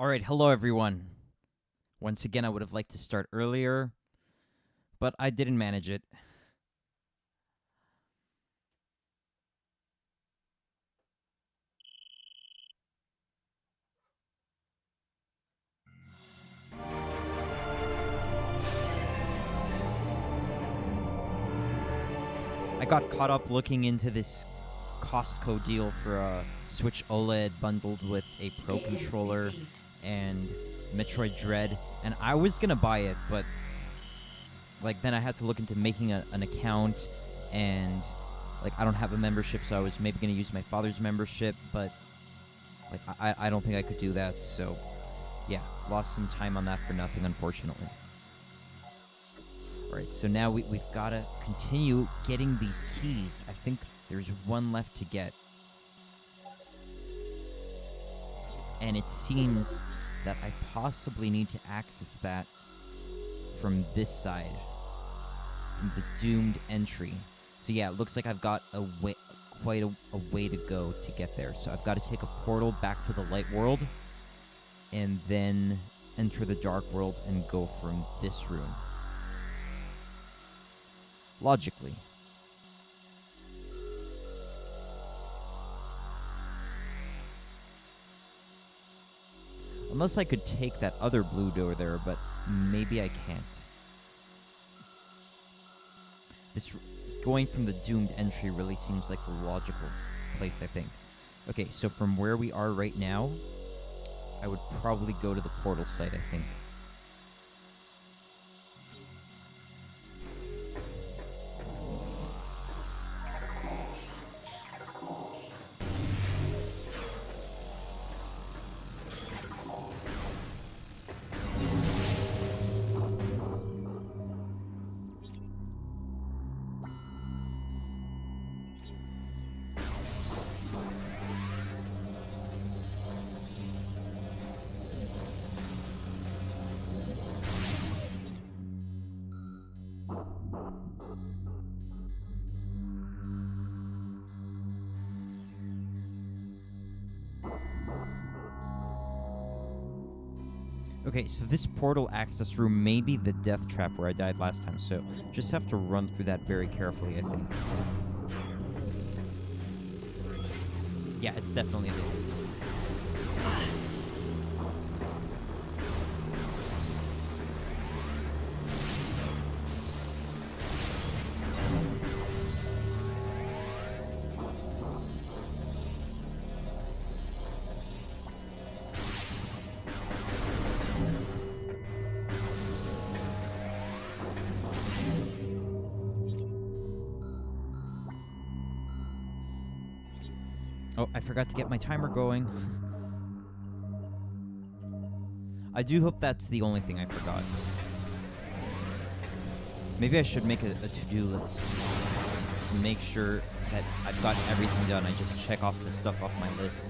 Alright, hello everyone. Once again, I would have liked to start earlier, but I didn't manage it. I got caught up looking into this Costco deal for a Switch OLED bundled with a Pro controller and Metroid Dread, and I was gonna buy it, but then I had to look into making an account, and I don't have a membership, so I was maybe gonna use my father's membership, but I don't think I could do that, so yeah, lost some time on that for nothing, unfortunately. Alright, so now we've got to continue getting these keys. I think there's one left to get. And it seems that I possibly need to access that from this side, from the doomed entry. So yeah, it looks like I've got quite a way to go to get there. So I've got to take a portal back to the light world, and then enter the dark world and go from this room. Logically. Unless I could take that other blue door there, but maybe I can't. This going from the doomed entry really seems like the logical place, I think. Okay, so from where we are right now, I would probably go to the portal site, I think. Okay, so this portal access room may be the death trap where I died last time, so just have to run through that very carefully, I think. Yeah, it's definitely this. Oh, I forgot to get my timer going. I do hope that's the only thing I forgot. Maybe I should make a to-do list to make sure that I've got everything done. I just check off the stuff off my list.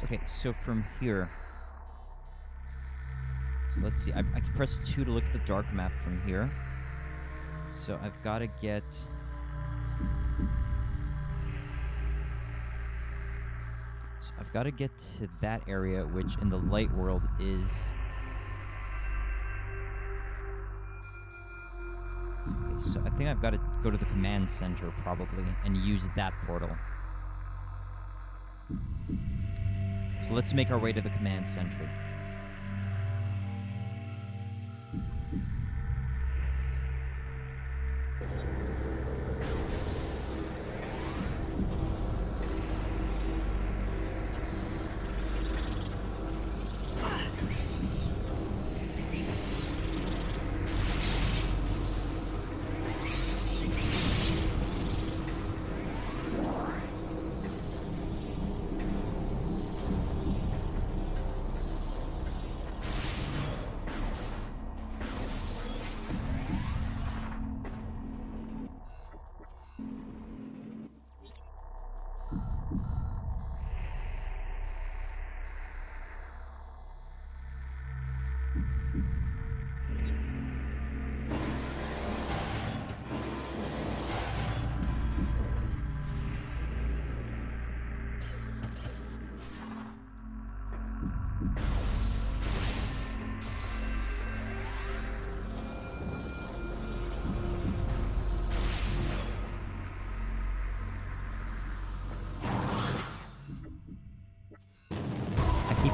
Okay, so from here, so let's see, I can press 2 to look at the dark map from here. So I've got to get... So I've got to get to that area, which in the light world is... Okay, so I think I've got to go to the command center, probably, and use that portal. So let's make our way to the command center.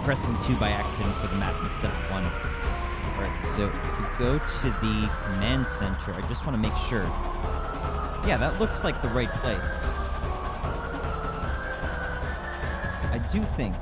pressing 2 by accident for the map instead of 1. Alright, so if we go to the command center, I just want to make sure. Yeah, that looks like the right place. I do think.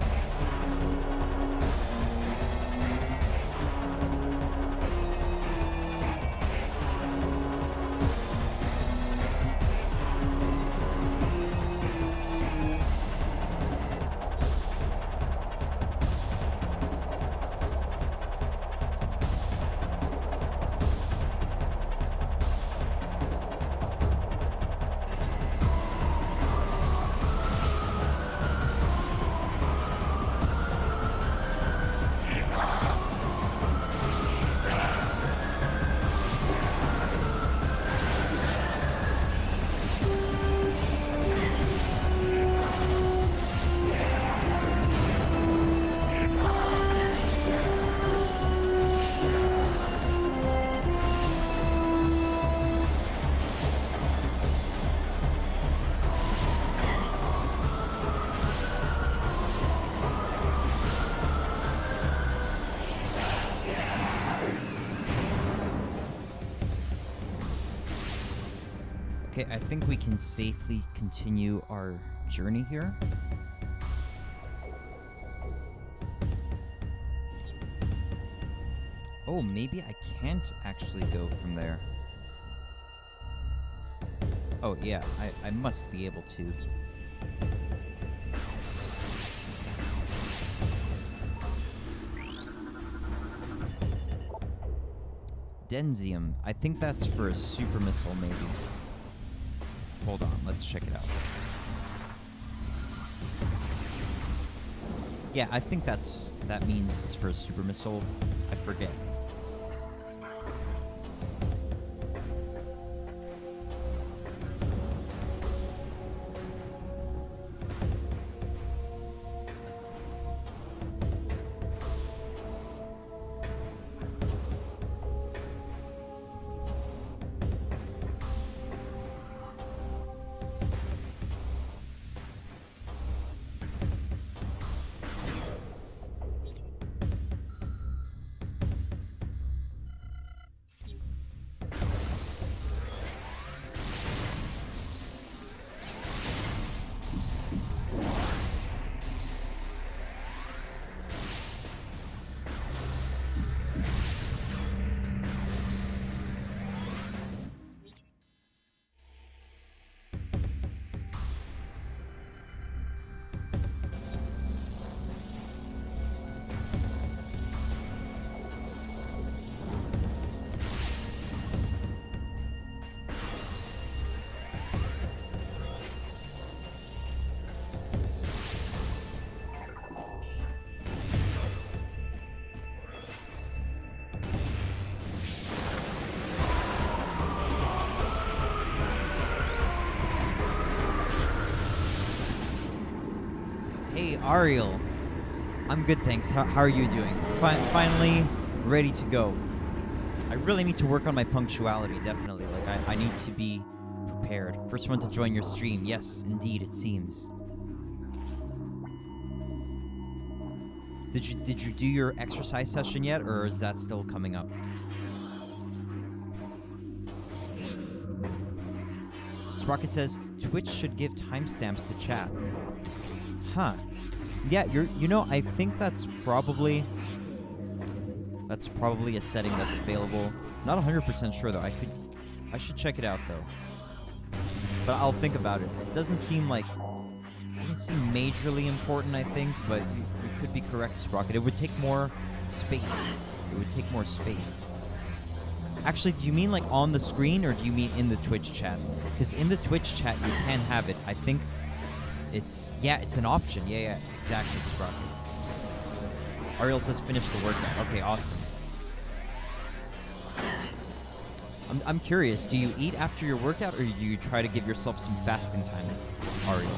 Okay, I think we can safely continue our journey here. Oh, maybe I can't actually go from there. Oh, yeah, I must be able to. Denzium. I think that's for a super missile, maybe. Hold on, let's check it out. Yeah, I think that means it's for a super missile. I forget. Hey, Ariel. I'm good, thanks. How are you doing? Finally ready to go. I really need to work on my punctuality, definitely. Like, I need to be prepared. First one to join your stream. Yes, indeed, it seems. Did you do your exercise session yet, or is that still coming up? Sprocket says, Twitch should give timestamps to chat. Huh. Yeah, you know, I think that's probably a setting that's available. Not 100% sure though. I should check it out though. But I'll think about it. It doesn't seem majorly important, I think, but you could be correct, Sprocket. It would take more space. It would take more space. Actually, do you mean like on the screen, or do you mean in the Twitch chat? Because in the Twitch chat, you can have it. I think it's an option. Yeah, exactly, Sprocket. Ariel says finish the workout. Okay, awesome. I'm curious, do you eat after your workout, or do you try to give yourself some fasting time, Ariel?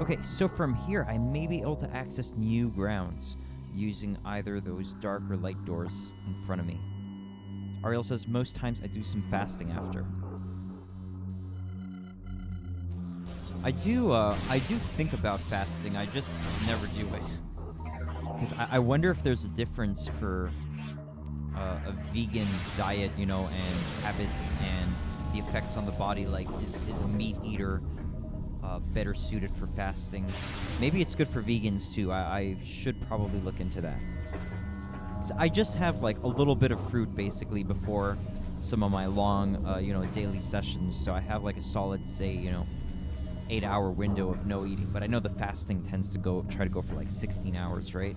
Okay, so from here, I may be able to access new grounds using either those dark or light doors in front of me. Ariel says, most times I do some fasting after. I do think about fasting, I just never do it. Because I wonder if there's a difference for a vegan diet, you know, and habits and the effects on the body. Like, is a meat eater better suited for fasting? Maybe it's good for vegans too. I should probably look into that. 'Cause I just have like a little bit of fruit basically before some of my long, daily sessions. So I have like a solid, say, 8-hour window of no eating. But I know the fasting tends to try to go for like 16 hours, right?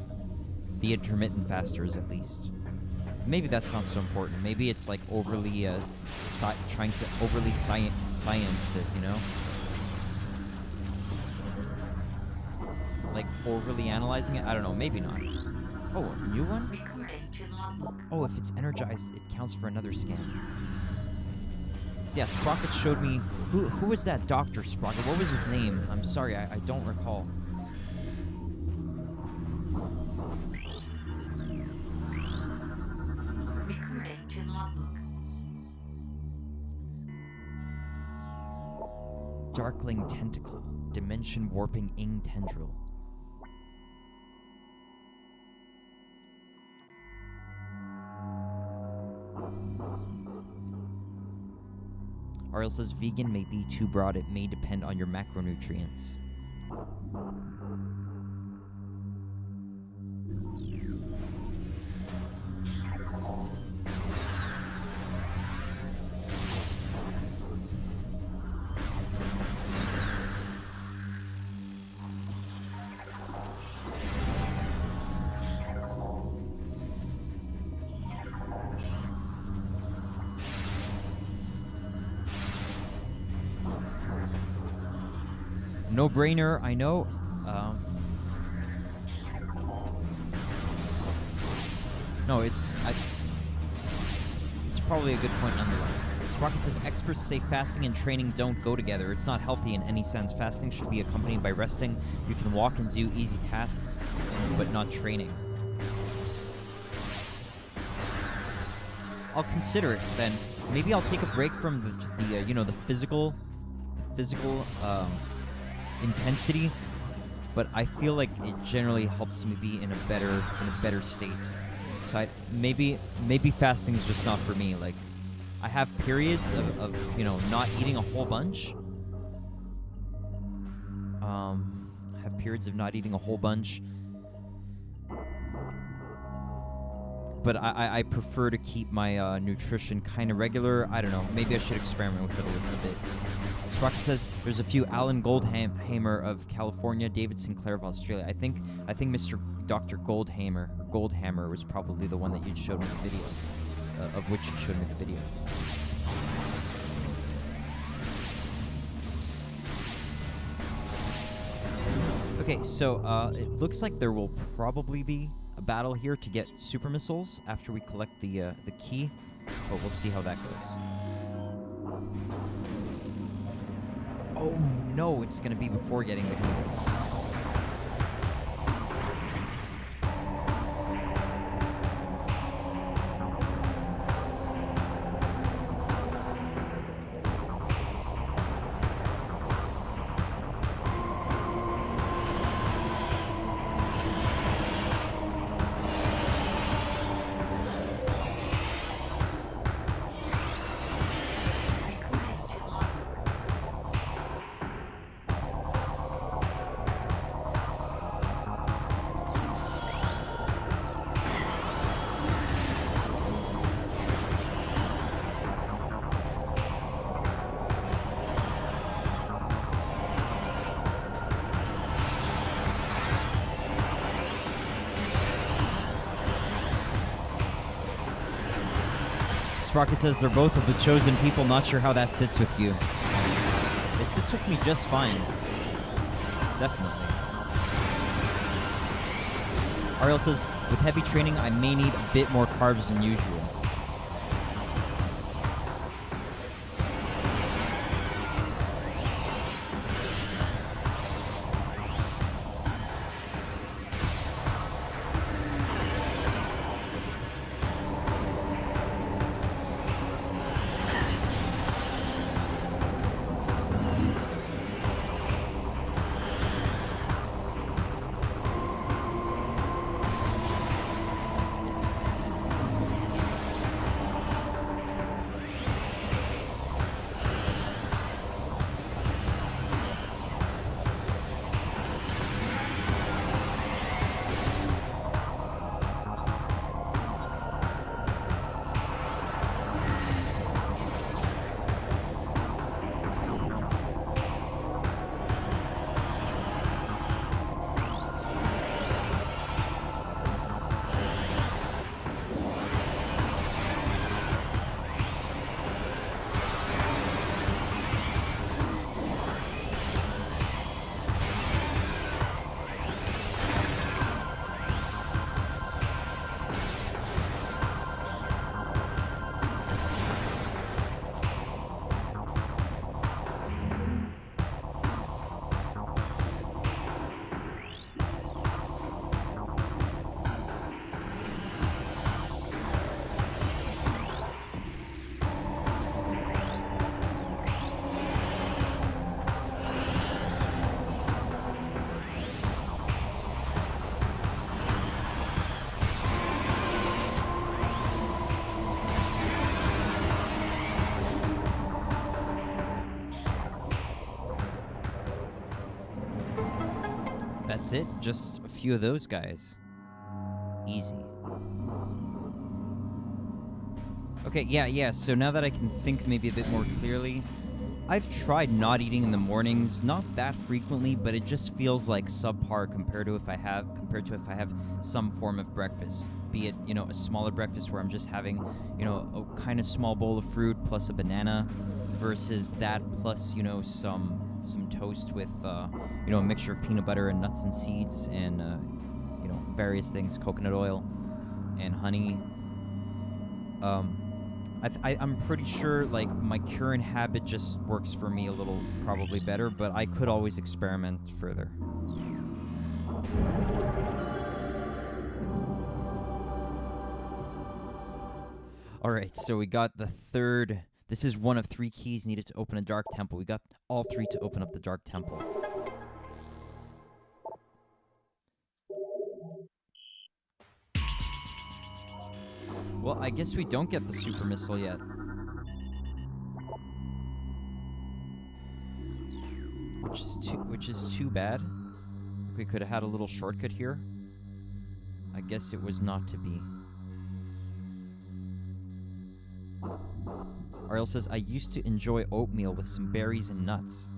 The intermittent fasters, at least. Maybe that's not so important. Maybe it's like overly trying to overly science it, you know? Like overly analyzing it? I don't know, maybe not. Oh, a new one? Oh, if it's energized, it counts for another scan. So yeah, Sprocket showed me... Who was that Dr. Sprocket? What was his name? I'm sorry, I don't recall. Darkling Tentacle. Dimension Warping Ing Tendril. Ariel says vegan may be too broad. It may depend on your macronutrients. No-brainer, I know. No, it's probably a good point nonetheless. Sprocket says, experts say fasting and training don't go together. It's not healthy in any sense. Fasting should be accompanied by resting. You can walk and do easy tasks, but not training. I'll consider it then. Maybe I'll take a break from the physical intensity, but I feel like it generally helps me be in a better state. So maybe fasting is just not for me. Like, I have periods of not eating a whole bunch. I have periods of not eating a whole bunch, but I prefer to keep my nutrition kind of regular. I don't know. Maybe I should experiment with it a little bit. Sprocket says there's a few Alan Goldhammer of California, David Sinclair of Australia. I think Mr. Dr. Goldhammer was probably the one that you showed me the video, of which you showed me the video. Okay, so it looks like there will probably be a battle here to get super missiles after we collect the key, but we'll see how that goes. Oh no, it's gonna be before getting the key. Sprocket says they're both of the chosen people. Not sure how that sits with you. It sits with me just fine. Definitely. Ariel says, with heavy training, I may need a bit more carbs than usual. that's it. Just a few of those guys. Easy. Okay, yeah. So now that I can think maybe a bit more clearly, I've tried not eating in the mornings, not that frequently, but it just feels like subpar compared to if I have some form of breakfast. Be it, a smaller breakfast where I'm just having, a kind of small bowl of fruit plus a banana, versus that plus, some toast with, a mixture of peanut butter and nuts and seeds and, various things, coconut oil and honey. I'm pretty sure, like, my current habit just works for me a little probably better, but I could always experiment further. Alright, so we got the third. This is one of 3 keys needed to open a dark temple. We got all 3 to open up the dark temple. Well, I guess we don't get the super missile yet. Which is too bad. We could have had a little shortcut here. I guess it was not to be. Ariel says, I used to enjoy oatmeal with some berries and nuts.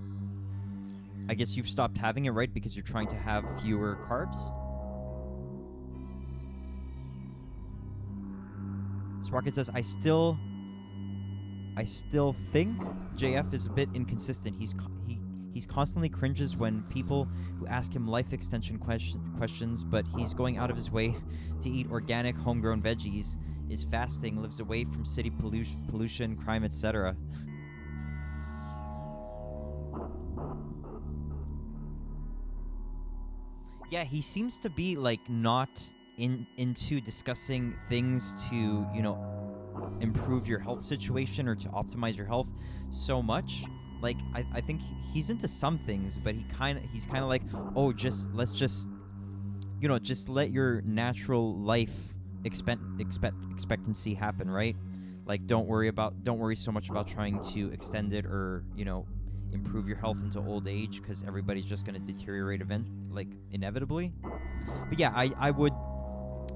I guess you've stopped having it, right? Because you're trying to have fewer carbs? Sprocket says, I still think JF is a bit inconsistent. He's constantly cringes when people who ask him life extension questions, but he's going out of his way to eat organic, homegrown veggies, is fasting, lives away from city pollution, crime, etc. Yeah, he seems to be, like, not into discussing things to, improve your health situation or to optimize your health so much. Like, I think he's into some things, but he's kind of like, oh, let's just let your natural life expectancy happen, right? Like, don't worry so much about trying to extend it or, improve your health into old age, because everybody's just going to deteriorate inevitably. But yeah, I would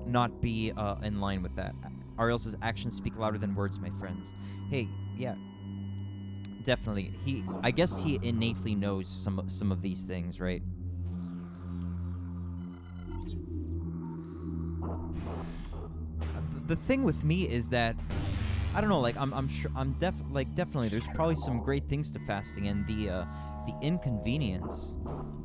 not be in line with that. Ariel says, actions speak louder than words, my friends. Hey, yeah, definitely. I guess he innately knows some of these things, right? The thing with me is that I don't know, like, I'm sure definitely there's probably some great things to fasting, and the inconvenience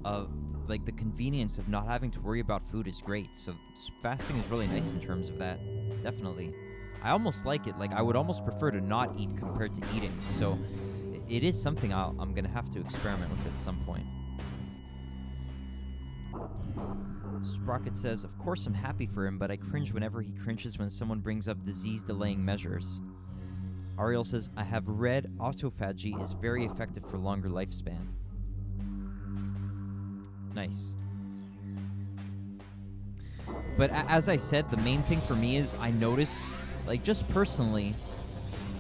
of, like, the convenience of not having to worry about food is great. So fasting is really nice in terms of that. Definitely. I almost like it. Like, I would almost prefer to not eat compared to eating. So it is something I'm going to have to experiment with at some point. Sprocket says, of course I'm happy for him, but I cringe whenever he cringes when someone brings up disease-delaying measures. Ariel says, I have read autophagy is very effective for longer lifespan. Nice. But as I said, the main thing for me is I notice, like, just personally,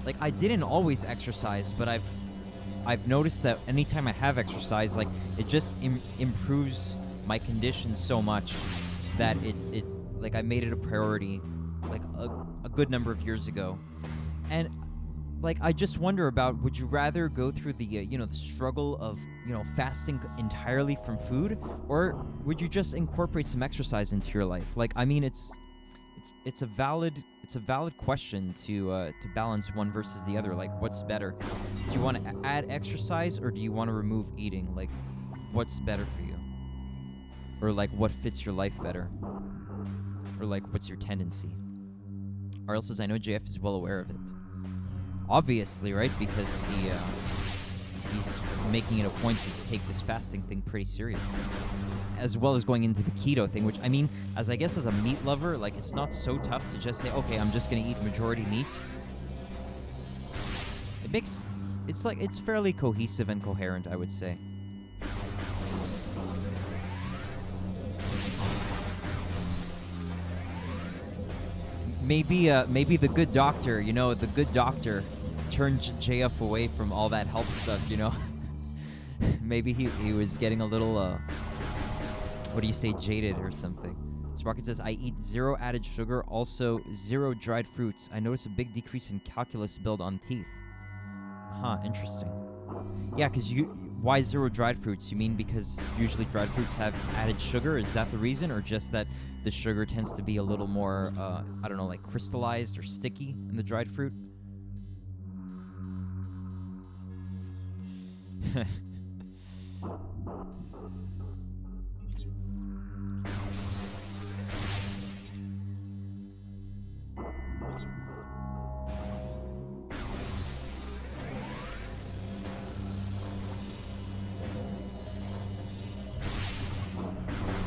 like, I didn't always exercise, but I've noticed that anytime I have exercise, like, it just improves my condition so much that it like, I made it a priority, like, a good number of years ago. And, like, I just wonder about, would you rather go through the the struggle of fasting entirely from food, or would you just incorporate some exercise into your life? Like, I mean, it's a valid question to balance one versus the other. Like, what's better? Do you want to add exercise, or do you want to remove eating? Like, what's better for you? Or, like, what fits your life better? Or, like, what's your tendency? Ariel says, I know JF is well aware of it. Obviously, right? Because he's making it a point to take this fasting thing pretty seriously, as well as going into the keto thing, which, I mean, as a meat lover, like, it's not so tough to just say, okay, I'm just gonna eat majority meat. It's fairly cohesive and coherent, I would say. Maybe the good doctor, the good doctor turned JF away from all that health stuff, Maybe he was getting a little What do you say, jaded or something? Sprocket says, I eat 0 added sugar, also 0 dried fruits. I notice a big decrease in calculus build on teeth. Huh, interesting. Yeah, because why 0 dried fruits? You mean because usually dried fruits have added sugar? Is that the reason? Or just that the sugar tends to be a little more, I don't know, like crystallized or sticky in the dried fruit?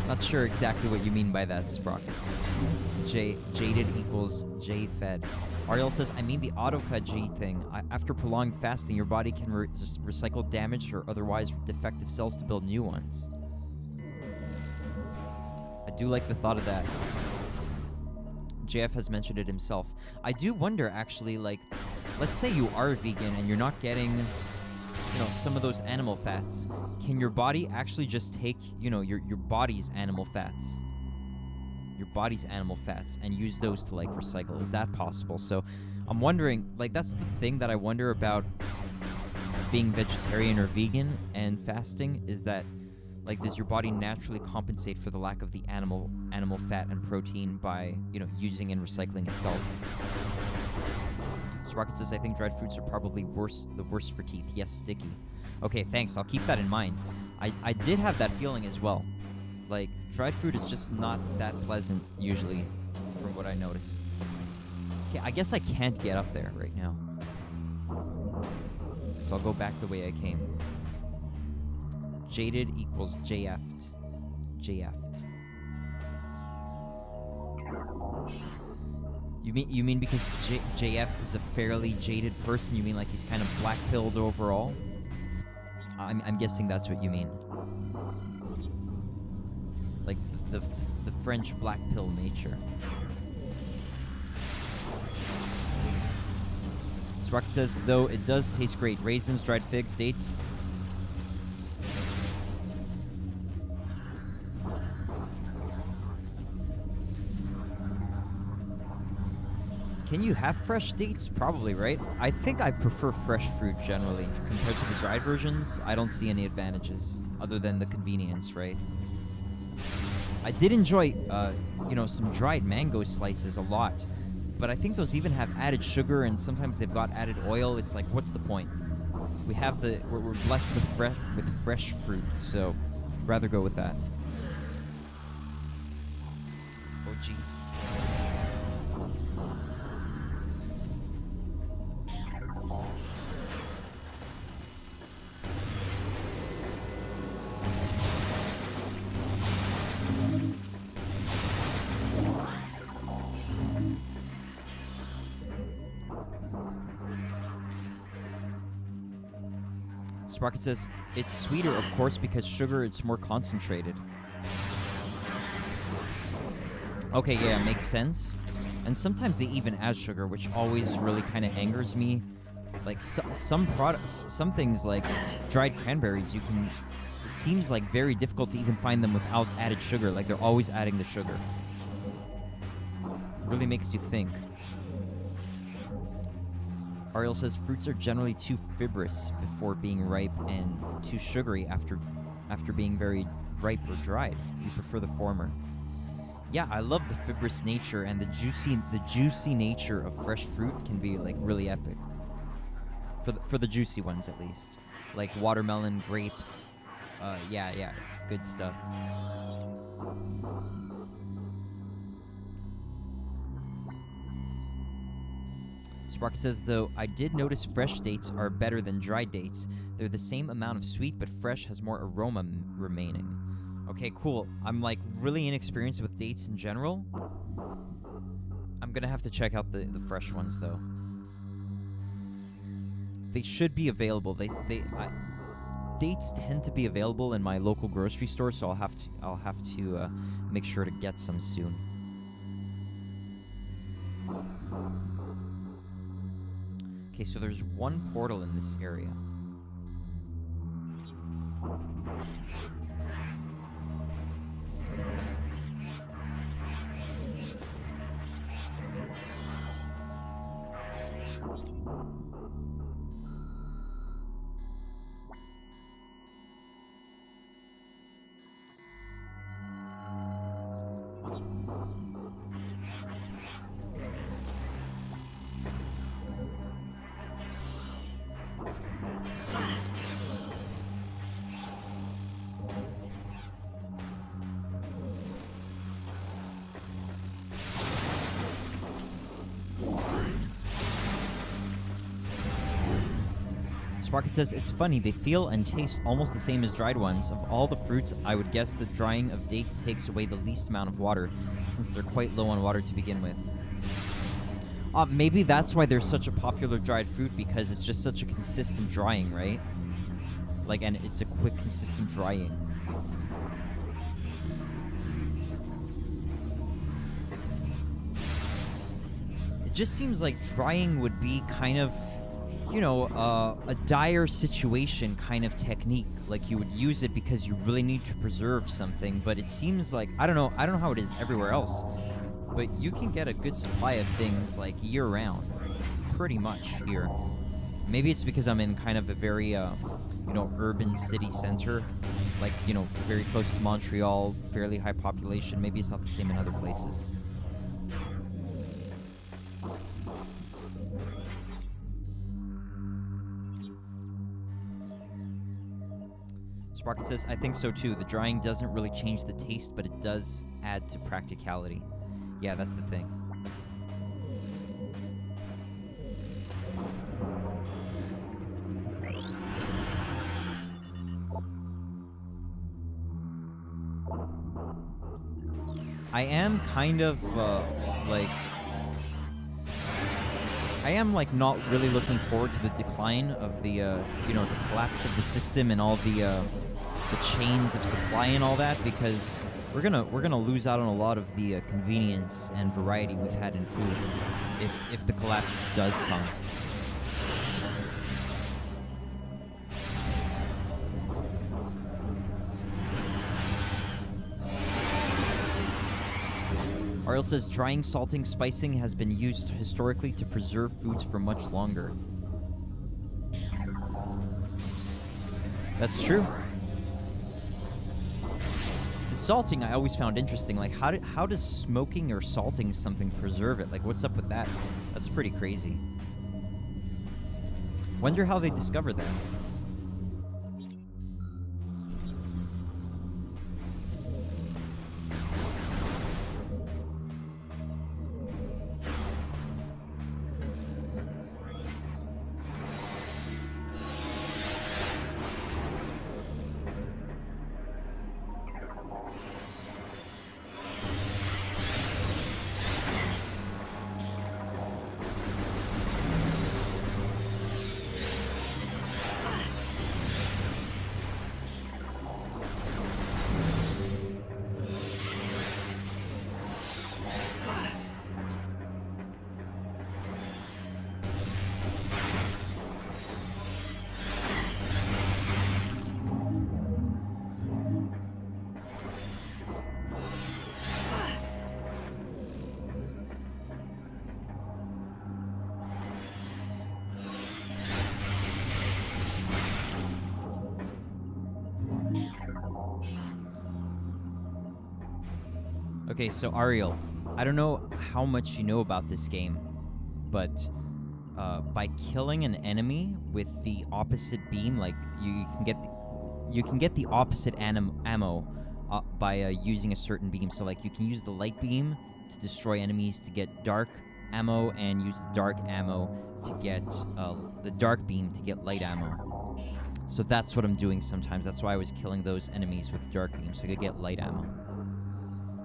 Not sure exactly what you mean by that, Sprocket. Jaded equals J-fed. Ariel says, I mean the auto-fed G thing. After prolonged fasting, your body can recycle damaged or otherwise defective cells to build new ones. I do like the thought of that. JF has mentioned it himself. I do wonder, actually, like, let's say you are vegan and you're not getting, you know, some of those animal fats. Can your body actually just take, you know, your body's animal fats? Your body's animal fats and use those to, like, recycle. Is that possible? So I'm wondering, like, that's the thing that I wonder about being vegetarian or vegan and fasting, is that, like, does your body naturally compensate for the lack of the animal fat and protein by, you know, using and recycling itself? Sprocket says, I think dried fruits are probably the worst for teeth. Yes, sticky. Okay, thanks. I'll keep that in mind. I did have that feeling as well. Like, dried fruit is just not that pleasant, usually, from what I notice. Okay, I guess I can't get up there right now. So I'll go back the way I came. Jaded equals JF'd. JF'd. You mean because JF is a fairly jaded person? You mean like he's kind of black-pilled overall? I'm guessing that's what you mean. Like the French black pill nature. Sprocket says, though it does taste great. Raisins, dried figs, dates. Can you have fresh dates? Probably, right? I think I prefer fresh fruit generally. Compared to the dried versions, I don't see any advantages other than the convenience, right? I did enjoy, you know, some dried mango slices a lot, but I think those even have added sugar and sometimes they've got added oil. It's like, what's the point? We're blessed with fresh fruit, so rather go with that. Oh, jeez. Sprocket says, it's sweeter, of course, because sugar, it's more concentrated. Okay, yeah, makes sense. And sometimes they even add sugar, which always really kind of angers me. Like, some products, some things like dried cranberries, it seems like very difficult to even find them without added sugar. Like, they're always adding the sugar. It really makes you think. Ariel says fruits are generally too fibrous before being ripe and too sugary after being very ripe or dried. You prefer the former. Yeah, I love the fibrous nature, and the juicy nature of fresh fruit can be like really epic. For the juicy ones at least, like watermelon, grapes. Yeah, good stuff. Sprocket says, though, I did notice fresh dates are better than dried dates. They're the same amount of sweet, but fresh has more aroma remaining. Okay, cool. I'm, like, really inexperienced with dates in general. I'm gonna have to check out the fresh ones, though. They should be available. Dates tend to be available in my local grocery store, so I'll have to make sure to get some soon. Okay, so there's one portal in this area. Sparkett says, it's funny, they feel and taste almost the same as dried ones. Of all the fruits, I would guess the drying of dates takes away the least amount of water, since they're quite low on water to begin with. Maybe that's why they're such a popular dried fruit, because it's just such a consistent drying, right? Like, and it's a quick, consistent drying. It just seems like drying would be kind of, you know, a dire situation kind of technique. Like, you would use it because you really need to preserve something, but it seems like, I don't know how it is everywhere else, but you can get a good supply of things, like, year-round, pretty much here. Maybe it's because I'm in kind of a very, you know, urban city center, like, you know, very close to Montreal, fairly high population. Maybe it's not the same in other places. Sparkett says, I think so too. The drying doesn't really change the taste, but it does add to practicality. Yeah, that's the thing. I am kind of, like... I am, like, not really looking forward to the decline of the, you know, the collapse of the system and all the chains of supply and all that, because we're gonna lose out on a lot of the convenience and variety we've had in food if the collapse does come. Ariel says, drying, salting, spicing has been used historically to preserve foods for much longer. That's true. The salting I always found interesting. Like, how does smoking or salting something preserve it? Like, what's up with that? That's pretty crazy. Wonder how they discovered that. Okay, so Ariel, I don't know how much you know about this game, but by killing an enemy with the opposite beam, like you can get the opposite ammo by using a certain beam. So like you can use the light beam to destroy enemies to get dark ammo, and use the dark ammo to get the dark beam to get light ammo. So that's what I'm doing sometimes. That's why I was killing those enemies with dark beam, so I could get light ammo.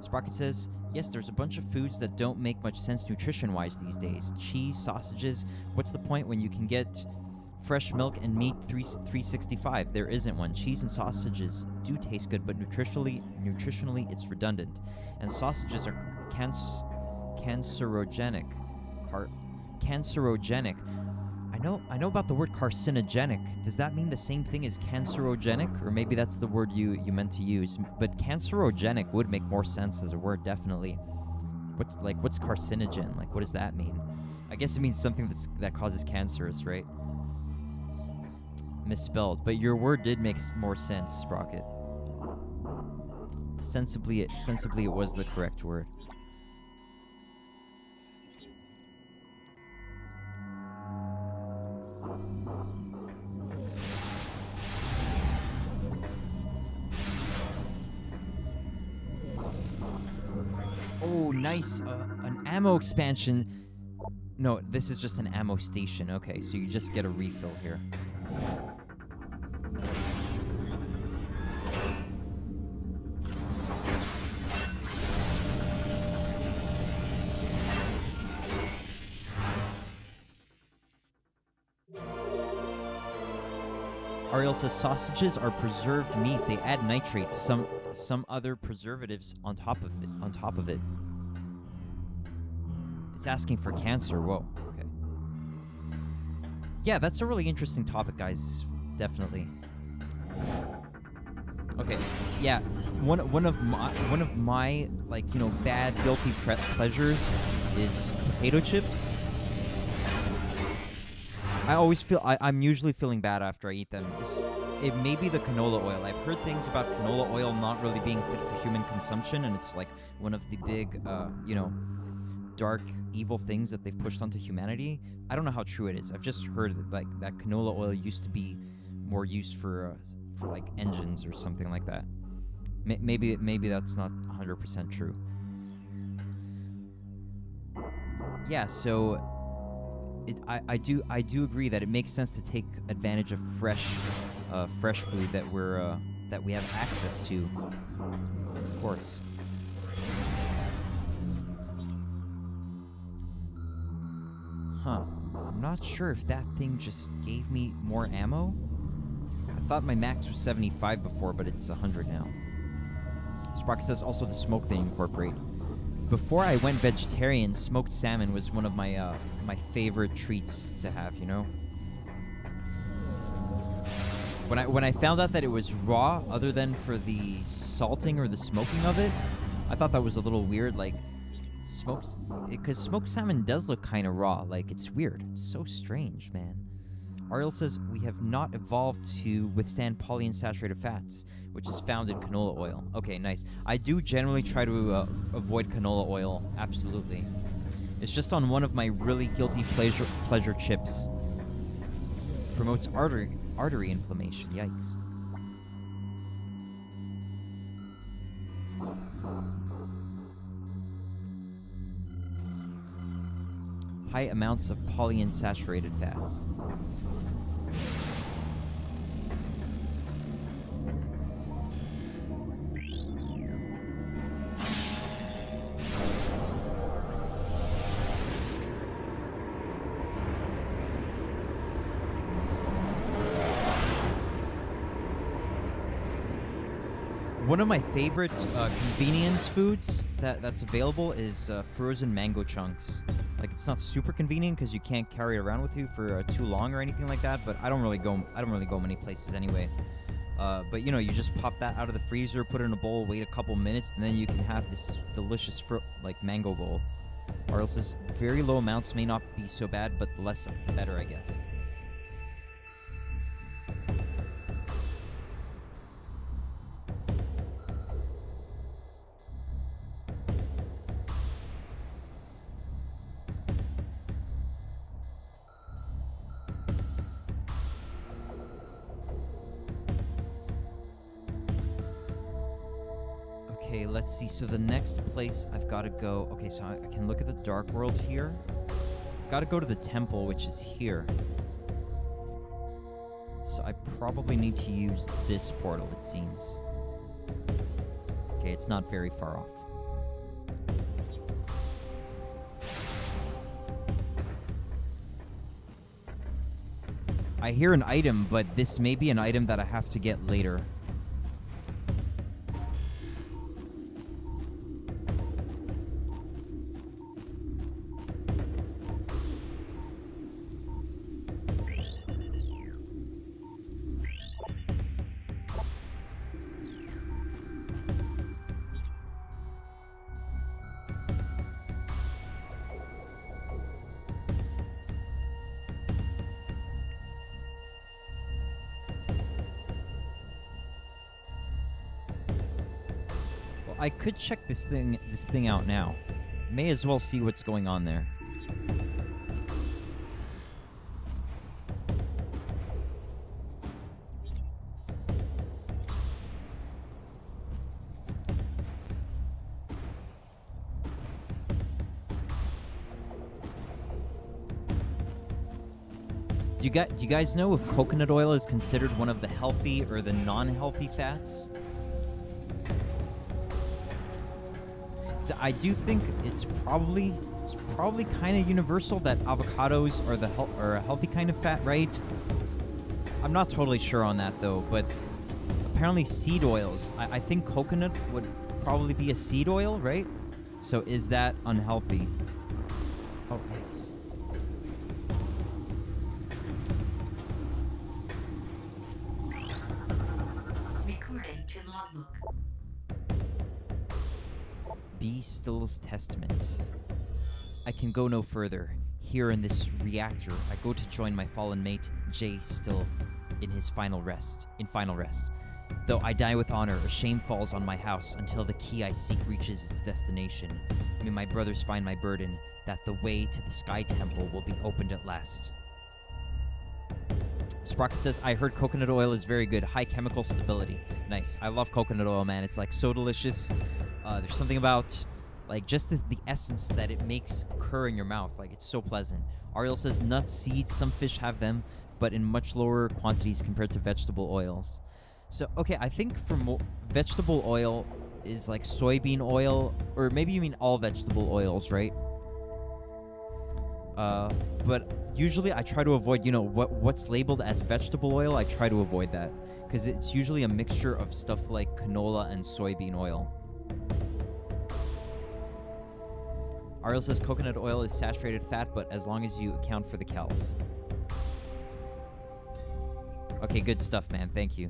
Sprocket says, yes, there's a bunch of foods that don't make much sense nutrition-wise these days. Cheese, sausages, what's the point when you can get fresh milk and meat $3.65? There isn't one. Cheese and sausages do taste good, but nutritionally it's redundant. And sausages are cancerogenic. Cancerogenic. I know about the word carcinogenic. Does that mean the same thing as cancerogenic? Or maybe that's the word you meant to use. But cancerogenic would make more sense as a word, definitely. What's carcinogen? Like, what does that mean? I guess it means something that causes cancerous, right? Misspelled, but your word did make more sense, Sprocket. Sensibly, it was the correct word. Oh, nice. An ammo expansion. No, this is just an ammo station. Okay, so you just get a refill here. Ariel says sausages are preserved meat. They add nitrates, some other preservatives on top of it. It's asking for cancer. Whoa. Okay. Yeah, that's a really interesting topic, guys. Definitely. Okay. Yeah. One of my like, you know, bad guilty pleasures is potato chips. I always feel I'm usually feeling bad after I eat them. It may be the canola oil. I've heard things about canola oil not really being fit for human consumption, and it's like one of the big, you know, dark, evil things that they've pushed onto humanity. I don't know how true it is. I've just heard that, like, that canola oil used to be more used for like engines or something like that. Maybe that's not 100% true. Yeah, so I do agree that it makes sense to take advantage of fresh food that we have access to. Of course. Huh. I'm not sure if that thing just gave me more ammo. I thought my max was 75 before, but it's 100 now. Sprocket says also the smoke they incorporate. Before I went vegetarian, smoked salmon was one of my my favorite treats to have, you know? When I found out that it was raw, other than for the salting or the smoking of it, I thought that was a little weird. Like, because smoked salmon does look kind of raw. Like, it's weird. It's so strange, man. Ariel says we have not evolved to withstand polyunsaturated fats, which is found in canola oil. Okay, nice. I do generally try to avoid canola oil. Absolutely. It's just on one of my really guilty pleasure chips. Promotes artery inflammation. Yikes. High amounts of polyunsaturated fats. One of my favorite convenience foods that's available is frozen mango chunks. Like, it's not super convenient because you can't carry it around with you for too long or anything like that. But I don't really go many places anyway. But you know, you just pop that out of the freezer, put it in a bowl, wait a couple minutes, and then you can have this delicious mango bowl. Or else, this very low amounts may not be so bad, but the less the better, I guess. Okay, let's see. So the next place I've got to go... Okay, so I can look at the Dark World here. I've got to go to the temple, which is here. So I probably need to use this portal, it seems. Okay, it's not very far off. I hear an item, but this may be an item that I have to get later. I could check this thing out now. May as well see what's going on there. Do you guys know if coconut oil is considered one of the healthy or the non-healthy fats? So I do think it's probably kind of universal that avocados are a healthy kind of fat, right? I'm not totally sure on that though, but apparently seed oils. I think coconut would probably be a seed oil, right? So is that unhealthy? Oh, yes. Be Still's testament. I can go no further. Here in this reactor, I go to join my fallen mate, Jay Still, in his final rest. Though I die with honor, a shame falls on my house until the key I seek reaches its destination. May my brothers find my burden, that the way to the Sky Temple will be opened at last. Sprocket says, I heard coconut oil is very good. High chemical stability. Nice. I love coconut oil, man. It's like so delicious. There's something about like just the essence that it makes occur in your mouth. Like it's so pleasant. Ariel says nuts, seeds, some fish have them, but in much lower quantities compared to vegetable oils. So, okay, I think vegetable oil is like soybean oil, or maybe you mean all vegetable oils, right? But usually I try to avoid, what's labeled as vegetable oil, I try to avoid that. Because it's usually a mixture of stuff like canola and soybean oil. Ariel says coconut oil is saturated fat, but as long as you account for the calories. Okay, good stuff, man. Thank you.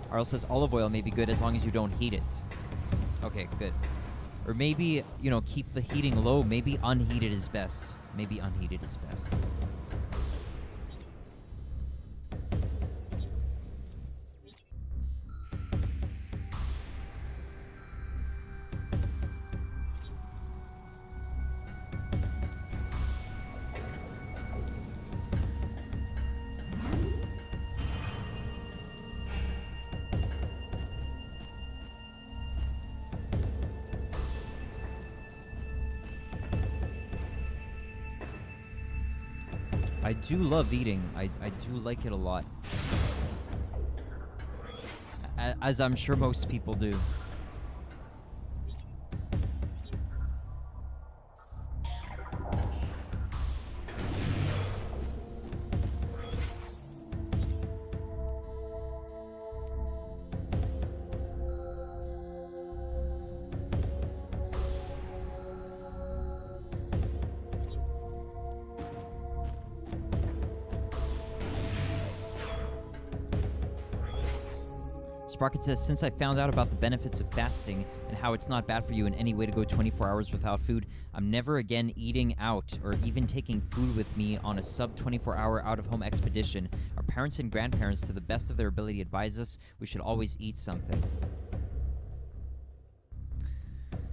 Ariel says olive oil may be good as long as you don't heat it. Okay, good. Or maybe, keep the heating low. Maybe unheated is best. Maybe unheated is best. I do love eating. I do like it a lot. As I'm sure most people do. Sprocket says, since I found out about the benefits of fasting and how it's not bad for you in any way to go 24 hours without food, I'm never again eating out or even taking food with me on a sub-24-hour out-of-home expedition. Our parents and grandparents, to the best of their ability, advise us we should always eat something.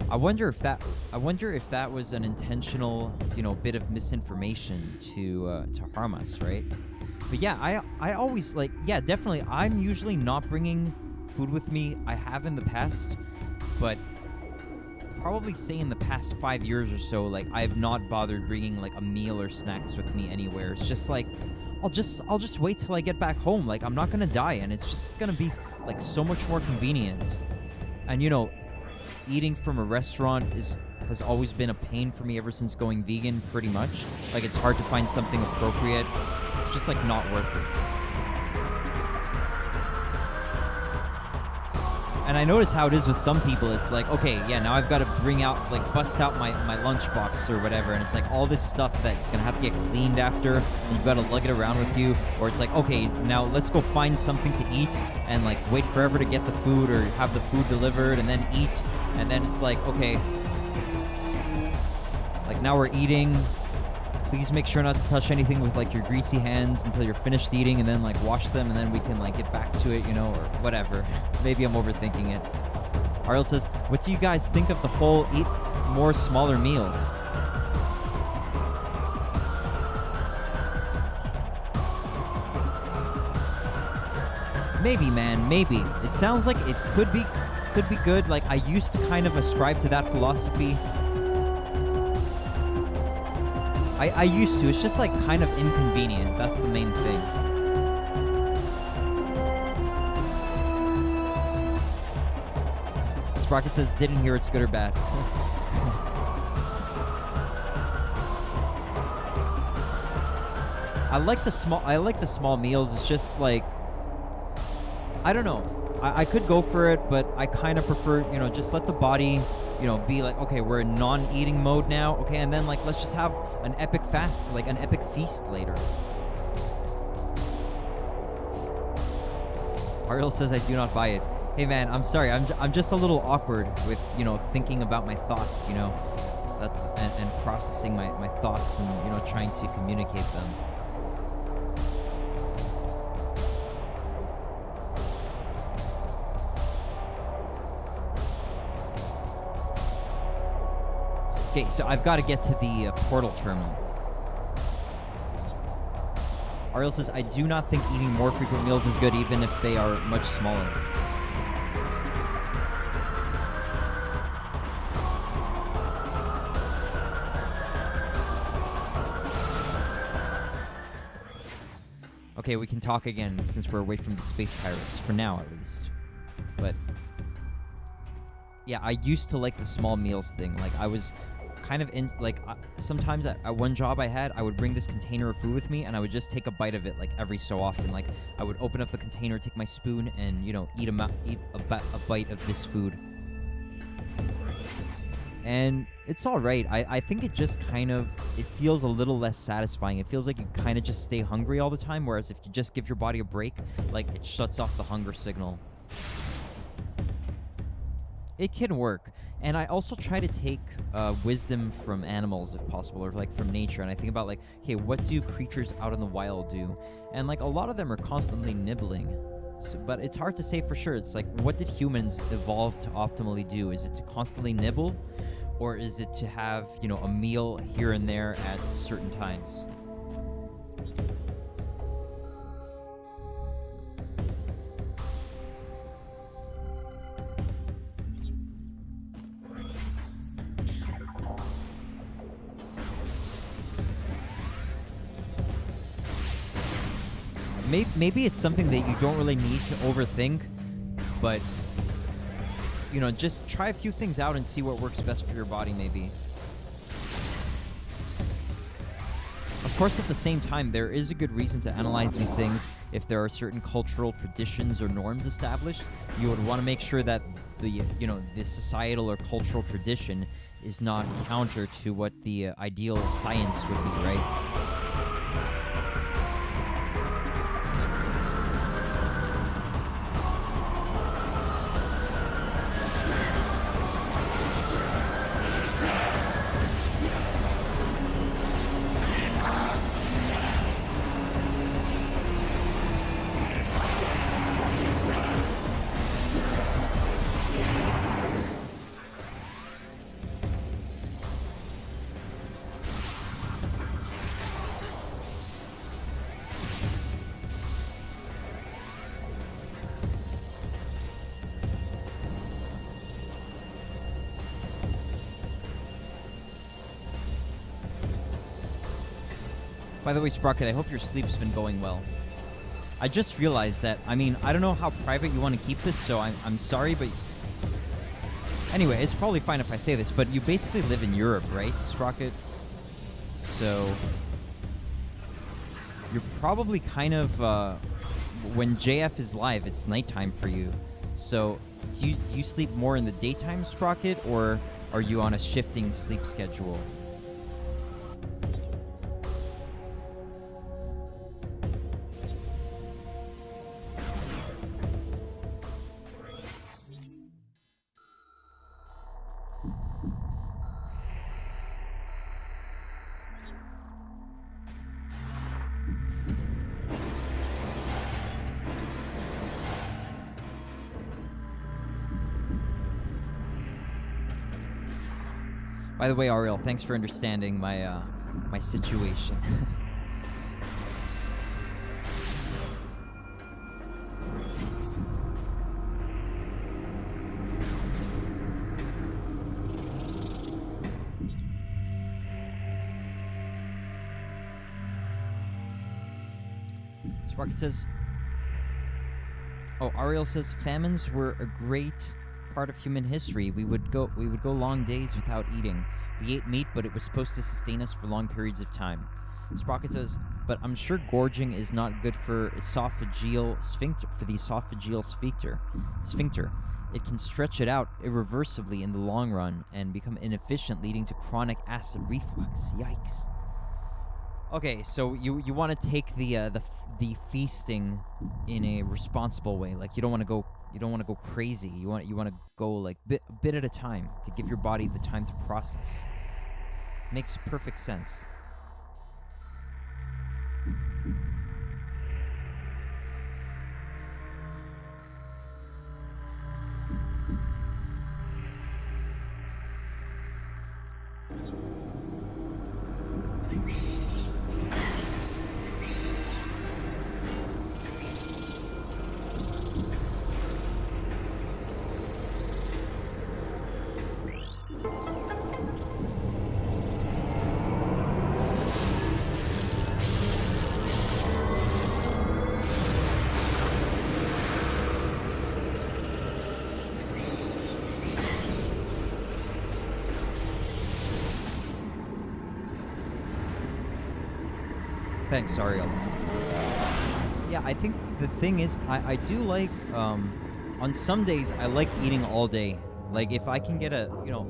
I wonder if that was an intentional, bit of misinformation to harm us, right? But yeah, I always definitely. I'm usually not bringing food with me. I have in the past, but probably say in the past 5 years or so, I have not bothered bringing a meal or snacks with me anywhere. It's just I'll just wait till I get back home. I'm not gonna die, and it's just gonna be so much more convenient. And eating from a restaurant has always been a pain for me ever since going vegan, pretty much. It's hard to find something appropriate. It's just not worth it. And I notice how it is with some people. It's okay, yeah, now I've got to bust out my lunchbox or whatever, and it's all this stuff that's gonna have to get cleaned after, and you've got to lug it around with you. Or it's okay, now let's go find something to eat and wait forever to get the food or have the food delivered and then eat. And then it's okay, now we're eating please make sure not to touch anything with like your greasy hands until you're finished eating, and then like wash them, and then we can like get back to it, you know, or whatever. Maybe I'm overthinking it. Ariel says, what do you guys think of the whole eat more smaller meals? Maybe, man, maybe. It sounds like it could be good. Like, I used to kind of ascribe to that philosophy. I used to. It's just, like, kind of inconvenient. That's the main thing. Sprocket says, didn't hear it's good or bad. I like the small meals. It's just, like, I don't know. I could go for it, but I kind of prefer, you know, just let the body, you know, be like, okay, we're in non-eating mode now, okay, and then, like, let's just have an epic fast, like, an epic feast later. Ariel says I do not buy it. Hey, man, I'm sorry. I'm just a little awkward with, you know, thinking about my thoughts, you know, and processing my thoughts and, you know, trying to communicate them. Okay, so I've got to get to the portal terminal. Ariel says, I do not think eating more frequent meals is good, even if they are much smaller. Okay, we can talk again since we're away from the space pirates, for now at least. But yeah, I used to like the small meals thing. Like, I was kind of in, like, sometimes at one job I had, I would bring this container of food with me, and I would just take a bite of it, like, every so often. Like, I would open up the container, take my spoon, and, you know, eat a bite of this food. And it's all right. I think it just kind of, it feels a little less satisfying. It feels like you kind of just stay hungry all the time, whereas if you just give your body a break, like, it shuts off the hunger signal. It can work. And I also try to take wisdom from animals if possible, or like from nature. And I think about, like, okay, what do creatures out in the wild do? And, like, a lot of them are constantly nibbling. So, but it's hard to say for sure. It's like, what did humans evolve to optimally do? Is it to constantly nibble? Or is it to have, you know, a meal here and there at certain times? Maybe it's something that you don't really need to overthink, but, you know, just try a few things out and see what works best for your body, maybe. Of course, at the same time, there is a good reason to analyze these things. If there are certain cultural traditions or norms established, you would want to make sure that the, you know, the societal or cultural tradition is not counter to what the ideal science would be, right? By the way, Sprocket, I hope your sleep's been going well. I just realized that, I mean, I don't know how private you want to keep this, so I'm sorry, but... Anyway, it's probably fine if I say this, but you basically live in Europe, right, Sprocket? So... You're probably kind of, when JF is live, it's nighttime for you. So, do you sleep more in the daytime, Sprocket, or are you on a shifting sleep schedule? By the way, Ariel, thanks for understanding my my situation. Sparky says, oh, Ariel says famines were a great part of human history. We would go long days without eating. We ate meat, but it was supposed to sustain us for long periods of time. Sprocket says, but I'm sure gorging is not good for esophageal sphincter. Sphincter. It can stretch it out irreversibly in the long run and become inefficient, leading to chronic acid reflux. Yikes. Okay, so you want to take the feasting in a responsible way. Like you don't want to go crazy. You want to go like bit at a time to give your body the time to process. Makes perfect sense. Thanks, Ariel. Yeah, I think the thing is, I do like, on some days, I like eating all day. Like, if I can get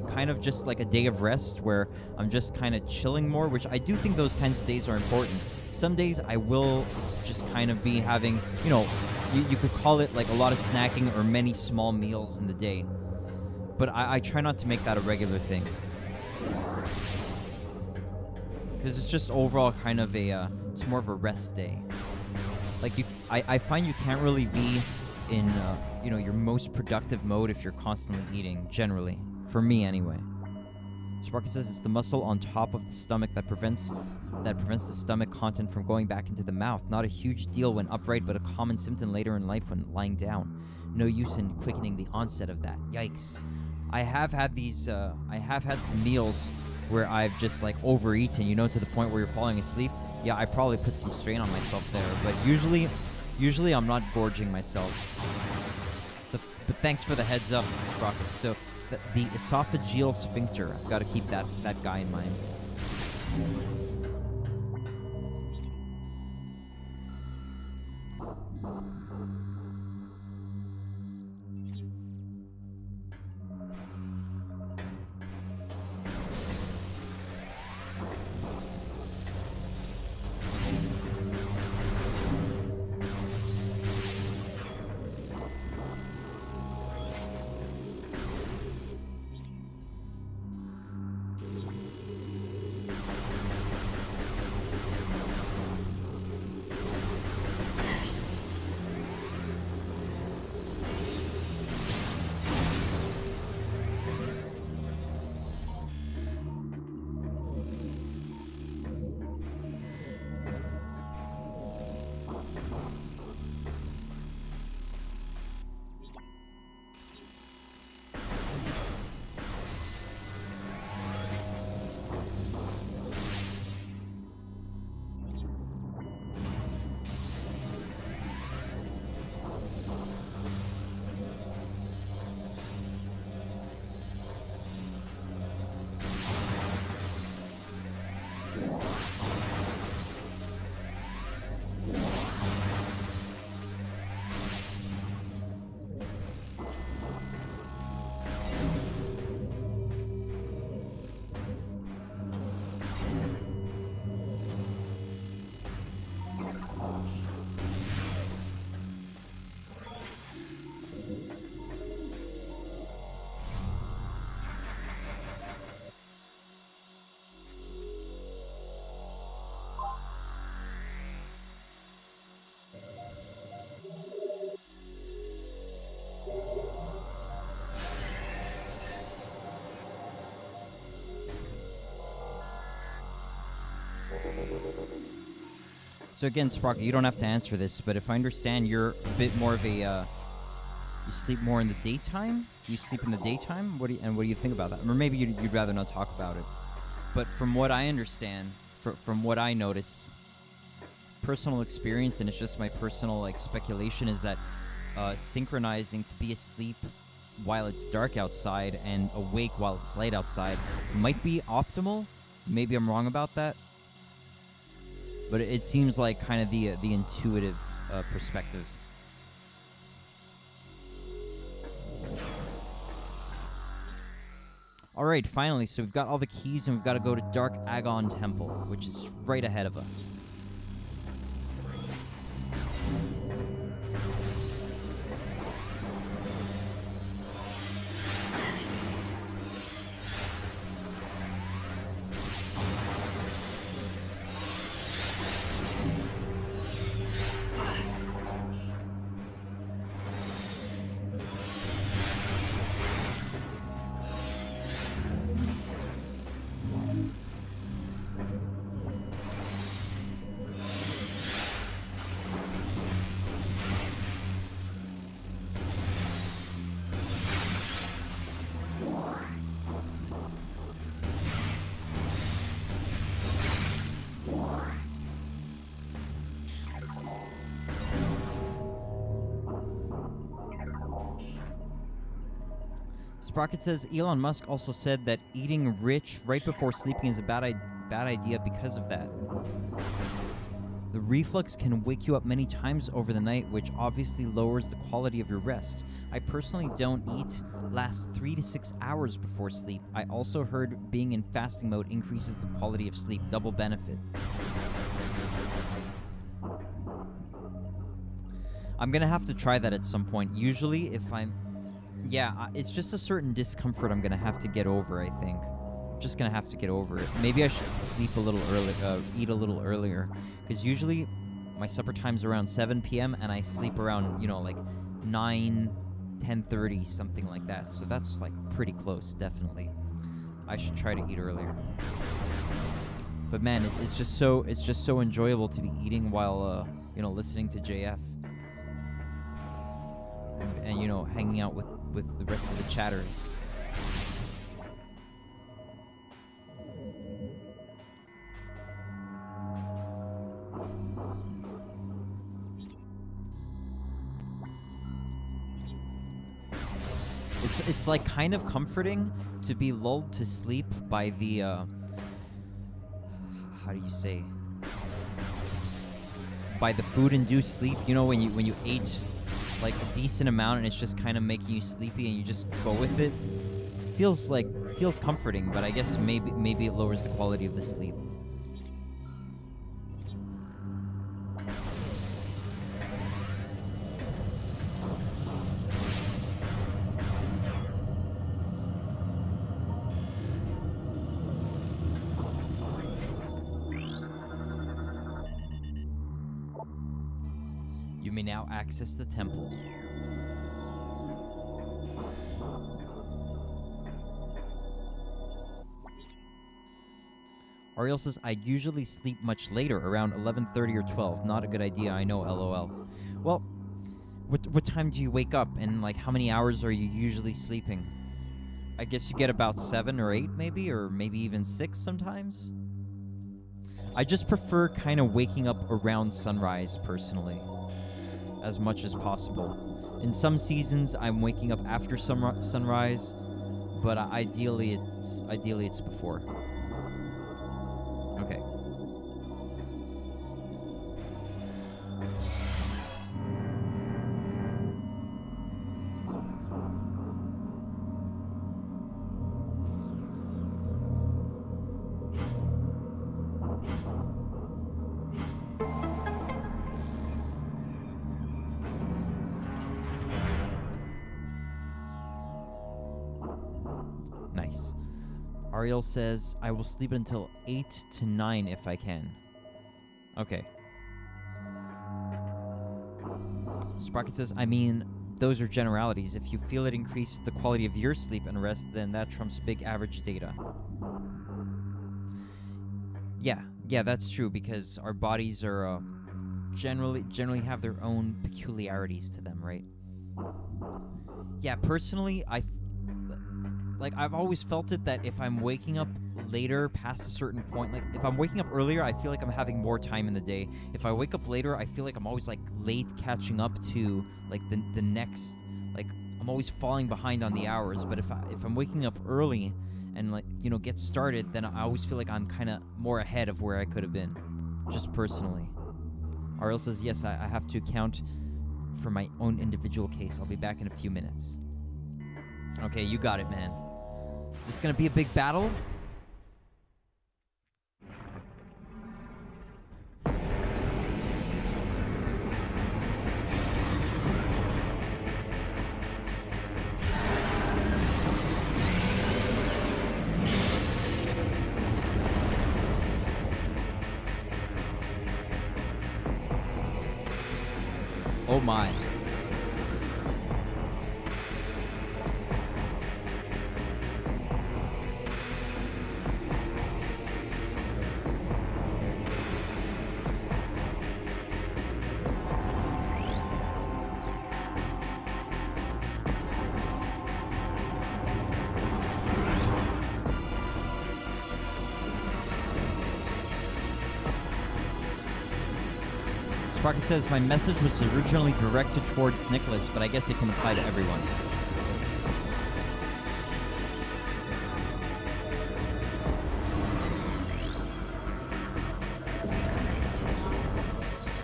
kind of just like a day of rest where I'm just kind of chilling more, which I do think those kinds of days are important. Some days I will just kind of be having, you could call it like a lot of snacking or many small meals in the day. But I try not to make that a regular thing. Because it's just overall kind of it's more of a rest day. Like I find you can't really be in your most productive mode if you're constantly eating. Generally, for me anyway. Sparky says it's the muscle on top of the stomach that prevents the stomach content from going back into the mouth. Not a huge deal when upright, but a common symptom later in life when lying down. No use in quickening the onset of that. Yikes! I have had some meals where I've just like overeaten, to the point where you're falling asleep. Yeah, I probably put some strain on myself there, but usually I'm not gorging myself. So, but thanks for the heads up, Sprocket. So, the esophageal sphincter, I've got to keep that guy in mind. So again, Sprocket, you don't have to answer this, but if I understand, you're a bit more of a you sleep more in the daytime. You sleep in the daytime. What do you think about that? Or maybe you'd rather not talk about it. But from what I understand, from what I notice, personal experience, and it's just my personal like speculation, is that synchronizing to be asleep while it's dark outside and awake while it's light outside might be optimal. Maybe I'm wrong about that, but it seems like kind of the intuitive perspective. All right, finally, so we've got all the keys and we've got to go to Dark Agon Temple, which is right ahead of us. Sprocket says Elon Musk also said that eating rich right before sleeping is a bad idea because of that. The reflux can wake you up many times over the night, which obviously lowers the quality of your rest. I personally don't eat last 3 to 6 hours before sleep. I also heard being in fasting mode increases the quality of sleep. Double benefit. I'm gonna have to try that at some point. Usually if I'm... Yeah, it's just a certain discomfort I'm gonna have to get over, I think. I'm just gonna have to get over it. Maybe I should sleep a little early, eat a little earlier. Because usually my supper time's around 7 p.m. and I sleep around, you know, like 9, 10:30, something like that. So that's like pretty close, definitely. I should try to eat earlier. But man, it's just so enjoyable to be eating while, you know, listening to JF. And you know, hanging out with the rest of the chatters. It's like kind of comforting to be lulled to sleep by the how do you say, by the food-induced sleep. You know, when you ate like a decent amount and it's just kind of making you sleepy and you just go with it. Feels comforting, but I guess maybe it lowers the quality of the sleep. You may now access the temple. Ariel says, I usually sleep much later, around 11:30 or 12. Not a good idea, I know, LOL. Well, what time do you wake up, and like how many hours are you usually sleeping? I guess you get about 7 or 8 maybe, or maybe even 6 sometimes. I just prefer kind of waking up around sunrise personally, as much as possible. In some seasons, I'm waking up after sunrise, but ideally it's before. Okay. Nice. Ariel says, I will sleep until 8 to 9 if I can. Okay. Sprocket says, I mean, those are generalities. If you feel it increase the quality of your sleep and rest, then that trumps big average data. Yeah, that's true, because our bodies are generally have their own peculiarities to them, right? Yeah, personally, I've always felt it that if I'm waking up later past a certain point, like if I'm waking up earlier, I feel like I'm having more time in the day. If I wake up later, I feel like I'm always like late catching up to like the next, like I'm always falling behind on the hours. But if I'm waking up early and like, you know, get started, then I always feel like I'm kind of more ahead of where I could have been, just personally. Ariel says, yes, I have to account for my own individual case. I'll be back in a few minutes. Okay, you got it, man. Is this gonna be a big battle? Oh my. Sprocket says, my message was originally directed towards Nicholas, but I guess it can apply to everyone.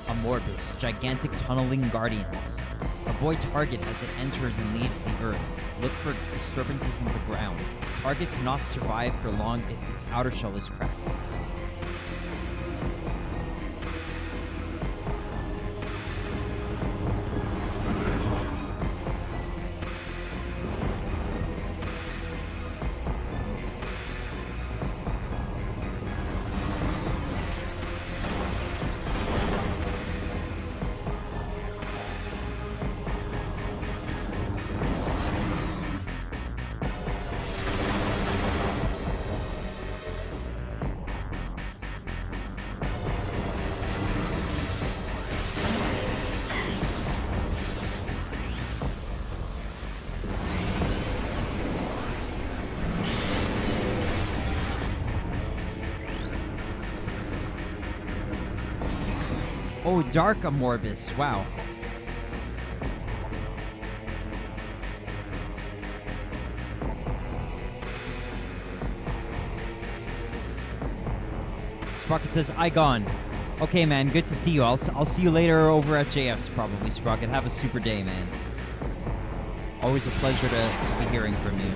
Amorbus, gigantic tunneling guardians. Avoid target as it enters and leaves the earth. Look for disturbances in the ground. Target cannot survive for long if its outer shell is cracked. Oh, Dark Amorbus. Wow. Sprocket says, Agon. Okay, man. Good to see you. I'll see you later over at JF's probably, Sprocket. Have a super day, man. Always a pleasure to be hearing from you.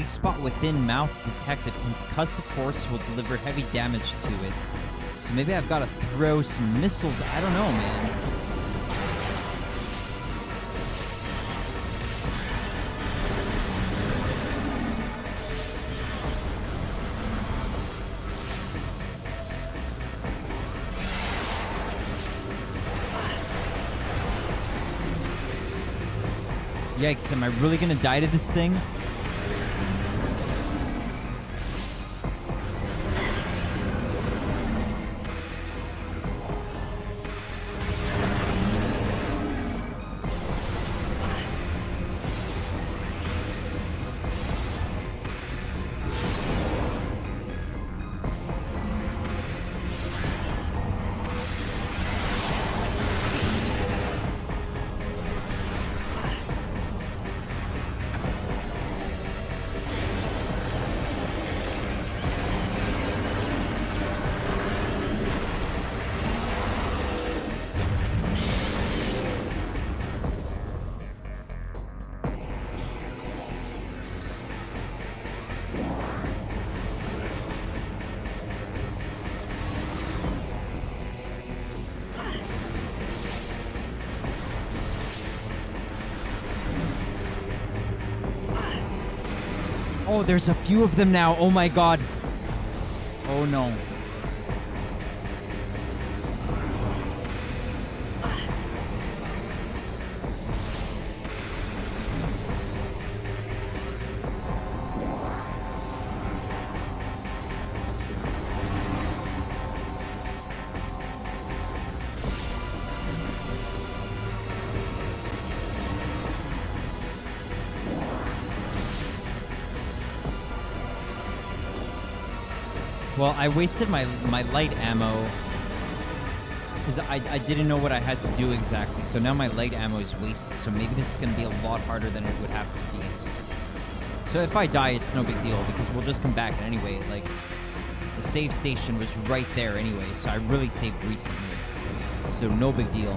weak spot within mouth detected. Concussive force will deliver heavy damage to it. So maybe I've got to throw some missiles. I don't know, man. Yikes, am I really gonna die to this thing? Oh, there's a few of them now. Oh my god. Oh no. Well, I wasted my light ammo because I didn't know what I had to do exactly. So now my light ammo is wasted. So maybe this is going to be a lot harder than it would have to be. So if I die, it's no big deal because we'll just come back anyway. Like, the save station was right there anyway. So I really saved recently. So no big deal.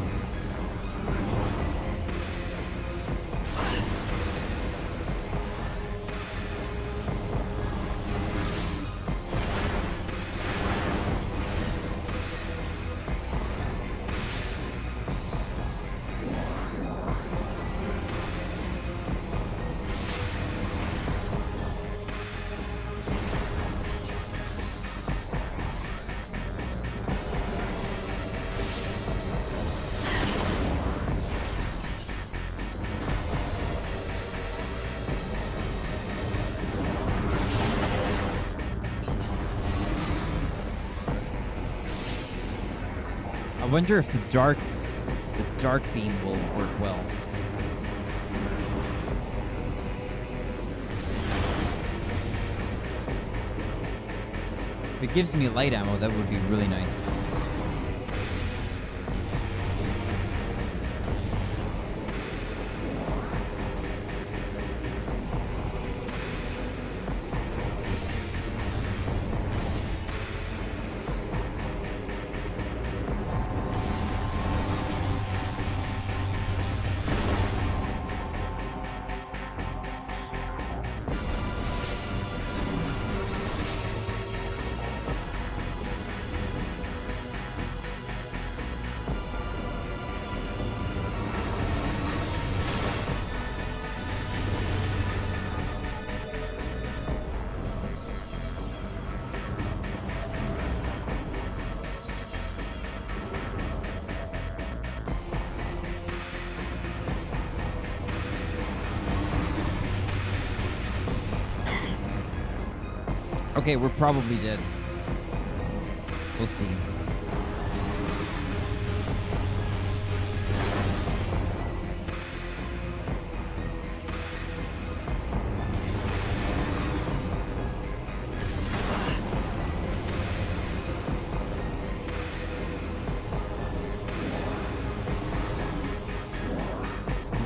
I wonder if the dark beam will work well. If it gives me light ammo, that would be really nice. Okay, we're probably dead. We'll see.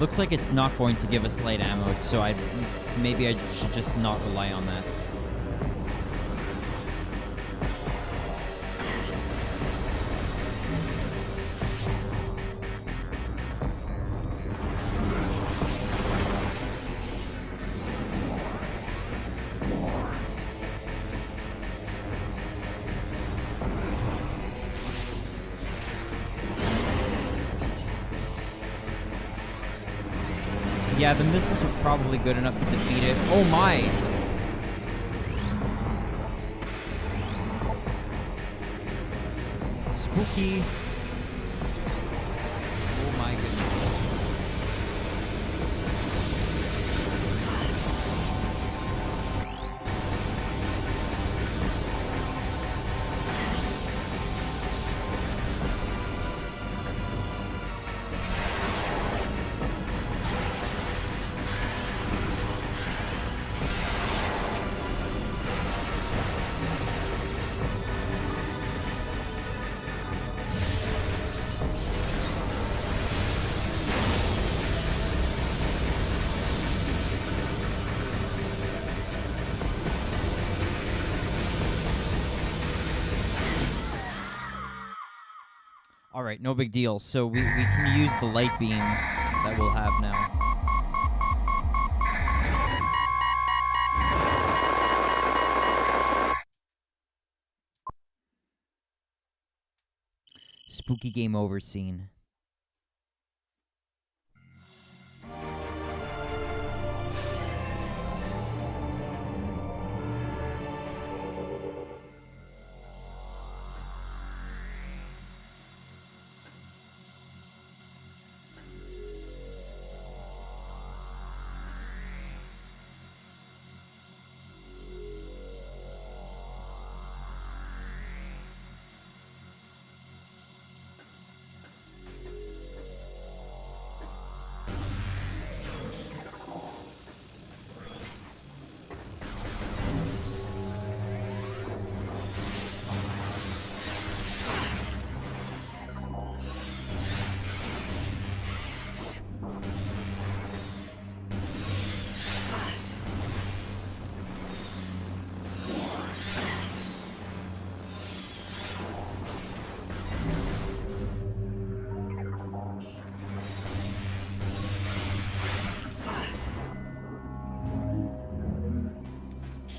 Looks like it's not going to give us light ammo, so maybe I should just not rely on that. Yeah, the missiles are probably good enough to defeat it. Oh my! Spooky. Oh my goodness. All right, no big deal. So we can use the light beam that we'll have now. Spooky game over scene.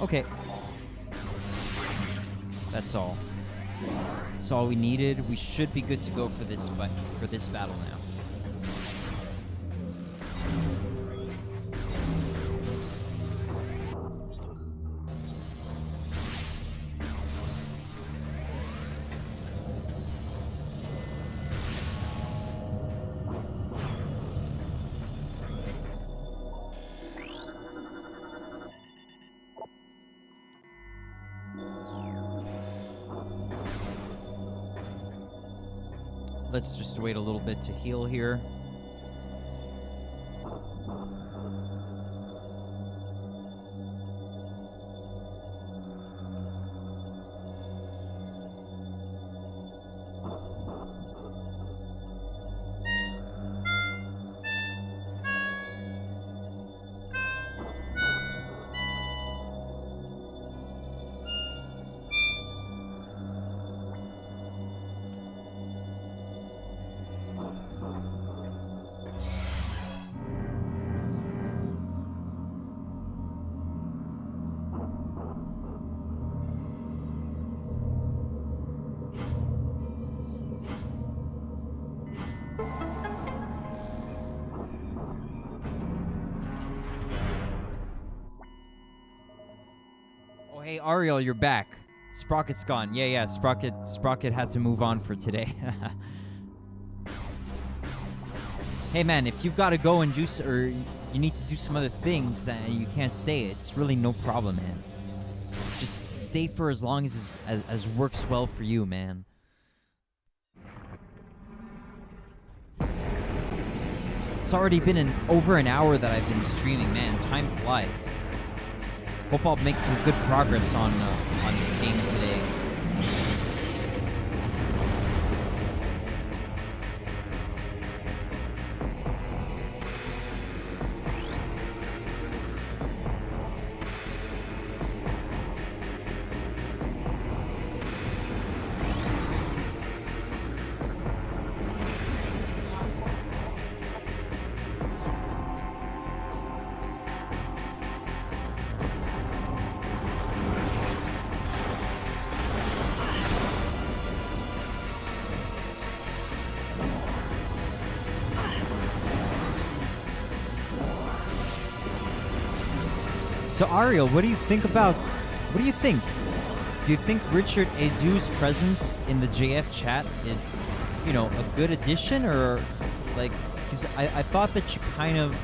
Okay. That's all. That's all we needed. We should be good to go for this battle now. Let's just wait a little bit to heal here. Oh, hey, Ariel, you're back. Sprocket's gone. Yeah, Sprocket had to move on for today. Hey, man, if you've got to go and or you need to do some other things that you can't stay, it's really no problem, man. Just stay for as long as works well for you, man. It's already been over an hour that I've been streaming, man. Time flies. Hope I'll make some good progress on this game today. So Ariel, what do you think? Do you think Richard Edu's presence in the JF chat is, a good addition, or like? Because I thought that you kind of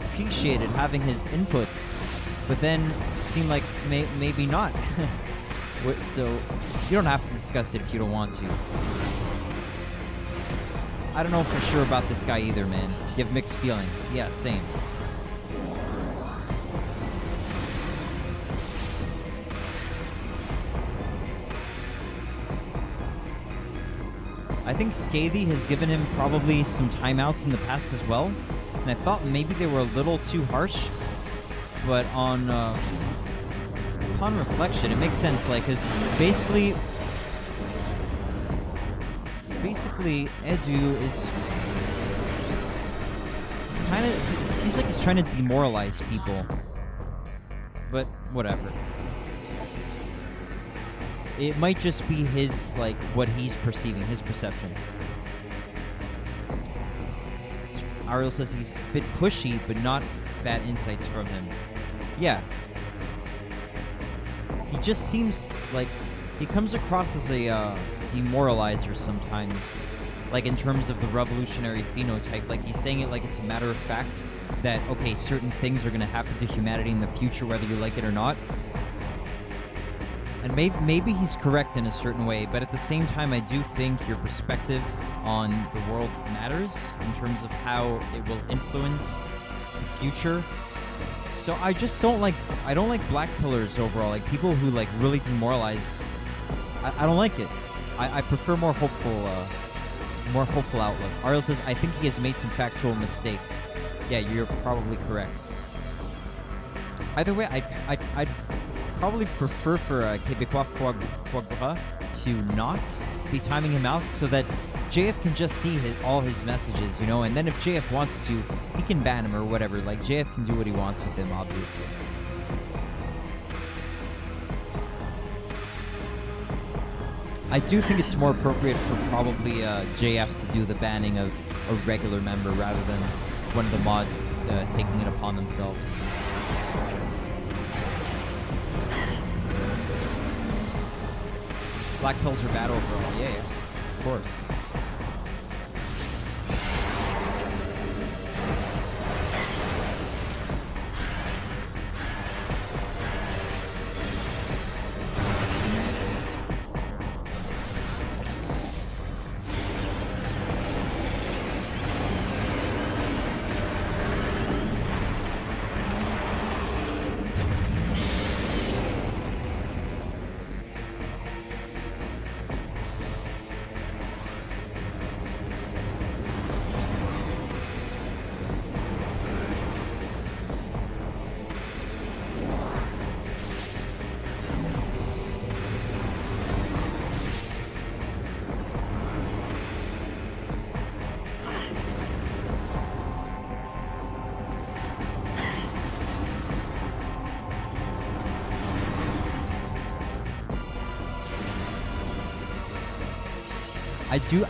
appreciated having his inputs, but then it seemed like maybe not. So you don't have to discuss it if you don't want to. I don't know for sure about this guy either, man. You have mixed feelings. Yeah, same. I think Scathy has given him probably some timeouts in the past as well, and I thought maybe they were a little too harsh, but upon reflection, it makes sense, like, because basically Edu is kind of, it seems like he's trying to demoralize people, but whatever. It might just be his, like, what he's perceiving, his perception. Ariel says he's a bit pushy, but not bad insights from him. Yeah. He just seems like he comes across as a demoralizer sometimes, like in terms of the revolutionary phenotype. Like he's saying it like it's a matter of fact that, okay, certain things are going to happen to humanity in the future whether you like it or not. And maybe he's correct in a certain way, but at the same time, I do think your perspective on the world matters in terms of how it will influence the future. So I just don't like black pillars overall, like people who like really demoralize. I don't like it. I prefer more hopeful outlook. Ariel says, I think he has made some factual mistakes. Yeah, you're probably correct. Either way, I'd probably prefer for Québécois Foie to not be timing him out so that JF can just see all his messages, and then if JF wants to, he can ban him or whatever. Like, JF can do what he wants with him, obviously. I do think it's more appropriate for probably JF to do the banning of a regular member rather than one of the mods taking it upon themselves. Black pills are bad overall. Yeah, of course.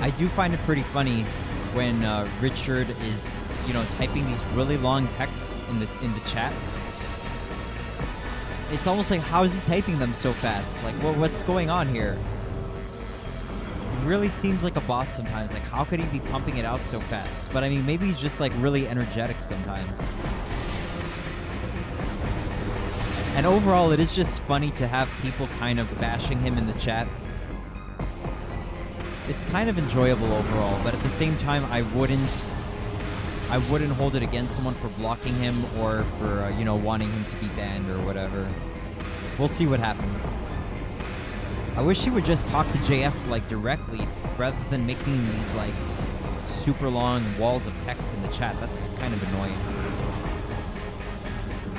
I do find it pretty funny when Richard is, typing these really long texts in the chat. It's almost like, how is he typing them so fast? Like, what's going on here? He really seems like a boss sometimes. Like, how could he be pumping it out so fast? But I mean, maybe he's just like really energetic sometimes. And overall, it is just funny to have people kind of bashing him in the chat. It's kind of enjoyable overall, but at the same time, I wouldn't hold it against someone for blocking him or for wanting him to be banned or whatever. We'll see what happens. I wish he would just talk to JF like directly rather than making these like super long walls of text in the chat. That's kind of annoying.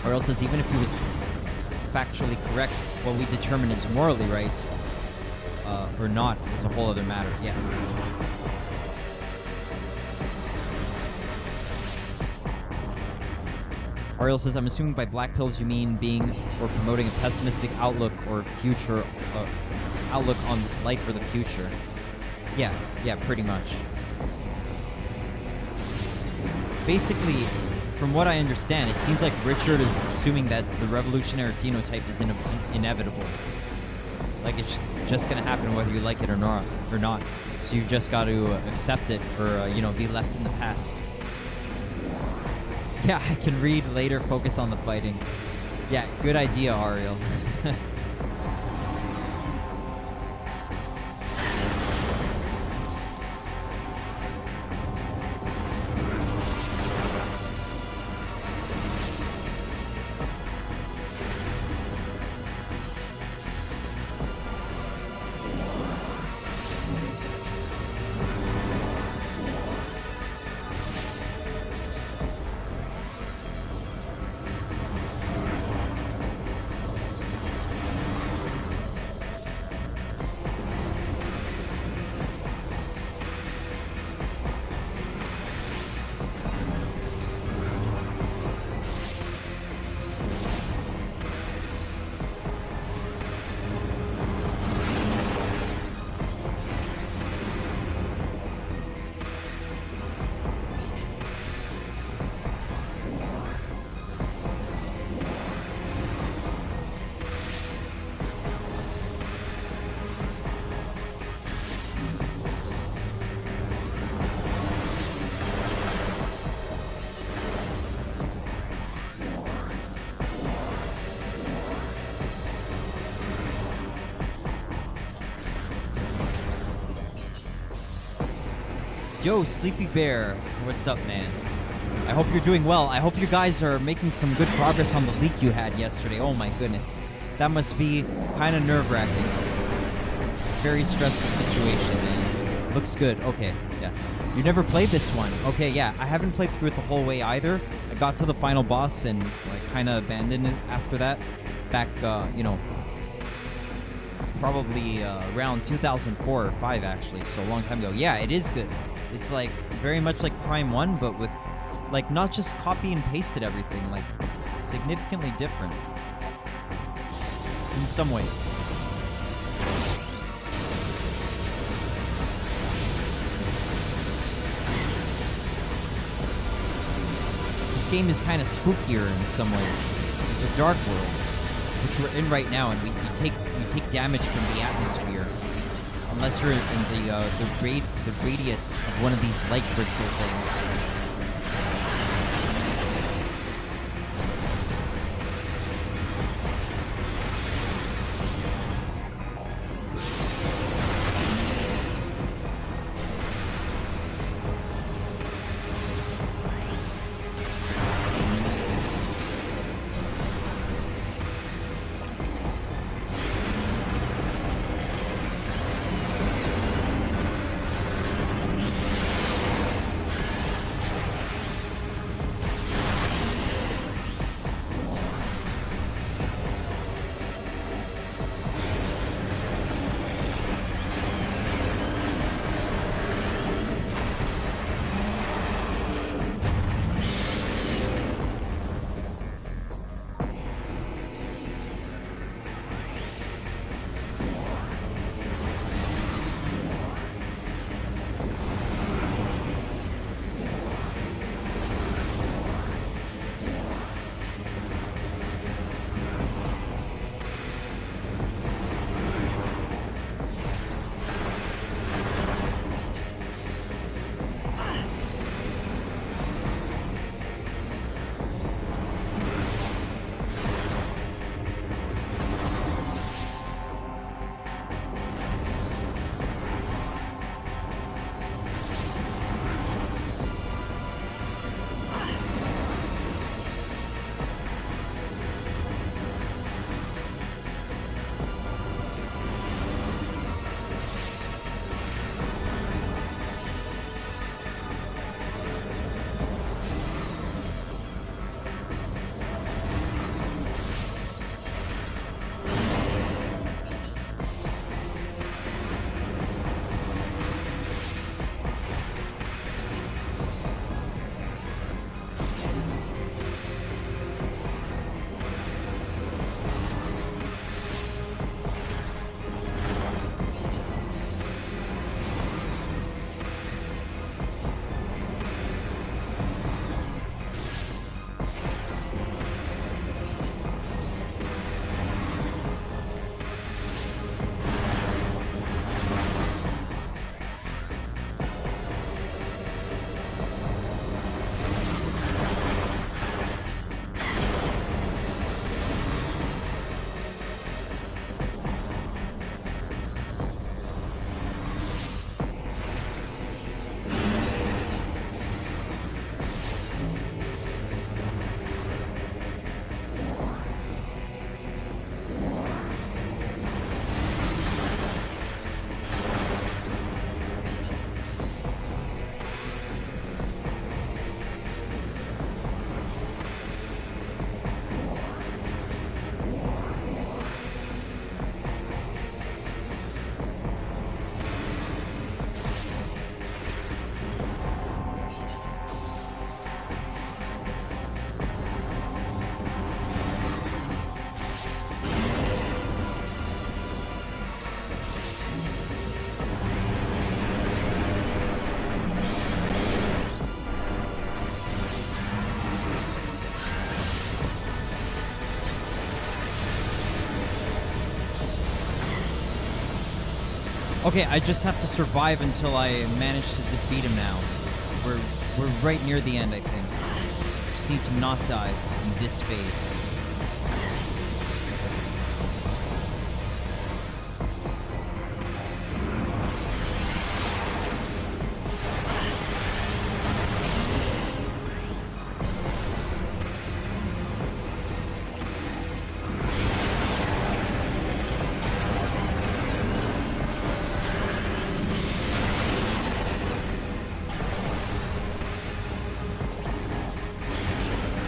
Or else, even if he was factually correct, what we determine is morally right or not is a whole other matter. Yeah. Ariel says, I'm assuming by black pills you mean being or promoting a pessimistic outlook or future outlook on life for the future. Yeah, pretty much. Basically, from what I understand, it seems like Richard is assuming that the revolutionary phenotype is inevitable. Like it's just gonna happen whether you like it or not. So you just got to accept it, or be left in the past. Yeah, I can read later. Focus on the fighting. Yeah, good idea, Ariel. Yo, Sleepy Bear, what's up, man? I hope you're doing well. I hope you guys are making some good progress on the leak you had yesterday. Oh my goodness. That must be kind of nerve-wracking. Very stressful situation, man. Looks good. Okay, yeah. You never played this one. Okay, yeah. I haven't played through it the whole way either. I got to the final boss and kind of abandoned it after that. Back, probably around 2004 or 5 actually, so a long time ago. Yeah, it is good. It's like very much like Prime 1, but with not just copy and pasted everything, like significantly different in some ways. This game is kind of spookier in some ways. It's a dark world, which we're in right now, and you take damage from the atmosphere. Unless you're in the radius of one of these light crystal things. Okay, I just have to survive until I manage to defeat him now. We're right near the end, I think. Just need to not die in this phase.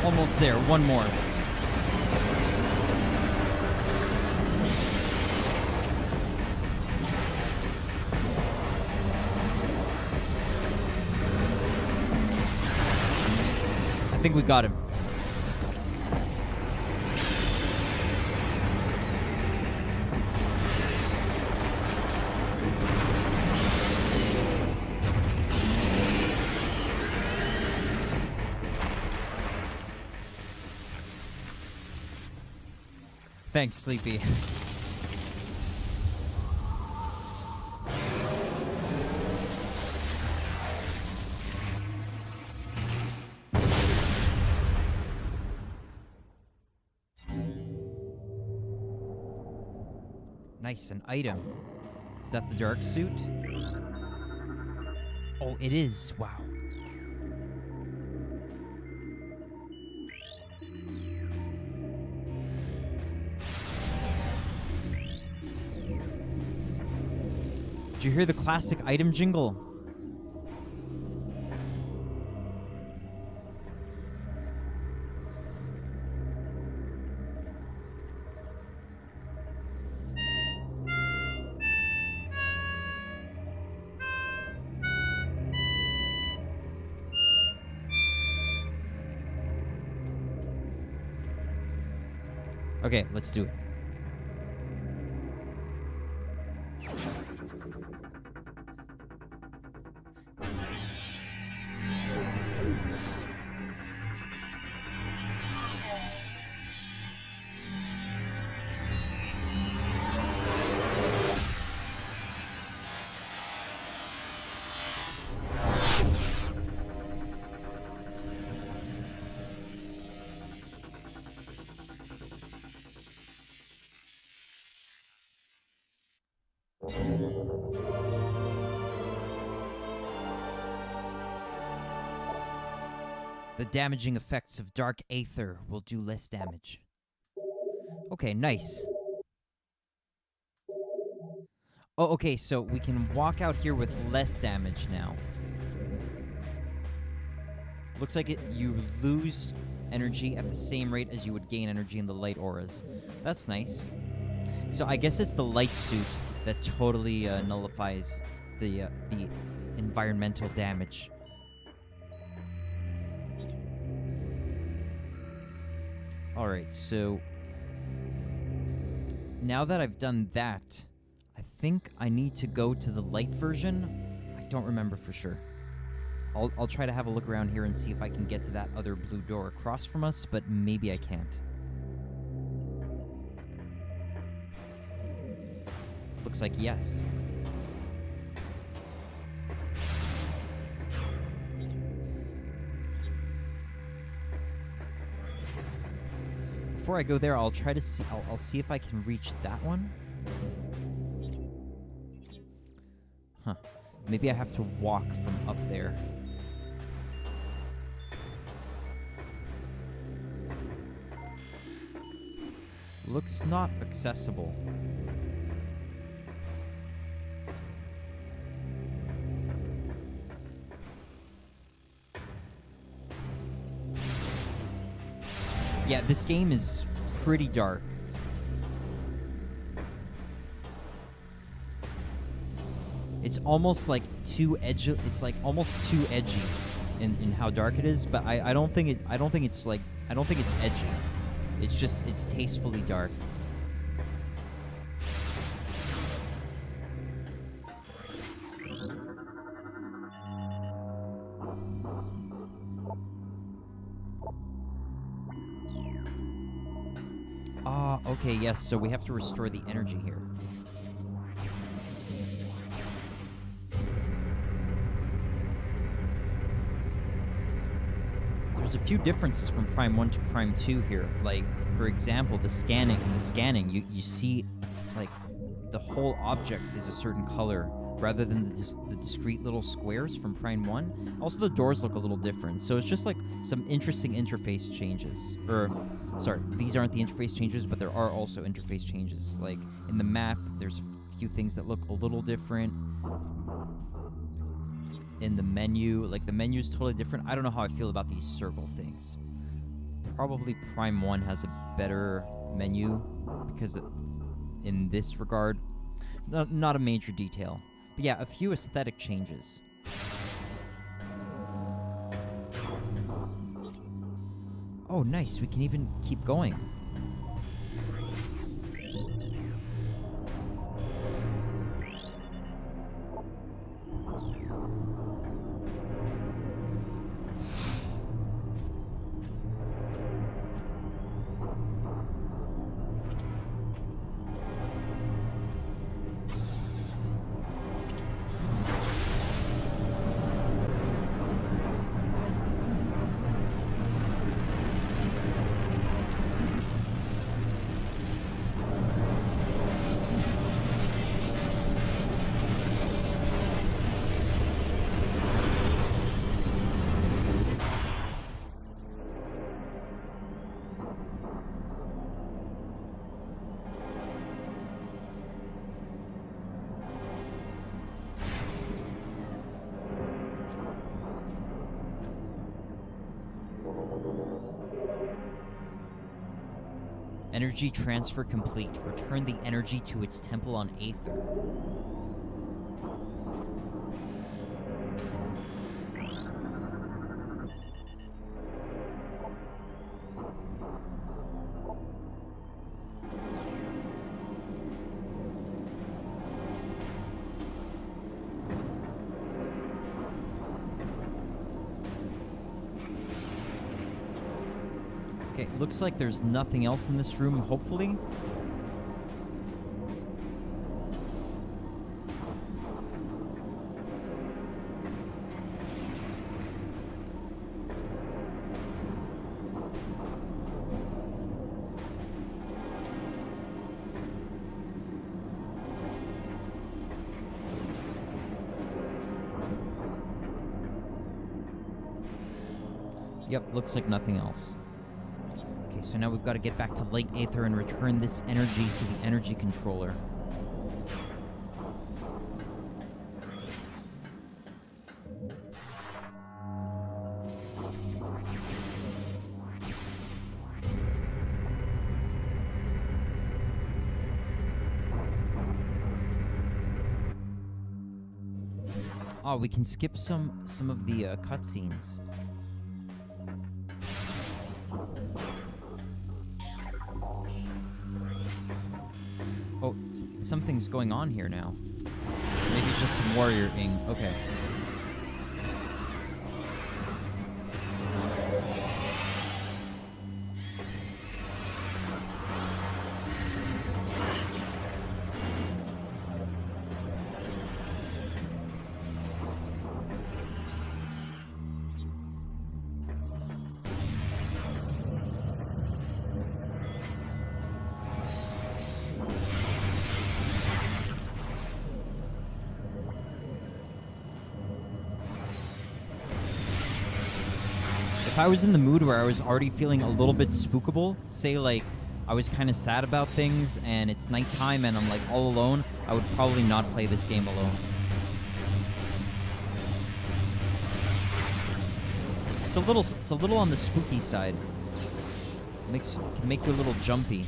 Almost there. One more. I think we got him. Thanks, Sleepy. Nice, an item. Is that the dark suit? Oh, it is. Wow. Did you hear the classic item jingle? Okay, let's do it. The damaging effects of dark aether will do less damage. Okay, nice. Oh, okay, so we can walk out here with less damage now. Looks like you lose energy at the same rate as you would gain energy in the light auras. That's nice. So I guess it's the light suit that totally nullifies the environmental damage. Alright, so now that I've done that, I think I need to go to the light version. I don't remember for sure. I'll try to have a look around here and see if I can get to that other blue door across from us, but maybe I can't. Looks like yes. Before I go there, I'll try to see. I'll see if I can reach that one. Huh. Maybe I have to walk from up there. Looks not accessible. Yeah, this game is pretty dark. It's almost like too edgy. It's like almost too edgy in how dark it is. But I don't think it's edgy. It's just it's tastefully dark. Okay, yes, so we have to restore the energy here. there's a few differences from Prime 1 to Prime 2 here. Like, for example, the scanning. In the scanning, you see, like, the whole object is a certain color rather than the discrete little squares from Prime 1. Also, the doors look a little different. So it's just, like, some interesting interface changes. Sorry, these aren't the interface changes, but there are also interface changes. Like, in the map, there's a few things that look a little different. In the menu, like, the menu is totally different. I don't know how I feel about these circle things. Probably Prime 1 has a better menu because in this regard, not a major detail. But yeah, a few aesthetic changes. Oh, nice. We can even keep going. Energy transfer complete. Return the energy to its temple on Aether. Okay, looks like there's nothing else in this room, hopefully. Yep, looks like nothing else. Okay, so now we've got to get back to Lake Aether and return this energy to the energy controller. Oh, we can skip some of the cutscenes. Oh, something's going on here now. Maybe it's just some warrior-ing. Okay. If I was in the mood where I was already feeling a little bit spookable, say like I was kind of sad about things and it's nighttime and I'm like all alone, I would probably not play this game alone. It's a little on the spooky side. Can make you a little jumpy.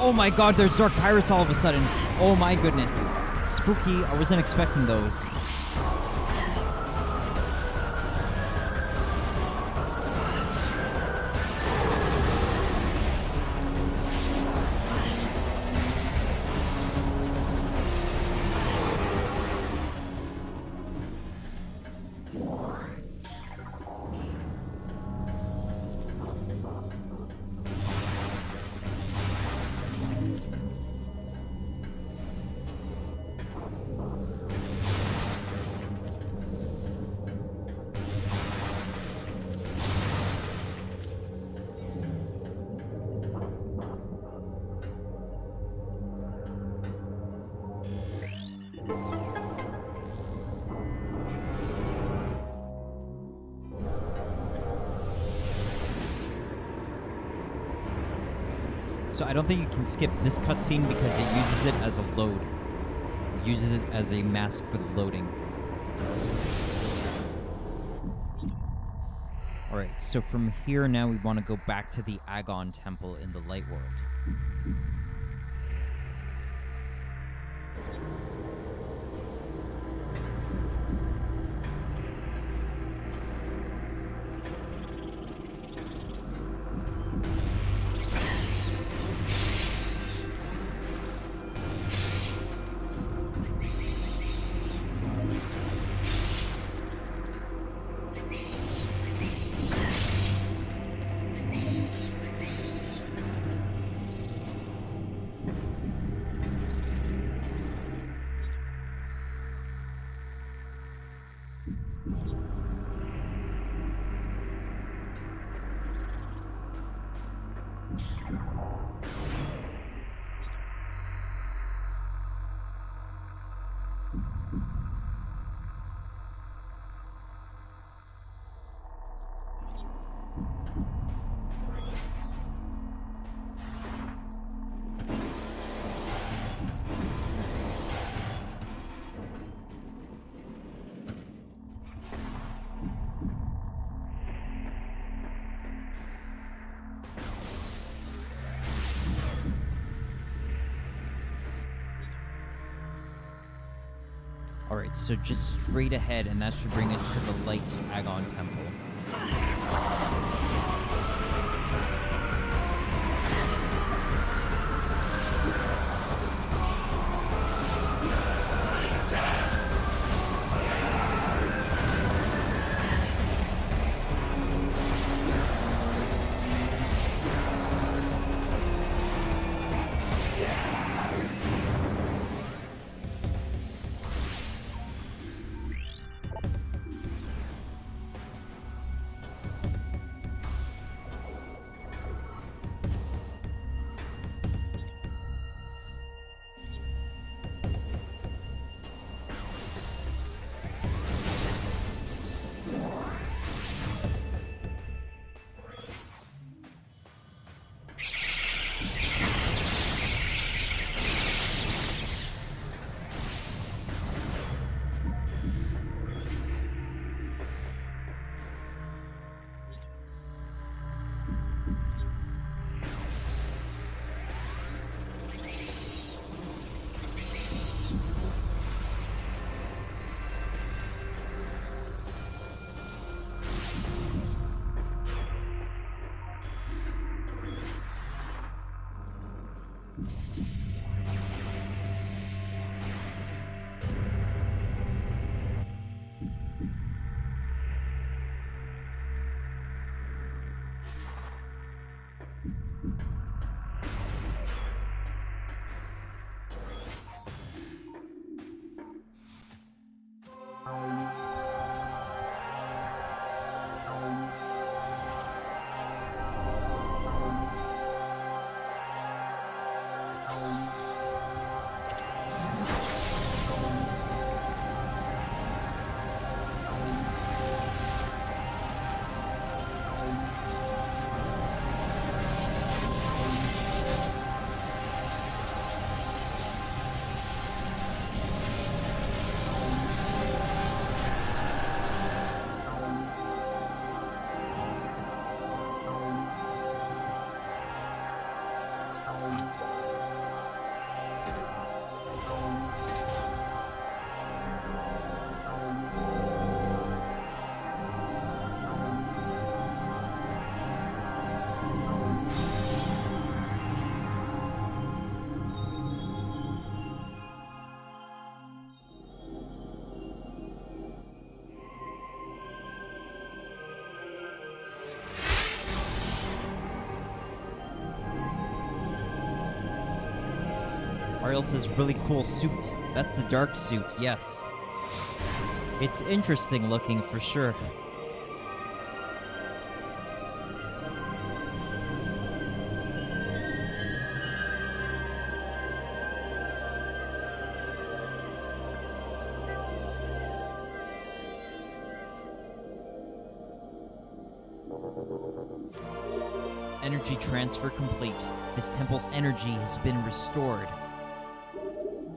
Oh my god, there's Dark Pirates all of a sudden. Oh my goodness. Spooky. I wasn't expecting those. So I don't think you can skip this cutscene because it uses it as a load. It uses it as a mask for the loading. Alright, so from here now we want to go back to the Agon temple in the light world. Alright, so just straight ahead, and that should bring us to the Light Agon Temple. Ariel says, really cool suit. That's the dark suit, yes. It's interesting looking for sure. Energy transfer complete. This temple's energy has been restored.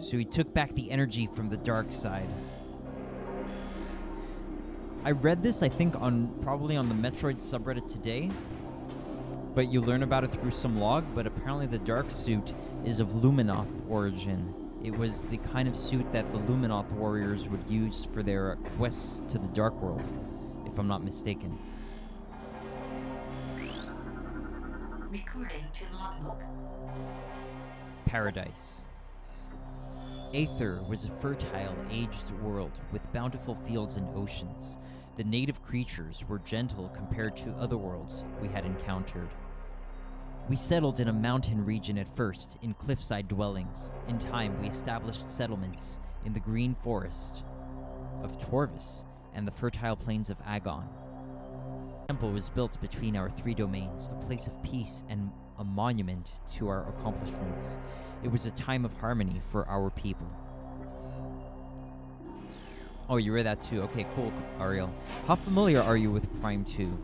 So he took back the energy from the dark side. I read this, I think, probably on the Metroid subreddit today, but you learn about it through some log, but apparently the dark suit is of Luminoth origin. It was the kind of suit that the Luminoth warriors would use for their quests to the Dark World, if I'm not mistaken. Recording to logbook. Paradise. Aether was a fertile, aged world with bountiful fields and oceans. The native creatures were gentle compared to other worlds we had encountered. We settled in a mountain region at first, in cliffside dwellings. In time, we established settlements in the green forest of Torvis and the fertile plains of Agon. The temple was built between our three domains, a place of peace and a monument to our accomplishments. It was a time of harmony for our people. Oh, you read that too. Okay, cool, Ariel. How familiar are you with Prime 2?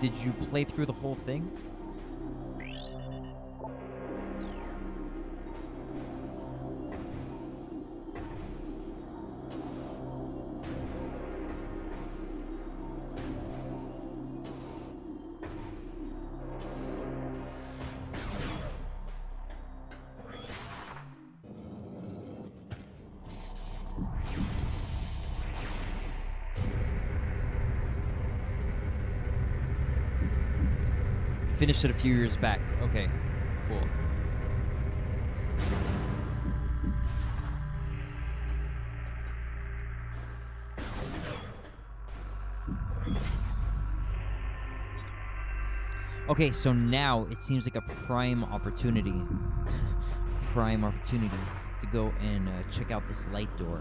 Did you play through the whole thing? Finished it a few years back. Okay, cool. Okay, so now it seems like a prime opportunity. Prime opportunity to go and check out this light door.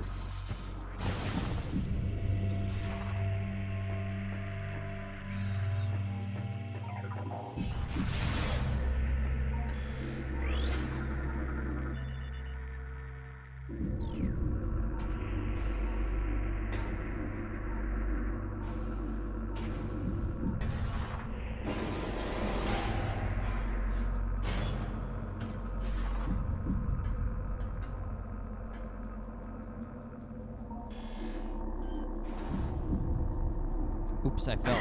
Oops, I fell.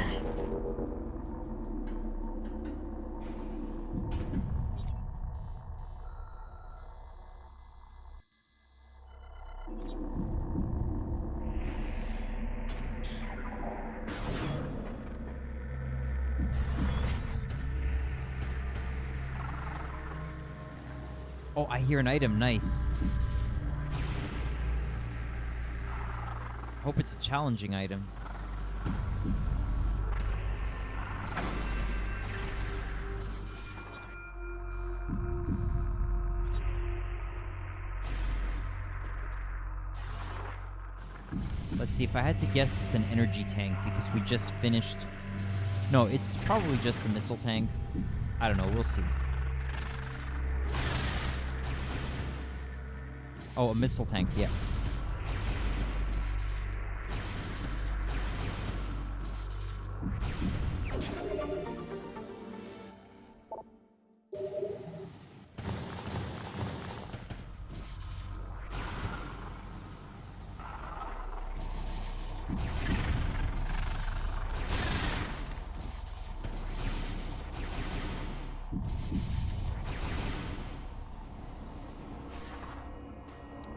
Oh, I hear an item. Nice. Hope it's a challenging item. Let's see, if I had to guess, it's an energy tank because we just finished... No, it's probably just a missile tank. I don't know, we'll see. Oh, a missile tank, yeah.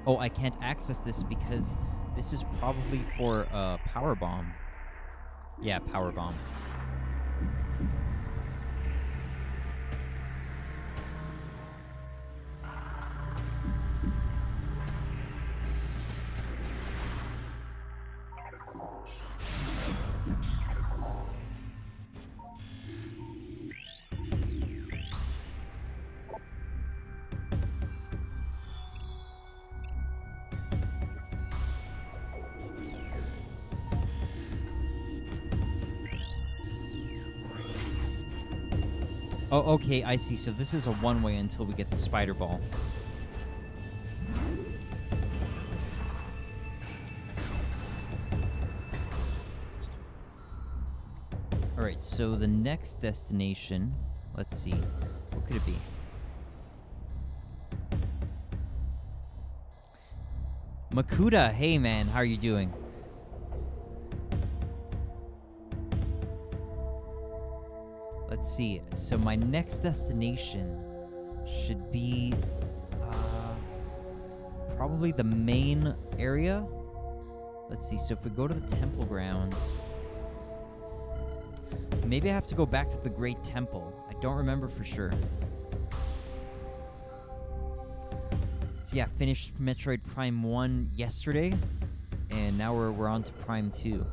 Oh, I can't access this because this is probably for power bomb. Yeah, power bomb. Oh, okay, I see. So this is a one-way until we get the spider ball. Alright, so the next destination... Let's see. What could it be? Makuta, hey man, how are you doing? Let's see. So my next destination should be probably the main area. Let's see. So if we go to the temple grounds, maybe I have to go back to the Great Temple. I don't remember for sure. So yeah, finished Metroid Prime 1 yesterday, and now we're on to Prime 2.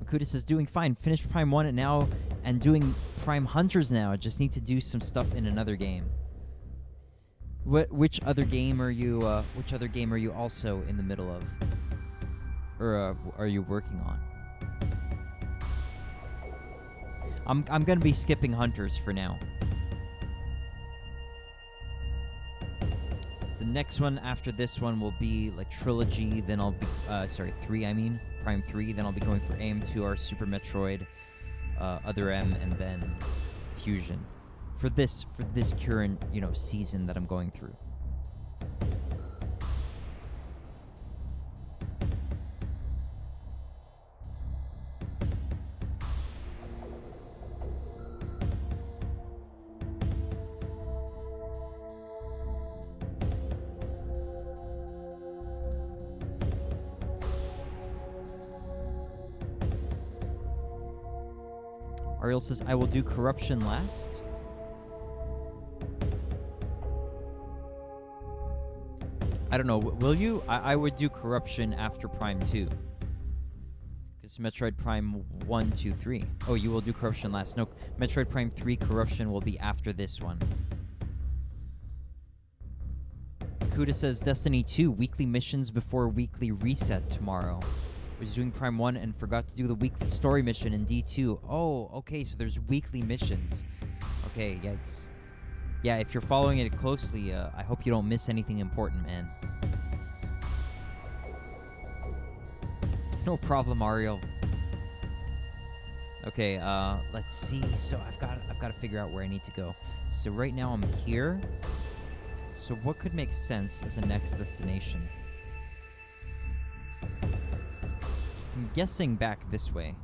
Makuta says, doing fine. Finished Prime 1 and now, and doing Prime Hunters now. I just need to do some stuff in another game. Which other game are you also in the middle of? Or are you working on? I'm gonna be skipping Hunters for now. The next one after this one will be like Trilogy, then I'll be 3 I mean, Prime 3, then I'll be going for AM2R, Super Metroid, Other M, and then Fusion. For this current, season that I'm going through. Ariel says, I will do Corruption last. I don't know, will you? I would do Corruption after Prime 2. Because Metroid Prime 1, 2, 3. Oh, you will do Corruption last. No, Metroid Prime 3 Corruption will be after this one. Kuda says, Destiny 2, weekly missions before weekly reset tomorrow. Was doing Prime 1 and forgot to do the weekly story mission in D2. Oh, okay, so there's weekly missions. Okay, yikes. Yeah, if you're following it closely, I hope you don't miss anything important, man. No problem, Ariel. Okay, let's see. So I've got to figure out where I need to go. So right now I'm here. So what could make sense as a next destination? I'm guessing back this way,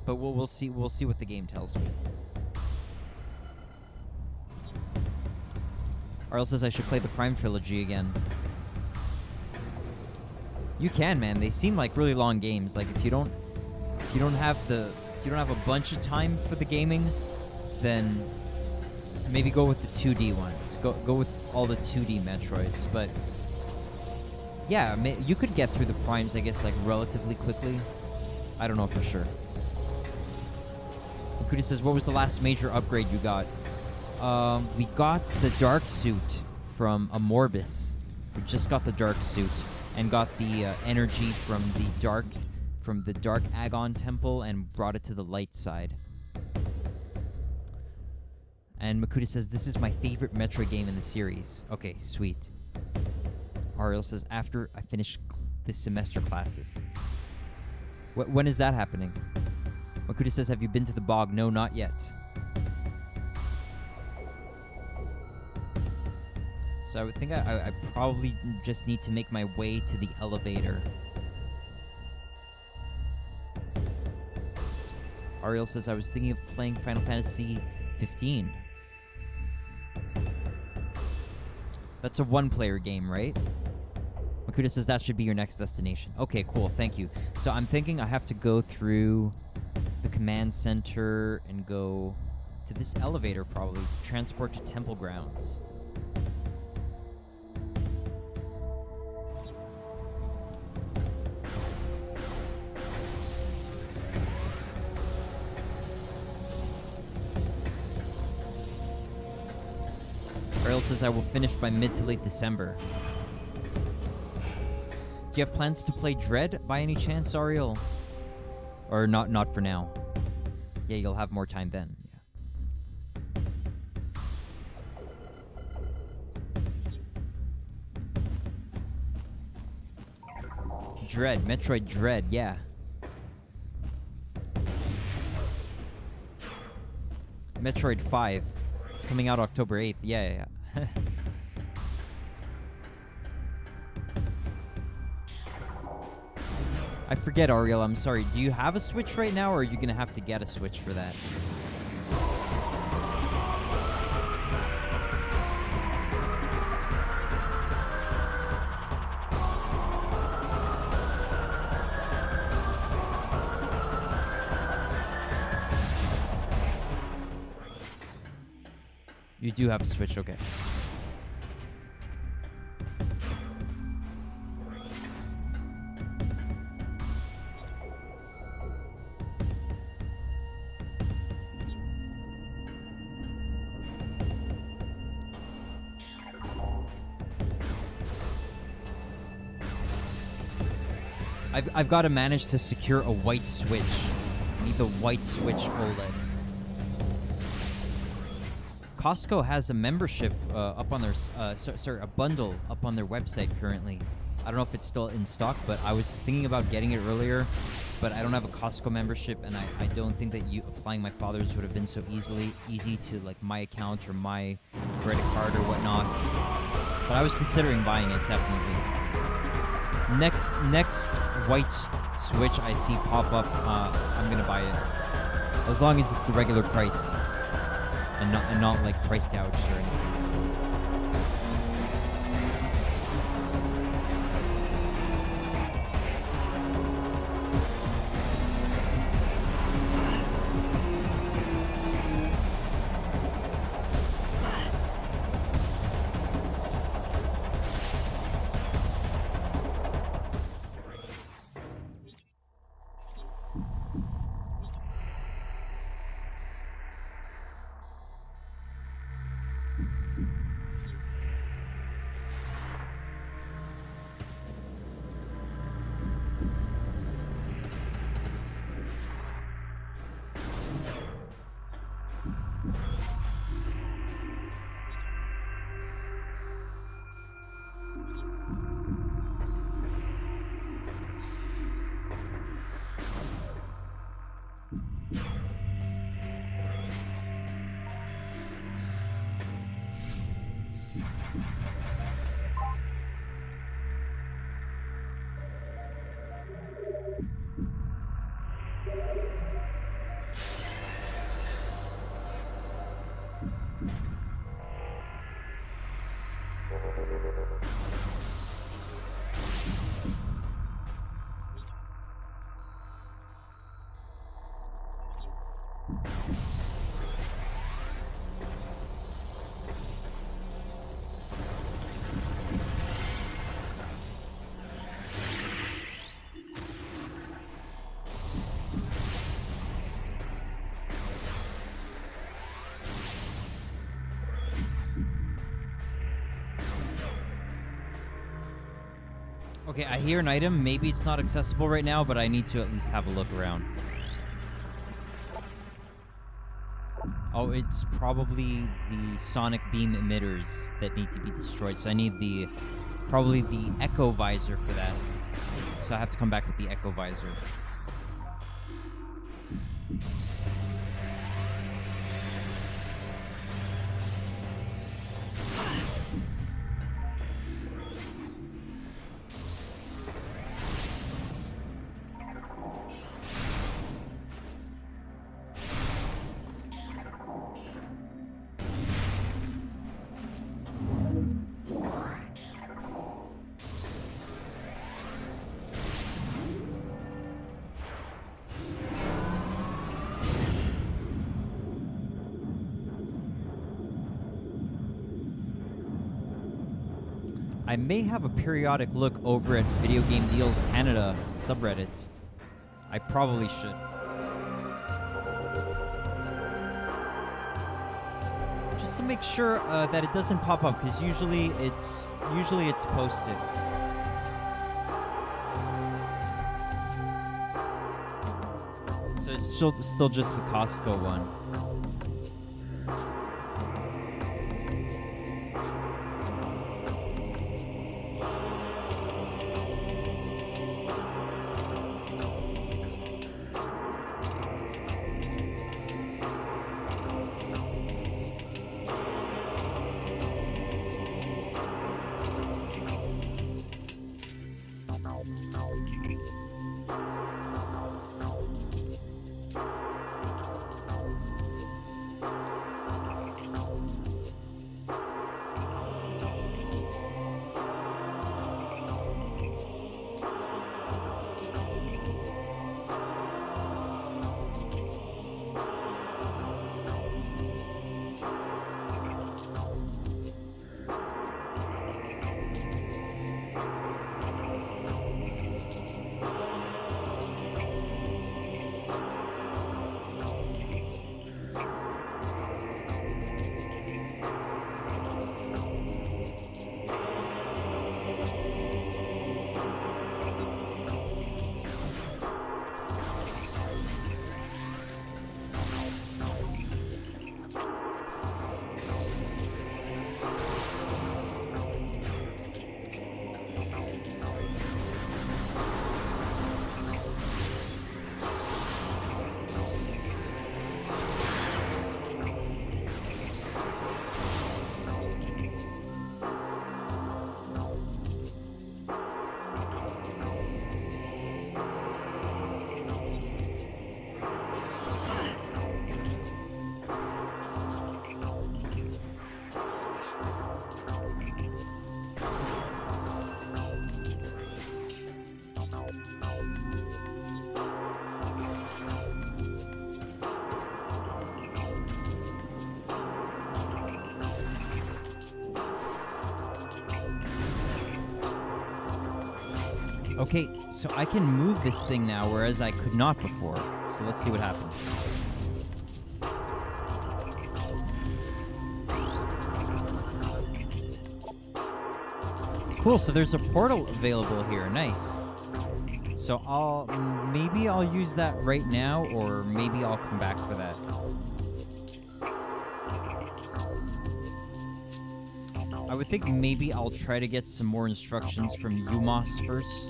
but we'll see. We'll see what the game tells me. Arl says I should play the Prime Trilogy again. You can, man. They seem like really long games. Like if you don't have a bunch of time for the gaming, then maybe go with the 2D ones. Go with all the 2D Metroids, but. Yeah, you could get through the primes, I guess, like, relatively quickly. I don't know for sure. Makuta says, what was the last major upgrade you got? We got the Dark Suit from Amorbis. We just got the Dark Suit and got the energy from the Dark Agon Temple and brought it to the light side. And Makuta says, this is my favorite Metroid game in the series. Okay, sweet. Ariel says, after I finish this semester classes. When is that happening? Makuta says, have you been to the bog? No, not yet. So I would think I probably just need to make my way to the elevator. Ariel says, I was thinking of playing Final Fantasy 15. That's a one-player game, right? Makuta says that should be your next destination. Okay, cool, thank you. So I'm thinking I have to go through the command center and go to this elevator, probably. Transport to Temple Grounds. Ariel says I will finish by mid to late December. you have plans to play Dread by any chance, Ariel? Or not for now? Yeah, you'll have more time then. Yeah. Dread, Metroid Dread, yeah. Metroid 5. It's coming out October 8th. Yeah. I forget, Ariel, I'm sorry. Do you have a Switch right now, or are you going to have to get a Switch for that? You do have a Switch, okay. I've got to manage to secure a white Switch. I need the white Switch OLED. Costco has a membership up on their, a bundle up on their website currently. I don't know if it's still in stock, but I was thinking about getting it earlier, but I don't have a Costco membership, and I don't think that applying my father's would have been so easy to like my account or my credit card or whatnot. But I was considering buying it, definitely. Next white Switch I see pop up, I'm gonna buy it, as long as it's the regular price and not like price gouged or anything. Okay, I hear an item. Maybe it's not accessible right now, but I need to at least have a look around. Oh, it's probably the sonic beam emitters that need to be destroyed. So I need probably the echo visor for that. So I have to come back with the echo visor. I may have a periodic look over at Video Game Deals Canada subreddit. I probably should. Just to make sure that it doesn't pop up, because usually it's posted. still just the Costco one. Okay, so I can move this thing now, whereas I could not before. So let's see what happens. Cool, so there's a portal available here. Nice. So maybe I'll use that right now, or maybe I'll come back for that. I would think maybe I'll try to get some more instructions from Umos first.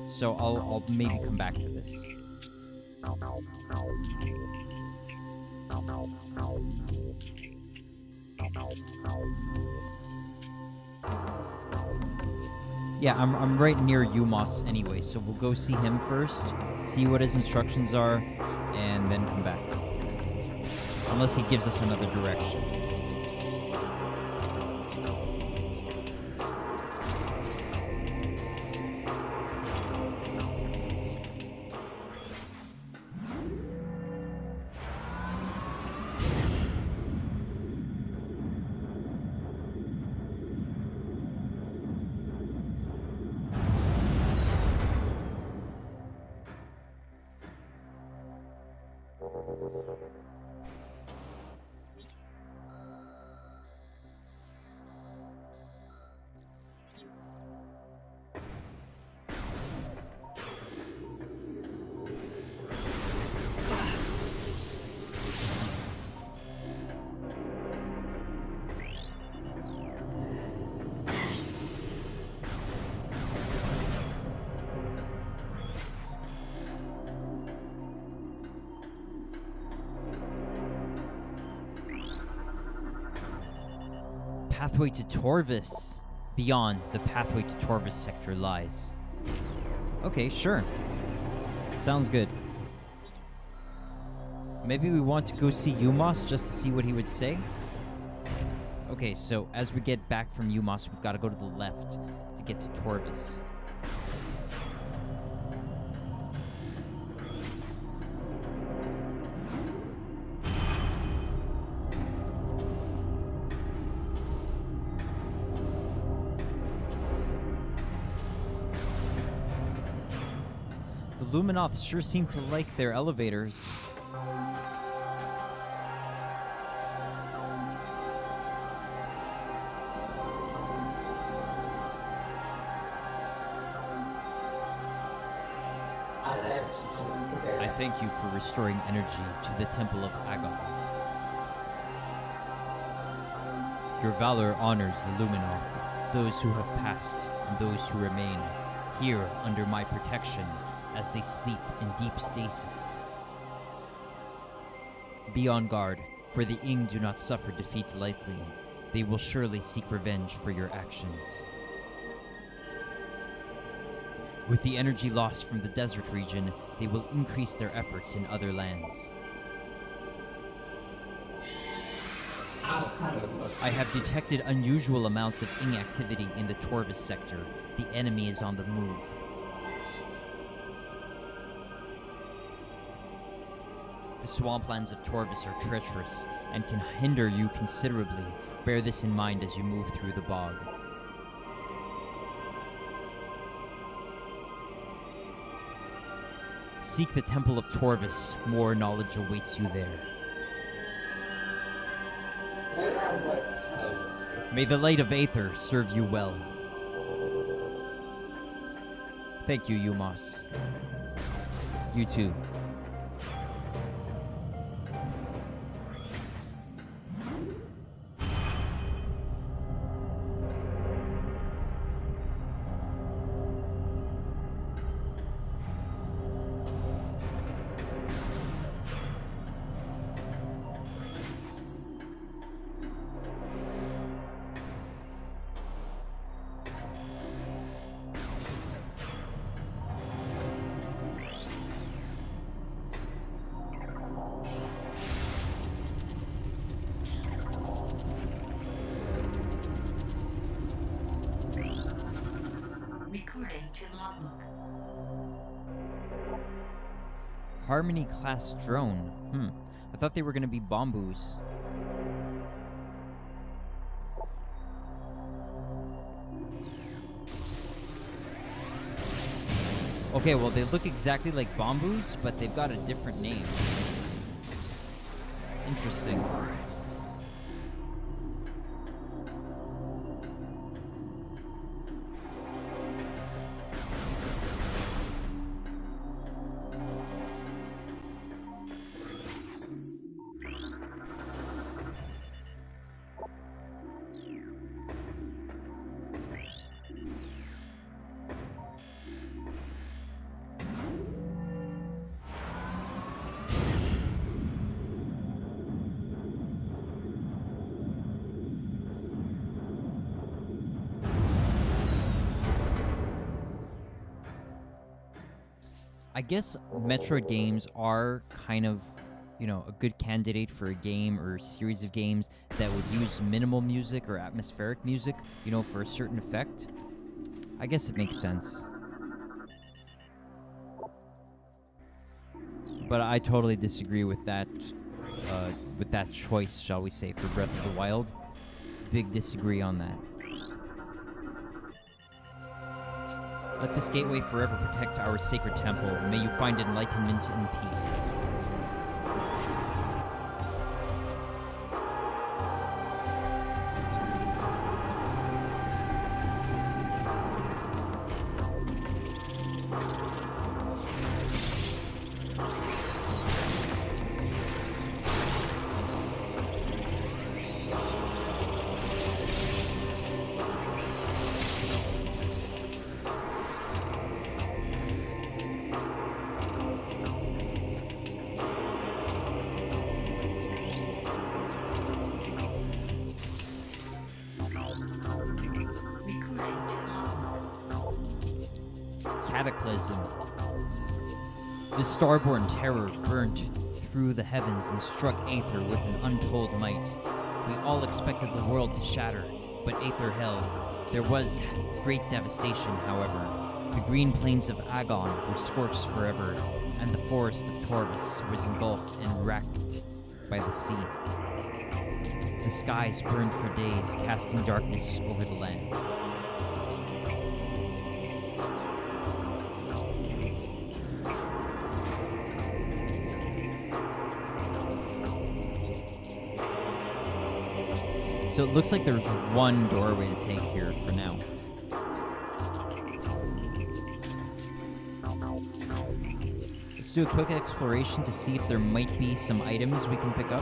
So I'll maybe come back to this. Yeah, I'm right near Umos anyway, so we'll go see him first, see what his instructions are, and then come back. Unless he gives us another direction. Pathway to Torvis. Beyond the pathway to Torvis sector lies. Okay, sure. Sounds good. Maybe we want to go see Umos just to see what he would say? Okay, so as we get back from Umos, we've got to go to the left to get to Torvis. The Luminoths sure seem to like their elevators. I Thank you for restoring energy to the Temple of Agon. Your valor honors the Luminoth, those who have passed and those who remain here under my protection as they sleep in deep stasis. Be on guard, for the Ing do not suffer defeat lightly. They will surely seek revenge for your actions. With the energy lost from the desert region, they will increase their efforts in other lands. I have detected unusual amounts of Ing activity in the Torvis sector. The enemy is on the move. The swamplands of Torvis are treacherous and can hinder you considerably. Bear this in mind as you move through the bog. Seek the Temple of Torvis. More knowledge awaits you there. May the light of Aether serve you well. Thank you, Umos. You too. Recording to logbook. Harmony-class drone. I thought they were going to be bamboos. Okay, well, they look exactly like bamboos, but they've got a different name. Interesting. I guess Metroid games are kind of, a good candidate for a game or a series of games that would use minimal music or atmospheric music, for a certain effect. I guess it makes sense. But I totally disagree with that choice, shall we say, for Breath of the Wild. Big disagree on that. Let this gateway forever protect our sacred temple. May you find enlightenment and peace. Cataclysm. The starborn terror burnt through the heavens and struck Aether with an untold might. We all expected the world to shatter, but Aether held. There was great devastation, however. The green plains of Agon were scorched forever, and the forest of Torvis was engulfed and wrecked by the sea. The skies burned for days, casting darkness over the land. So it looks like there's one doorway to take here for now. Let's do a quick exploration to see if there might be some items we can pick up.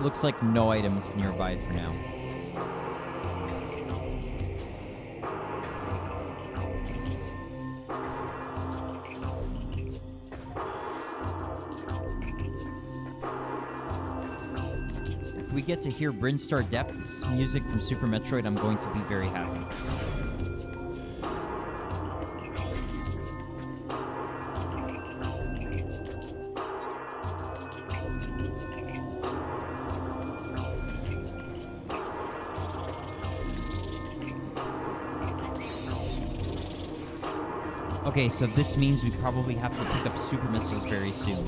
Looks like no items nearby for now. If we get to hear Brinstar Depths music from Super Metroid, I'm going to be very happy. Okay, so this means we probably have to pick up super missiles very soon.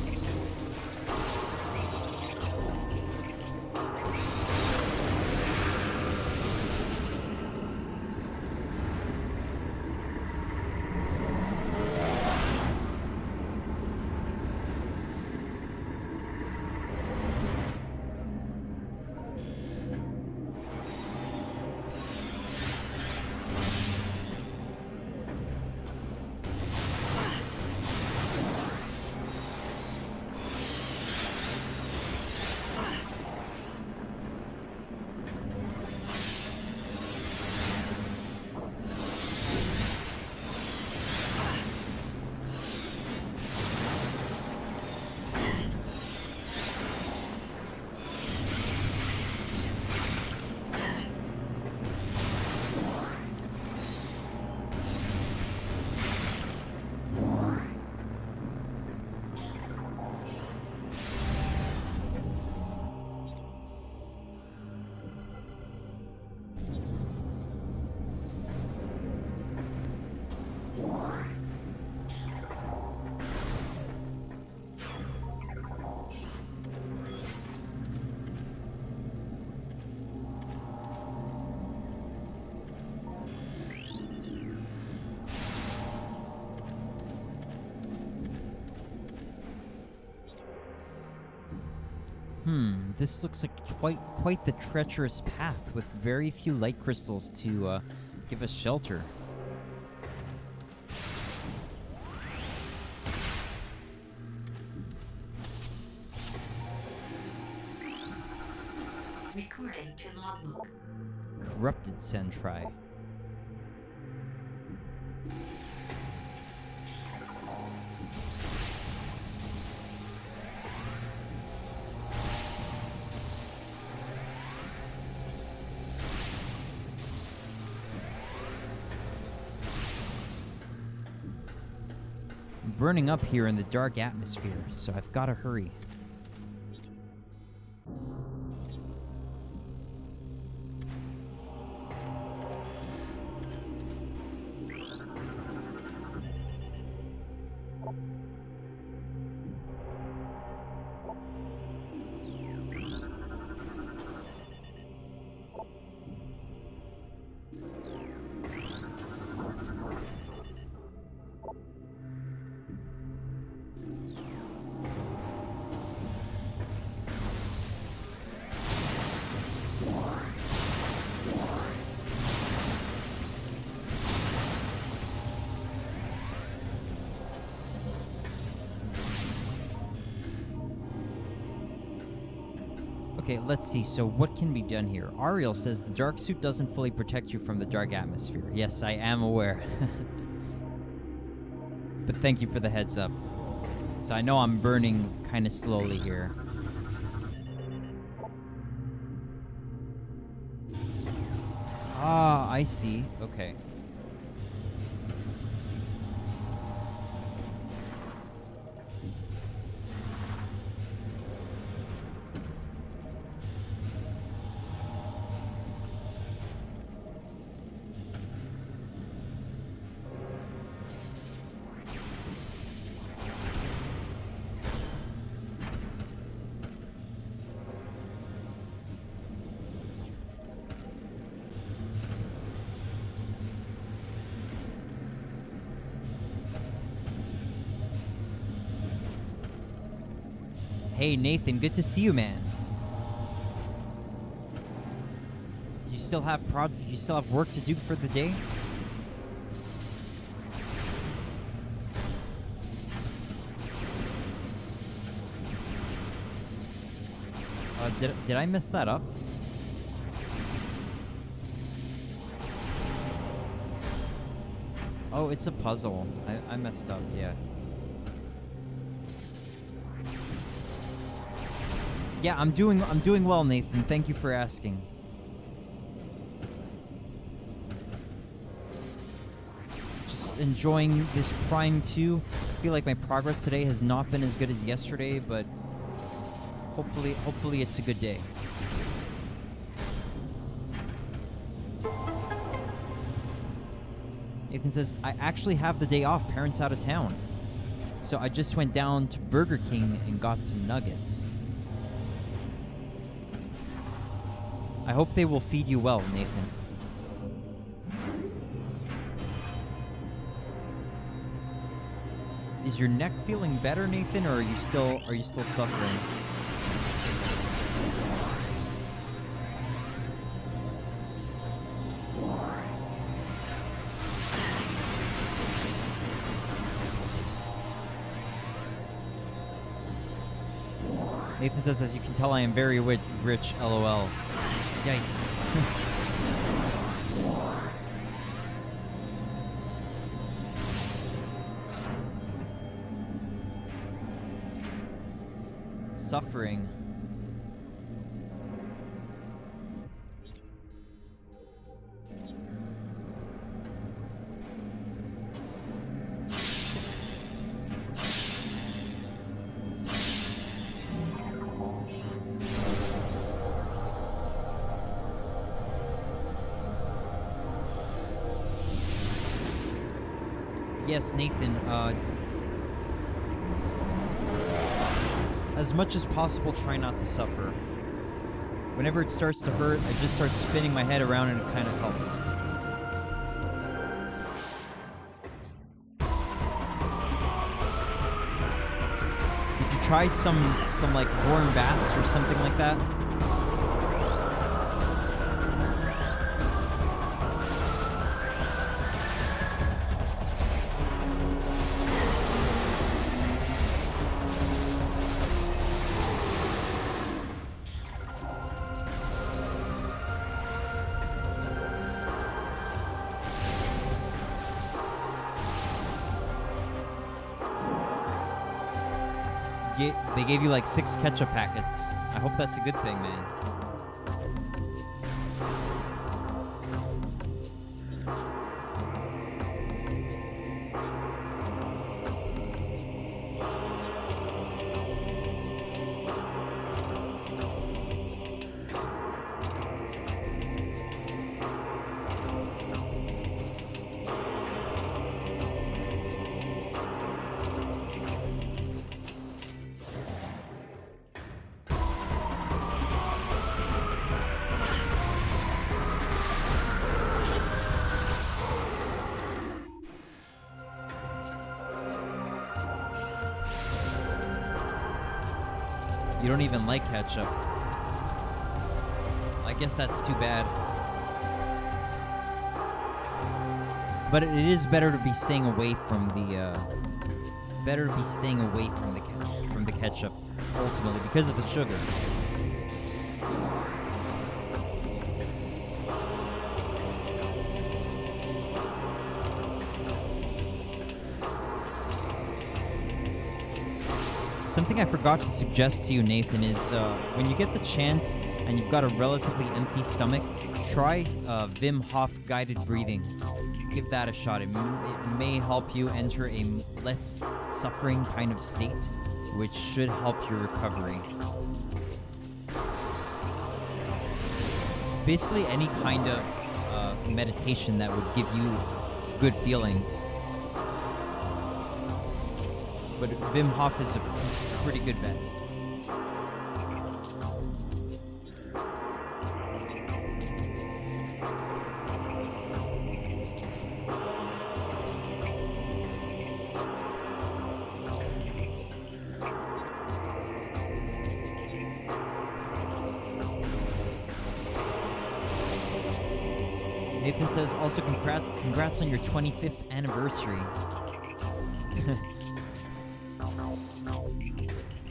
This looks like quite the treacherous path with very few light crystals to give us shelter. Recording to logbook. Corrupted Sentry. Burning up here in the dark atmosphere, so I've got to hurry. Okay, let's see. So what can be done here? Ariel says the dark suit doesn't fully protect you from the dark atmosphere. Yes, I am aware. But thank you for the heads up. So I know I'm burning kind of slowly here. Ah, I see. Okay. Hey Nathan, good to see you, man. Do you still have work to do for the day? Did I mess that up? Oh, it's a puzzle. I messed up, yeah. Yeah, I'm doing well, Nathan. Thank you for asking. Just enjoying this Prime 2. I feel like my progress today has not been as good as yesterday, but hopefully it's a good day. Nathan says, I actually have the day off. Parents out of town. So I just went down to Burger King and got some nuggets. I hope they will feed you well, Nathan. Is your neck feeling better, Nathan, or are you still suffering? Nathan says, as you can tell, I am very rich, LOL. Yikes. Suffering. Yes, Nathan, as much as possible, try not to suffer. Whenever it starts to hurt, I just start spinning my head around and it kind of helps. Did you try some like warm baths or something like that? They gave you like 6 ketchup packets. I hope that's a good thing, man. You don't even like ketchup. I guess that's too bad. But it is better to be staying away from the ketchup ultimately because of the sugar. Something I forgot to suggest to you, Nathan, is when you get the chance and you've got a relatively empty stomach, try Wim Hof guided breathing. Give that a shot. It may help you enter a less suffering kind of state, which should help your recovery. Basically, any kind of meditation that would give you good feelings. But Wim Hof is a pretty good bet. Nathan says, also congrats on your 25th anniversary.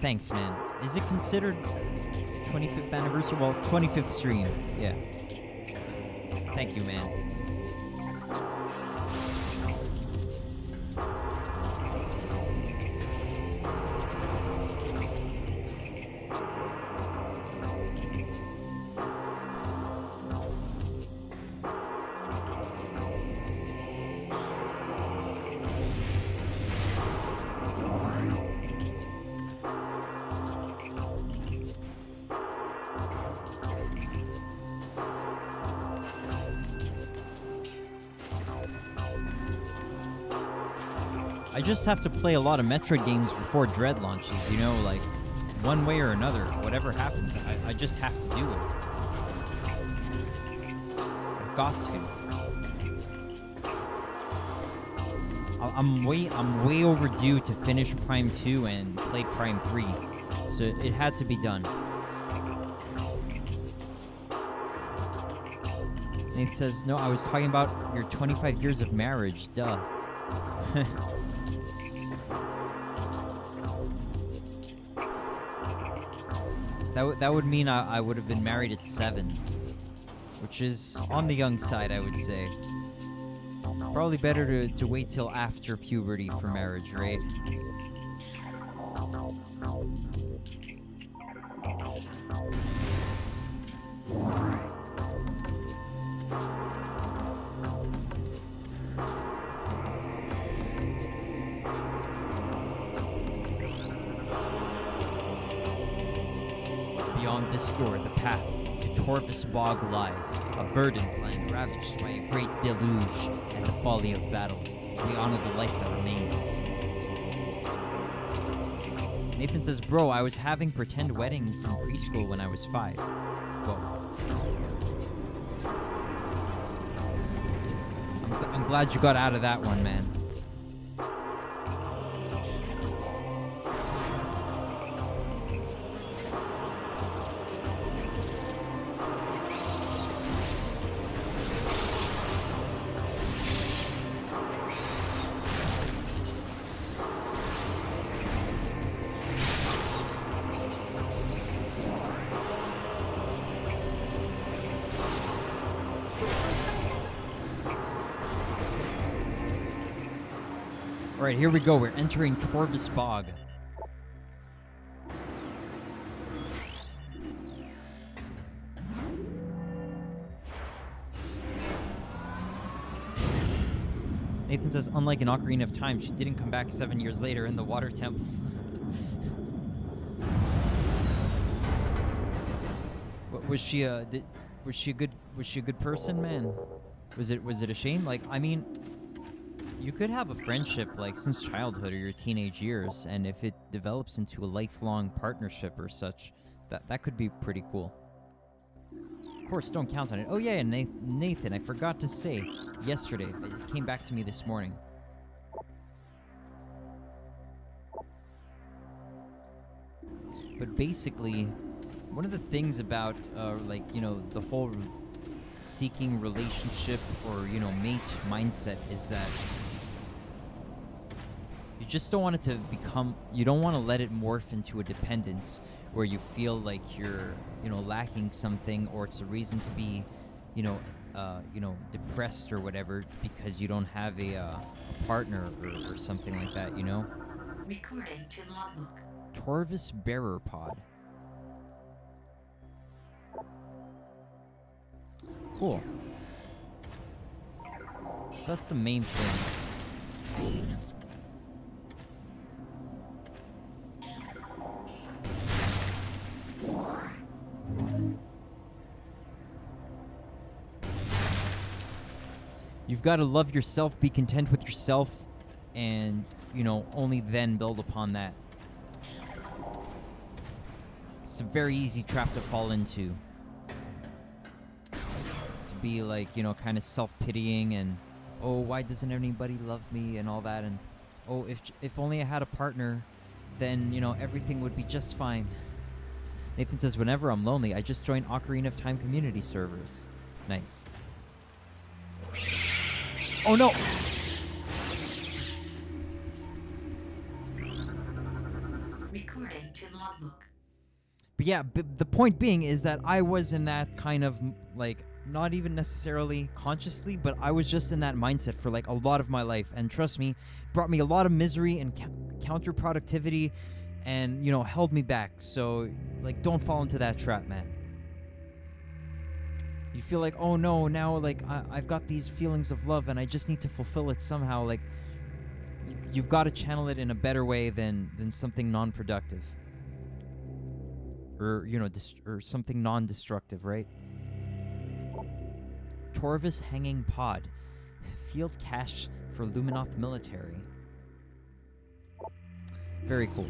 Thanks, man. Is it considered 25th anniversary? Well, 25th stream. Yeah. Thank you, man. I just have to play a lot of Metroid games before Dread launches, you know, like, one way or another, whatever happens, I just have to do it. I've got to. I'm way overdue to finish Prime 2 and play Prime 3, so it had to be done. Nate says, no, I was talking about your 25 years of marriage, duh. That would mean I would have been married at 7, which is on the young side, I would say. Probably better to wait till after puberty for marriage, right? Beyond this door, the path to Torvus Bog lies, a verdant land ravaged by a great deluge and the folly of battle. We honor the life that remains. Nathan says, bro, I was having pretend weddings in preschool when I was 5. Whoa. I'm glad you got out of that one, man. Alright, here we go. We're entering Torvus Bog. Nathan says, unlike an Ocarina of Time, she didn't come back 7 years later in the Water Temple. Was she a good person, man? Was it a shame? Like, I mean, you could have a friendship like since childhood or your teenage years, and if it develops into a lifelong partnership or such, that could be pretty cool. Of course, don't count on it. Oh yeah, and Nathan, I forgot to say yesterday, it came back to me this morning. But basically, one of the things about like, you know, the whole seeking relationship or, you know, mate mindset is that you just don't want it to become, you don't want to let it morph into a dependence where you feel like you're, you know, lacking something, or it's a reason to be, you know, depressed or whatever because you don't have a partner or something like that, you know? Recording to logbook. Torvus Bearer Pod. Cool. So that's the main thing. You've got to love yourself, be content with yourself, and, you know, only then build upon that. It's a very easy trap to fall into. To be like, you know, kind of self-pitying and, oh, why doesn't anybody love me and all that, and, oh, if only I had a partner, then, you know, everything would be just fine. Nathan says, whenever I'm lonely, I just join Ocarina of Time community servers. Nice. Oh no! Recording to logbook. But yeah, the point being is that I was in that kind of like, not even necessarily consciously, but I was just in that mindset for like a lot of my life, and trust me, brought me a lot of misery and counterproductivity, and you know, held me back. So like, don't fall into that trap, man. You feel like, oh no, now like I've got these feelings of love and I just need to fulfill it somehow. Like you've got to channel it in a better way than something non-productive. Or, you know, or something non-destructive, right? Torvis Hanging Pod. Field cache for Luminoth Military. Very cool.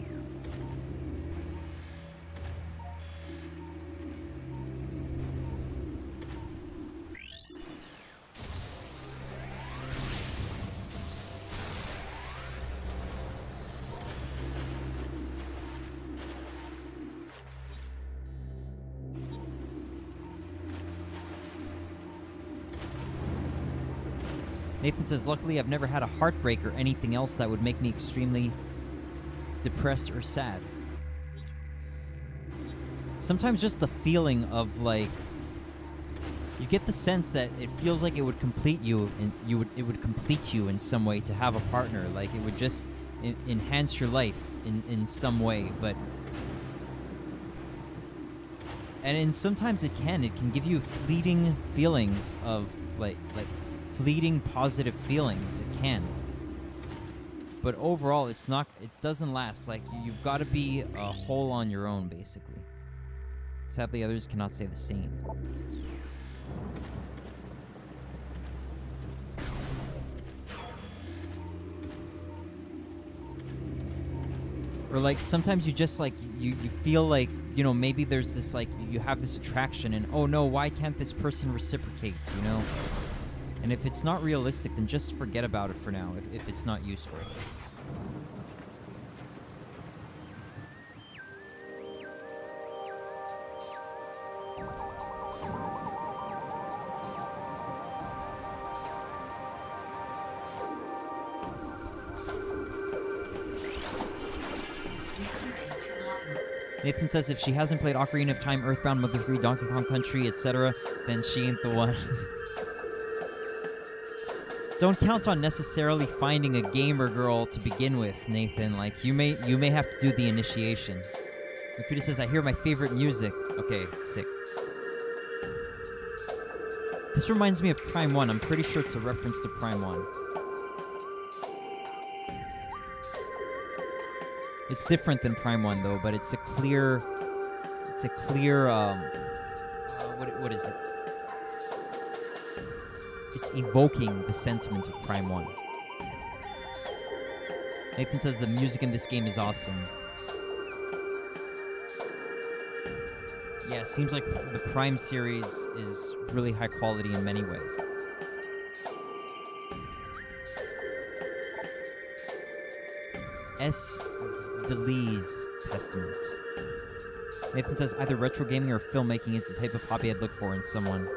Nathan says, luckily I've never had a heartbreak or anything else that would make me extremely depressed or sad. Sometimes just the feeling of like, you get the sense that it feels like it would complete you, and it would complete you in some way to have a partner. Like it would just enhance your life in some way. But and sometimes it can give you fleeting feelings of like fleeting positive feelings. It can. But overall, it doesn't last. Like, you've got to be a whole on your own, basically. Sadly, others cannot say the same. Or, like, sometimes you just, like, you feel like, you know, maybe there's this, like, you have this attraction, and, oh no, why can't this person reciprocate, you know? And if it's not realistic, then just forget about it for now, if it's not useful. Nathan says if she hasn't played Ocarina of Time, Earthbound, Mother 3, Donkey Kong Country, etc., then she ain't the one. Don't count on necessarily finding a gamer girl to begin with, Nathan. Like, you may have to do the initiation. Nakuda says, I hear my favorite music. Okay, sick. This reminds me of Prime 1. I'm pretty sure it's a reference to Prime 1. It's different than Prime 1, though, but it's a clear, what is it? It's evoking the sentiment of Prime 1. Nathan says the music in this game is awesome. Yeah, it seems like the Prime series is really high quality in many ways. S. DeLee's Testament. Nathan says either retro gaming or filmmaking is the type of hobby I'd look for in someone.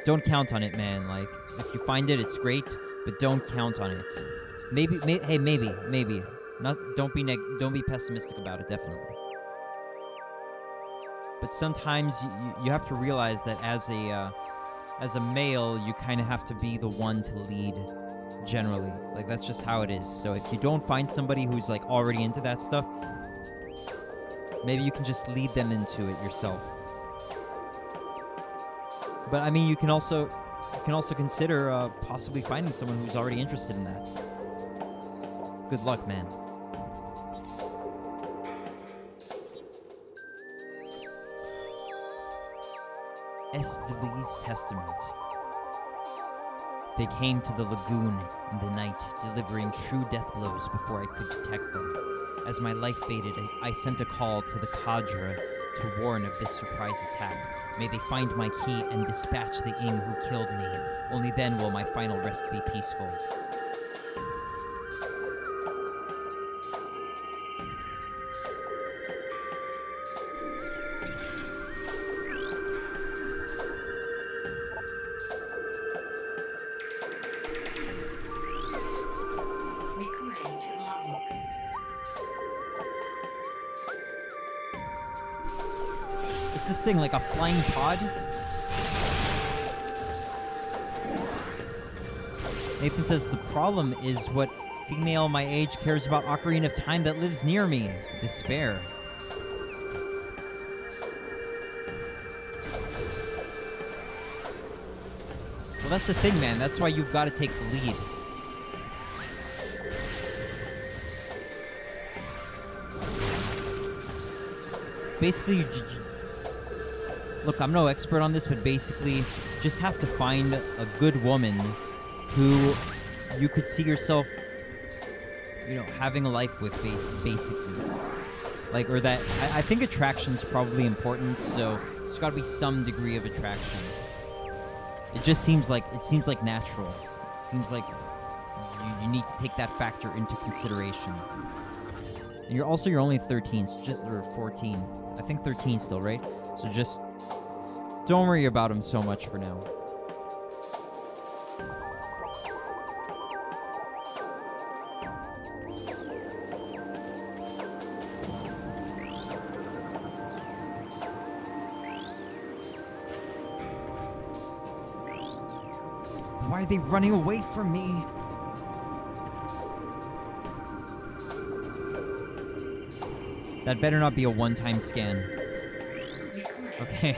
Don't count on it, man. Like, if you find it, it's great, but don't count on it. Maybe. Don't be pessimistic about it. Definitely. But sometimes you have to realize that as a male, you kind of have to be the one to lead. Generally, like, that's just how it is. So if you don't find somebody who's like already into that stuff, maybe you can just lead them into it yourself. But I mean, you can also consider possibly finding someone who's already interested in that. Good luck, man. S. DeLee's Testament. They came to the lagoon in the night, delivering true death blows before I could detect them. As my life faded, I sent a call to the Kadra to warn of this surprise attack. May they find my key and dispatch the Ing who killed me. Only then will my final rest be peaceful. logbook. Is this thing like a flying pod? Nathan says the problem is what female my age cares about Ocarina of Time that lives near me. Despair. Well, that's the thing, man. That's why you've got to take the lead. Basically, look, I'm no expert on this, but basically, just have to find a good woman who you could see yourself, having a life with, basically. Like, or that, I think attraction's probably important, so there's got to be some degree of attraction. It just seems like natural. It seems like you need to take that factor into consideration. And you're only 13, so or 14. I think 13 still, right? So just don't worry about him so much for now. Why are they running away from me? That better not be a one-time scan. Okay.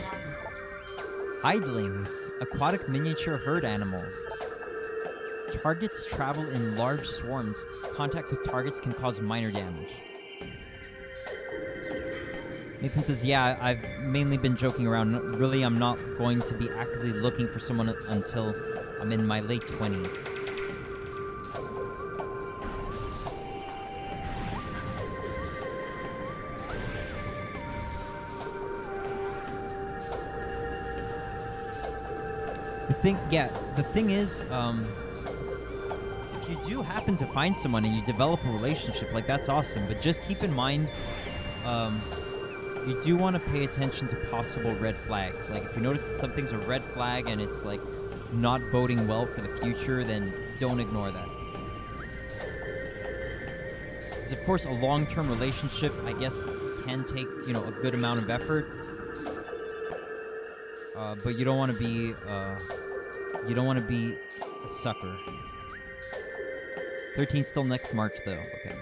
Hidlings, aquatic miniature herd animals. Targets travel in large swarms. Contact with targets can cause minor damage. Nathan says, yeah, I've mainly been joking around. Really, I'm not going to be actively looking for someone until I'm in my late 20s. The thing is, if you do happen to find someone and you develop a relationship, like, that's awesome, but just keep in mind, you do want to pay attention to possible red flags. Like, if you notice that something's a red flag and it's, like, not boding well for the future, then don't ignore that. Because, of course, a long-term relationship, I guess, can take, a good amount of effort, but you don't want to be, a sucker. 13 still next March, though. Okay.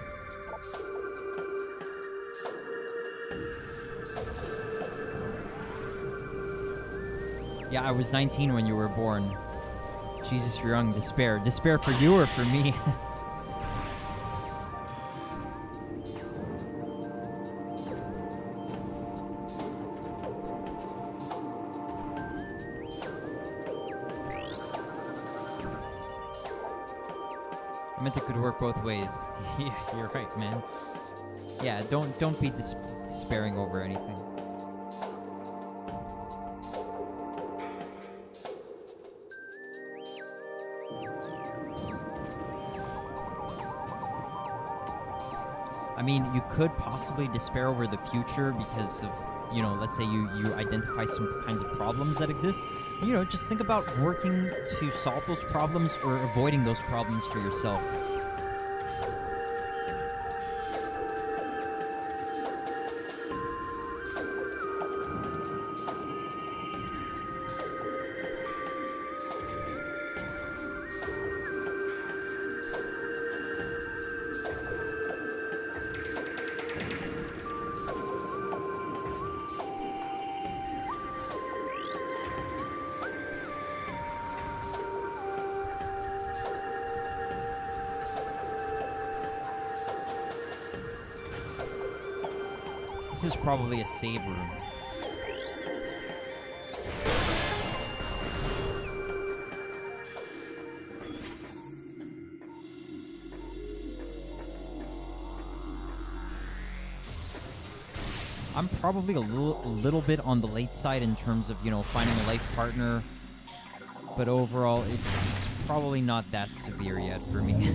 Yeah, I was 19 when you were born. Jesus, you're young. Despair. Despair for you or for me? I meant it could work both ways. Yeah, you're right, man. Yeah, don't be despairing over anything. I mean, you could possibly despair over the future because of, let's say you identify some kinds of problems that exist. Just think about working to solve those problems or avoiding those problems for yourself. This is probably a save room. I'm probably a little bit on the late side in terms of, finding a life partner, but overall, it's probably not that severe yet for me.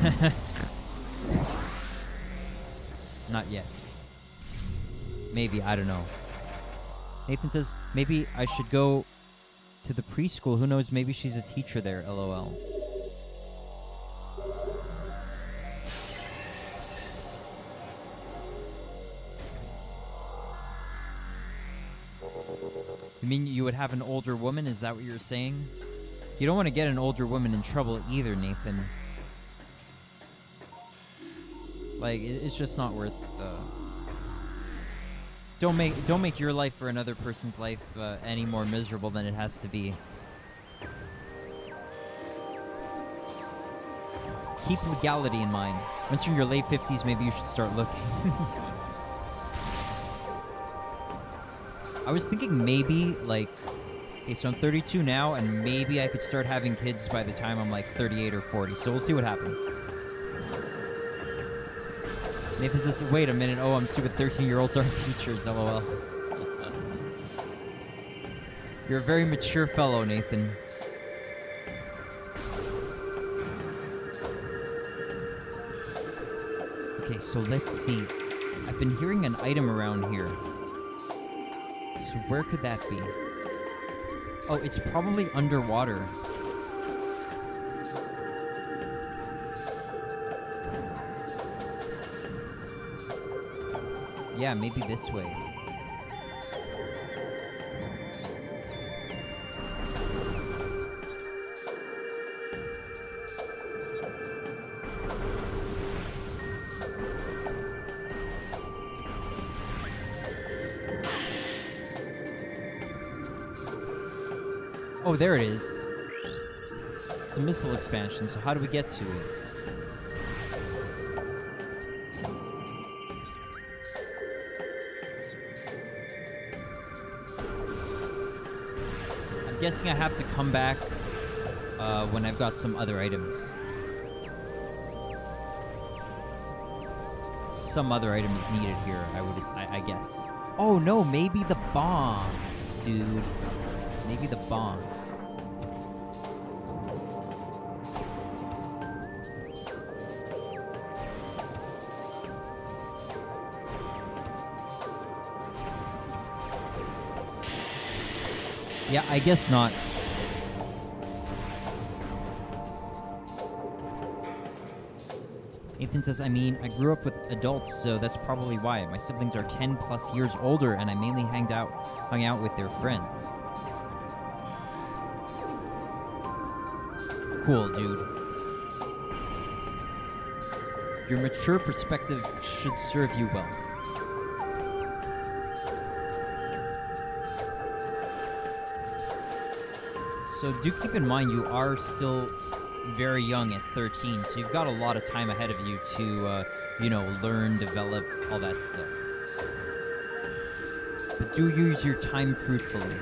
Not yet. Maybe, I don't know. Nathan says, maybe I should go to the preschool. Who knows, maybe she's a teacher there, LOL. You mean you would have an older woman? Is that what you're saying? You don't want to get an older woman in trouble either, Nathan. Like, it's just not worth. Don't make your life or another person's life any more miserable than it has to be. Keep legality in mind. Once you're in your late 50s, maybe you should start looking. I was thinking maybe, like, okay, so I'm 32 now, and maybe I could start having kids by the time I'm like 38 or 40. So we'll see what happens. Nathan says, wait a minute. Oh, I'm stupid. 13-year-olds aren't teachers. LOL. You're a very mature fellow, Nathan. Okay, so let's see. I've been hearing an item around here. So where could that be? Oh, it's probably underwater. Yeah, maybe this way. Oh, there it is. It's a missile expansion, so how do we get to it? I'm guessing I have to come back when I've got some other items. Some other item is needed here, I guess. Oh no, maybe the bombs, dude. Maybe the bombs. Yeah, I guess not. Nathan says, I mean, I grew up with adults, so that's probably why. My siblings are 10 plus years older, and I mainly hung out with their friends. Cool, dude. Your mature perspective should serve you well. So do keep in mind you are still very young at 13, so you've got a lot of time ahead of you to, learn, develop, all that stuff. But do use your time fruitfully.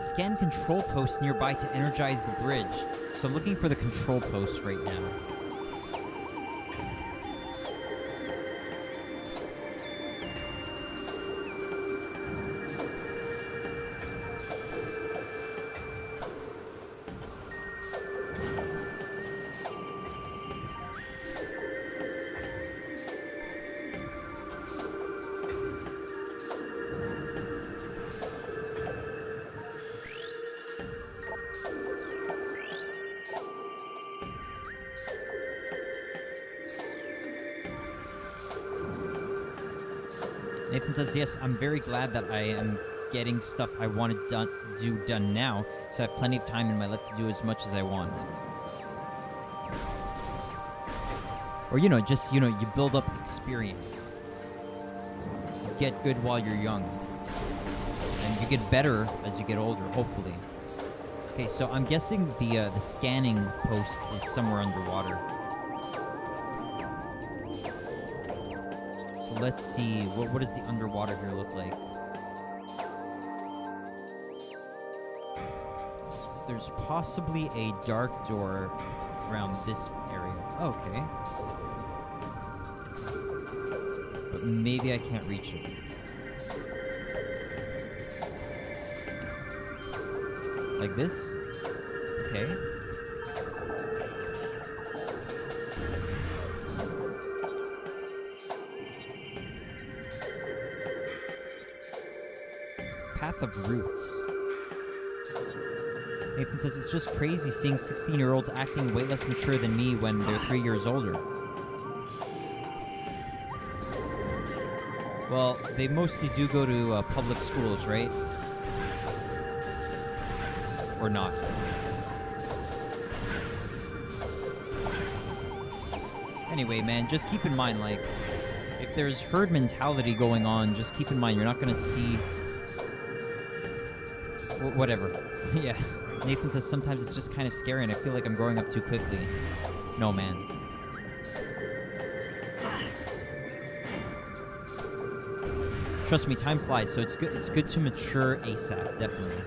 Scan control posts nearby to energize the bridge. So I'm looking for the control post right now. Nathan says, yes, I'm very glad that I am getting stuff I want to do done now, so I have plenty of time in my life to do as much as I want. Or, you build up experience. You get good while you're young. And you get better as you get older, hopefully. Okay, so I'm guessing the scanning post is somewhere underwater. Let's see, what does the underwater here look like? So there's possibly a dark door around this area. Okay. But maybe I can't reach it. Like this? Okay. Path of Roots. Nathan says, it's just crazy seeing 16-year-olds acting way less mature than me when they're 3 years older. Well, they mostly do go to public schools, right? Or not? Anyway, man, just keep in mind, like, if there's herd mentality going on, just keep in mind you're not going to see... whatever. Yeah. Nathan says sometimes it's just kind of scary and I feel like I'm growing up too quickly. No, man. Trust me, time flies, so it's good to mature ASAP, definitely.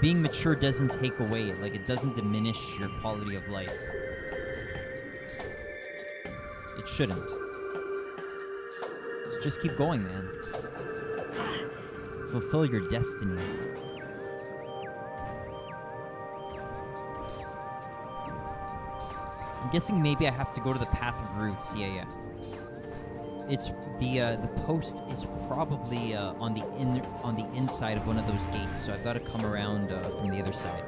Being mature doesn't take away, like, it doesn't diminish your quality of life. It shouldn't. So just keep going, man. Fulfill your destiny. I'm guessing maybe I have to go to the Path of Roots. Yeah. It's the post is probably on the inside of one of those gates, so I've got to come around from the other side.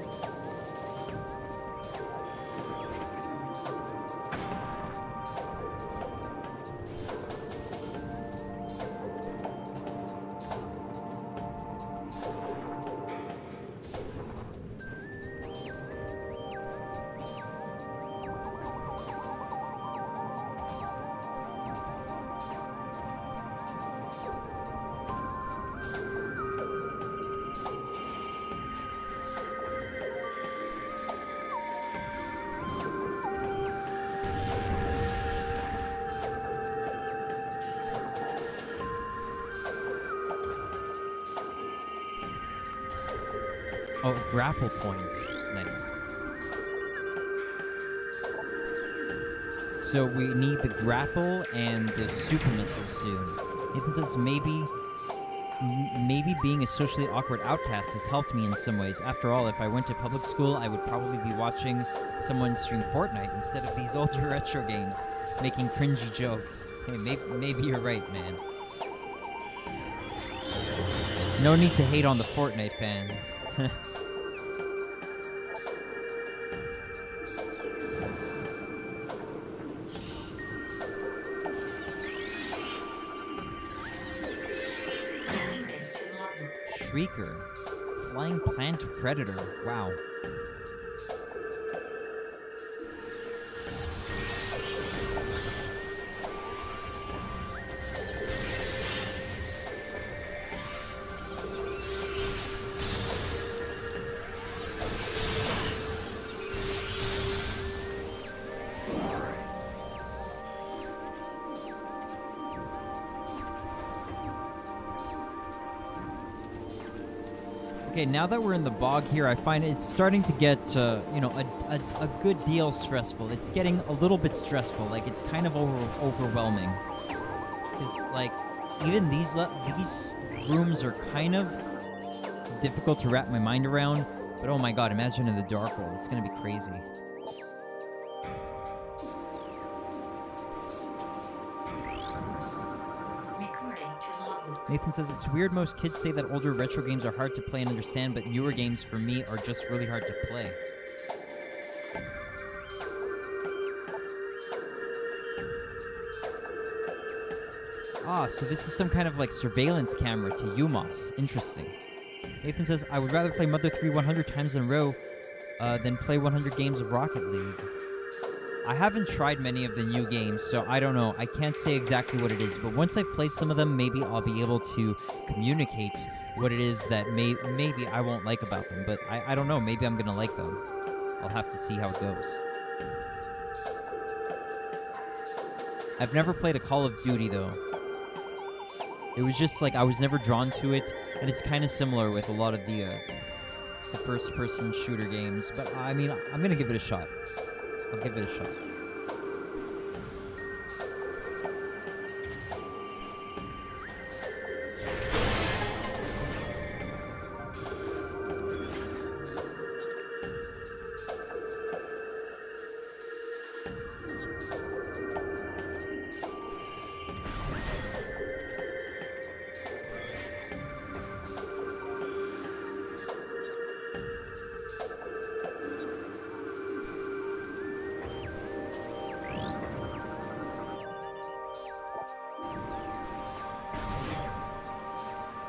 Oh, grapple points. Nice. So we need the grapple and the super missile soon. Nathan says maybe being a socially awkward outcast has helped me in some ways. After all, if I went to public school, I would probably be watching someone stream Fortnite instead of these older retro games, making cringy jokes. Hey, maybe you're right, man. No need to hate on the Fortnite fans. Shrieker. Flying plant predator. Wow. Okay, now that we're in the bog here, I find it's starting to get, a good deal stressful. It's getting a little bit stressful. Like, it's kind of overwhelming. Because, like, even these rooms are kind of difficult to wrap my mind around. But oh my god, imagine in the Dark World. It's going to be crazy. Nathan says, it's weird most kids say that older retro games are hard to play and understand, but newer games for me are just really hard to play. Ah, so this is some kind of like surveillance camera to UMOS. Interesting. Nathan says, I would rather play Mother 3 100 times in a row than play 100 games of Rocket League. I haven't tried many of the new games, so I don't know. I can't say exactly what it is, but once I've played some of them, maybe I'll be able to communicate what it is that maybe I won't like about them. But I don't know. Maybe I'm going to like them. I'll have to see how it goes. I've never played a Call of Duty, though. It was just like I was never drawn to it, and it's kind of similar with a lot of the first-person shooter games. But, I mean, I'm going to give it a shot. I'll give it a shot.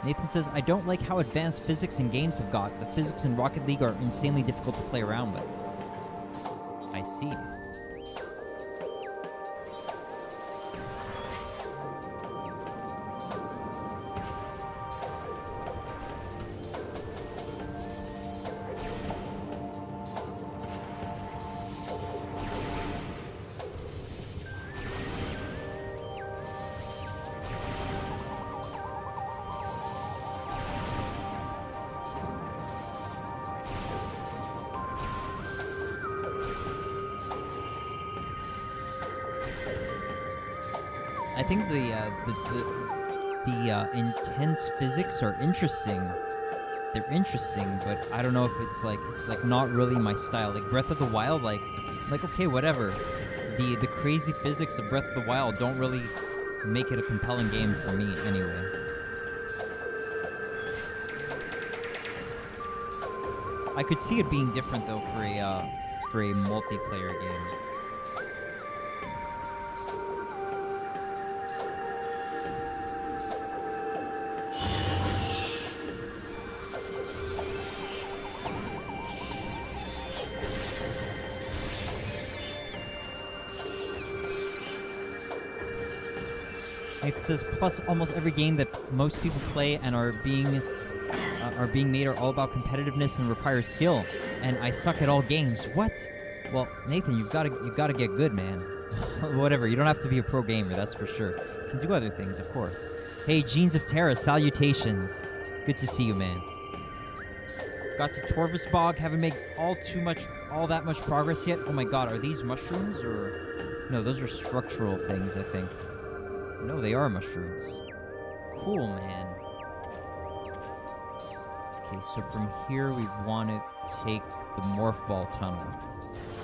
Nathan says, I don't like how advanced physics in games have got. The physics in Rocket League are insanely difficult to play around with. I see. I think the intense physics are interesting. They're interesting, but I don't know if it's like not really my style. Like Breath of the Wild, like okay, whatever. The crazy physics of Breath of the Wild don't really make it a compelling game for me anyway. I could see it being different though for a multiplayer game. It says, plus almost every game that most people play and are being made are all about competitiveness and require skill. And I suck at all games. What? Well, Nathan, you've got to get good, man. Whatever. You don't have to be a pro gamer, that's for sure. You can do other things, of course. Hey, Genes of Terra, salutations. Good to see you, man. Got to Torvus Bog. Haven't made all that much progress yet. Oh my God, are these mushrooms or no? Those are structural things, I think. No, they are mushrooms. Cool, man. Okay, so from here we want to take the Morph Ball Tunnel.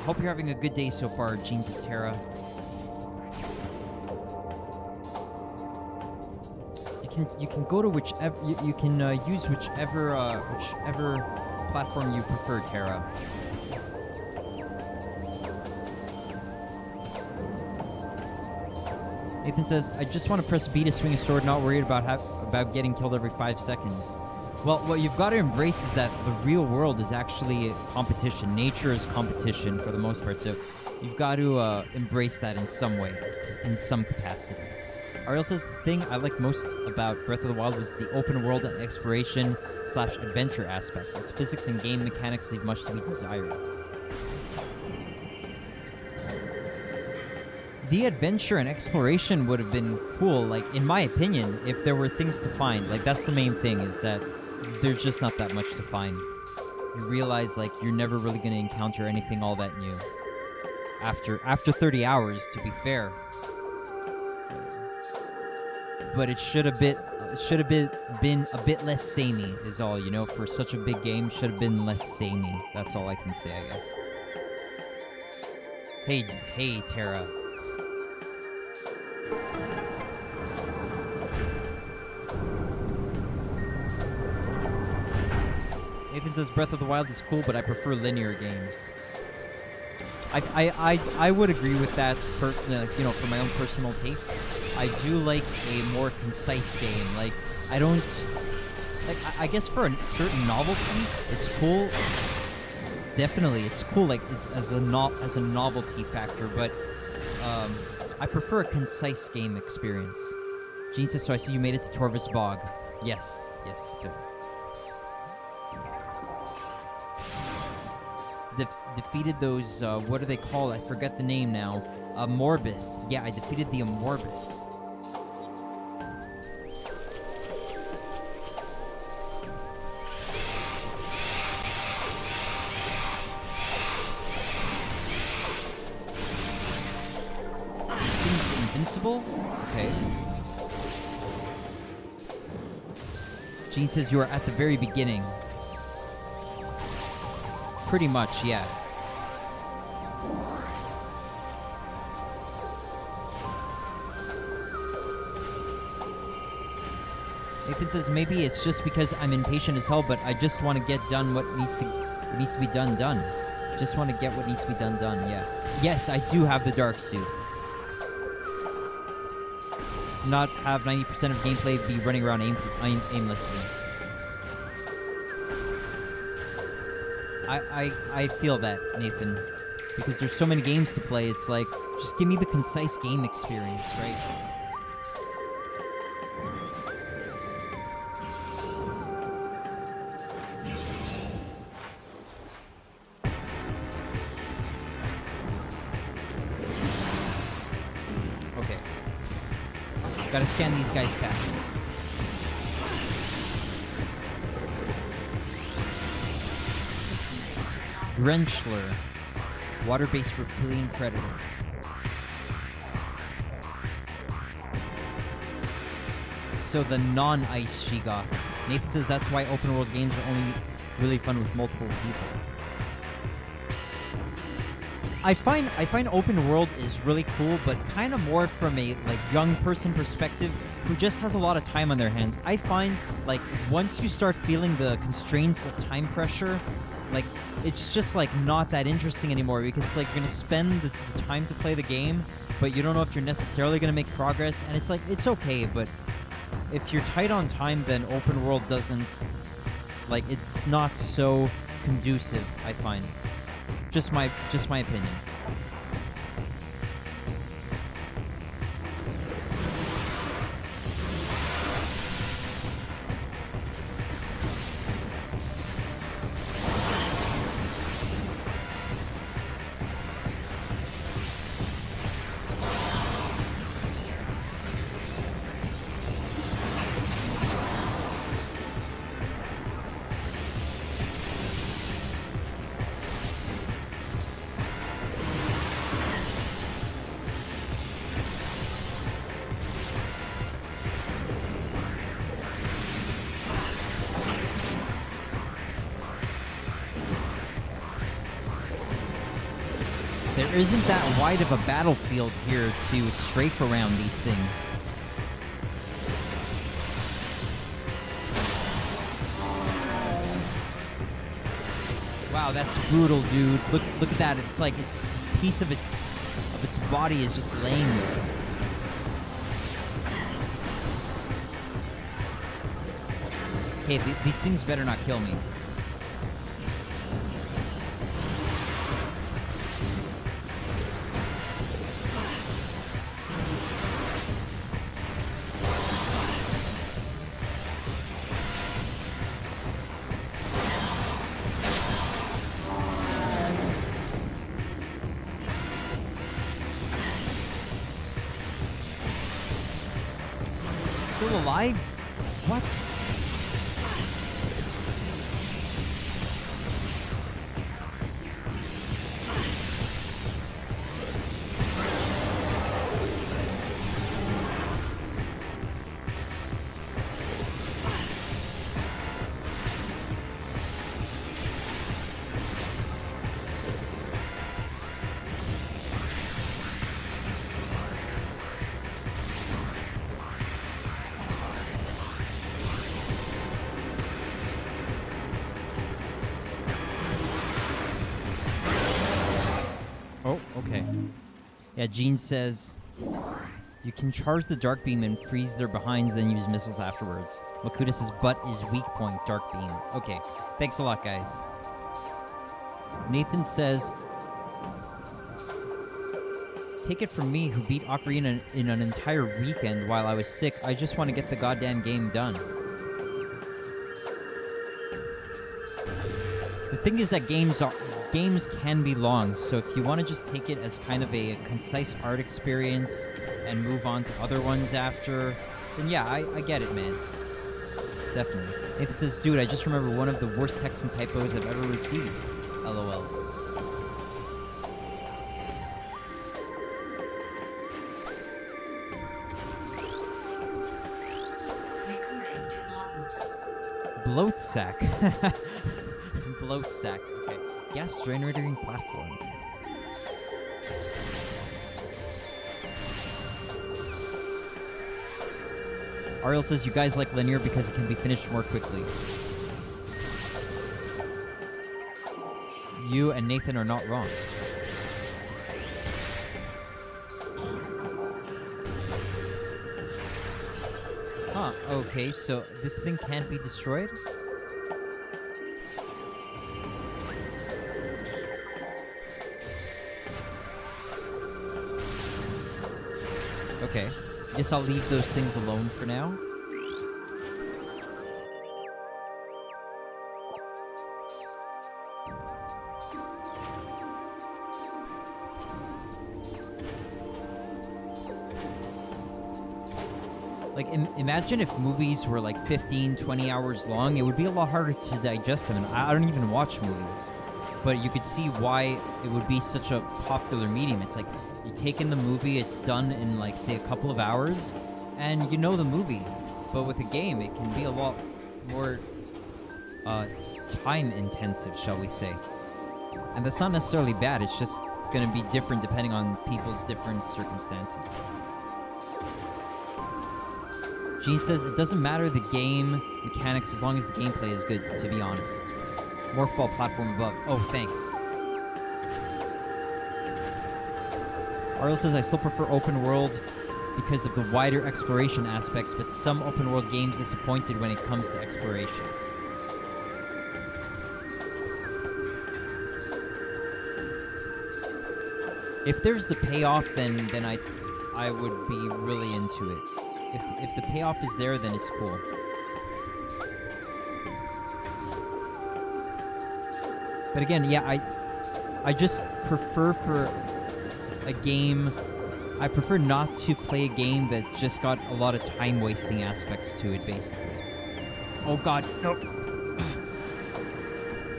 Hope you're having a good day so far, Genes of Terra. You can go to whichever you can use whichever platform you prefer, Terra. Nathan says, I just want to press B to swing a sword, not worried about getting killed every 5 seconds. Well, what you've got to embrace is that the real world is actually competition. Nature is competition for the most part, so you've got to embrace that in some way, in some capacity. Ariel says, the thing I liked most about Breath of the Wild was the open world and exploration/adventure aspects. Its physics and game mechanics leave much to be desired. The adventure and exploration would have been cool, like, in my opinion, if there were things to find. Like, that's the main thing, is that there's just not that much to find. You realize, like, you're never really going to encounter anything all that new. After 30 hours, to be fair. But it should have been a bit less samey, is all, you know, for such a big game, should have been less samey. That's all I can say, I guess. Hey, Terra. Nathan says Breath of the Wild is cool, but I prefer linear games. I would agree with that, you know, for my own personal taste. I do like a more concise game. Like, I don't... Like, I guess for a certain novelty, it's cool. Definitely, it's cool, like, as a novelty factor, but I prefer a concise game experience. Gene says, so I see you made it to Torvus Bog. Yes, sir. Defeated those, what are they called? I forget the name now. Morbus. Yeah, I defeated the Morbus. This thing's invincible? Okay. Gene says you are at the very beginning. Pretty much, yeah. Nathan says maybe it's just because I'm impatient as hell, but I just want to get done what needs to be done. Just want to get what needs to be done. Yeah. Yes, I do have the dark suit. not have 90% of gameplay be running around aimlessly. I feel that, Nathan, because there's so many games to play. It's like, just give me the concise game experience, right? Okay. Gotta scan these guys fast. Grenchler, water-based reptilian predator. So the non-ice Shigoths. Nathan says that's why open world games are only really fun with multiple people. I find open world is really cool, but kind of more from a like young person perspective who just has a lot of time on their hands. I find like once you start feeling the constraints of time pressure, like it's just like not that interesting anymore, because like you're gonna spend the time to play the game, but you don't know if you're necessarily gonna make progress, and it's like it's okay, but if you're tight on time, then open world doesn't, like, it's not so conducive, I find. Just my opinion. There isn't that wide of a battlefield here to strafe around these things. Wow, that's brutal, dude. Look at that. It's like it's a piece of its body is just laying there. Hey, these things better not kill me. Still alive? What? Oh, okay. Yeah, Gene says you can charge the dark beam and freeze their behinds, then use missiles afterwards. Makuta says butt is weak point, dark beam. Okay, thanks a lot, guys. Nathan says, take it from me, who beat Ocarina in an entire weekend while I was sick. I just want to get the goddamn game done. The thing is that games can be long, so if you want to just take it as kind of a concise art experience and move on to other ones after, then yeah, I get it, man. Definitely. Nathan says, dude, I just remember one of the worst text and typos I've ever received. LOL. Bloat sack. Bloat sack. Okay. Gas generating platform. Ariel says you guys like linear because it can be finished more quickly. You and Nathan are not wrong. Huh, okay, so this thing can't be destroyed? Okay. Guess I'll leave those things alone for now. Like, imagine if movies were like 15, 20 hours long. It would be a lot harder to digest them. And I don't even watch movies. But you could see why it would be such a popular medium. It's like, you take in the movie, it's done in like, say, a couple of hours, and you know the movie. But with a game, it can be a lot more time intensive, shall we say. And that's not necessarily bad. It's just going to be different depending on people's different circumstances. Gene says, it doesn't matter the game mechanics as long as the gameplay is good, to be honest. Morphball platform above. Oh, thanks. Ariel says, I still prefer open world because of the wider exploration aspects, but some open world games disappointed when it comes to exploration. If there's the payoff, then I would be really into it. If the payoff is there, then it's cool. But again, yeah, I just prefer for a game. I prefer not to play a game that just got a lot of time wasting aspects to it, basically. Oh god, nope.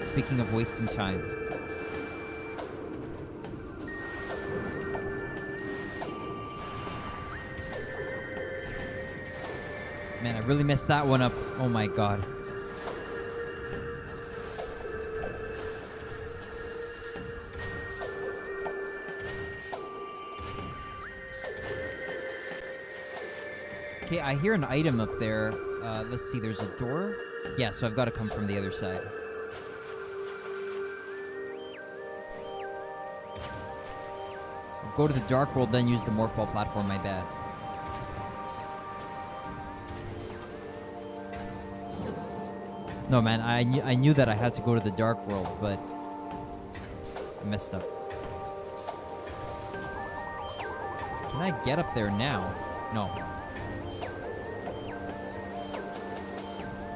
Speaking of wasting time. Man, I really messed that one up. Oh my god. Okay, I hear an item up there. Let's see, there's a door? Yeah, so I've got to come from the other side. Go to the Dark World, then use the Morphball platform, my bad. No, man, I knew that I had to go to the Dark World, but I messed up. Can I get up there now? No.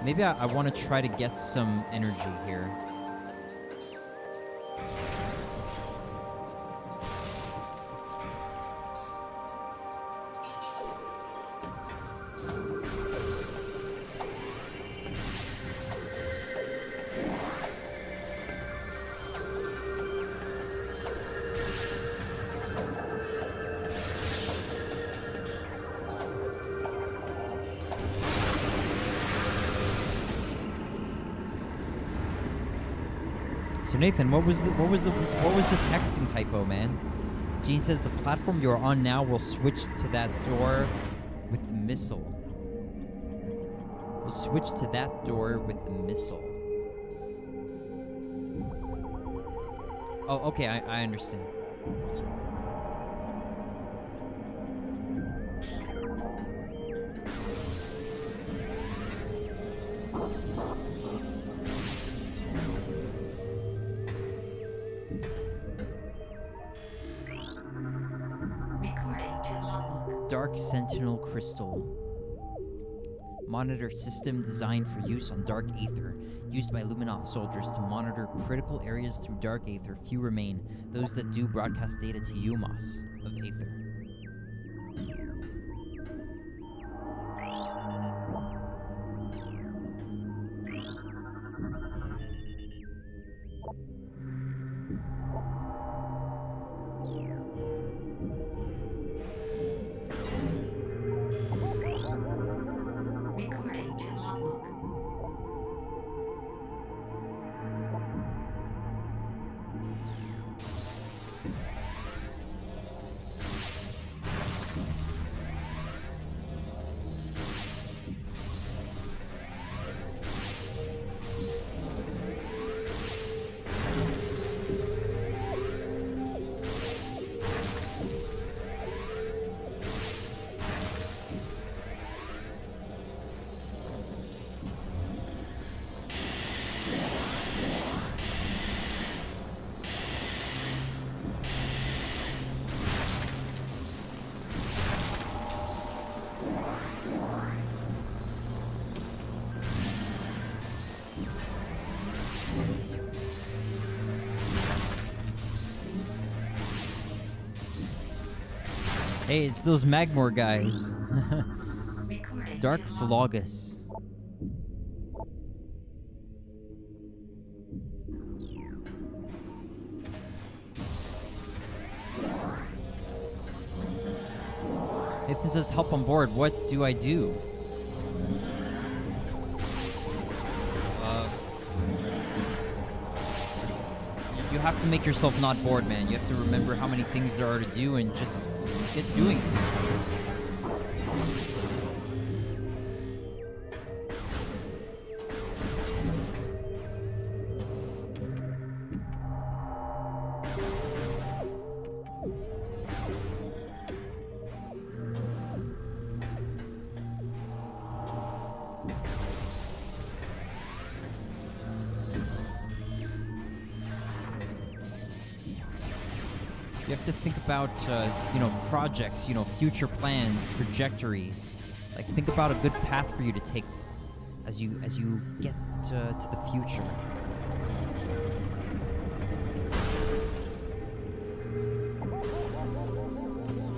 Maybe I want to try to get some energy here. So Nathan, what was the texting typo, man? Gene says the platform you're on now will switch to that door with the missile. We'll switch to that door with the missile. Oh, okay, I understand. Dark Sentinel Crystal. Monitor system designed for use on Dark Aether. Used by Luminoth soldiers to monitor critical areas through Dark Aether. Few remain. Those that do broadcast data to Umos of Aether. Hey, it's those Magmor guys. Recording Dark to logbook. Phlogus. Nathan says, help on board. What do I do? You have to make yourself not bored, man. You have to remember how many things there are to do and just get doing something. You have to think about, projects, future plans, trajectories. Like, think about a good path for you to take as you get to the future.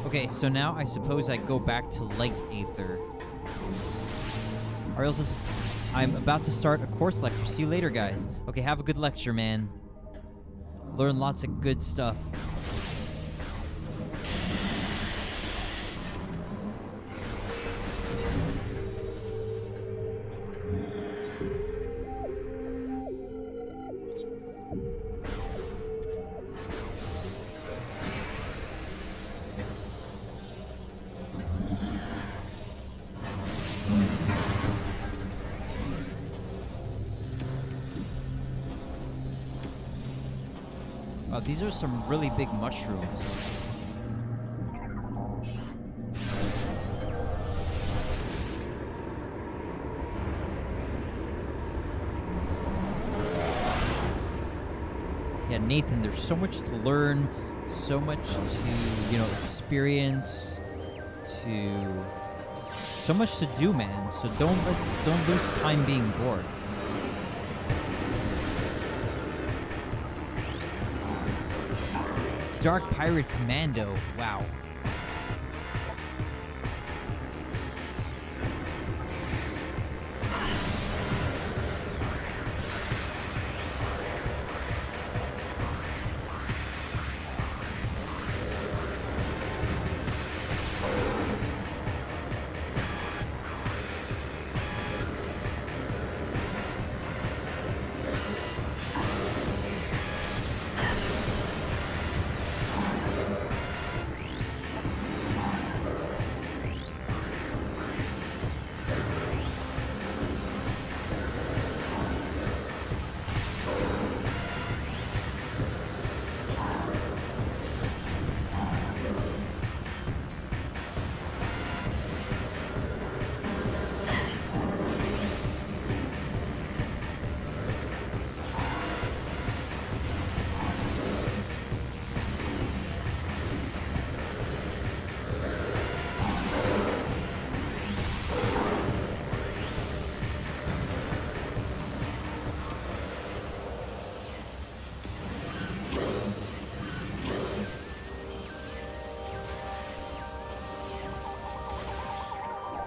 Okay, so now I suppose I go back to Light Aether. Ariel says, I'm about to start a course lecture. See you later, guys. Okay, have a good lecture, man. Learn lots of good stuff. Wow, these are some really big mushrooms. Yeah, Nathan, there's so much to learn, so much to, experience, so much to do, man. So don't lose time being bored. Dark Pirate Commando. Wow.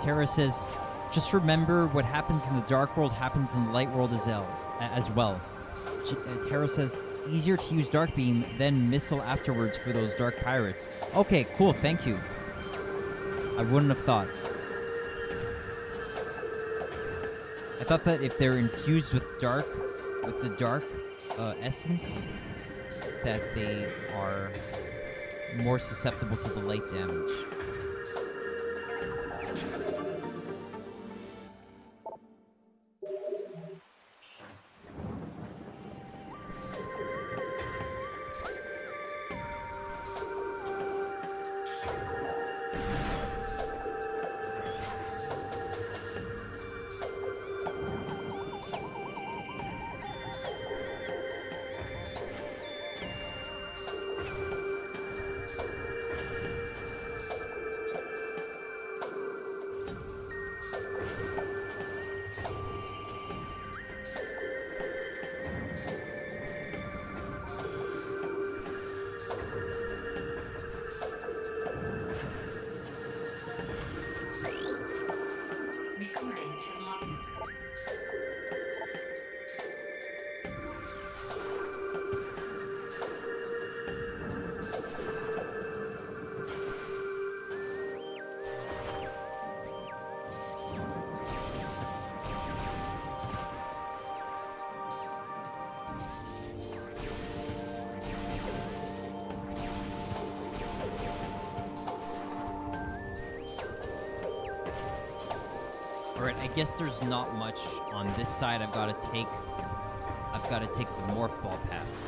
Tara says, just remember what happens in the dark world happens in the light world as well. Tara says, easier to use dark beam, then missile afterwards for those dark pirates. Okay, cool, thank you. I wouldn't have thought. I thought that if they're infused with the dark essence, that they are more susceptible to the light damage. I guess there's not much on this side. I've got to take the morph ball path.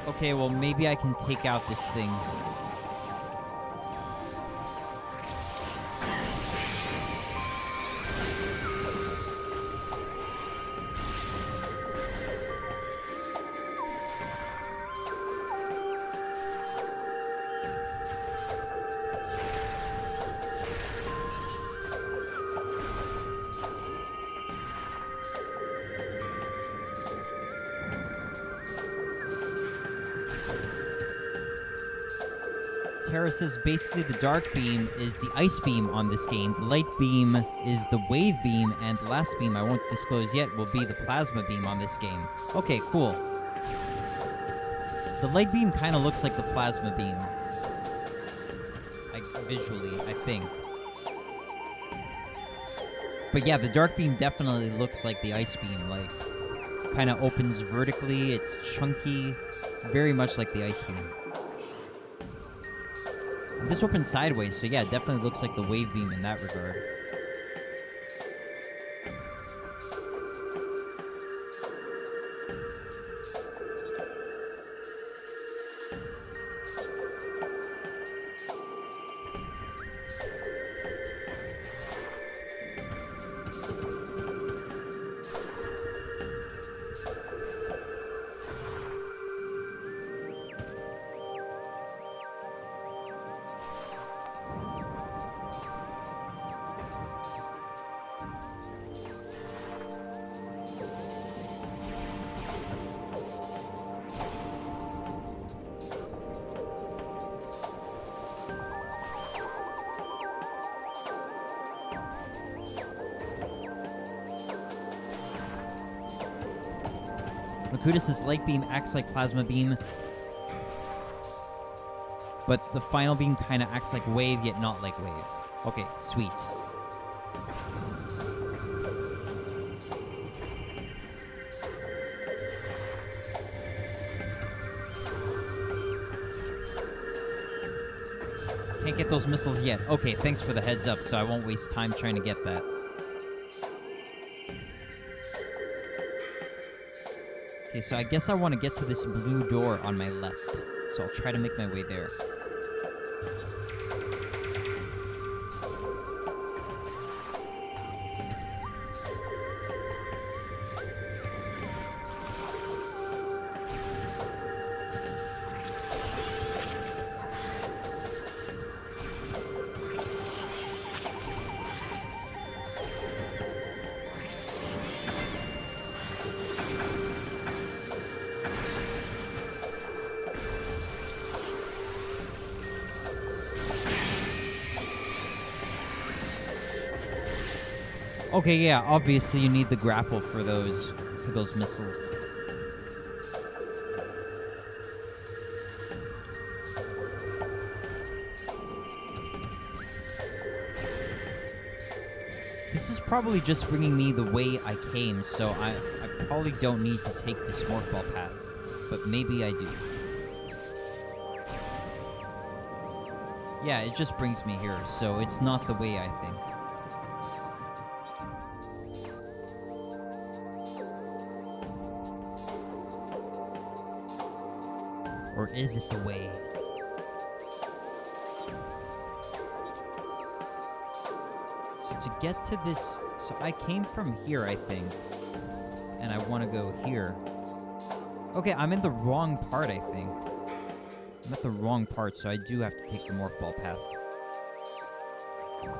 Okay, well maybe I can take out this thing. Terra says basically the dark beam is the ice beam on this game, the light beam is the wave beam, and the last beam I won't disclose yet will be the plasma beam on this game. Okay, cool. The light beam kind of looks like the plasma beam. Visually, I think. But yeah, the dark beam definitely looks like the ice beam, like, kind of opens vertically, it's chunky, very much like the ice beam. This opens sideways, so yeah, it definitely looks like the wave beam in that regard. Makutis' light beam acts like plasma beam, but the final beam kind of acts like wave, yet not like wave. Okay, sweet. Can't get those missiles yet. Okay, thanks for the heads up, so I won't waste time trying to get that. Okay, so I guess I want to get to this blue door on my left, so I'll try to make my way there. Okay, yeah, obviously you need the grapple for those missiles. This is probably just bringing me the way I came, so I probably don't need to take the morph ball path, but maybe I do. Yeah, it just brings me here, so it's not the way I think. Or is it the way? So to get to this... So I came from here, I think. And I want to go here. Okay, I'm in the wrong part, I think. I'm at the wrong part, so I do have to take the morph ball path.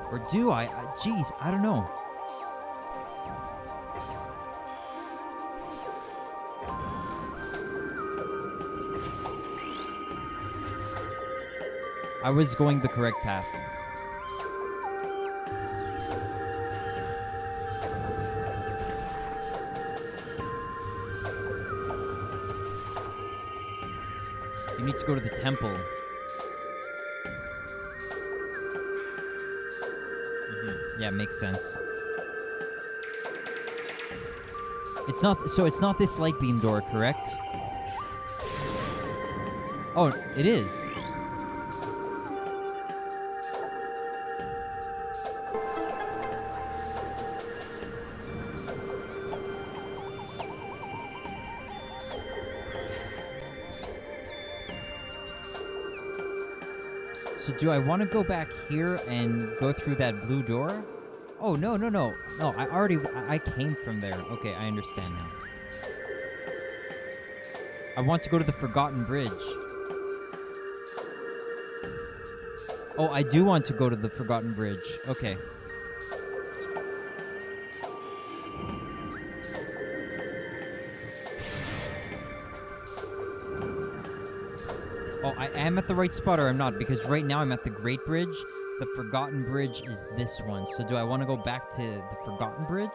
Or do I? Jeez, I don't know. I was going the correct path. You need to go to the temple. Yeah, makes sense. It's not this light beam door, correct? Oh, it is. So do I want to go back here and go through that blue door? Oh, no. No, I came from there. Okay, I understand now. I want to go to the Forgotten Bridge. Oh, I do want to go to the Forgotten Bridge. Okay. Oh, I am at the right spot or I'm not? Because right now I'm at the Great Bridge. The Forgotten Bridge is this one. So do I want to go back to the Forgotten Bridge?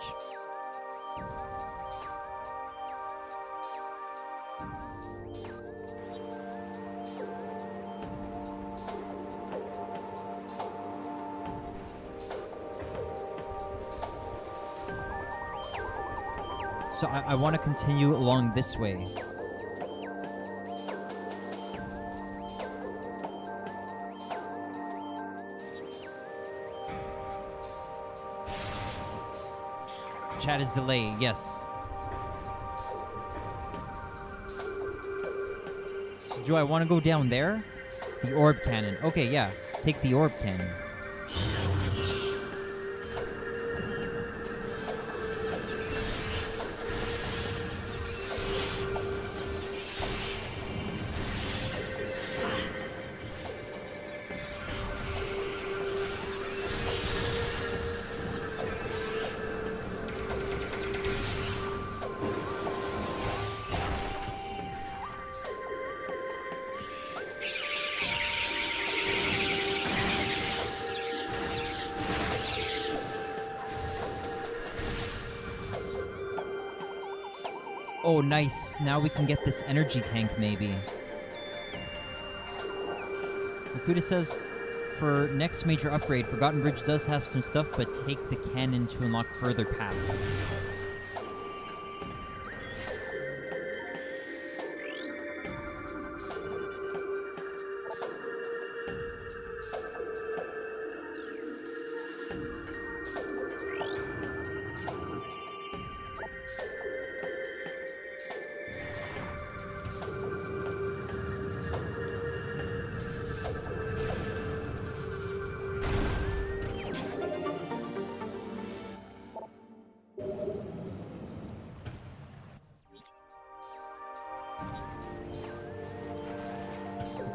So I want to continue along this way. Chat is delayed, yes. So do I want to go down there? The orb cannon. Okay, yeah. Take the orb cannon. Oh, nice. Now we can get this energy tank, maybe. Makuta says, for next major upgrade, Forgotten Bridge does have some stuff, but take the cannon to unlock further paths.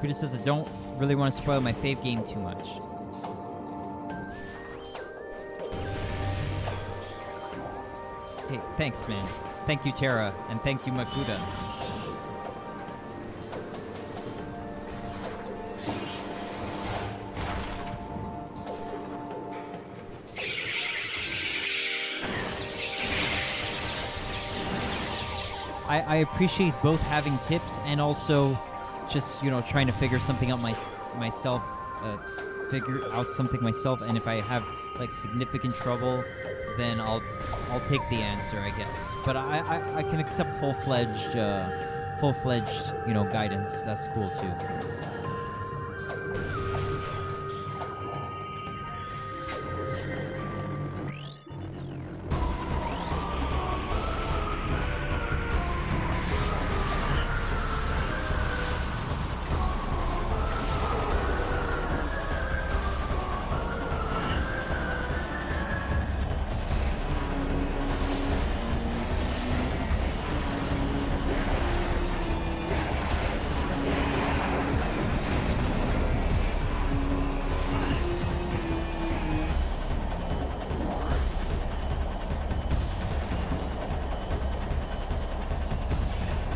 Makuta says, I don't really want to spoil my fave game too much. Hey, thanks, man. Thank you, Terra, and thank you, Makuta. I appreciate both having tips and also just, you know, trying to figure something out myself, figure out something myself, and if I have like significant trouble, then I'll take the answer, I guess. But I can accept full-fledged, you know, guidance. That's cool too.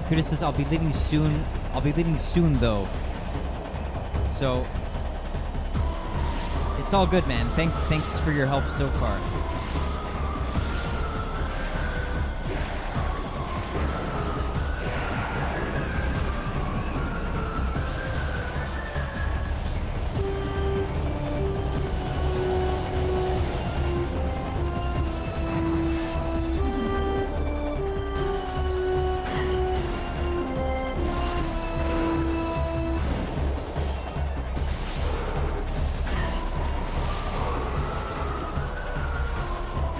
Kuda says, I'll be leaving soon. I'll be leaving soon, though. So, it's all good, man. Thanks for your help so far.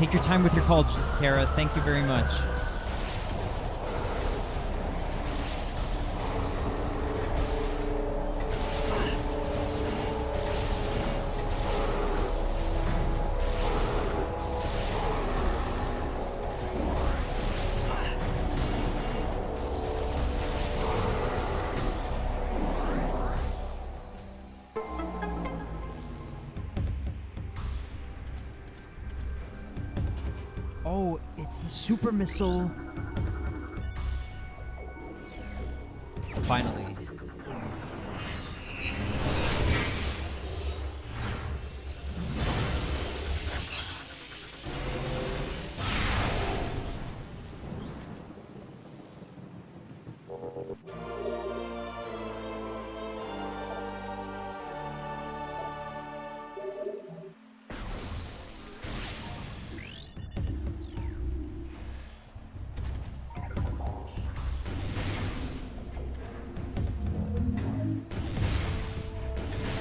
Take your time with your call, Tara. Thank you very much. Oh, it's the super missile. Finally.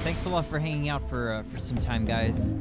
Thanks a lot for hanging out for some time, guys.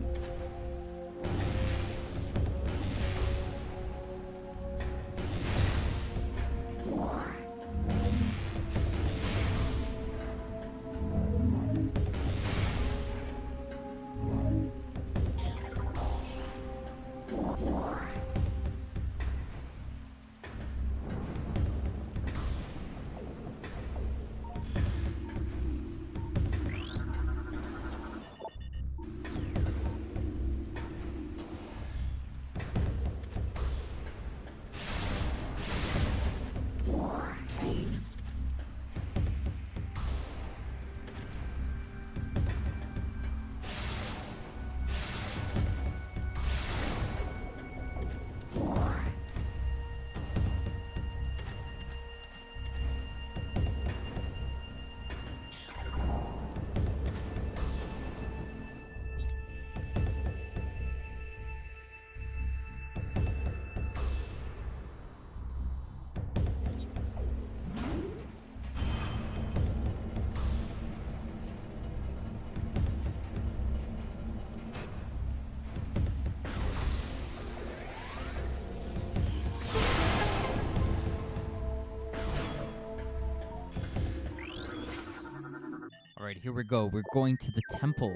All right, here we go. We're going to the temple.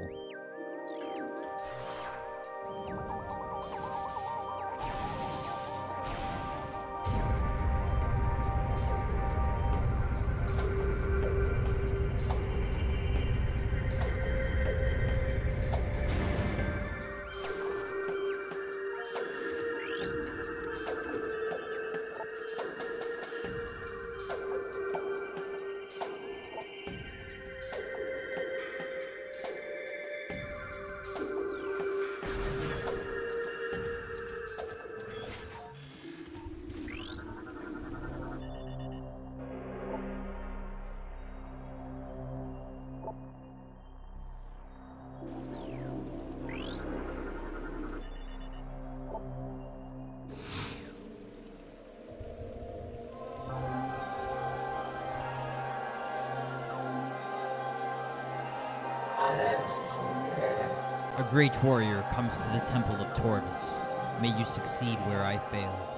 A great warrior comes to the temple of Torvis. May you succeed where I failed.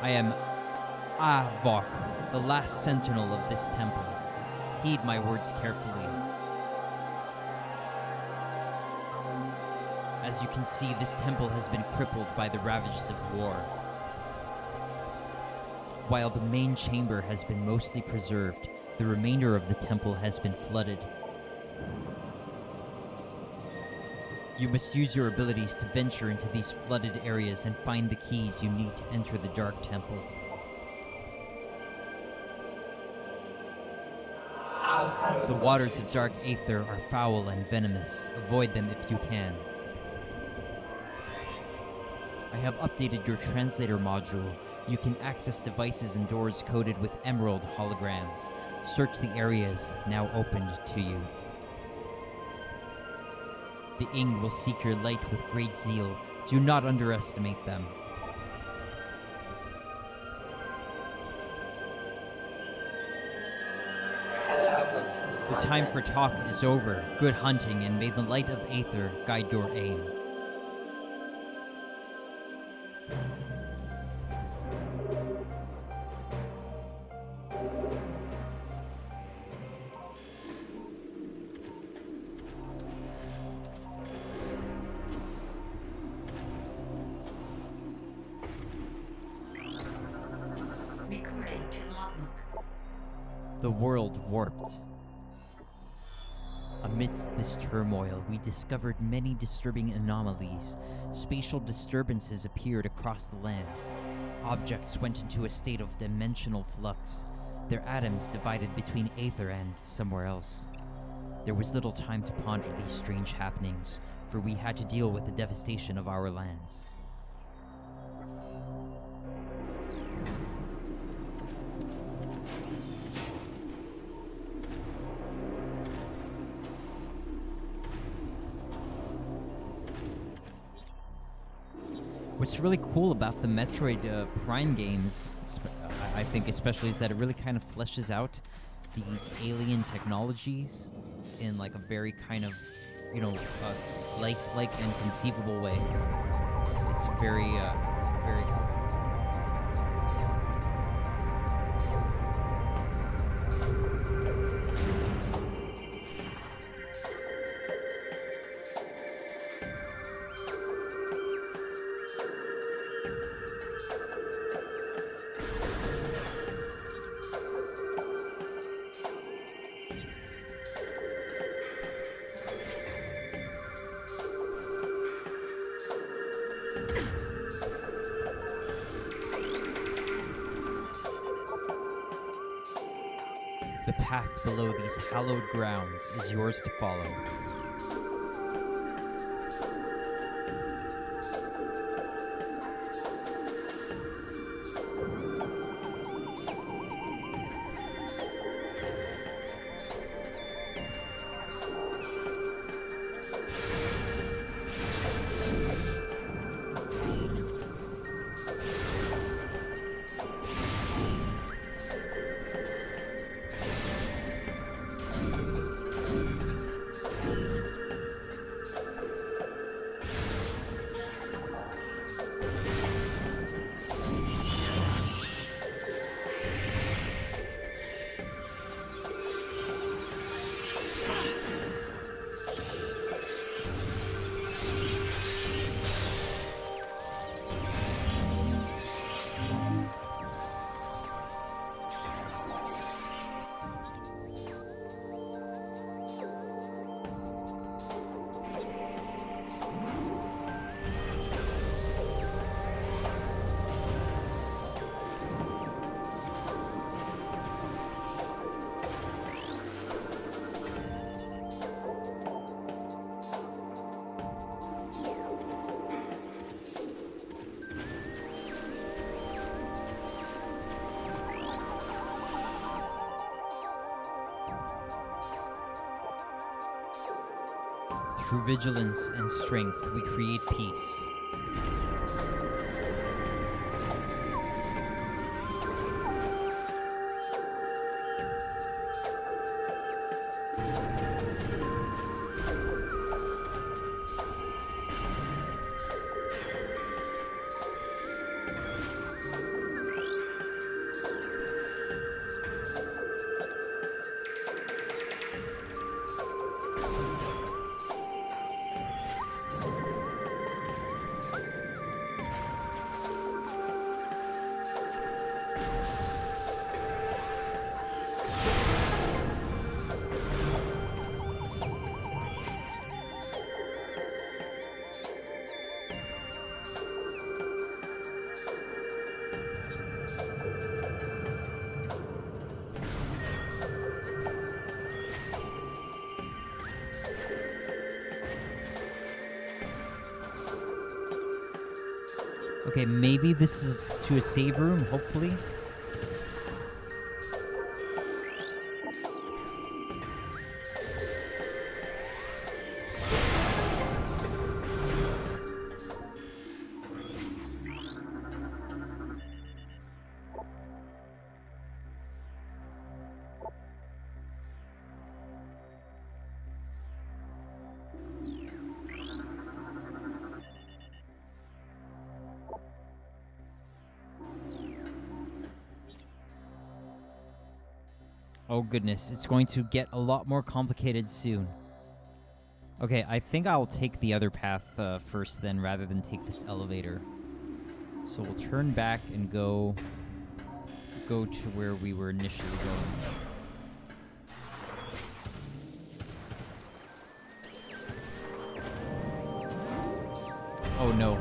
I am Avok, the last sentinel of this temple. Heed my words carefully. As you can see, this temple has been crippled by the ravages of war. While the main chamber has been mostly preserved, the remainder of the temple has been flooded. You must use your abilities to venture into these flooded areas and find the keys you need to enter the Dark Temple. The waters of Dark Aether are foul and venomous. Avoid them if you can. I have updated your translator module. You can access devices and doors coded with emerald holograms. Search the areas now opened to you. The Ing will seek your light with great zeal. Do not underestimate them. The time for talk is over. Good hunting, and may the light of Aether guide your aim. The world warped. Amidst this turmoil, we discovered many disturbing anomalies. Spatial disturbances appeared across the land. Objects went into a state of dimensional flux, their atoms divided between Aether and somewhere else. There was little time to ponder these strange happenings, for we had to deal with the devastation of our lands. What's really cool about the Metroid Prime games, I think especially, is that it really kind of fleshes out these alien technologies in like a very kind of, lifelike and conceivable way. It's very cool. The path below these hallowed grounds is yours to follow. Through vigilance and strength, we create peace. Okay, maybe this is to a save room, hopefully. Oh goodness, it's going to get a lot more complicated soon. Okay, I think I'll take the other path first then, rather than take this elevator. So we'll turn back and go to where we were initially going. Oh no.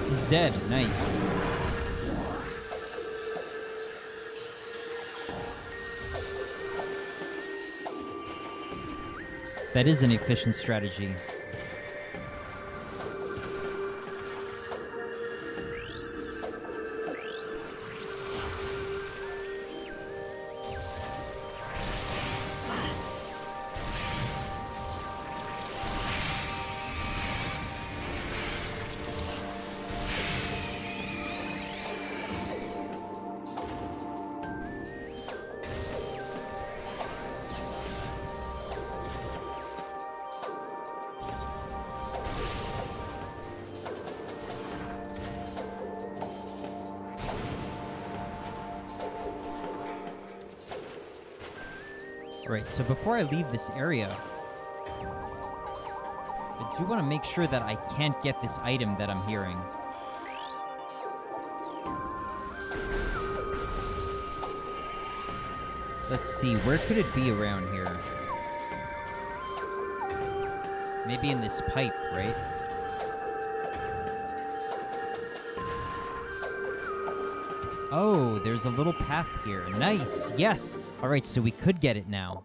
He's dead. Nice. That is an efficient strategy. Right, so before I leave this area, I do want to make sure that I can't get this item that I'm hearing. Let's see, where could it be around here? Maybe in this pipe, right? Oh, there's a little path here. Nice, yes! Alright, so we could get it now.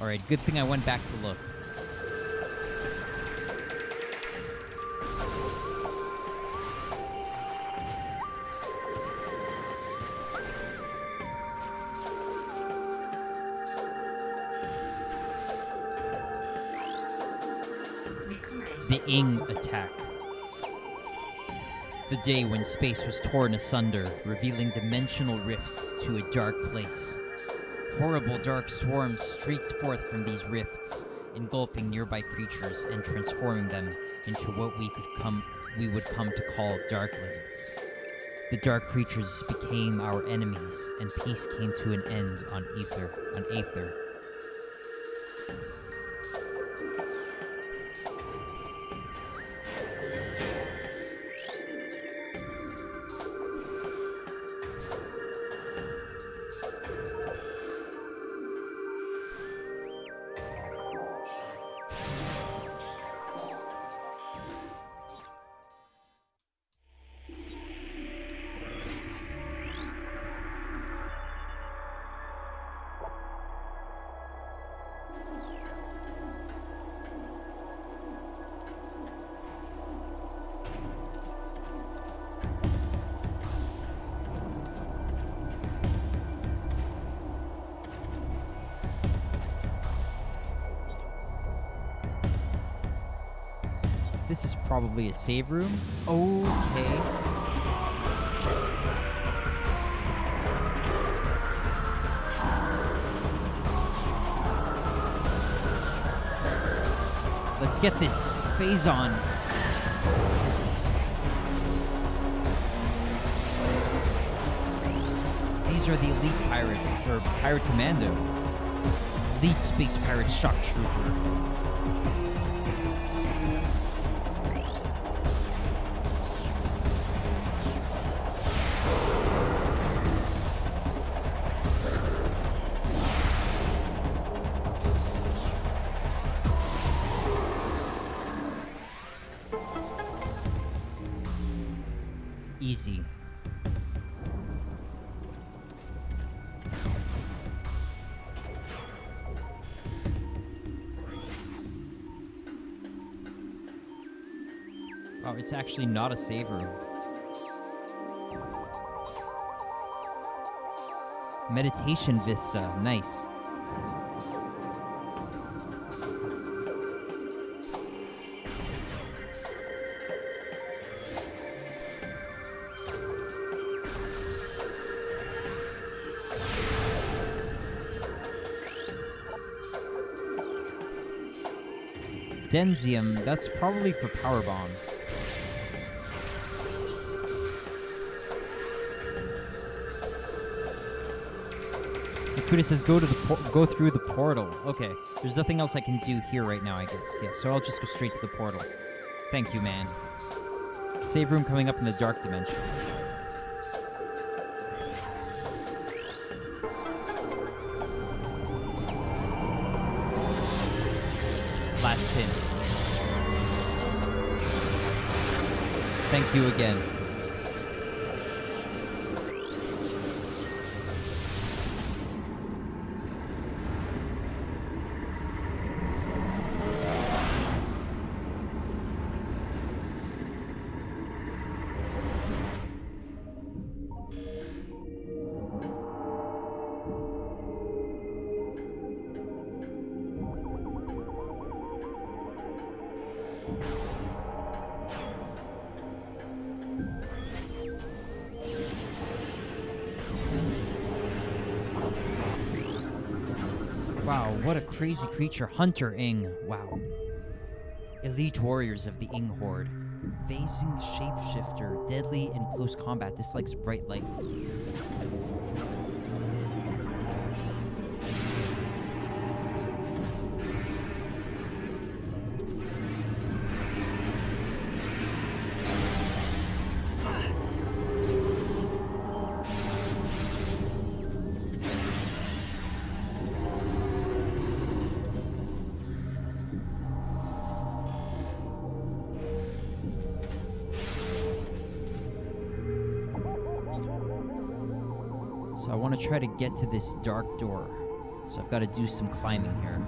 Alright, good thing I went back to look. The Ing attack. The day when space was torn asunder, revealing dimensional rifts to a dark place. Horrible dark swarms streaked forth from these rifts, engulfing nearby creatures and transforming them into what we would come to call darklings. The dark creatures became our enemies, and peace came to an end on Aether. This is probably a save room. Okay. Let's get this phase on. These are the elite pirates, or pirate commando. Elite space pirate shock trooper. Easy. Oh, it's actually not a save room. Meditation Vista. Nice. Denzium, that's probably for power bombs. Nakuda says go through the portal. Okay, there's nothing else I can do here right now, I guess. Yeah, so I'll just go straight to the portal. Thank you, man. Save room coming up in the dark dimension. Last hint. Thank you again. Wow, what a crazy creature. Hunter Ing. Wow. Elite warriors of the Ing Horde. Phasing shapeshifter. Deadly in close combat. Dislikes bright light. So I want to try to get to this dark door. So I've got to do some climbing here.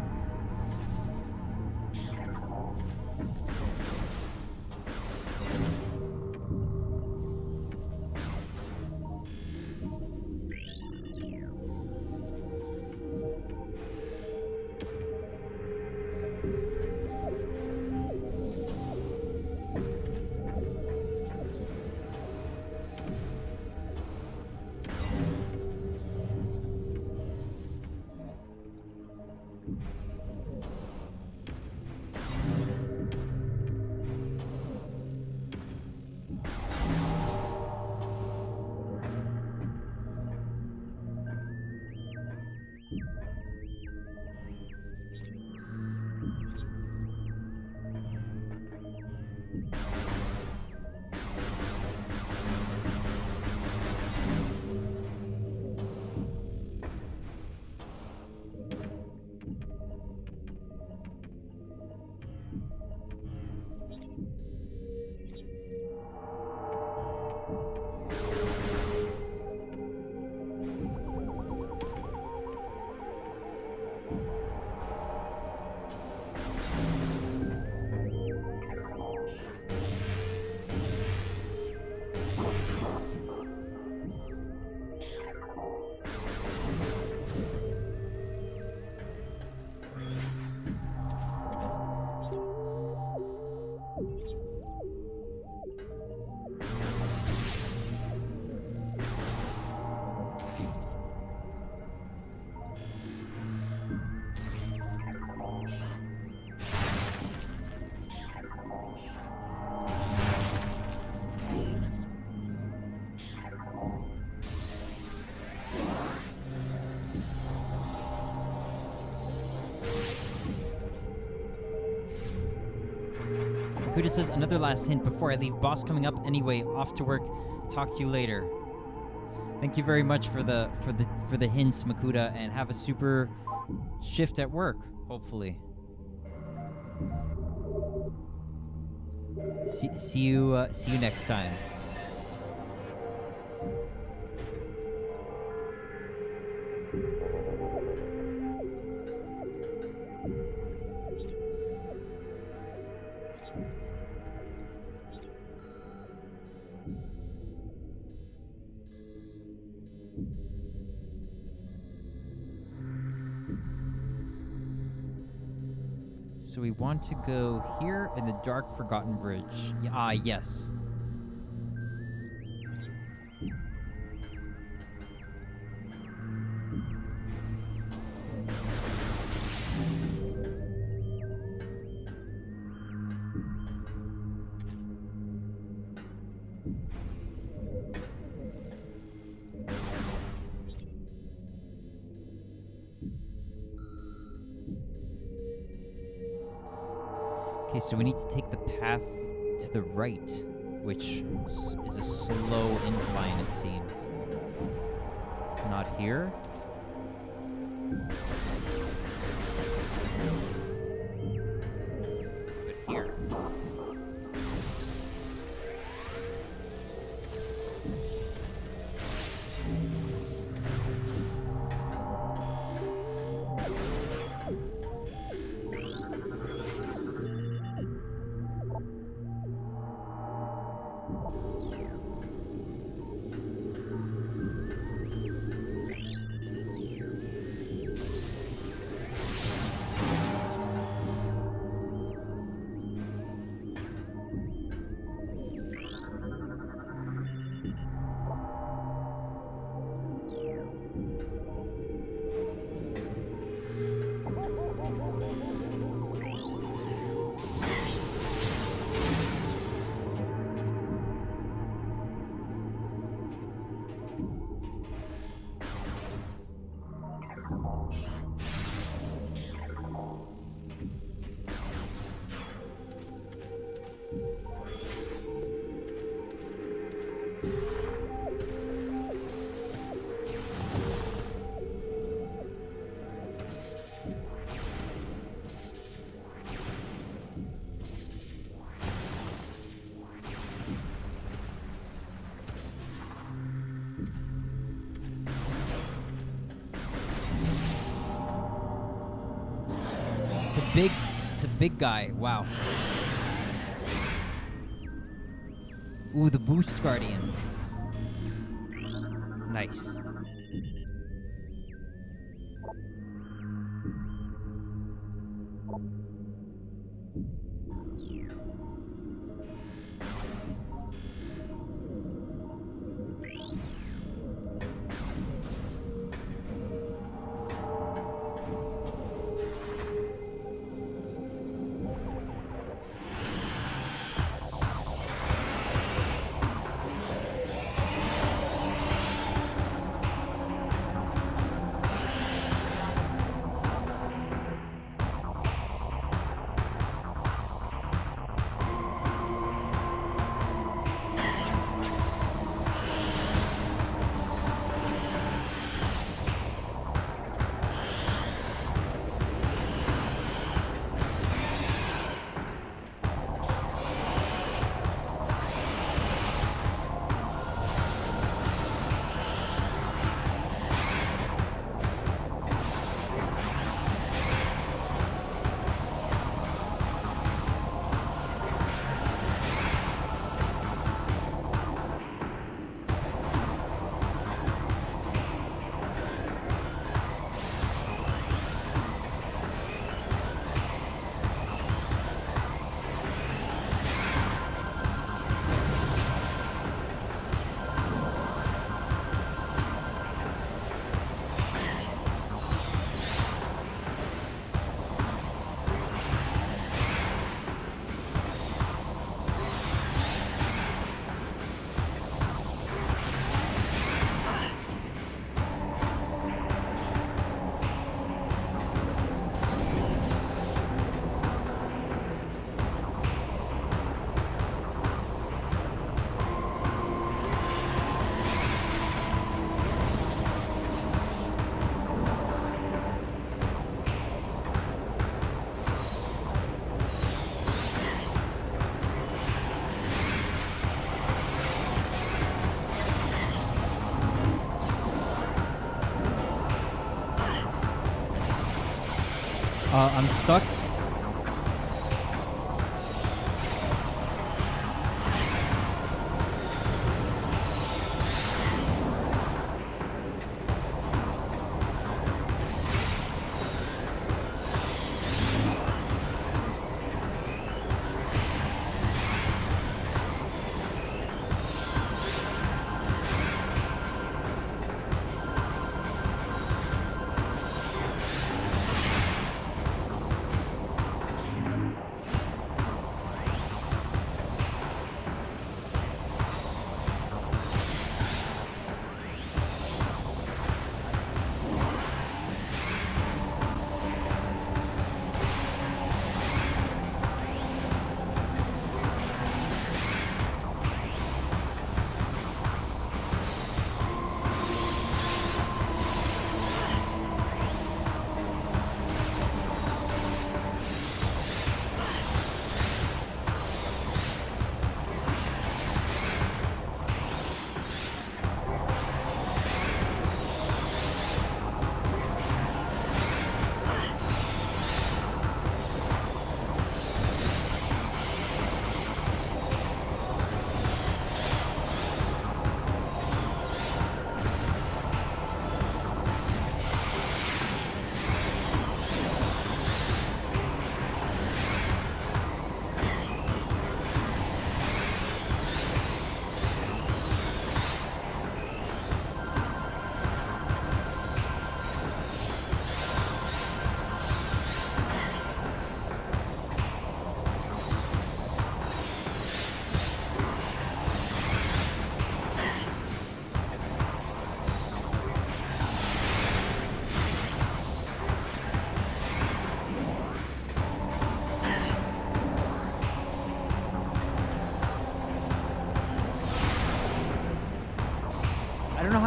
Kuda says another last hint before I leave. Boss coming up anyway. Off to work. Talk to you later. Thank you very much for the hints, Makuda, and have a super shift at work. Hopefully. See you next time. So we want to go here in the Dark Forgotten Bridge. Yes. Okay, so we need to take the path to the right, which is a slow incline, it seems. Not here. But here. It's a big guy. Wow. Ooh, the Boost Guardian. Nice. I'm stuck.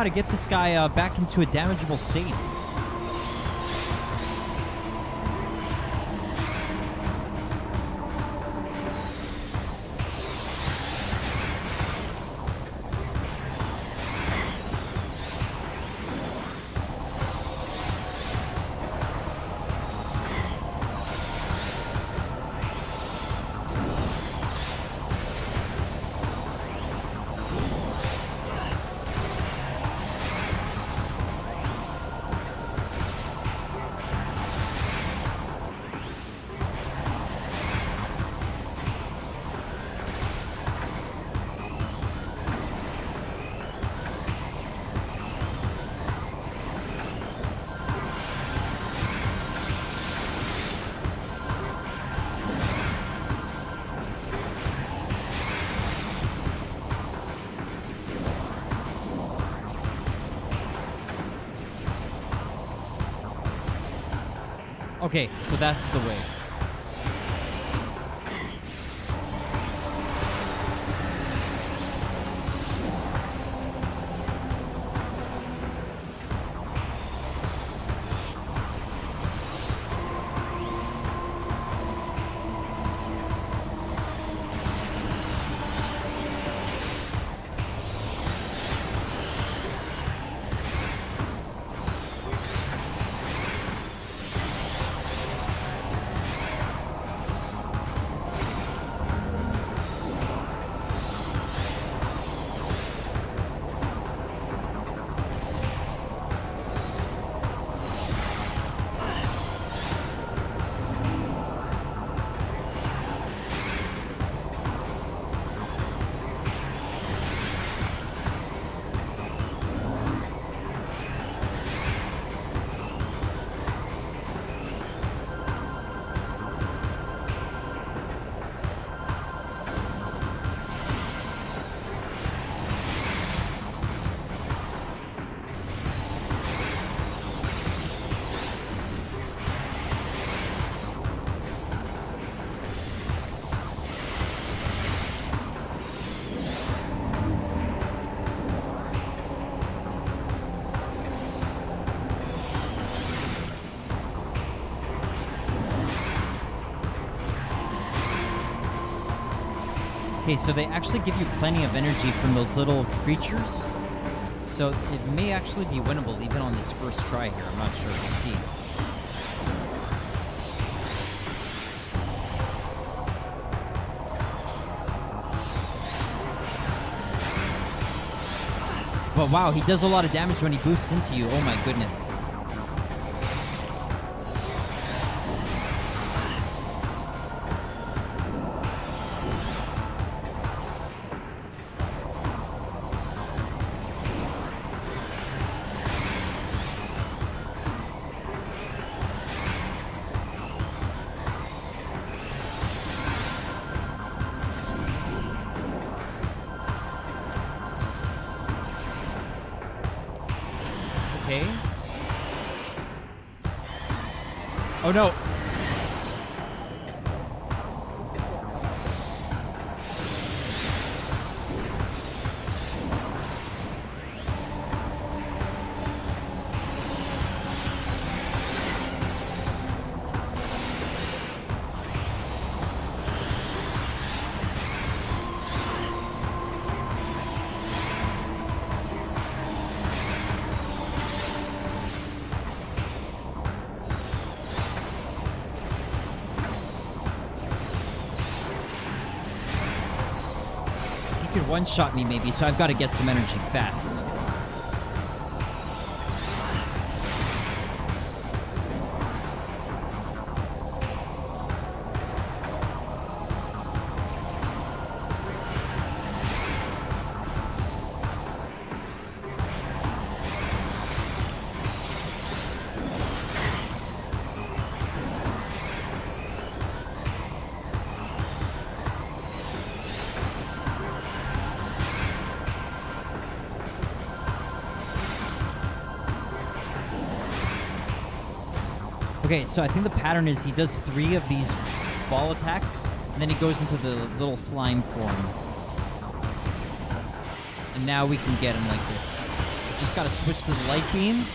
how to get this guy back into a damageable state. Okay, so that's the way. Okay, so they actually give you plenty of energy from those little creatures. So it may actually be winnable even on this first try here. I'm not sure. We'll see. But wow, he does a lot of damage when he boosts into you. Oh my goodness. Okay. Oh no. He could one-shot me maybe, so I've got to get some energy fast. Okay, so I think the pattern is he does 3 of these ball attacks, and then he goes into the little slime form. And now we can get him like this. Just gotta switch to the light beam.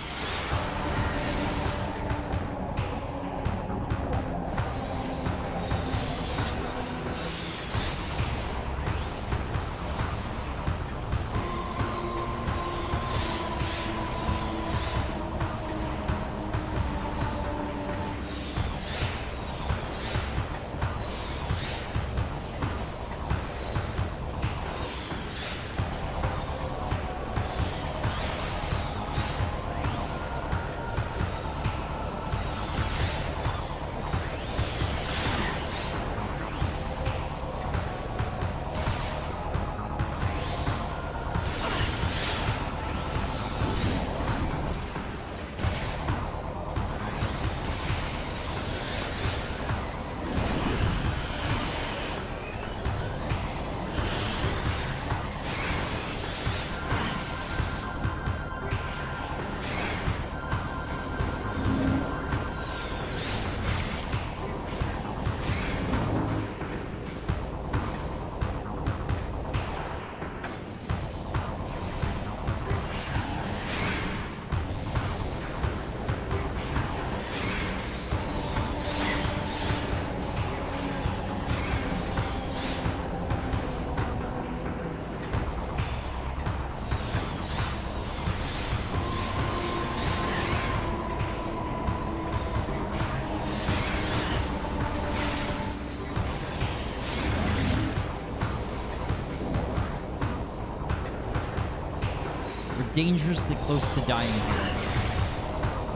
Dangerously close to dying here.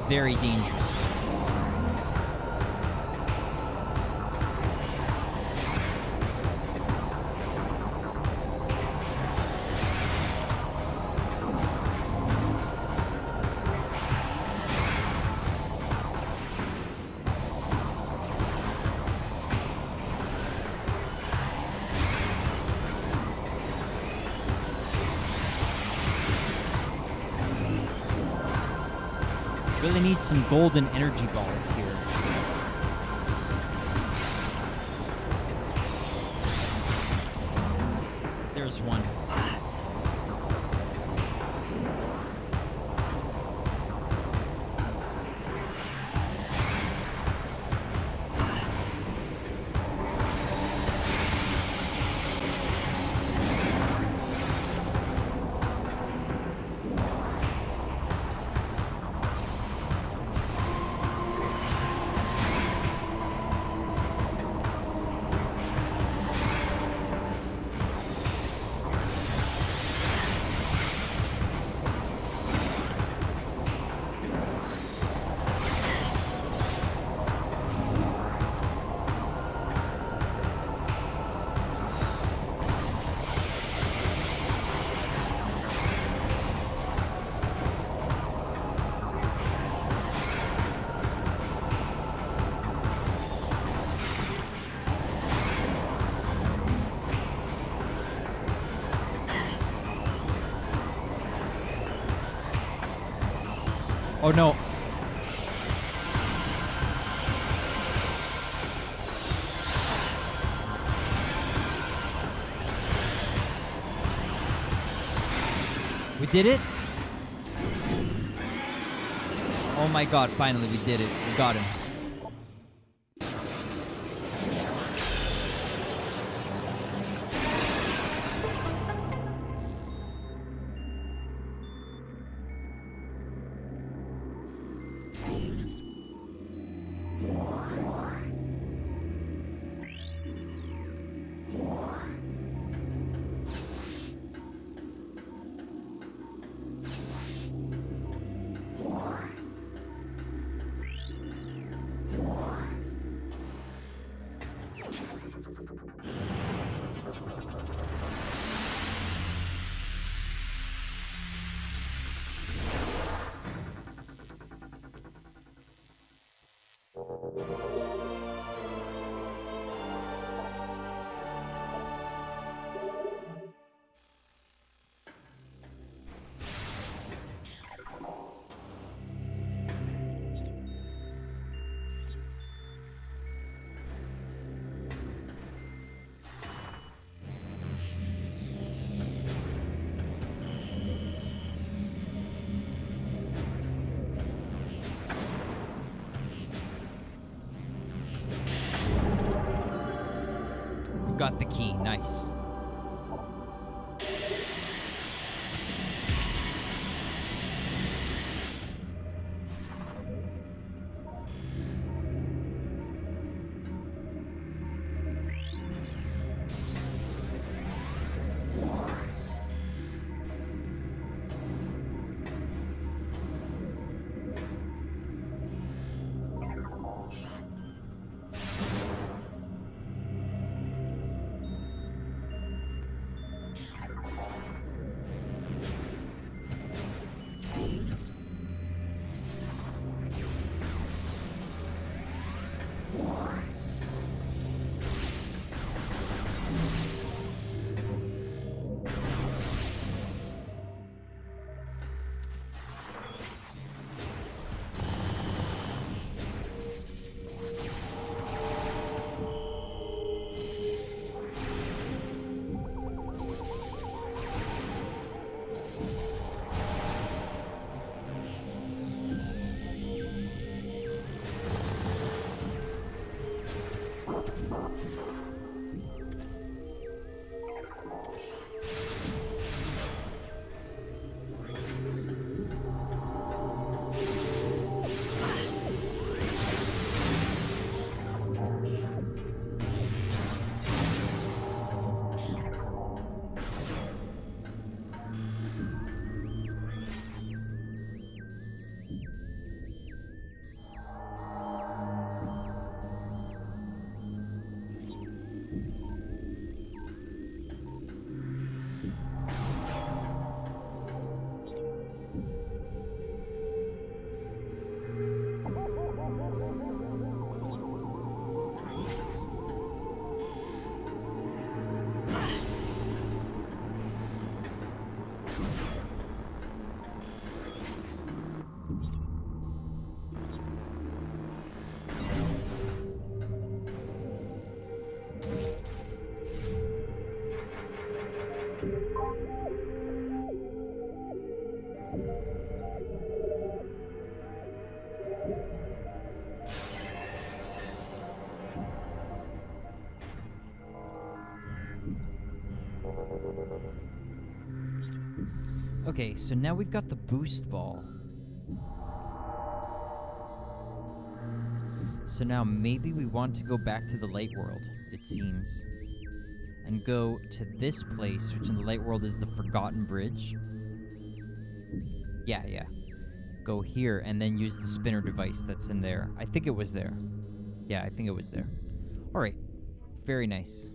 Very dangerous. Really need some golden energy balls here. There's one. Oh no. We did it? Oh my god, finally we did it. We got him. got the key. Nice. Okay, so now we've got the boost ball. So now maybe we want to go back to the light world, it seems. And go to this place, which in the light world is the Forgotten Bridge. Yeah. Go here and then use the spinner device that's in there. I think it was there. Yeah, I think it was there. Alright. Very nice.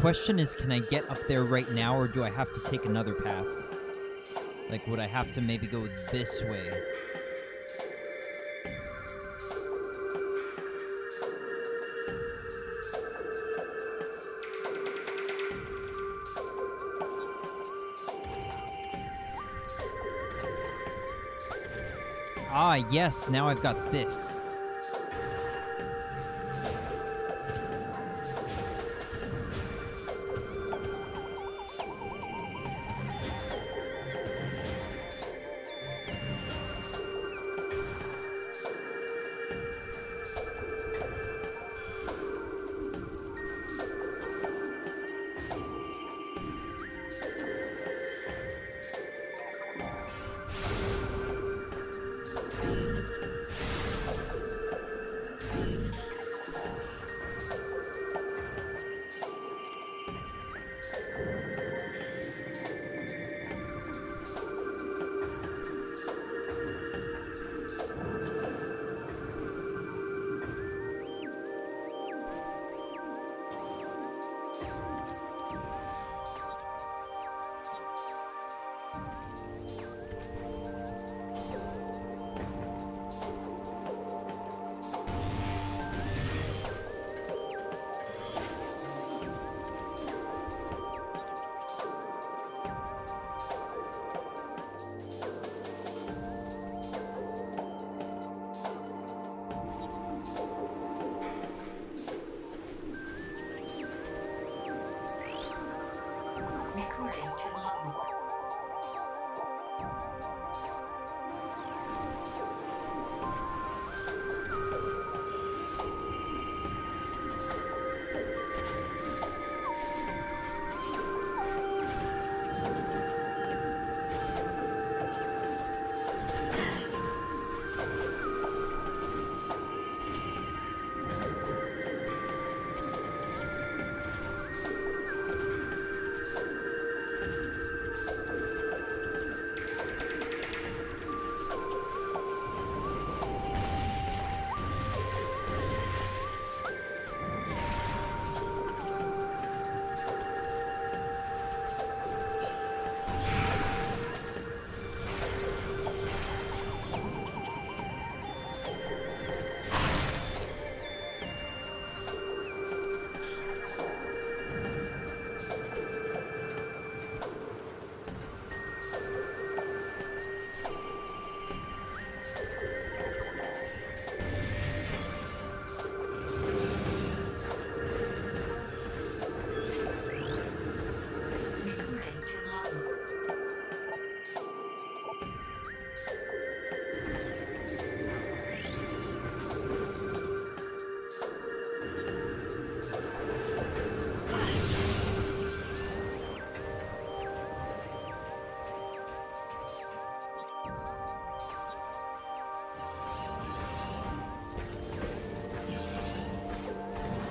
question is, can I get up there right now, or do I have to take another path? Like, would I have to maybe go this way? Ah, yes, now I've got this. Recording to logbook. Recording to logbook.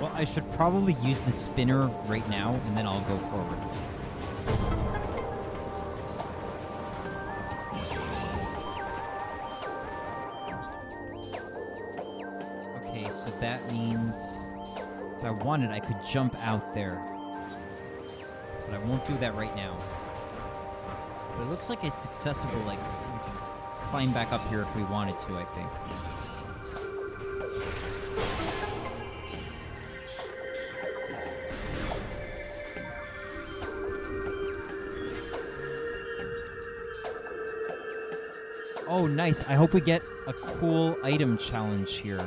Well, I should probably use the spinner right now, and then I'll go forward. Okay, so that means if I wanted, I could jump out there. But I won't do that right now. But it looks like it's accessible, like, we can climb back up here if we wanted to, I think. Oh, nice. I hope we get a cool item challenge here.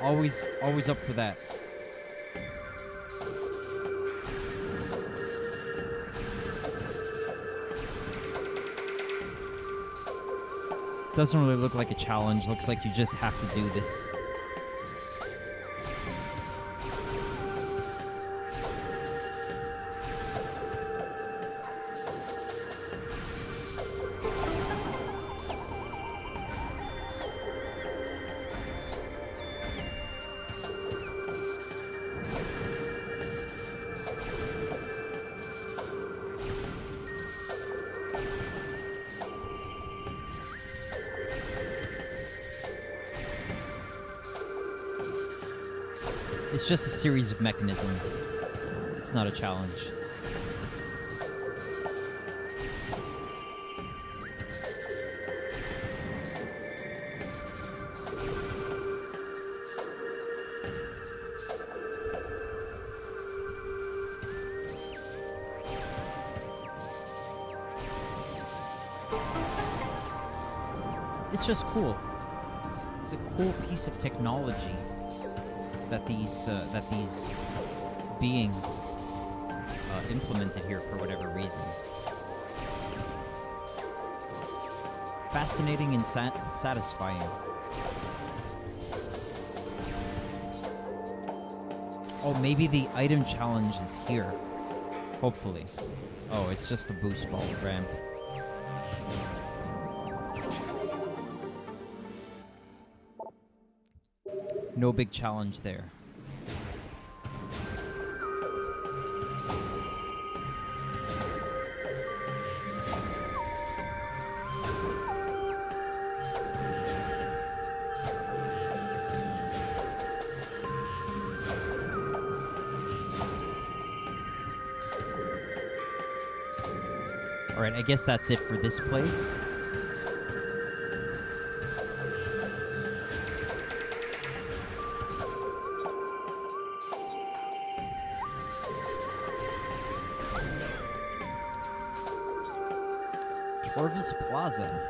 Always up for that. Doesn't really look like a challenge. Looks like you just have to do this. It's just a series of mechanisms. that's not a challenge. It's just cool. It's a cool piece of technology that these beings implemented here for whatever reason. Fascinating and satisfying. Oh, maybe the item challenge is here. Hopefully. Oh, it's just the boost ball ramp. No big challenge there. Alright, I guess that's it for this place. Orvis Plaza.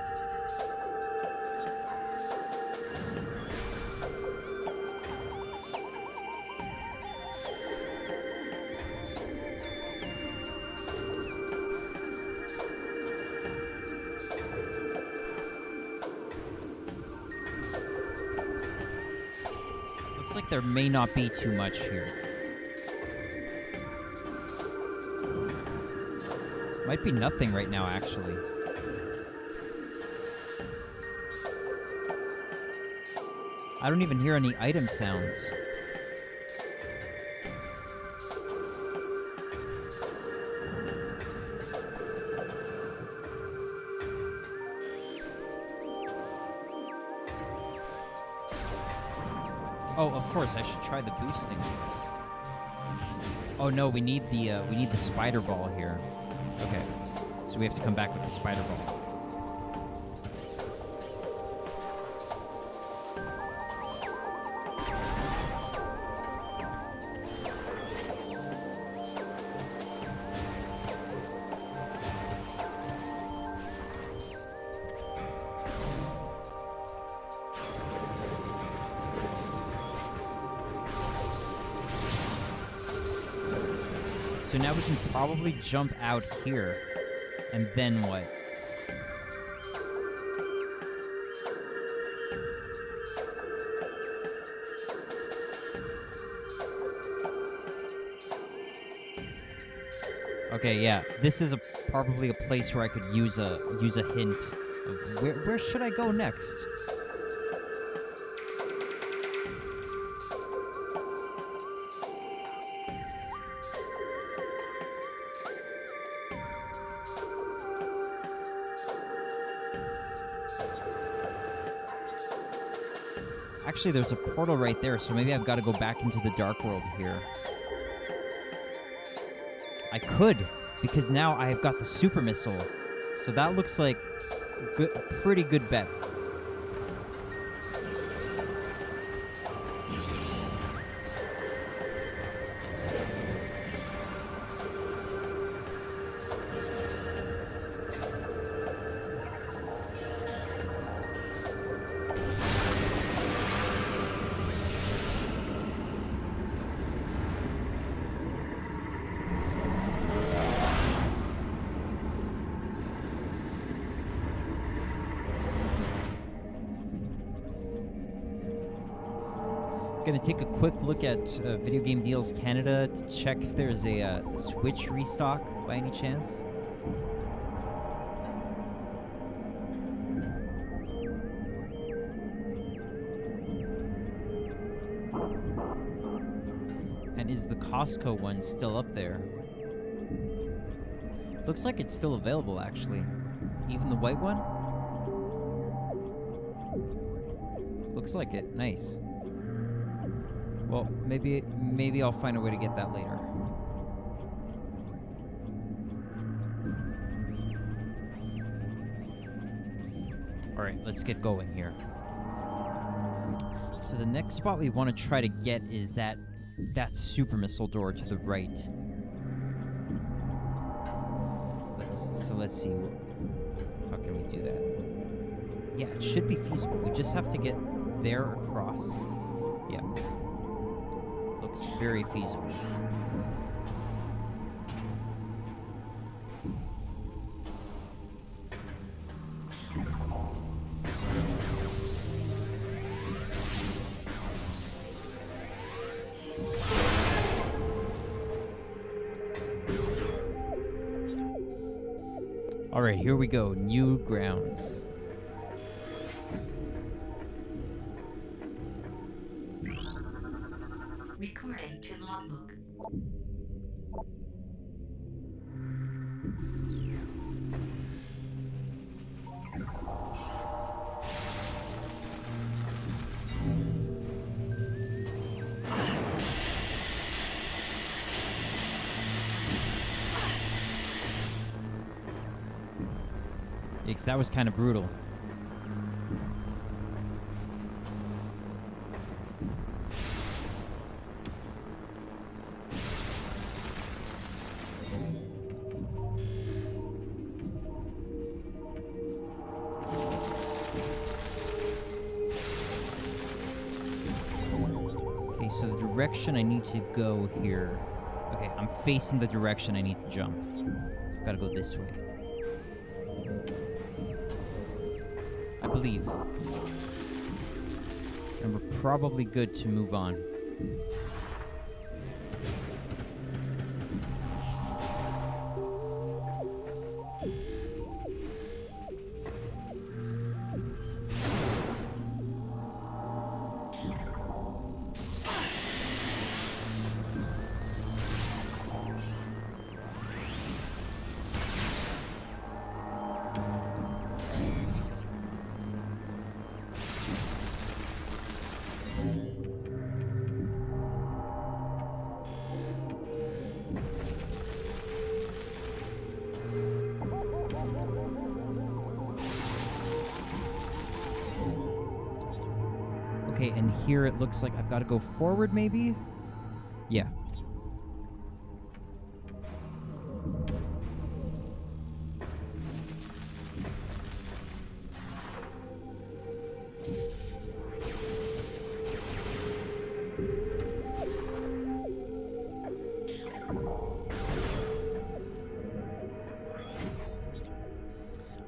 Looks like there may not be too much here. Might be nothing right now, actually. I don't even hear any item sounds. Oh, of course, I should try the boosting. Oh no, we need the spider ball here. Okay, so we have to come back with the spider ball. So now we can probably jump out here. And then what? Okay, yeah. This is probably a place where I could use a hint of where should I go next? Actually, there's a portal right there, so maybe I've got to go back into the Dark World here. I could, because now I have got the super missile. So that looks like a pretty good bet. Gonna take a quick look at Video Game Deals Canada to check if there's a Switch restock by any chance. And is the Costco one still up there? Looks like it's still available, actually. Even the white one? Looks like it. Nice. Well, maybe I'll find a way to get that later. Alright, let's get going here. So the next spot we want to try to get is that super missile door to the right. Let's see. How can we do that? Yeah, it should be feasible. We just have to get there across. Yeah. Looks very feasible. Alright, here we go. New grounds. Recording to logbook. Yeah, 'cause that was kind of brutal. Okay, so the direction I need to go here. Okay, I'm facing the direction I need to jump. I've got to go this way. I believe. And we're probably good to move on. Okay, and here it looks like I've got to go forward, maybe? Yeah.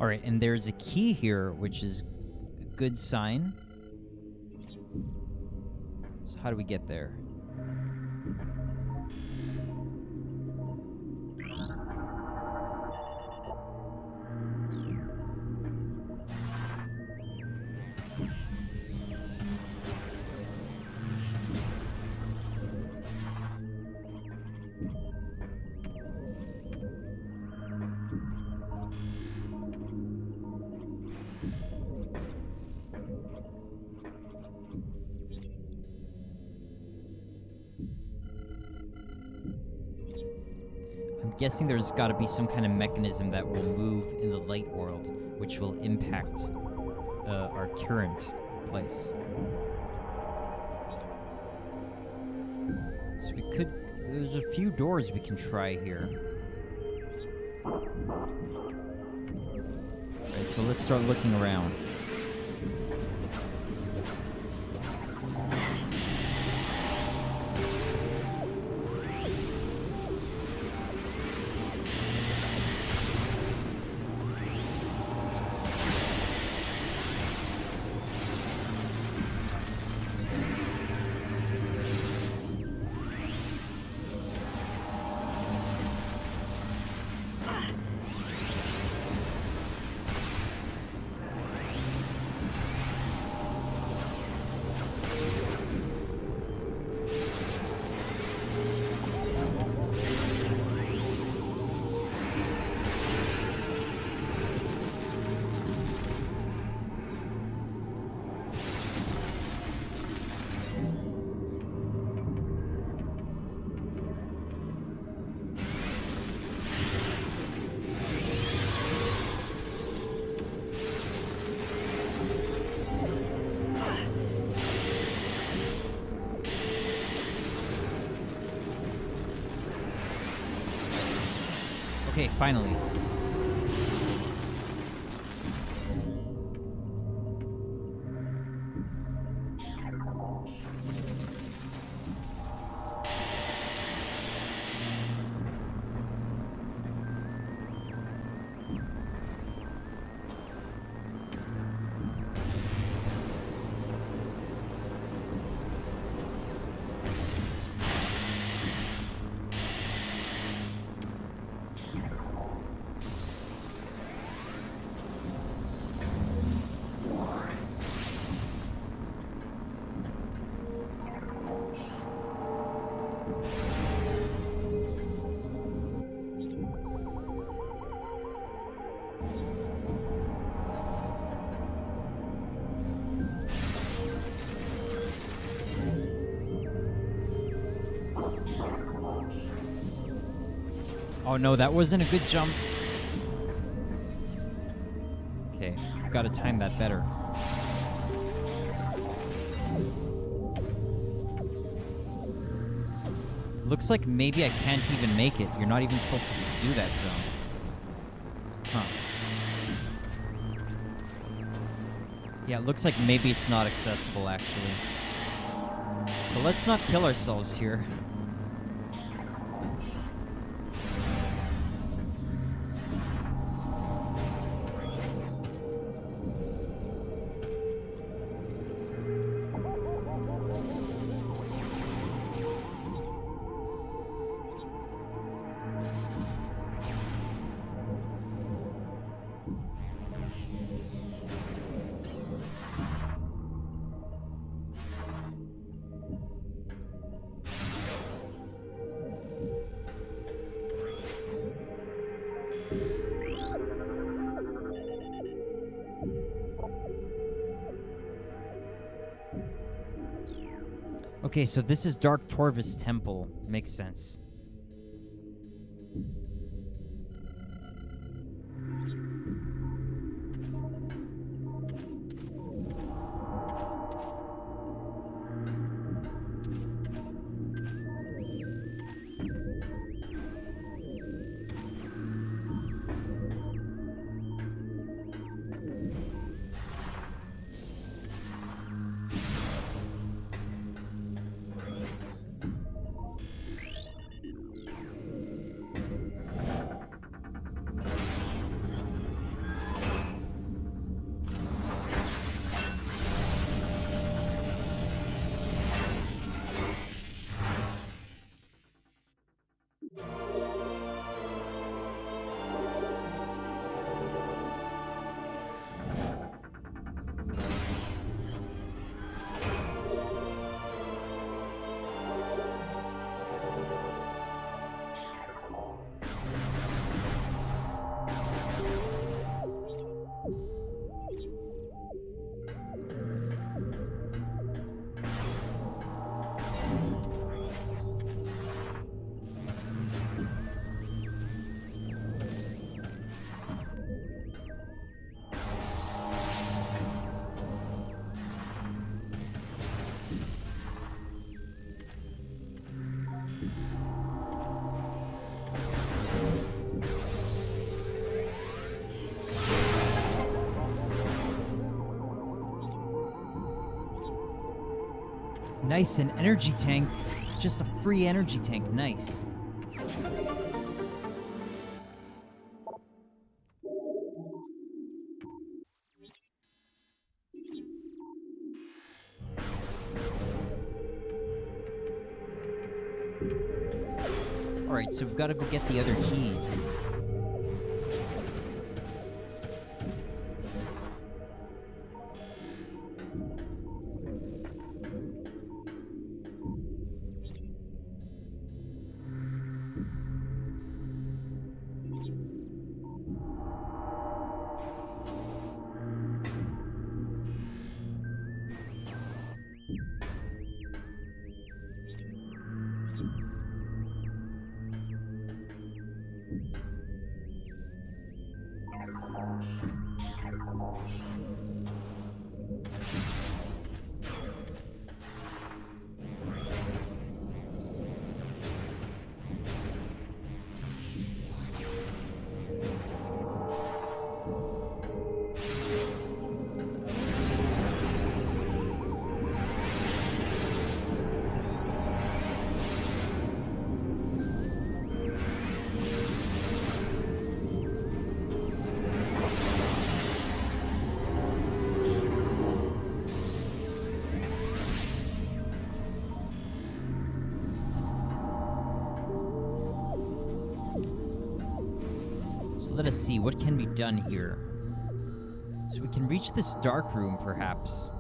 All right, and there's a key here, which is a good sign. So how do we get there? I'm guessing there's got to be some kind of mechanism that will move in the light world, which will impact our current place. So we could... There's a few doors we can try here. Alright, so let's start looking around. Okay, finally. Oh no, that wasn't a good jump. Okay, I've got to time that better. Looks like maybe I can't even make it. You're not even supposed to do that jump. Huh. Yeah, it looks like maybe it's not accessible, actually. So let's not kill ourselves here. Okay, so this is Dark Torvis Temple. Makes sense. Nice, an energy tank. Just a free energy tank. Nice. Alright, so we've got to go get the other keys. So let us see, what can be done here? So we can reach this dark room, perhaps.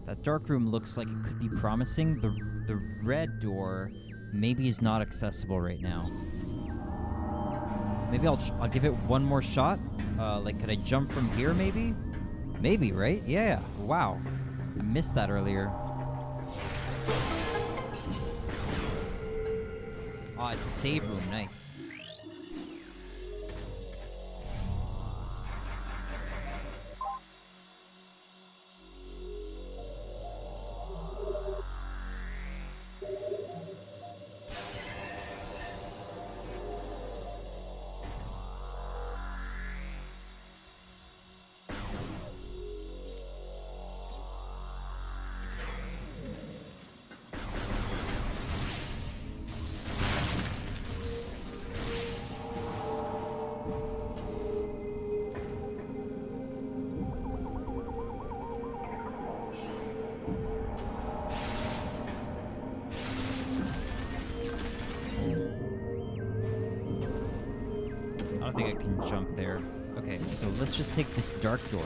That dark room looks like it could be promising. The red door maybe is not accessible right now. Maybe I'll give it one more shot. Like, could I jump from here, maybe? Maybe, right? Yeah. Wow. I missed that earlier. Oh, it's a save room. Nice. I don't think I can jump there. Okay, so let's just take this dark door.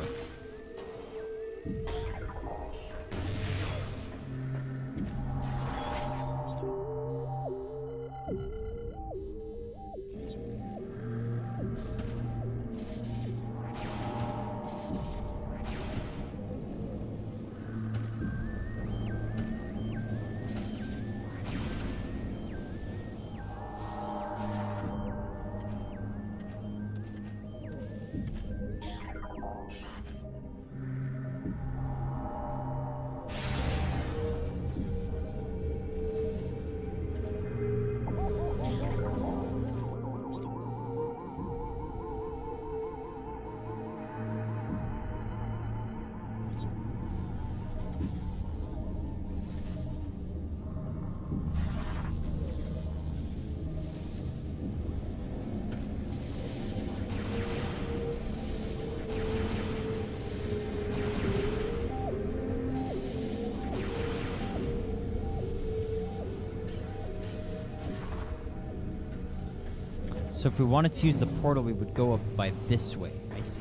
So if we wanted to use the portal, we would go up by this way. I see.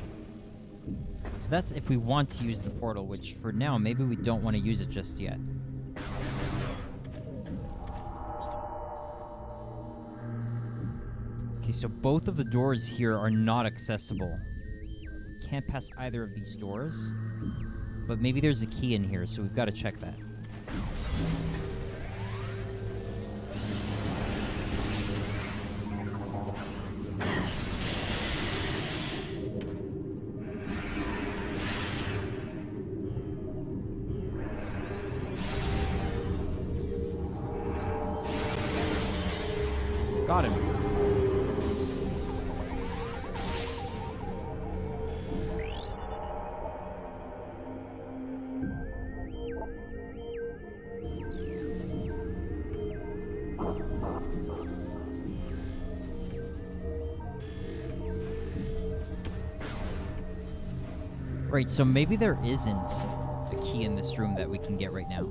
So that's if we want to use the portal, which for now, maybe we don't want to use it just yet. Okay, so both of the doors here are not accessible. Can't pass either of these doors. But maybe there's a key in here, so we've got to check that. Got him. Right, so maybe there isn't a key in this room that we can get right now.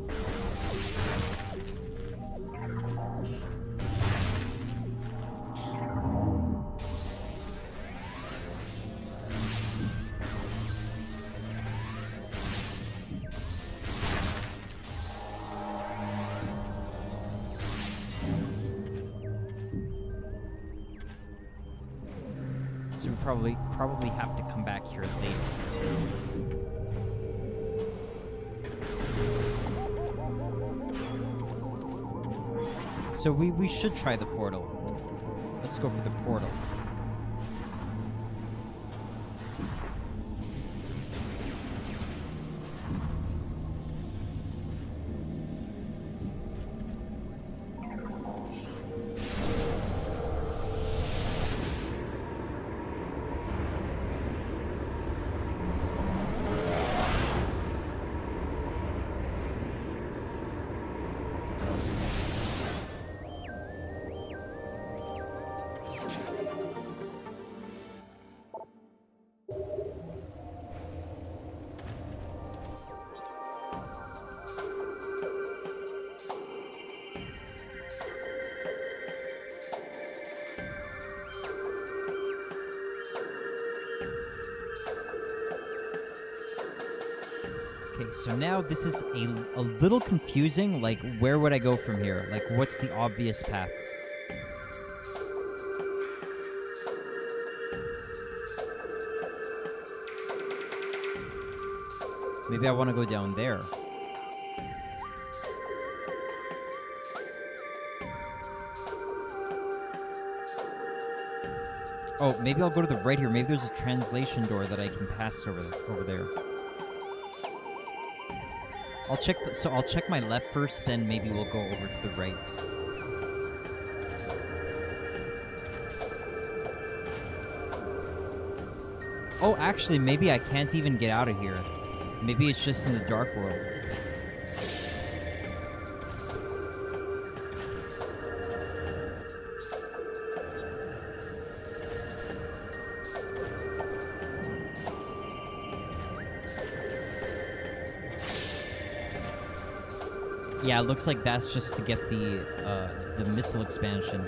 So we probably have to come back here later. So we should try the portal. Let's go for the portal. Okay, so now this is a little confusing. Like, where would I go from here? Like, what's the obvious path? Maybe I want to go down there. Oh, maybe I'll go to the right here. Maybe there's a translation door that I can pass over there. I'll check. So I'll check my left first, then maybe we'll go over to the right. Oh, actually, maybe I can't even get out of here. Maybe it's just in the dark world. Yeah, it looks like that's just to get the missile expansion.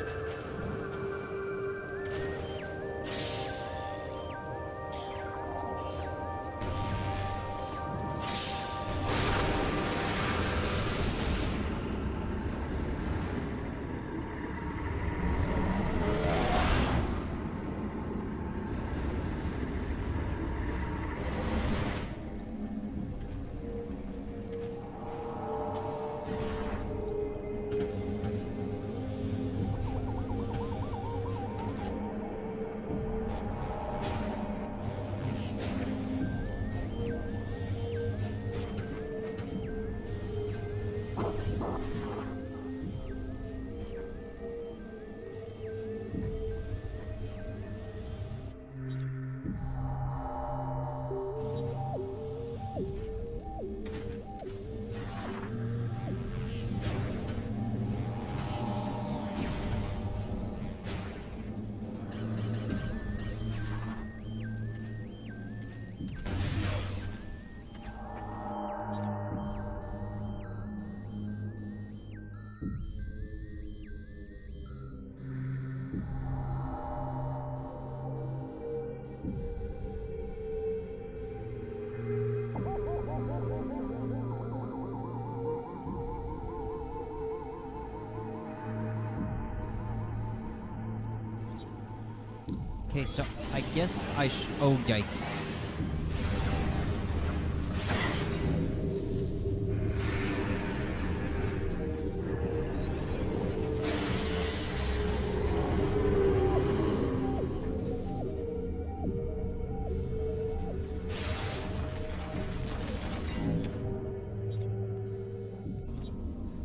Okay, so I guess I oh, yikes.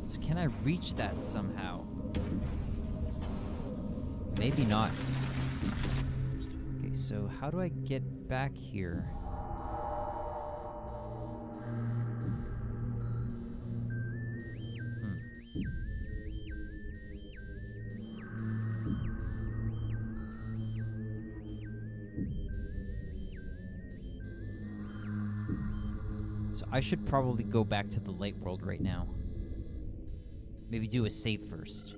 So can I reach that somehow? Maybe not. Okay, so how do I get back here? So I should probably go back to the light world right now. Maybe do a save first.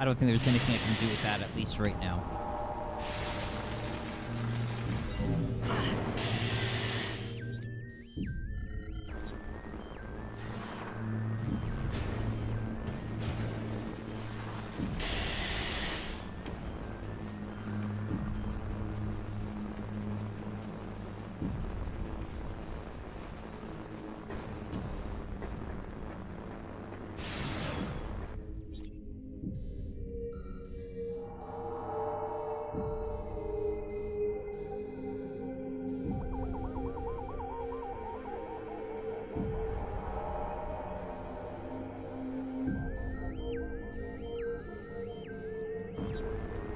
I don't think there's anything I can do with that, at least right now.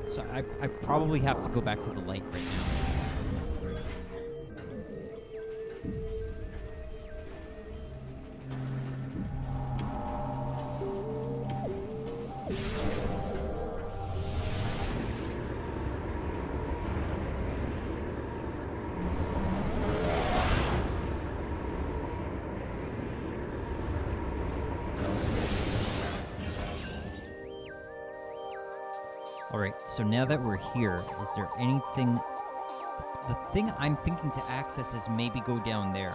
So I probably have to go back to the light right now. Alright, so now that we're here, is there anything... The thing I'm thinking to access is maybe go down there.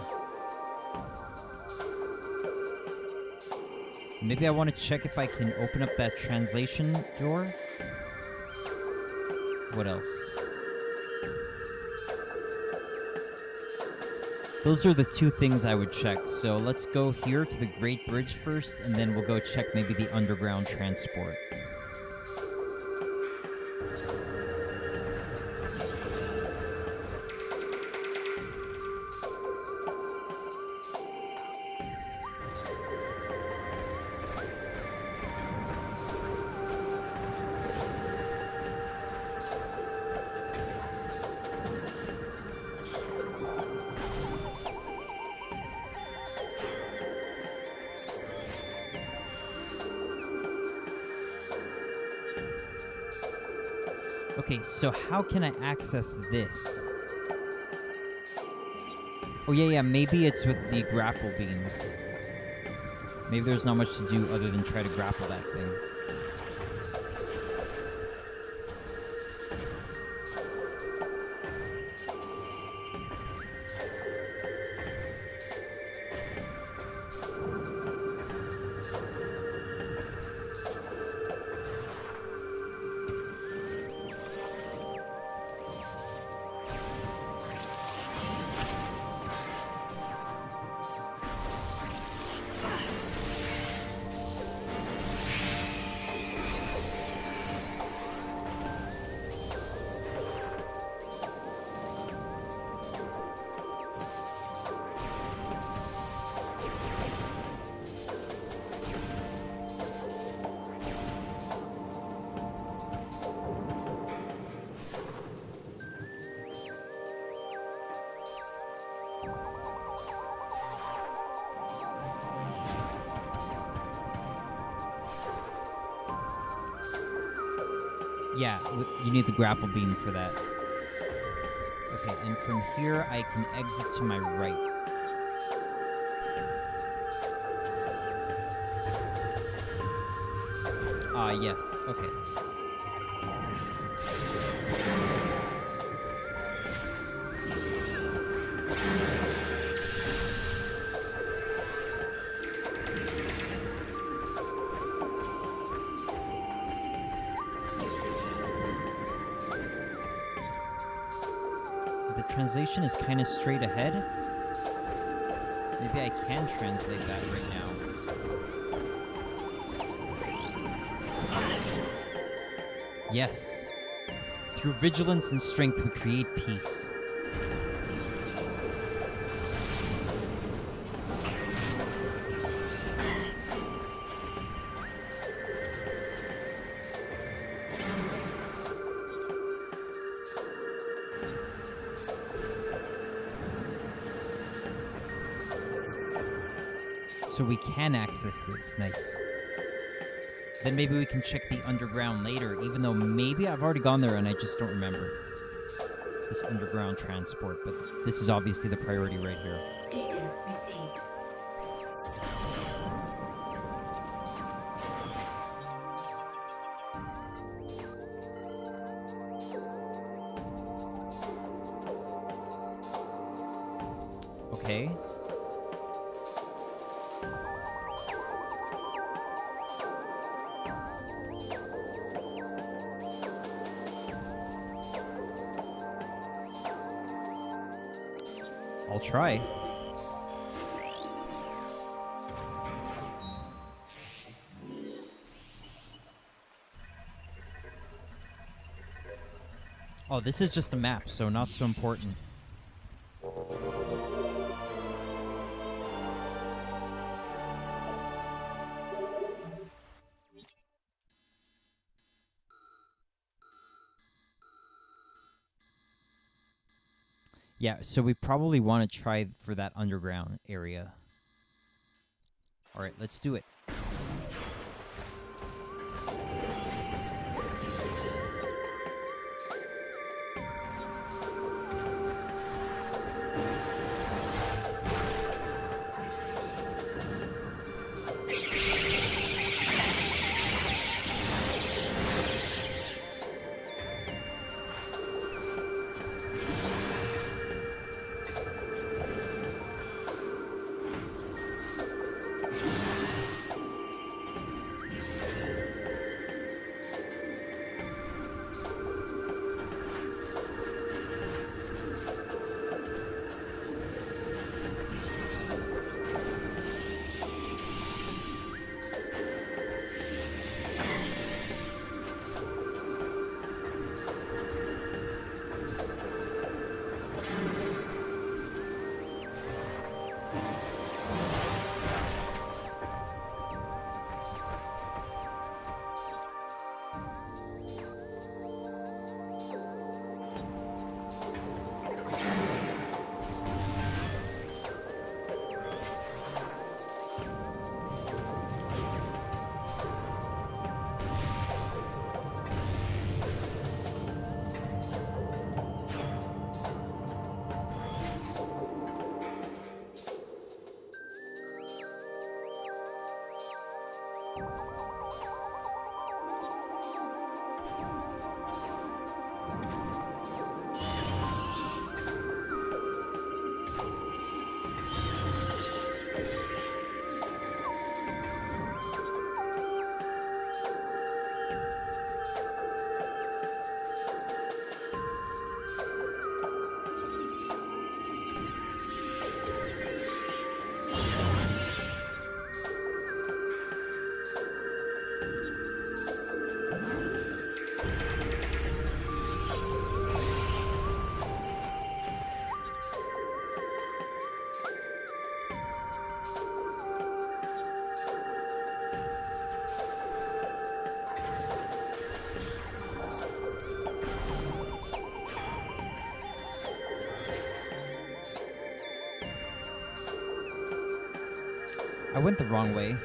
Maybe I want to check if I can open up that translation door. What else? Those are the two things I would check. So let's go here to the Great Bridge first, and then we'll go check maybe the underground transport. Okay, so how can I access this? Oh, yeah, maybe it's with the grapple beam. Maybe there's not much to do other than try to grapple that thing. Yeah, you need the grapple beam for that. Okay, and from here I can exit to my right. Ah, yes, okay. The translation is kind of straight ahead. Maybe I can translate that right now. Yes. Through vigilance and strength we create peace. So we can access this. Nice. Then maybe we can check the underground later, even though maybe I've already gone there and I just don't remember. This underground transport, but this is obviously the priority right here. Data received. Okay. I'll try. Oh, this is just a map, so not so important. Yeah, so we probably want to try for that underground area. Alright, let's do it. I went the wrong way.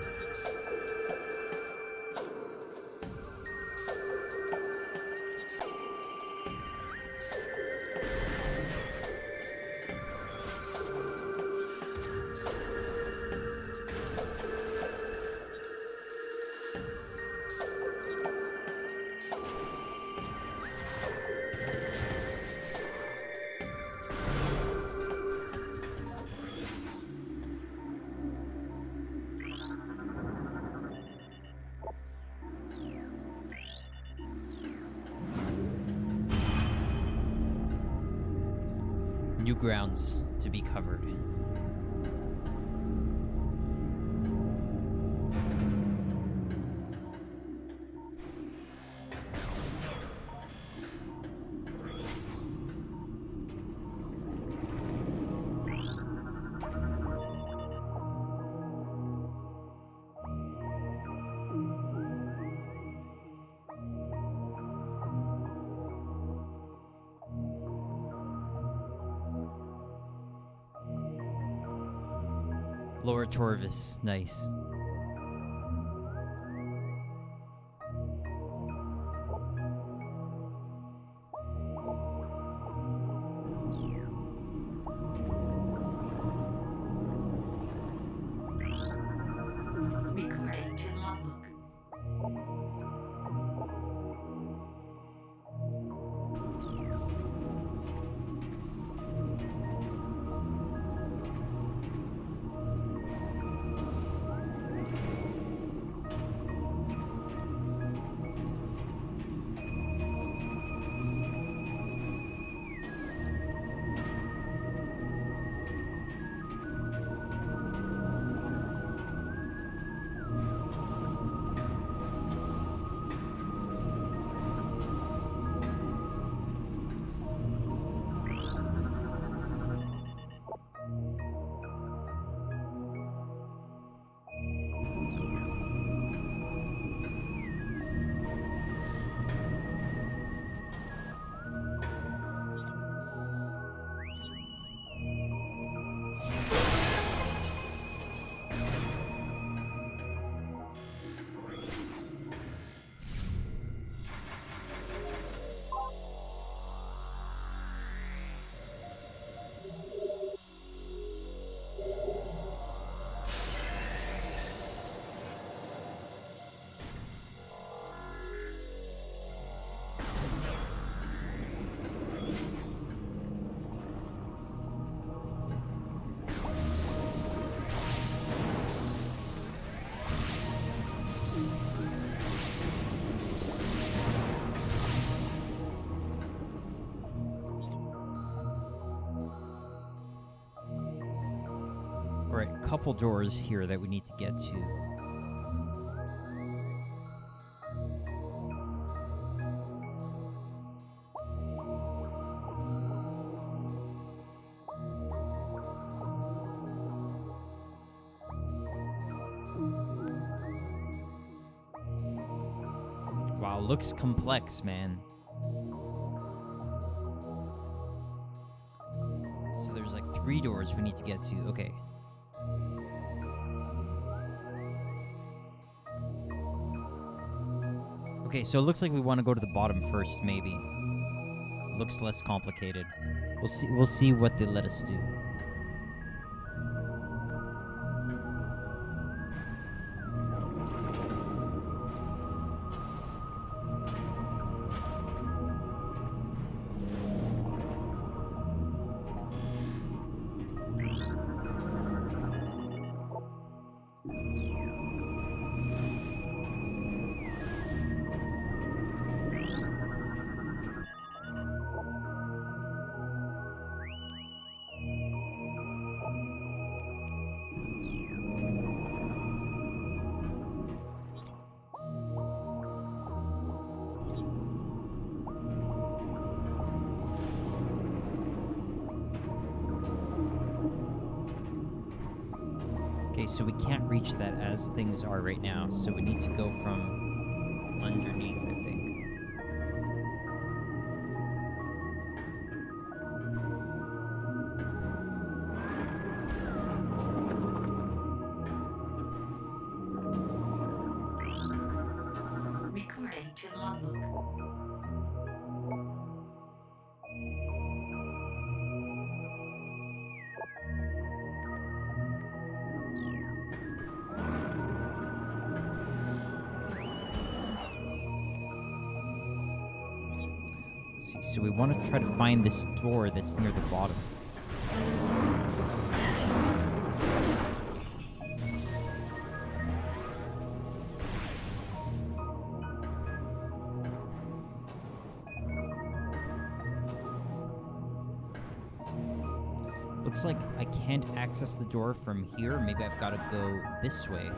New grounds to be covered. Lower Torvis, nice. Recording to logbook. Alright, a couple doors here that we need to get to. Wow, looks complex, man. So there's like 3 doors we need to get to. Okay. Okay, so it looks like we want to go to the bottom first, maybe. Looks less complicated. We'll see what they let us do. Okay, so we can't reach that as things are right now, so we need to go from underneath, I think. Recording to logbook. Let's see, so we want to try to find this door that's near the bottom. Looks like I can't access the door from here. Maybe I've got to go this way.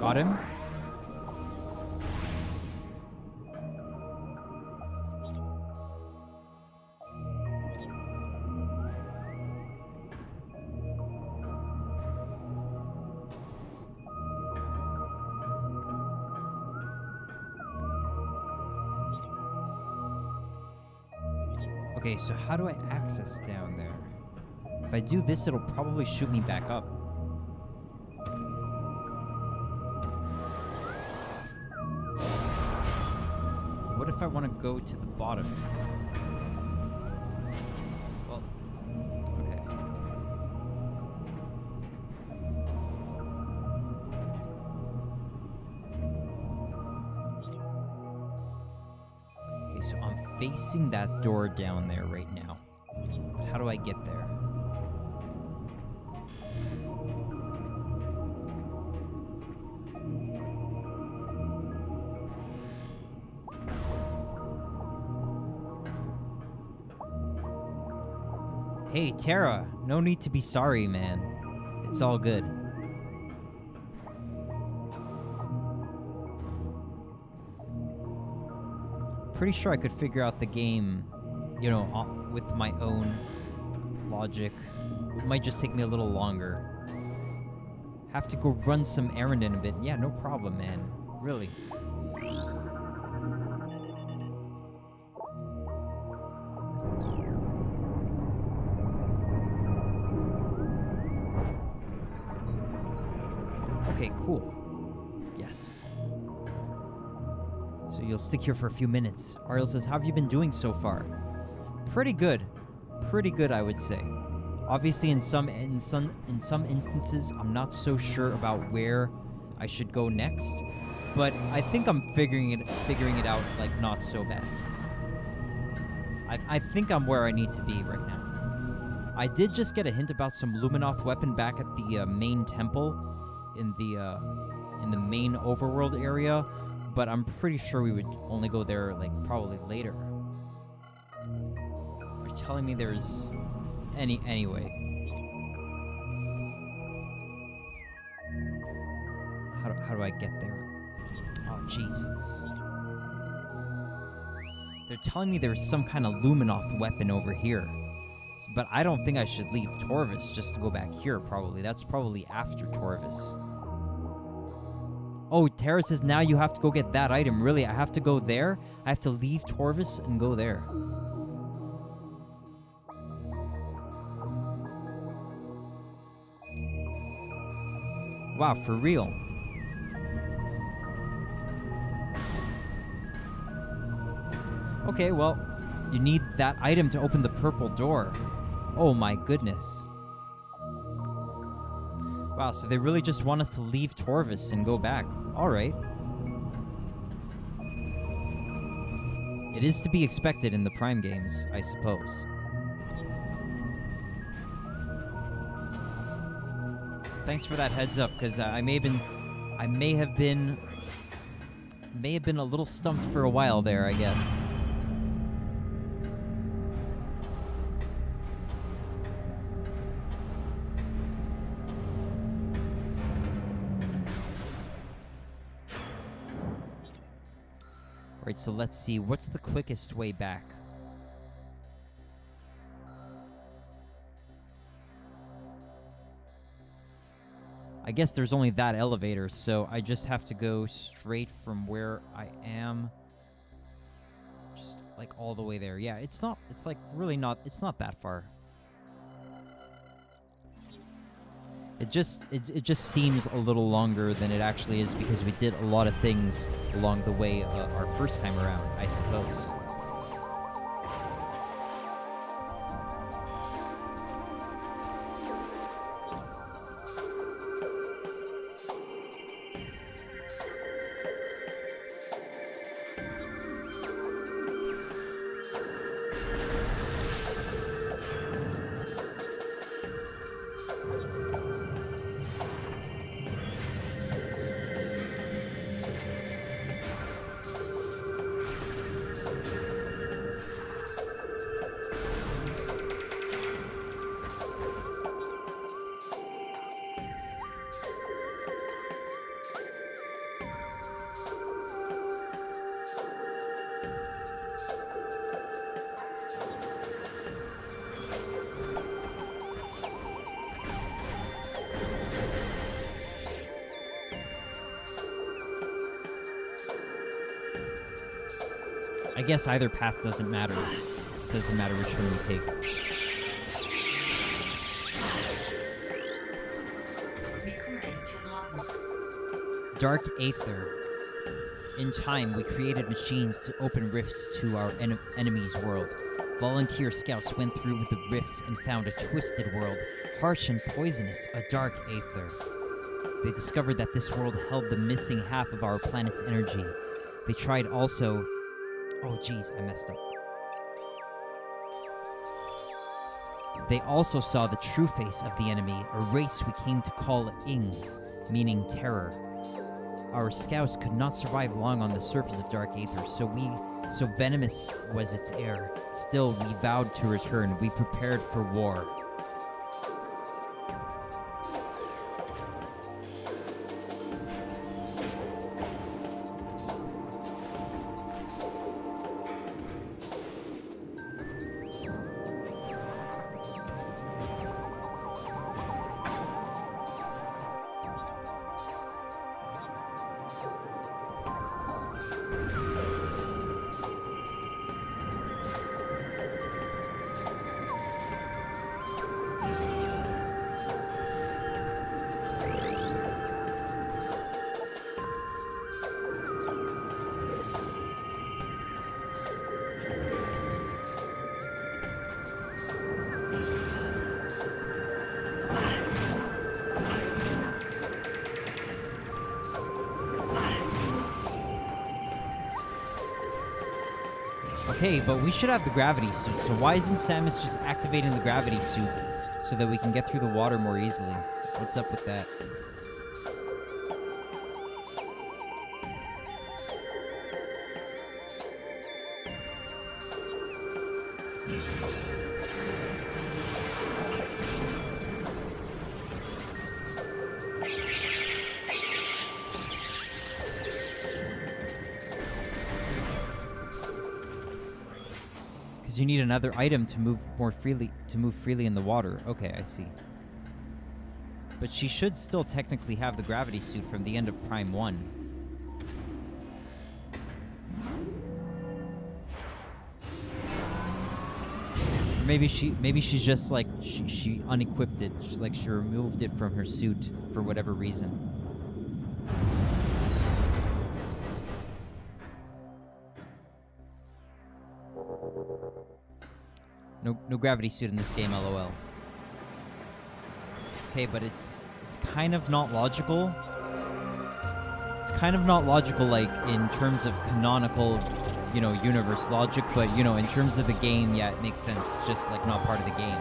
Got him? Okay, so how do I access down there? If I do this, it'll probably shoot me back up. What if I want to go to the bottom? Well, okay. Okay, so I'm facing that door down there right now. But how do I get there? Hey, Tara, no need to be sorry, man. It's all good. Pretty sure I could figure out the game, you know, with my own logic. It might just take me a little longer. Have to go run some errand in a bit. Yeah, no problem, man. Really. Okay, cool. Yes. So you'll stick here for a few minutes. Ariel says, how have you been doing so far? Pretty good. Pretty good, I would say. Obviously, in some instances, I'm not so sure about where I should go next, but I think I'm figuring it out like not so bad. I think I'm where I need to be right now. I did just get a hint about some Luminoth weapon back at the main temple in the main overworld area, but I'm pretty sure we would only go there like probably later. You're telling me there's anyway. How do I get there? Oh jeez. They're telling me there's some kind of Luminoth weapon over here. But I don't think I should leave Torvis just to go back here, probably. That's probably after Torvis. Oh, Terra says now you have to go get that item. Really, I have to go there? I have to leave Torvis and go there. Wow, for real. Okay, well, you need that item to open the purple door. Oh my goodness. Wow, so they really just want us to leave Torvis and go back. Alright. It is to be expected in the Prime games, I suppose. Thanks for that heads up, because I may have been a little stumped for a while there, I guess. Alright, so let's see. What's the quickest way back? I guess there's only that elevator, so I just have to go straight from where I am. Just, like, all the way there. Yeah, it's not that far. It just seems a little longer than it actually is because we did a lot of things along the way our first time around, I suppose. I guess either path doesn't matter. Doesn't matter which one we take. Dark Aether. In time, we created machines to open rifts to our enemy's world. Volunteer scouts went through the rifts and found a twisted world, harsh and poisonous, a dark aether. They discovered that this world held the missing half of our planet's energy. They tried also... Oh, jeez, I messed up. They also saw the true face of the enemy, a race we came to call Ing, meaning terror. Our scouts could not survive long on the surface of Dark Aether, so venomous was its air. Still, we vowed to return. We prepared for war. Okay, but we should have the gravity suit, so why isn't Samus just activating the gravity suit so that we can get through the water more easily? What's up with that? You need another item to move freely in the water. Okay, I see. But she should still technically have the gravity suit from the end of Prime 1. Maybe she's just like she unequipped it. Like she removed it from her suit for whatever reason. No gravity suit in this game, lol. Okay, but it's kind of not logical. It's kind of not logical, like, in terms of canonical, universe logic, but, in terms of the game, yeah, it makes sense. Just, like, not part of the game.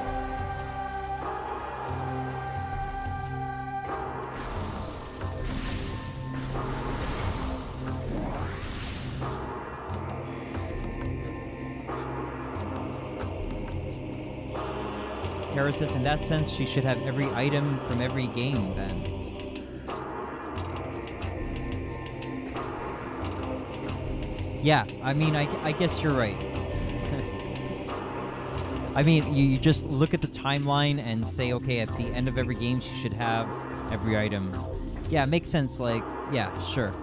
Terra says, in that sense, she should have every item from every game, then. Yeah, I mean, I guess you're right. I mean, you just look at the timeline and say, okay, at the end of every game, she should have every item. Yeah, it makes sense, like, yeah, sure.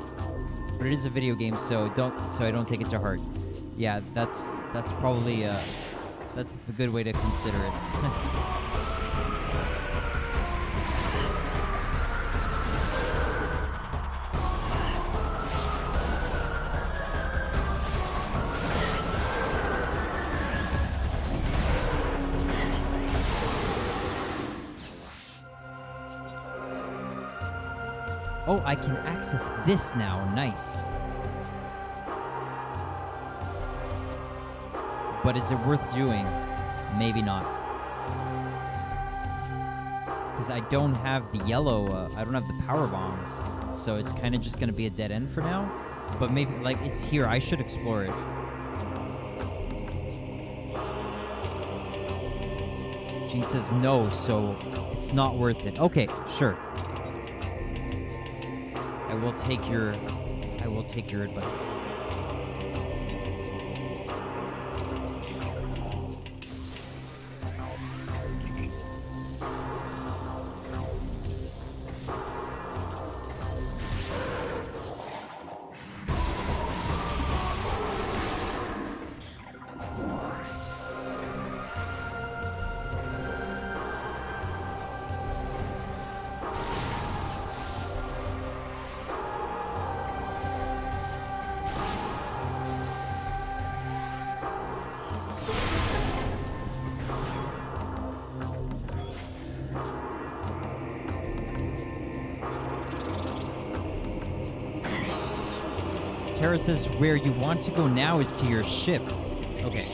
But it is a video game, so I don't take it to heart. Yeah, that's probably, that's the good way to consider it. Oh, I can access this now. Nice. But is it worth doing? Maybe not. Because I don't have the yellow, I don't have the power bombs. So it's kind of just going to be a dead end for now. But maybe, like, it's here. I should explore it. Jean says no, so it's not worth it. Okay, sure. I will take your advice. Tara says where you want to go now is to your ship. Okay.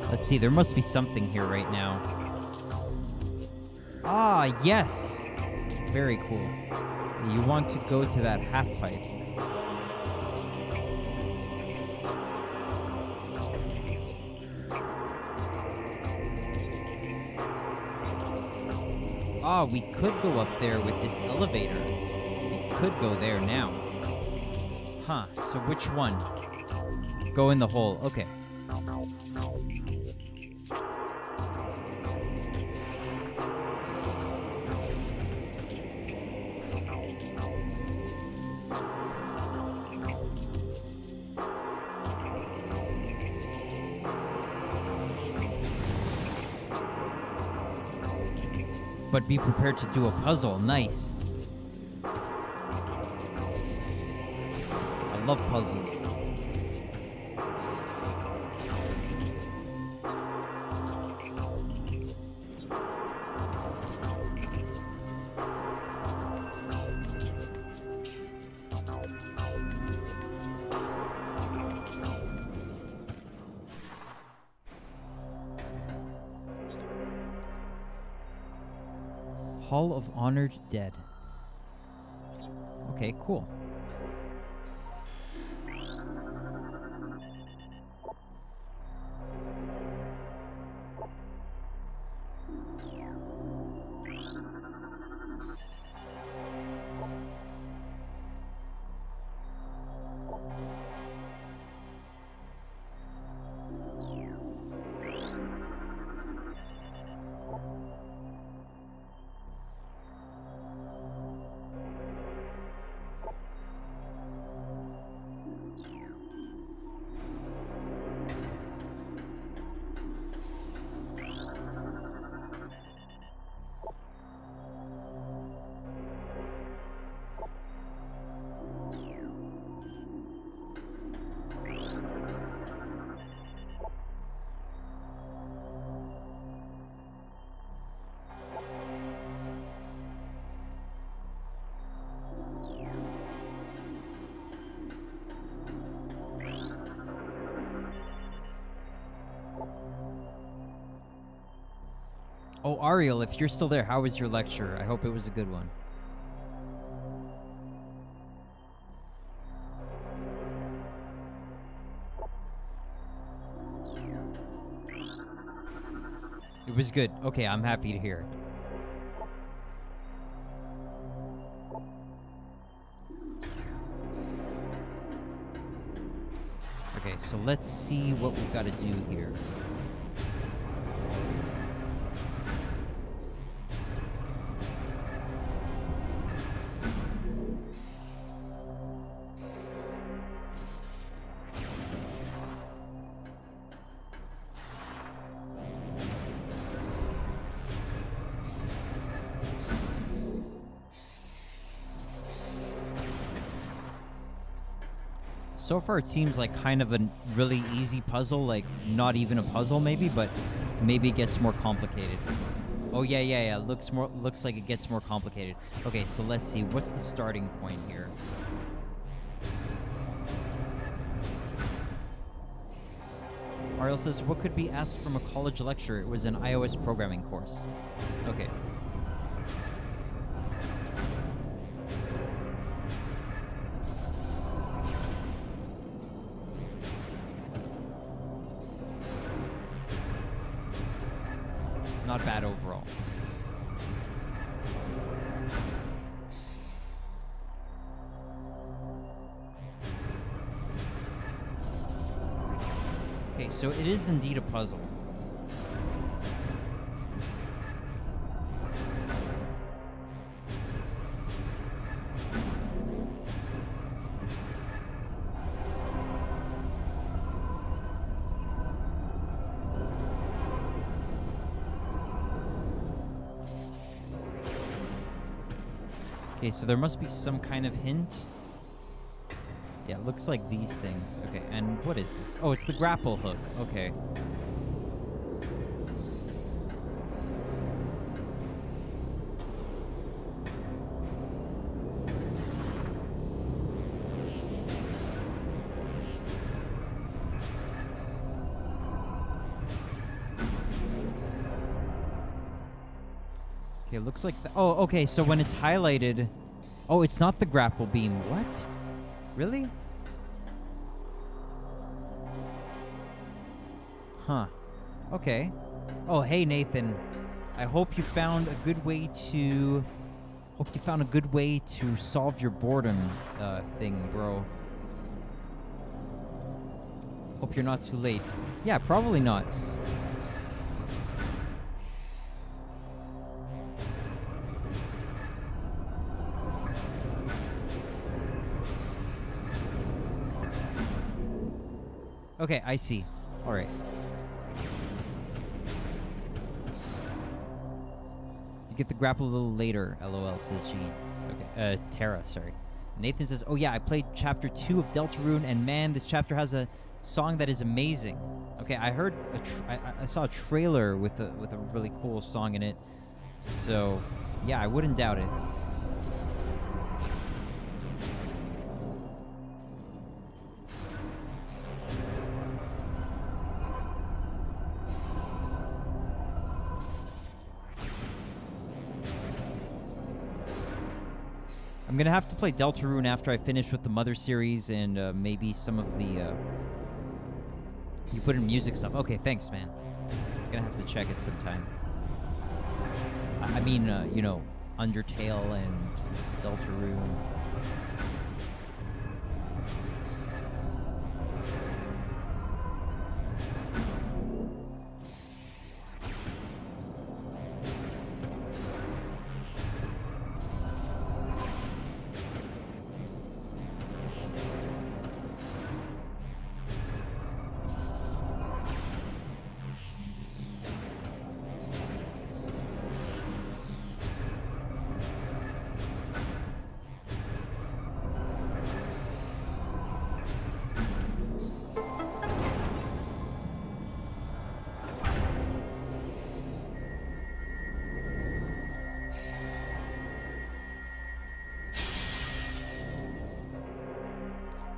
Let's see, there must be something here right now. Ah, yes! Very cool. You want to go to that half pipe. Ah, we could go up there with this elevator. We could go there now. Huh, so which one? Go in the hole, okay. but be prepared to do a puzzle. Nice. I love puzzles. Hall of Honored Dead. Okay, cool. Oh, Ariel, if you're still there, how was your lecture? I hope it was a good one. It was good. Okay, I'm happy to hear. Okay, so let's see what we've got to do here. So far it seems like kind of a really easy puzzle, like not even a puzzle maybe, but maybe it gets more complicated. Oh yeah. Looks like it gets more complicated. Okay, so let's see. What's the starting point here? Ariel says, what could be asked from a college lecture? It was an iOS programming course. Okay. Not bad overall. Okay, so it is indeed a puzzle. Okay, so there must be some kind of hint. Yeah, it looks like these things. Okay, and what is this? Oh, it's the grapple hook. Okay. Okay, it looks like... Oh, okay, so when it's highlighted... Oh, it's not the grapple beam. What? Really? Huh. Okay. Oh, hey, Nathan. I hope you found a good way to... Hope you found a good way to solve your boredom thing, bro. Hope you're not too late. Yeah, probably not. Okay, I see. All right. You get the grapple a little later, LOL, says Jean. Okay, Tara, sorry. Nathan says, oh yeah, I played chapter 2 of Deltarune, and man, this chapter has a song that is amazing. Okay, I heard, I saw a trailer with a really cool song in it. So, yeah, I wouldn't doubt it. I'm gonna have to play Deltarune after I finish with the Mother series and maybe some of the you put in music stuff. Okay, thanks, man. I'm gonna have to check it sometime. I mean, you know, Undertale and Deltarune.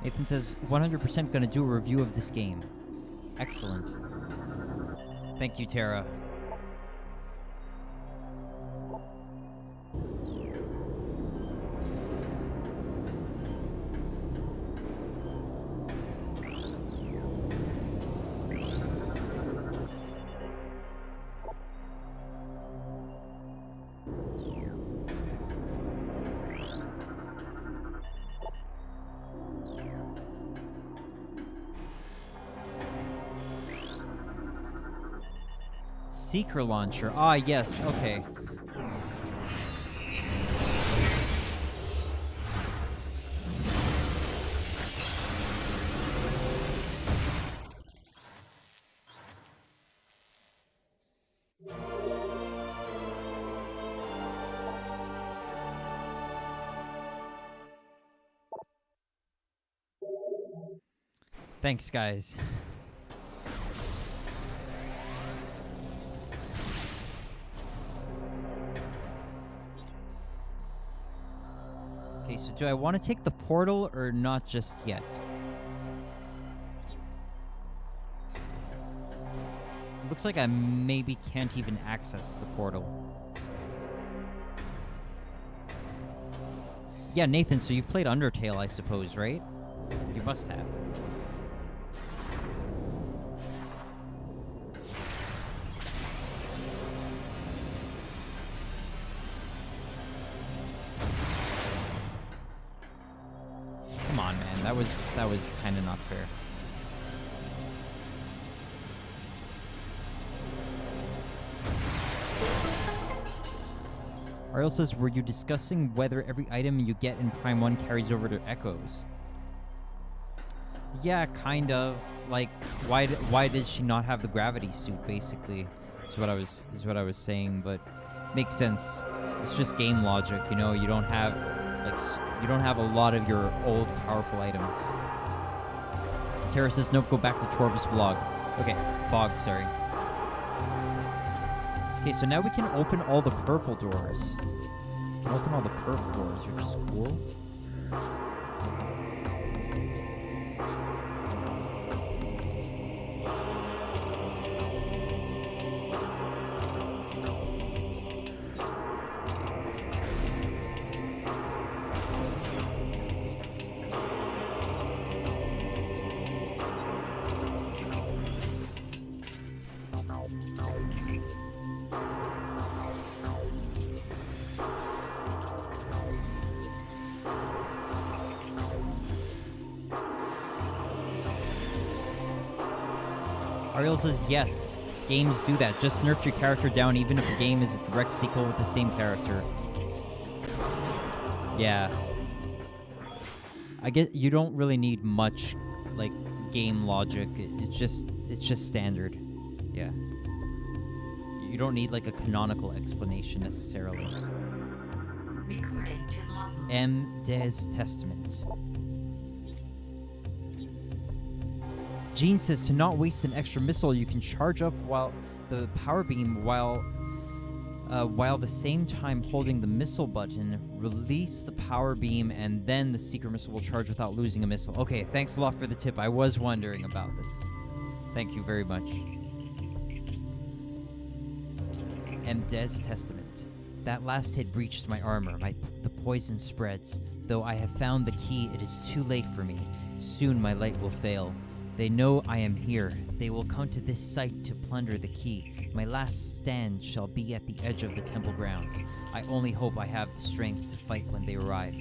Nathan says, 100% gonna do a review of this game. Excellent. Thank you, Tara. Seeker launcher. Ah, yes. Okay. Thanks, guys. Okay, so do I want to take the portal or not just yet? Looks like I maybe can't even access the portal. Yeah, Nathan, so you've played Undertale, I suppose, right? You must have. Come on, man. That was kind of not fair. Ariel says, were you discussing whether every item you get in Prime 1 carries over to Echoes? Yeah, kind of. Like, why did she not have the gravity suit, basically? Is what I was saying, but makes sense. It's just game logic, you know. You don't have a lot of your old powerful items. Tara says, nope, go back to Torv's vlog. Okay, Bog, sorry. Okay, so now we can open all the purple doors. We can open all the purple doors, which is cool. Ariel says, yes, games do that. Just nerf your character down even if the game is a direct sequel with the same character. Yeah. I get you don't really need much, like, game logic. It's just standard. Yeah. You don't need like a canonical explanation necessarily. Recording to logbook. M. Des Testament. Gene says to not waste an extra missile, you can charge up while the power beam while the same time holding the missile button, release the power beam, and then the secret missile will charge without losing a missile. Okay, thanks a lot for the tip. I was wondering about this. Thank you very much. M. Des Testament. That last hit breached my armor. The poison spreads. Though I have found the key, it is too late for me. Soon my light will fail. They know I am here. They will come to this site to plunder the key. My last stand shall be at the edge of the temple grounds. I only hope I have the strength to fight when they arrive.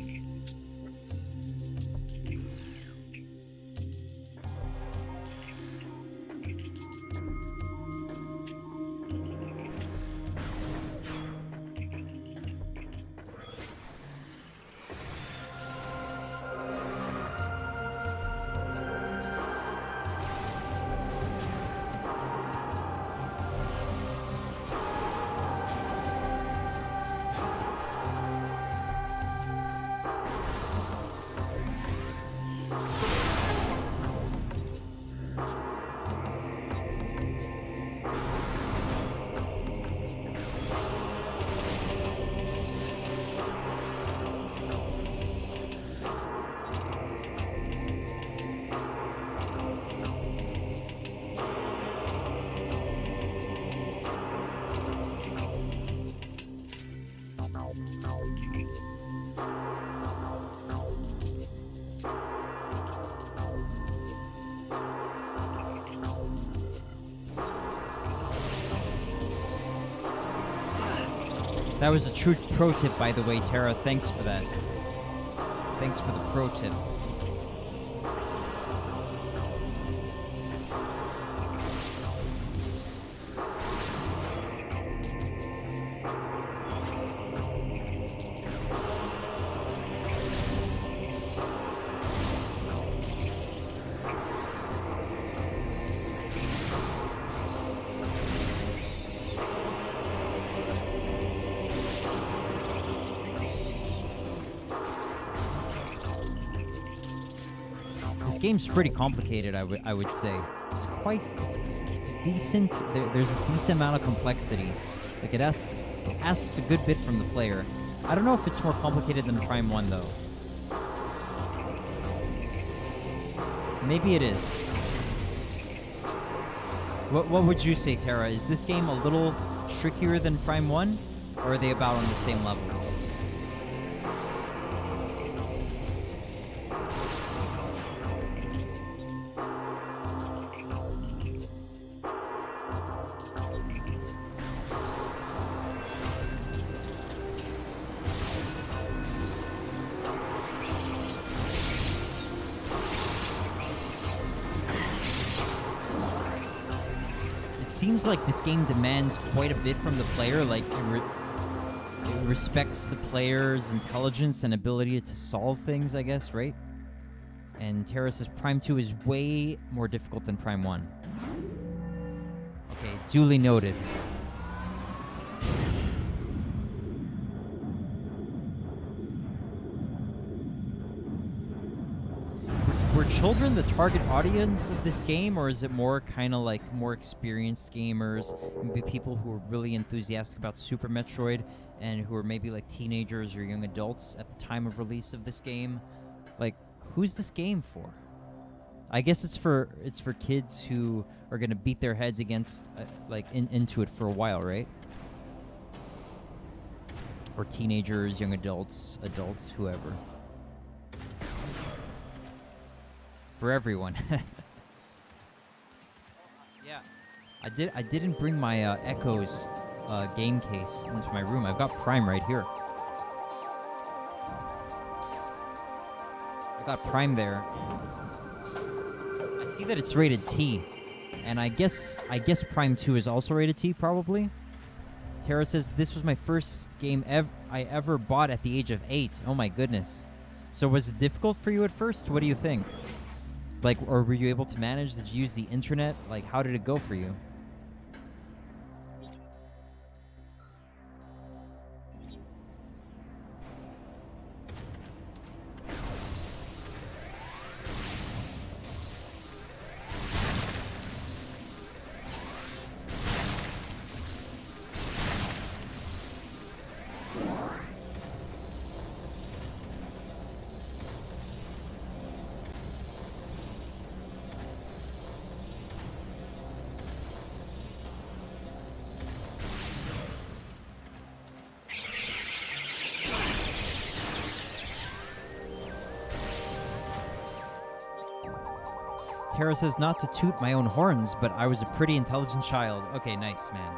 That was a true pro tip, by the way, Tara. Thanks for that. Thanks for the pro tip. This game's pretty complicated, I would say. It's quite it's decent. There's a decent amount of complexity. Like it asks a good bit from the player. I don't know if it's more complicated than Prime 1 though. Maybe it is. What would you say, Tara? Is this game a little trickier than Prime 1, or are they about on the same level? Seems like this game demands quite a bit from the player. Like it respects the player's intelligence and ability to solve things, I guess, right? And Tara says Prime 2 is way more difficult than Prime 1. Okay, duly noted. Were children the target audience of this game, or is it more kind of like more experienced gamers, maybe people who are really enthusiastic about Super Metroid and who are maybe like teenagers or young adults at the time of release of this game? Like, who's this game for? I guess it's for kids who are gonna beat their heads against into it for a while, right? Or teenagers, young adults, whoever. For everyone. Yeah, I didn't bring my Echoes game case into my room. I've got Prime right here. I got Prime there. I see that it's rated T, and I guess Prime 2 is also rated T, probably. Tara says this was my first game I ever bought at the age of 8. Oh my goodness. So was it difficult for you at first? What do you think? Like, or were you able to manage? Did you use the internet? Like, how did it go for you? Tara says not to toot my own horns, but I was a pretty intelligent child. Okay, nice, man.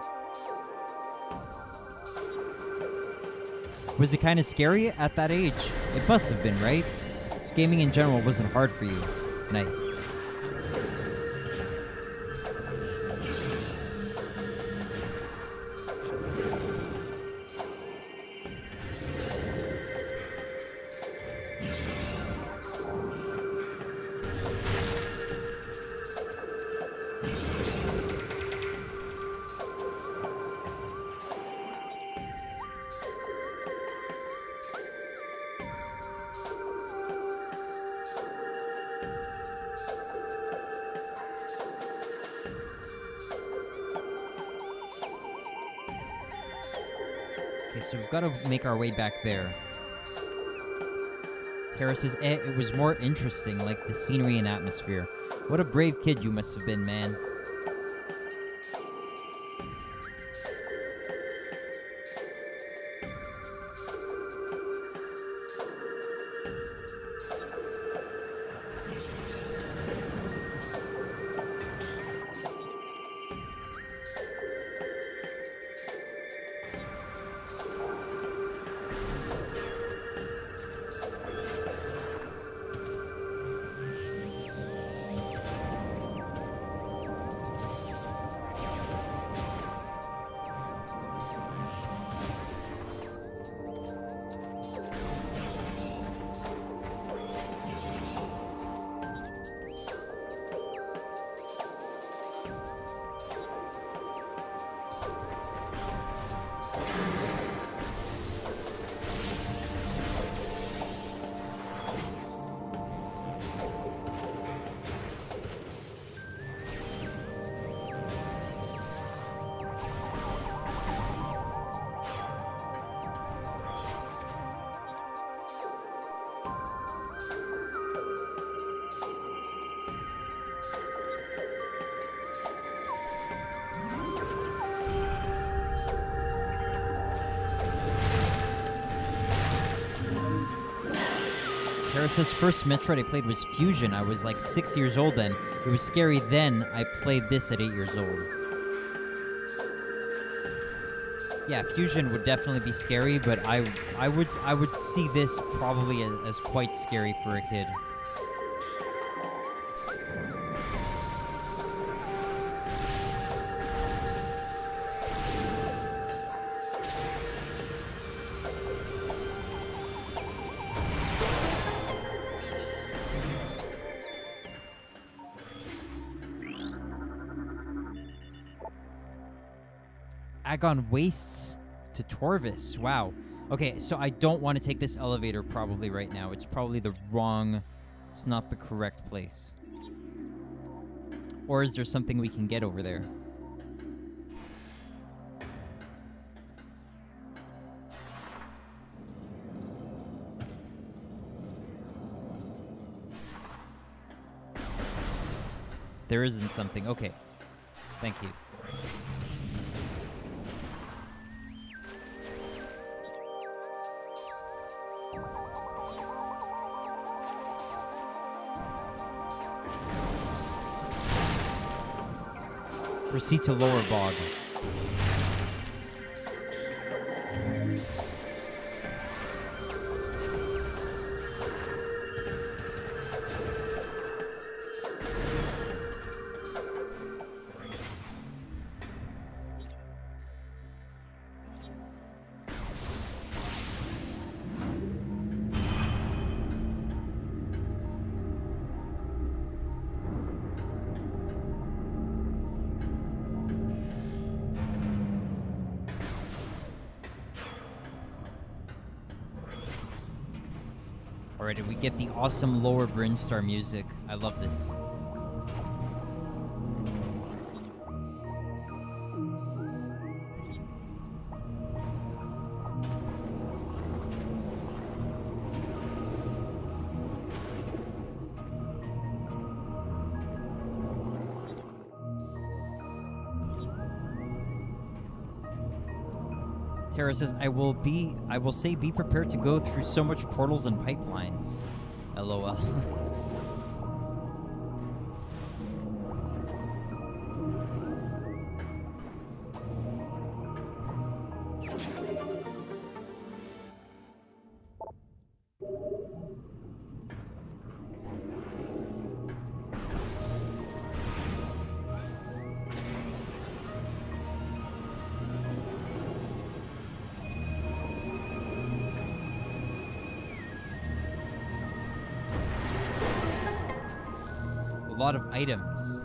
Was it kind of scary at that age? It must have been, right? Just gaming in general wasn't hard for you. Nice. Okay, so we've got to make our way back there. Tara says, it was more interesting, like the scenery and atmosphere. What a brave kid you must have been, man. Tara's first Metroid I played was Fusion. I was like 6 years old then. It was scary then. I played this at 8 years old. Yeah, Fusion would definitely be scary, but I would see this probably as quite scary for a kid. Agon wastes to Torvis. Wow. Okay, so I don't want to take this elevator probably right now. It's probably the wrong... It's not the correct place. Or is there something we can get over there? There isn't something. Okay. Thank you. Proceed to lower bog. Alright, and we get the awesome lower Brinstar music. I love this. Tara says, I will say be prepared to go through so much portals and pipelines. LOL. lot of items.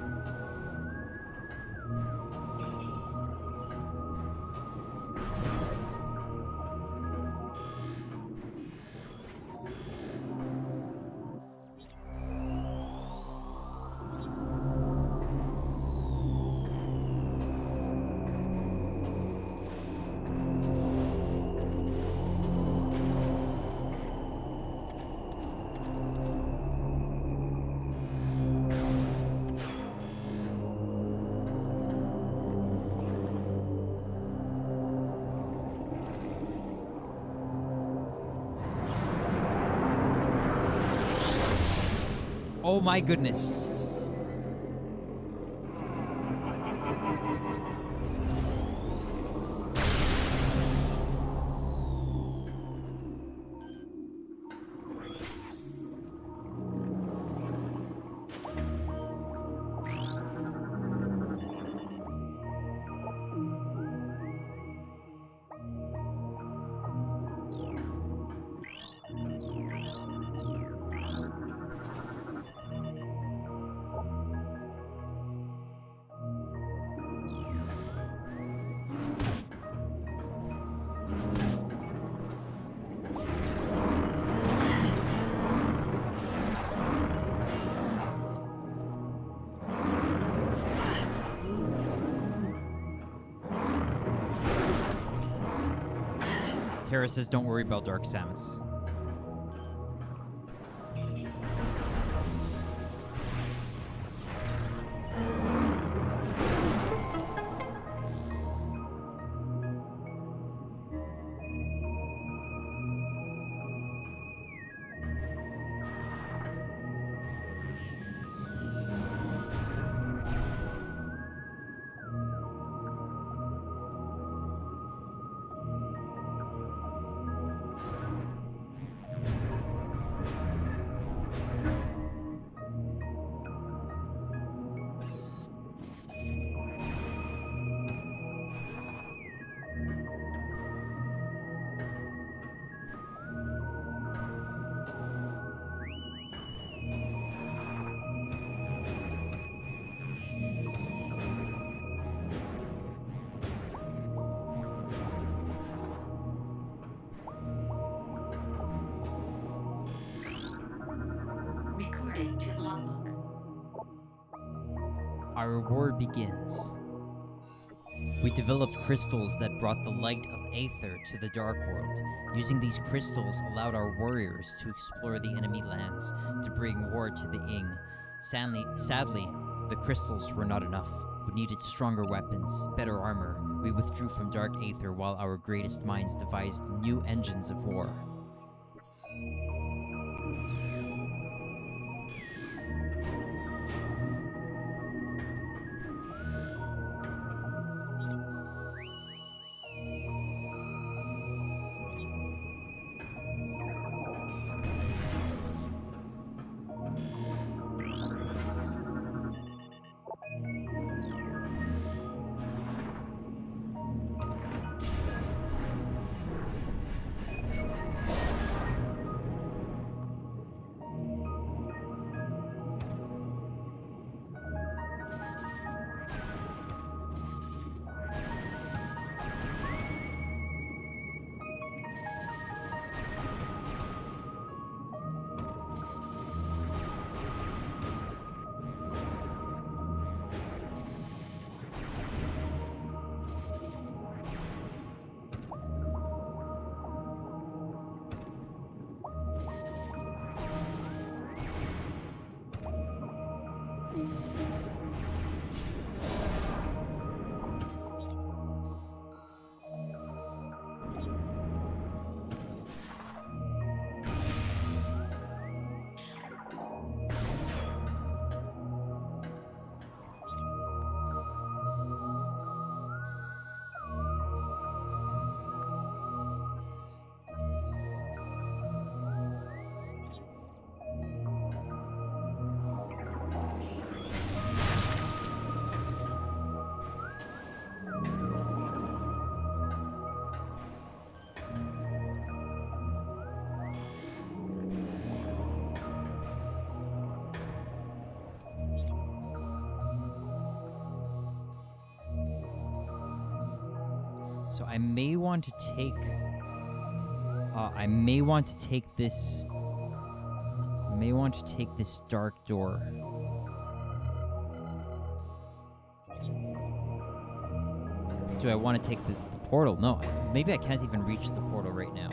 Oh my goodness. Tara says, don't worry about Dark Samus. Recording to logbook. Our war begins. We developed crystals that brought the light of Aether to the Dark World. Using these crystals allowed our warriors to explore the enemy lands to bring war to the Ing. Sadly, the crystals were not enough. We needed stronger weapons, better armor. We withdrew from Dark Aether while our greatest minds devised new engines of war. So I may want to take. I may want to take this. May want to take this dark door. Do I want to take the portal? No, maybe I can't even reach the portal right now.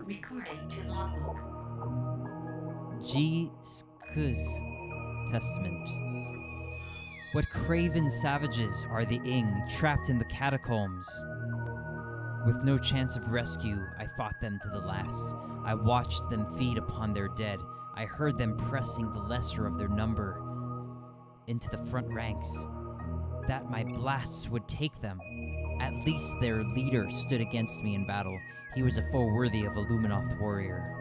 Recording to logbook. G. Skuz Testament. What craven savages are the Ing, trapped in the catacombs? With no chance of rescue, I fought them to the last. I watched them feed upon their dead. I heard them pressing the lesser of their number into the front ranks, that my blasts would take them. At least their leader stood against me in battle. He was a foe worthy of a Luminoth warrior.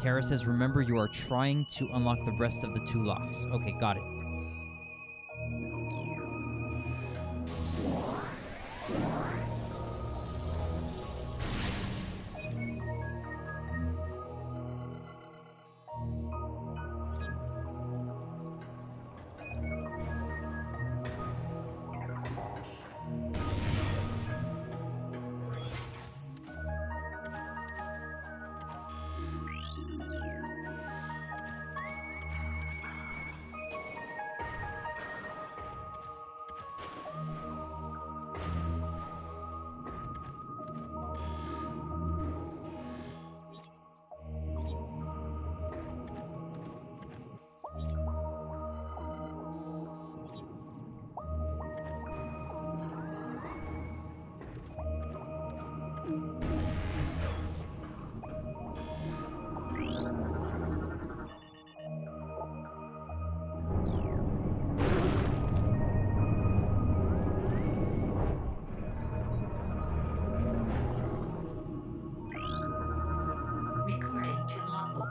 Terra says, remember you are trying to unlock the rest of the 2 locks. Okay, got it. Recording to logbook.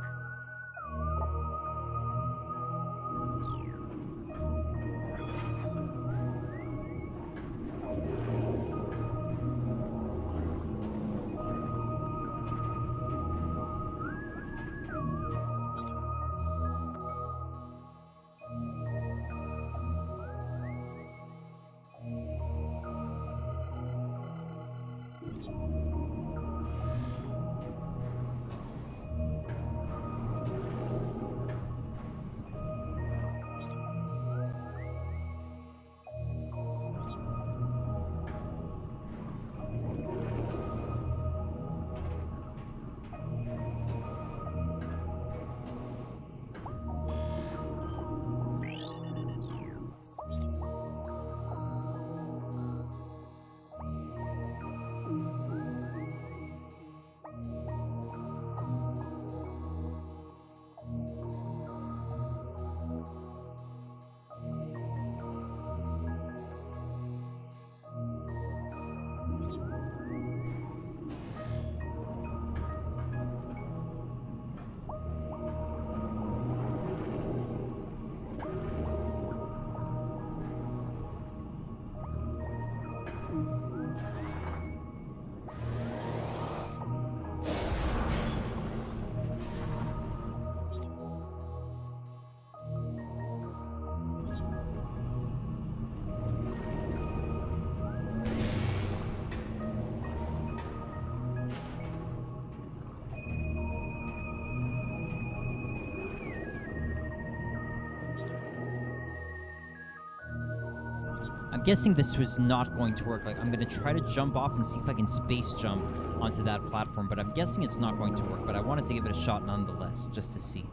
I'm guessing this was not going to work. Like, I'm going to try to jump off and see if I can space jump onto that platform, but I'm guessing it's not going to work. But I wanted to give it a shot nonetheless, just to see.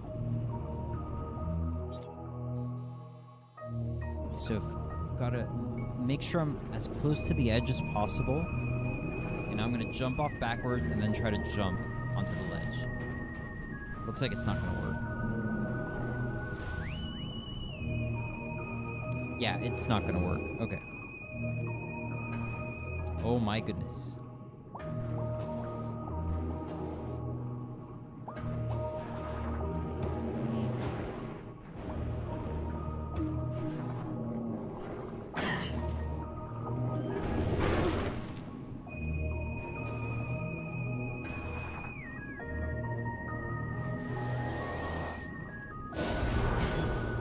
So I've got to make sure I'm as close to the edge as possible. And I'm going to jump off backwards and then try to jump onto the ledge. Looks like it's not going to work. Yeah, it's not gonna work. Okay. Oh my goodness.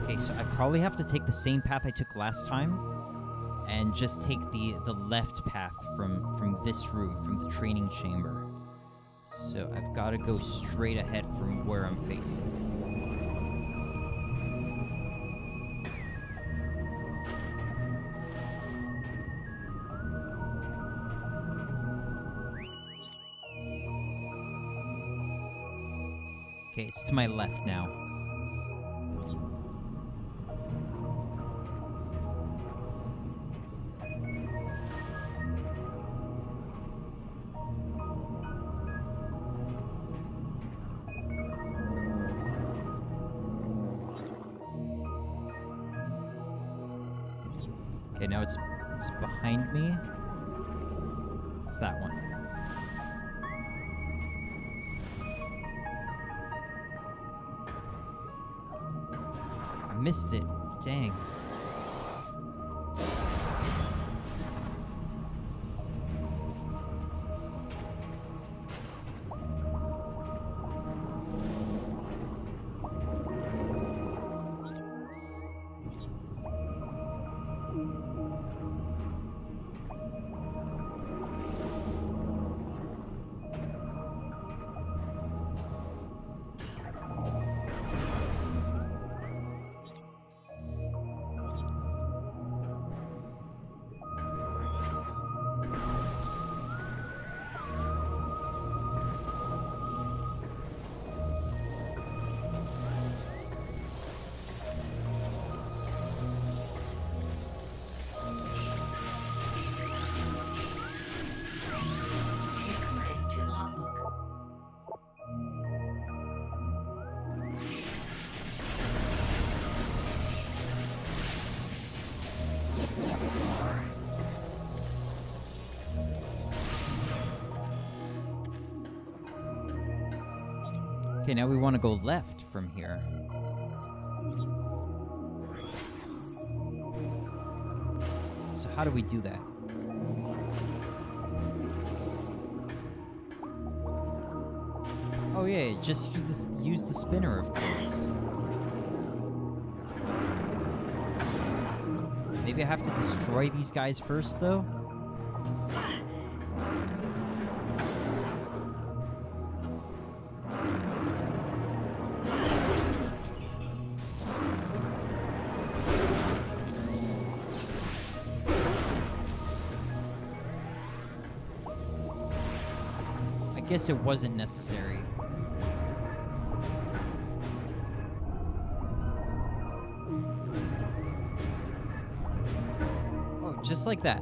Okay, so I probably have to take the same path I took last time and just take the left path from this route, from the training chamber. So I've got to go straight ahead from where I'm facing. Okay, it's to my left now. Okay, now it's behind me. It's that one. I missed it. Dang. Recording to logbook. Okay, now we want to go left from here. So how do we do that? Oh yeah, just use the spinner, of course. Maybe I have to destroy these guys first, though? I guess it wasn't necessary. Oh, just like that.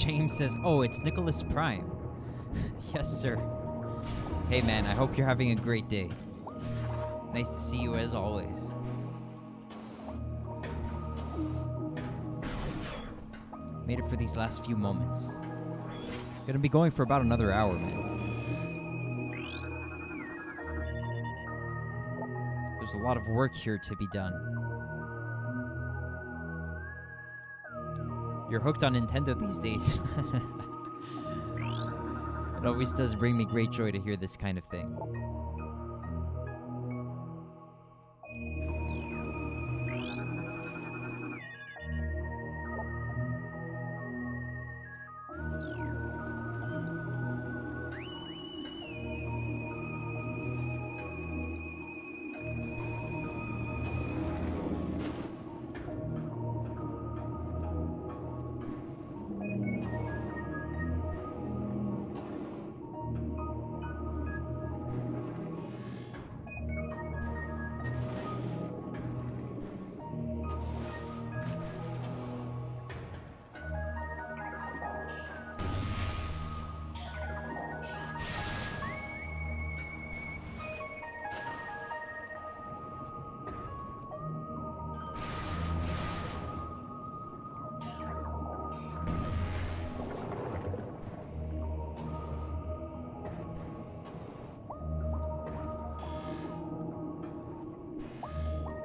James says, "Oh, it's Nicholas Prime." Yes, sir. Hey, man, I hope you're having a great day. Nice to see you as always. Made it for these last few moments. Gonna be going for about another hour, man. There's a lot of work here to be done. You're hooked on Nintendo these days. It always does bring me great joy to hear this kind of thing.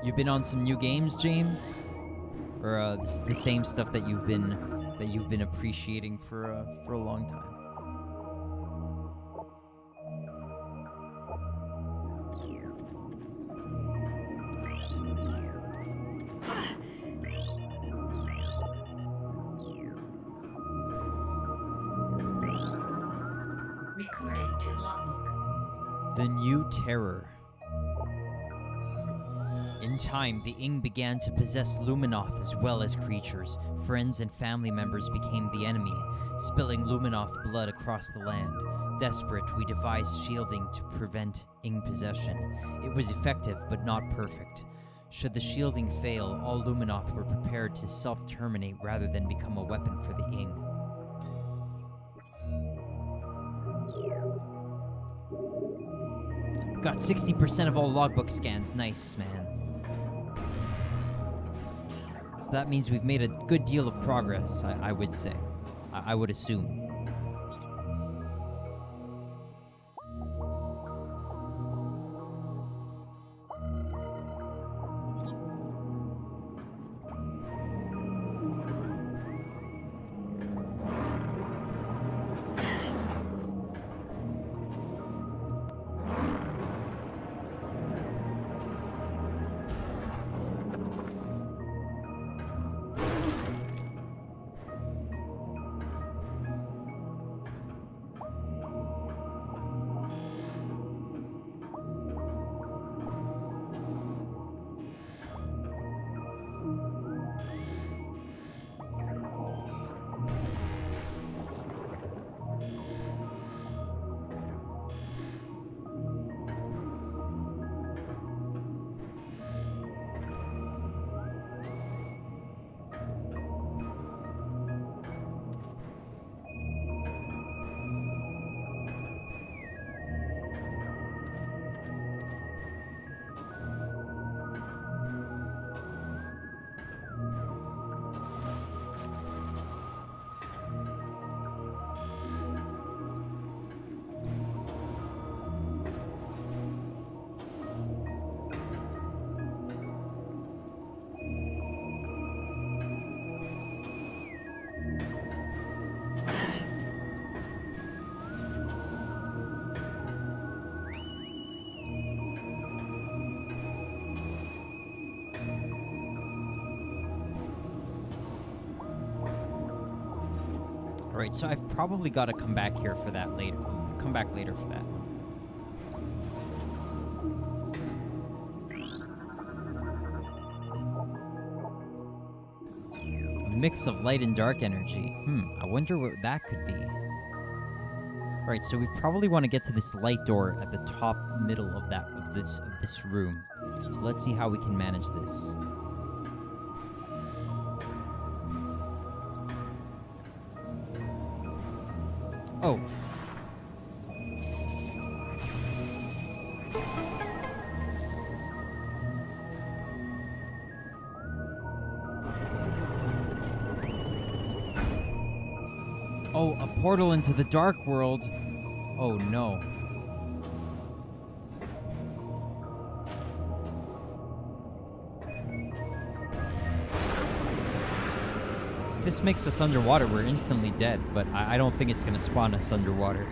You've been on some new games, James, or the same stuff that you've been appreciating for a long time? Recording to logbook. The New Terror. In time, the Ing began to possess Luminoth as well as creatures. Friends and family members became the enemy, spilling Luminoth blood across the land. Desperate, we devised shielding to prevent Ing possession. It was effective, but not perfect. Should the shielding fail, all Luminoth were prepared to self-terminate rather than become a weapon for the Ing. Got 60% of all logbook scans. Nice, man. So that means we've made a good deal of progress, I would say. I would assume. Alright, so I've probably got to come back here for that later. Come back later for that. A mix of light and dark energy. I wonder what that could be. Alright, so we probably want to get to this light door at the top middle of this room. So let's see how we can manage this. Oh. Oh, a portal into the dark world. Oh no. If this makes us underwater, we're instantly dead, but I don't think it's gonna spawn us underwater.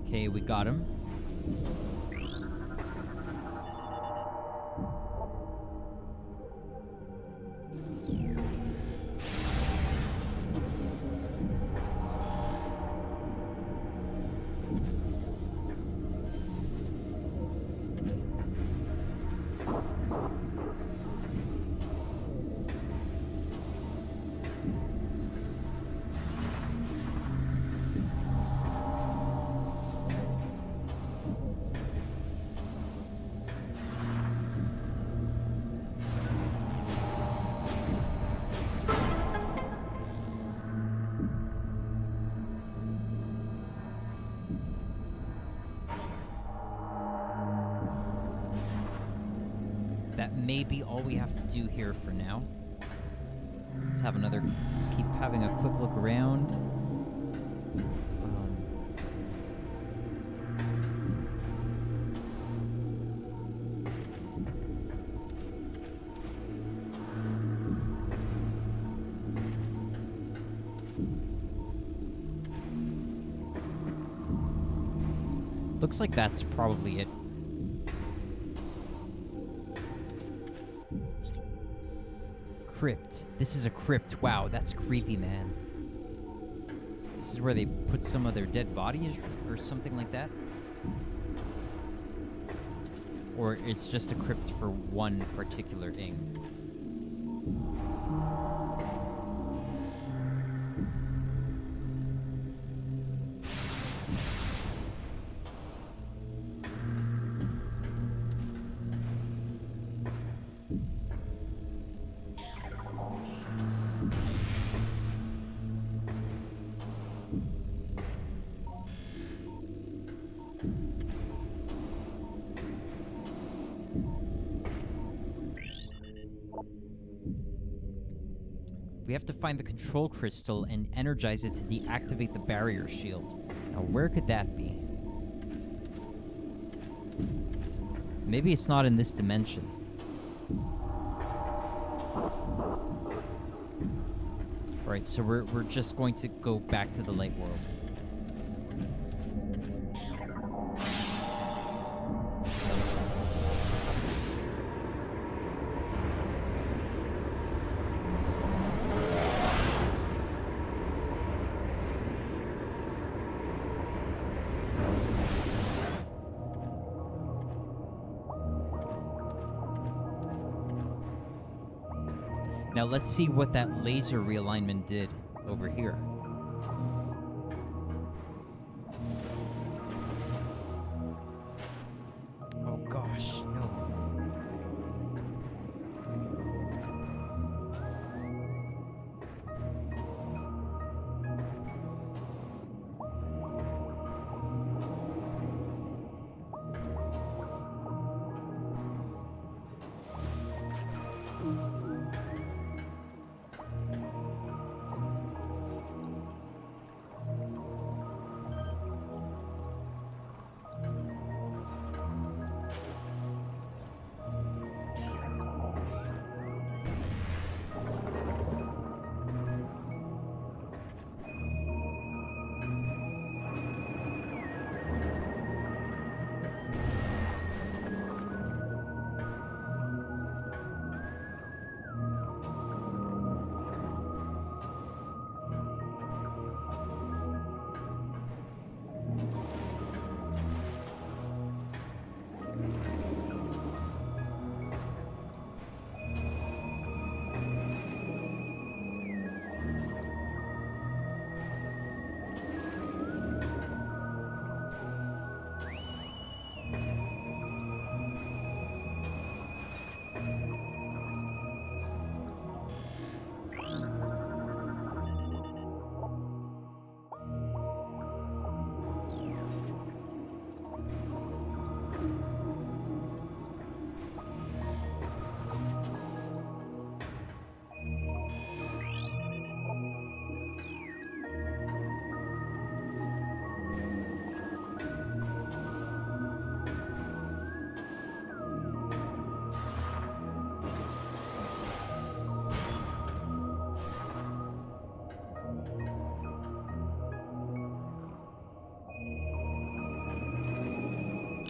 Okay, we got him. That may be all we have to do here for now. Let's keep having a quick look around. Looks like that's probably it. Crypt. This is a crypt. Wow, that's creepy, man. This is where they put some of their dead bodies or something like that? Or it's just a crypt for one particular thing. We have to find the control crystal and energize it to deactivate the barrier shield. Now, where could that be? Maybe it's not in this dimension. Alright, so we're just going to go back to the light world. Now let's see what that laser realignment did over here. Oh gosh, no.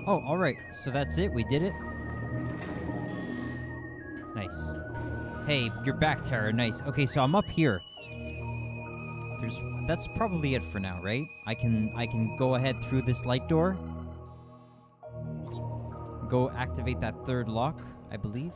Oh, alright. So that's it? We did it? Nice. Hey, you're back, Tara. Nice. Okay, so I'm up here. That's probably it for now, right? I can go ahead through this light door. Go activate that third lock, I believe.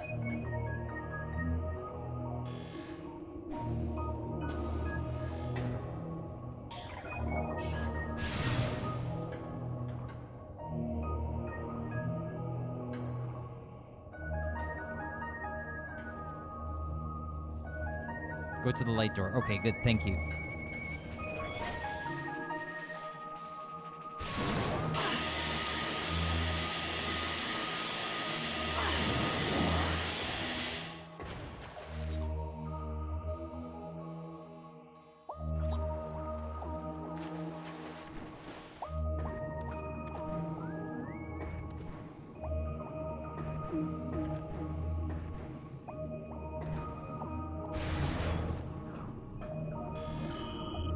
Go to the light door. Okay, good. Thank you.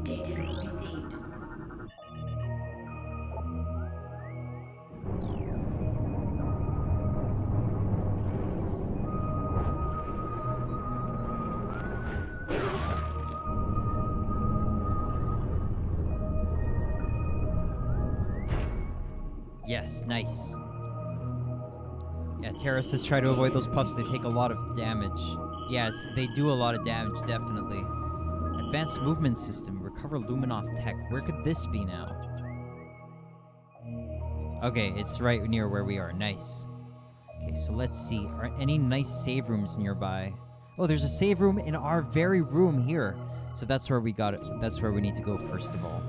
Data received. Yes, nice. Yeah, Tara says try to avoid those puffs. They take a lot of damage. Yeah, they do a lot of damage, definitely. Advanced movement system. Recover Luminoff tech. Where could this be now? Okay, it's right near where we are. Nice. Okay, so let's see. Are any nice save rooms nearby? Oh, there's a save room in our very room here. So that's where we got it. That's where we need to go first of all.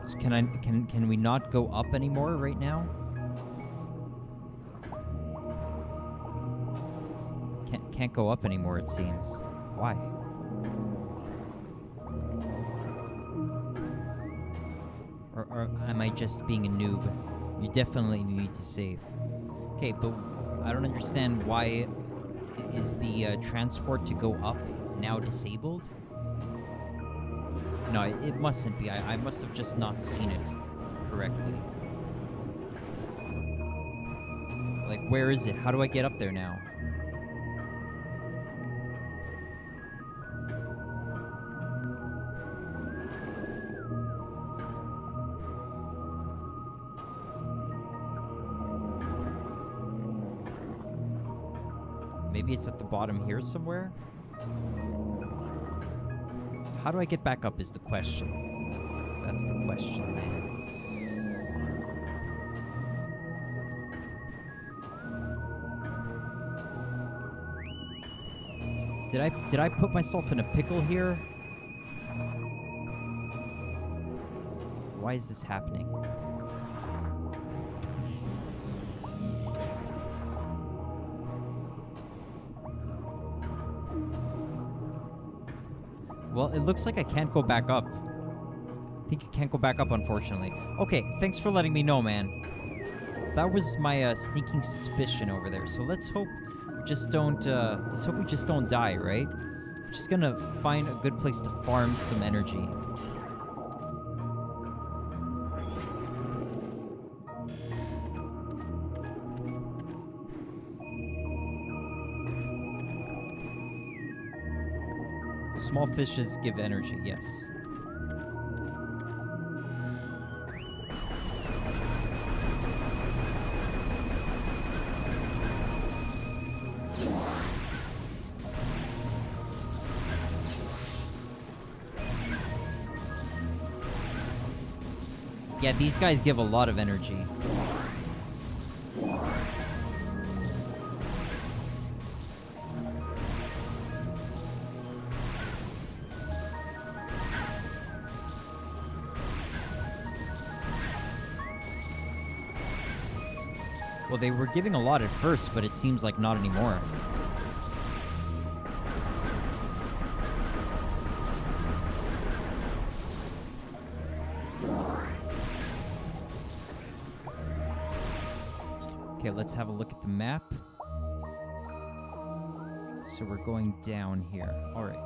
So can we not go up anymore right now? Can't go up anymore, it seems. Why? Or am I just being a noob? You definitely need to save. Okay, but I don't understand why is the transport to go up now disabled? No, it mustn't be. I must have just not seen it correctly. Like, where is it? How do I get up there now? Maybe it's at the bottom here somewhere? How do I get back up is the question. That's the question, man. Did I put myself in a pickle here? Why is this happening? Well, it looks like I can't go back up. I think you can't go back up, unfortunately. Okay, thanks for letting me know, man. That was my sneaking suspicion over there. So let's hope we just don't. Let's hope we just don't die, right? We're just gonna find a good place to farm some energy. Small fishes give energy, yes. Yeah, these guys give a lot of energy. Well, they were giving a lot at first, but it seems like not anymore. Okay, let's have a look at the map. So we're going down here. All right.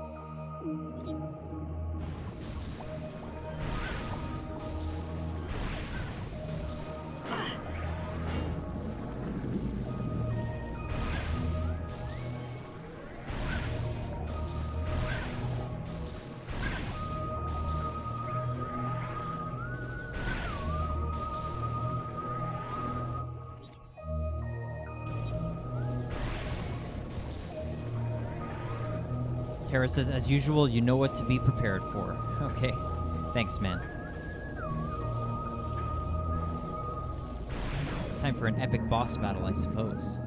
Tara says, as usual, you know what to be prepared for. Okay. Thanks, man. It's time for an epic boss battle, I suppose.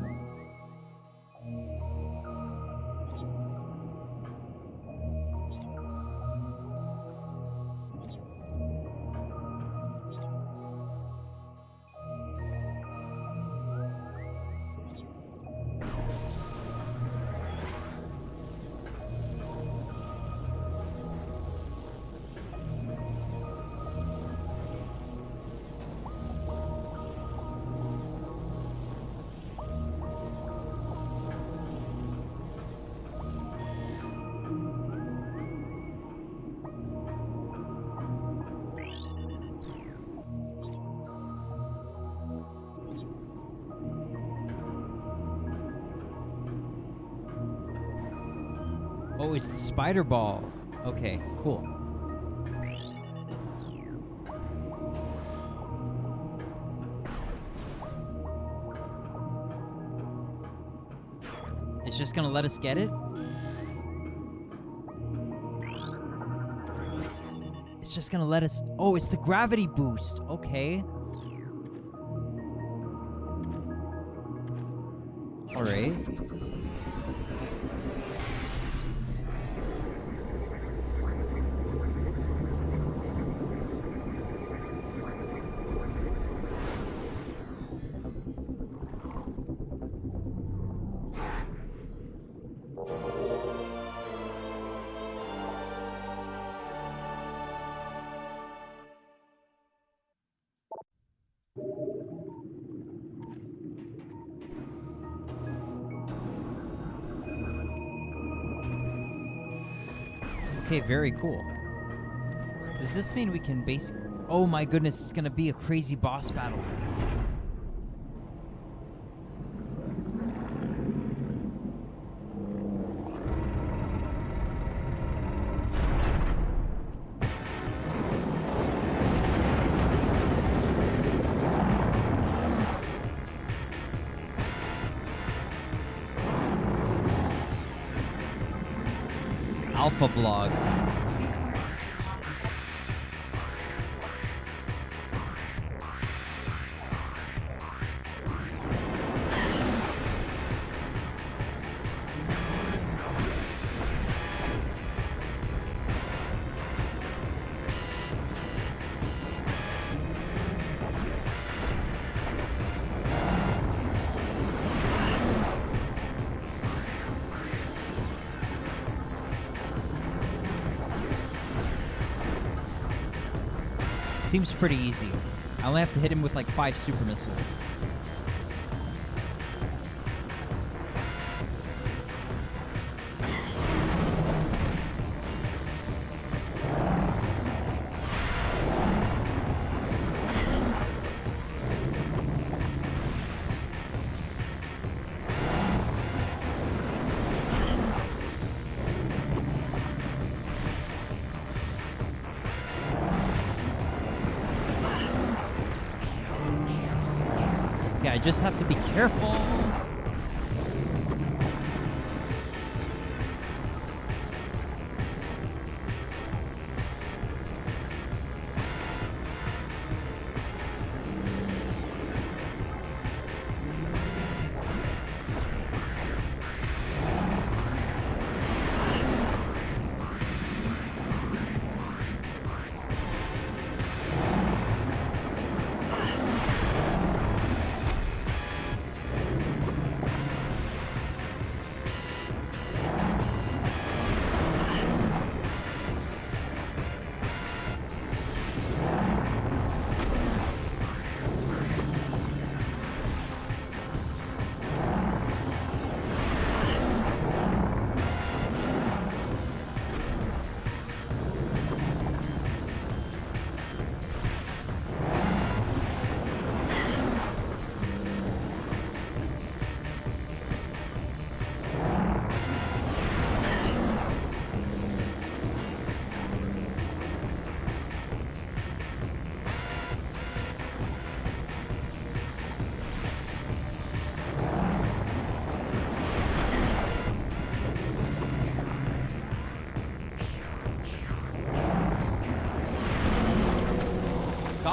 Oh, it's the spider ball. Okay, cool. It's just gonna let us get it? It's just gonna let us... Oh, it's the gravity boost. Okay. Alright. Okay, very cool. So does this mean we can basically... Oh my goodness, it's gonna be a crazy boss battle. Alpha blog. Seems pretty easy. I only have to hit him with like 5 super missiles. I just have to be careful.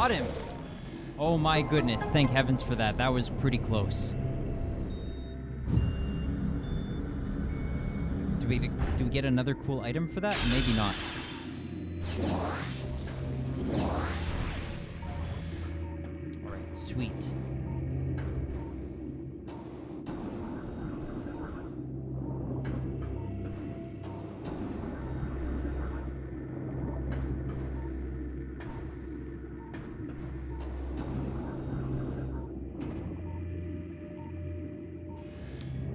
got him. Oh my goodness. Thank heavens for that. That was pretty close. Do we get another cool item for that? Maybe not. Alright, sweet.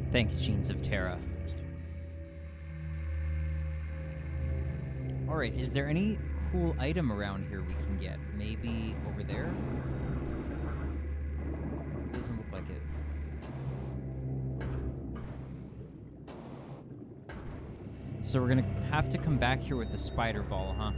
Thanks, Genes of Terra. Alright, is there any cool item around here we can get? Maybe over there? Doesn't look like it. So we're gonna have to come back here with the spider ball, huh?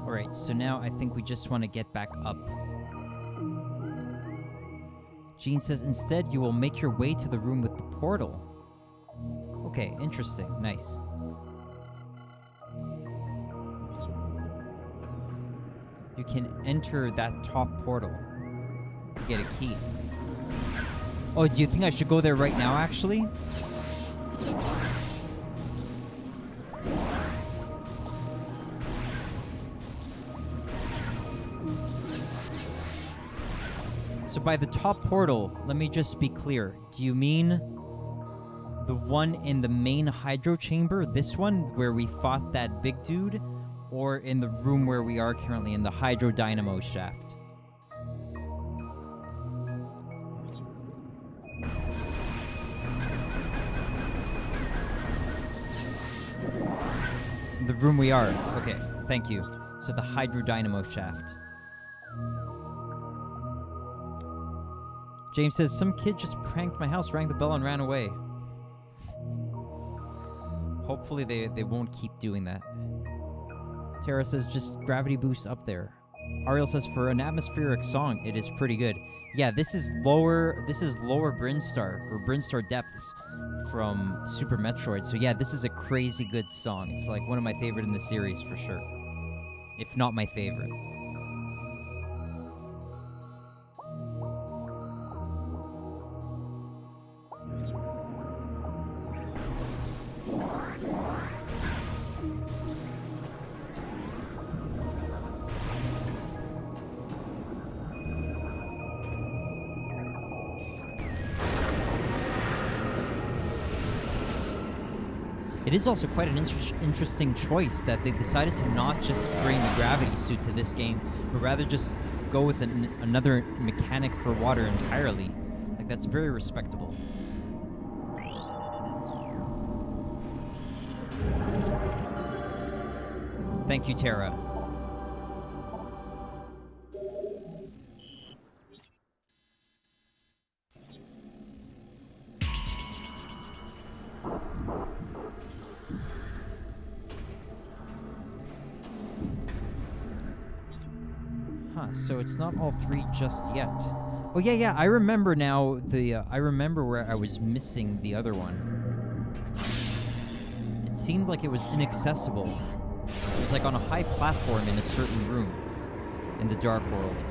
Alright, so now I think we just want to get back up. Jean says, instead you will make your way to the room with the portal. Okay, interesting. Nice. You can enter that top portal to get a key. Oh, do you think I should go there right now, actually? So by the top portal, let me just be clear. Do you mean the one in the main hydro chamber, this one, where we fought that big dude? Or in the room where we are currently, in the hydro dynamo shaft? The room we are. Okay, thank you. So the hydro dynamo shaft. James says, some kid just pranked my house, rang the bell, and ran away. Hopefully they won't keep doing that. Tara says, just gravity boost up there. Ariel says, for an atmospheric song, it is pretty good. Yeah, this is lower Brinstar, or Brinstar Depths from Super Metroid. So yeah, this is a crazy good song. It's like one of my favorite in the series for sure. If not my favorite. It is also quite an interesting choice that they decided to not just bring the gravity suit to this game, but rather just go with another mechanic for water entirely. Like, that's very respectable. Thank you, Tara. So it's not all three just yet. Oh yeah, I remember now. I remember where I was missing the other one. It seemed like it was inaccessible. It was like on a high platform in a certain room in the Dark World.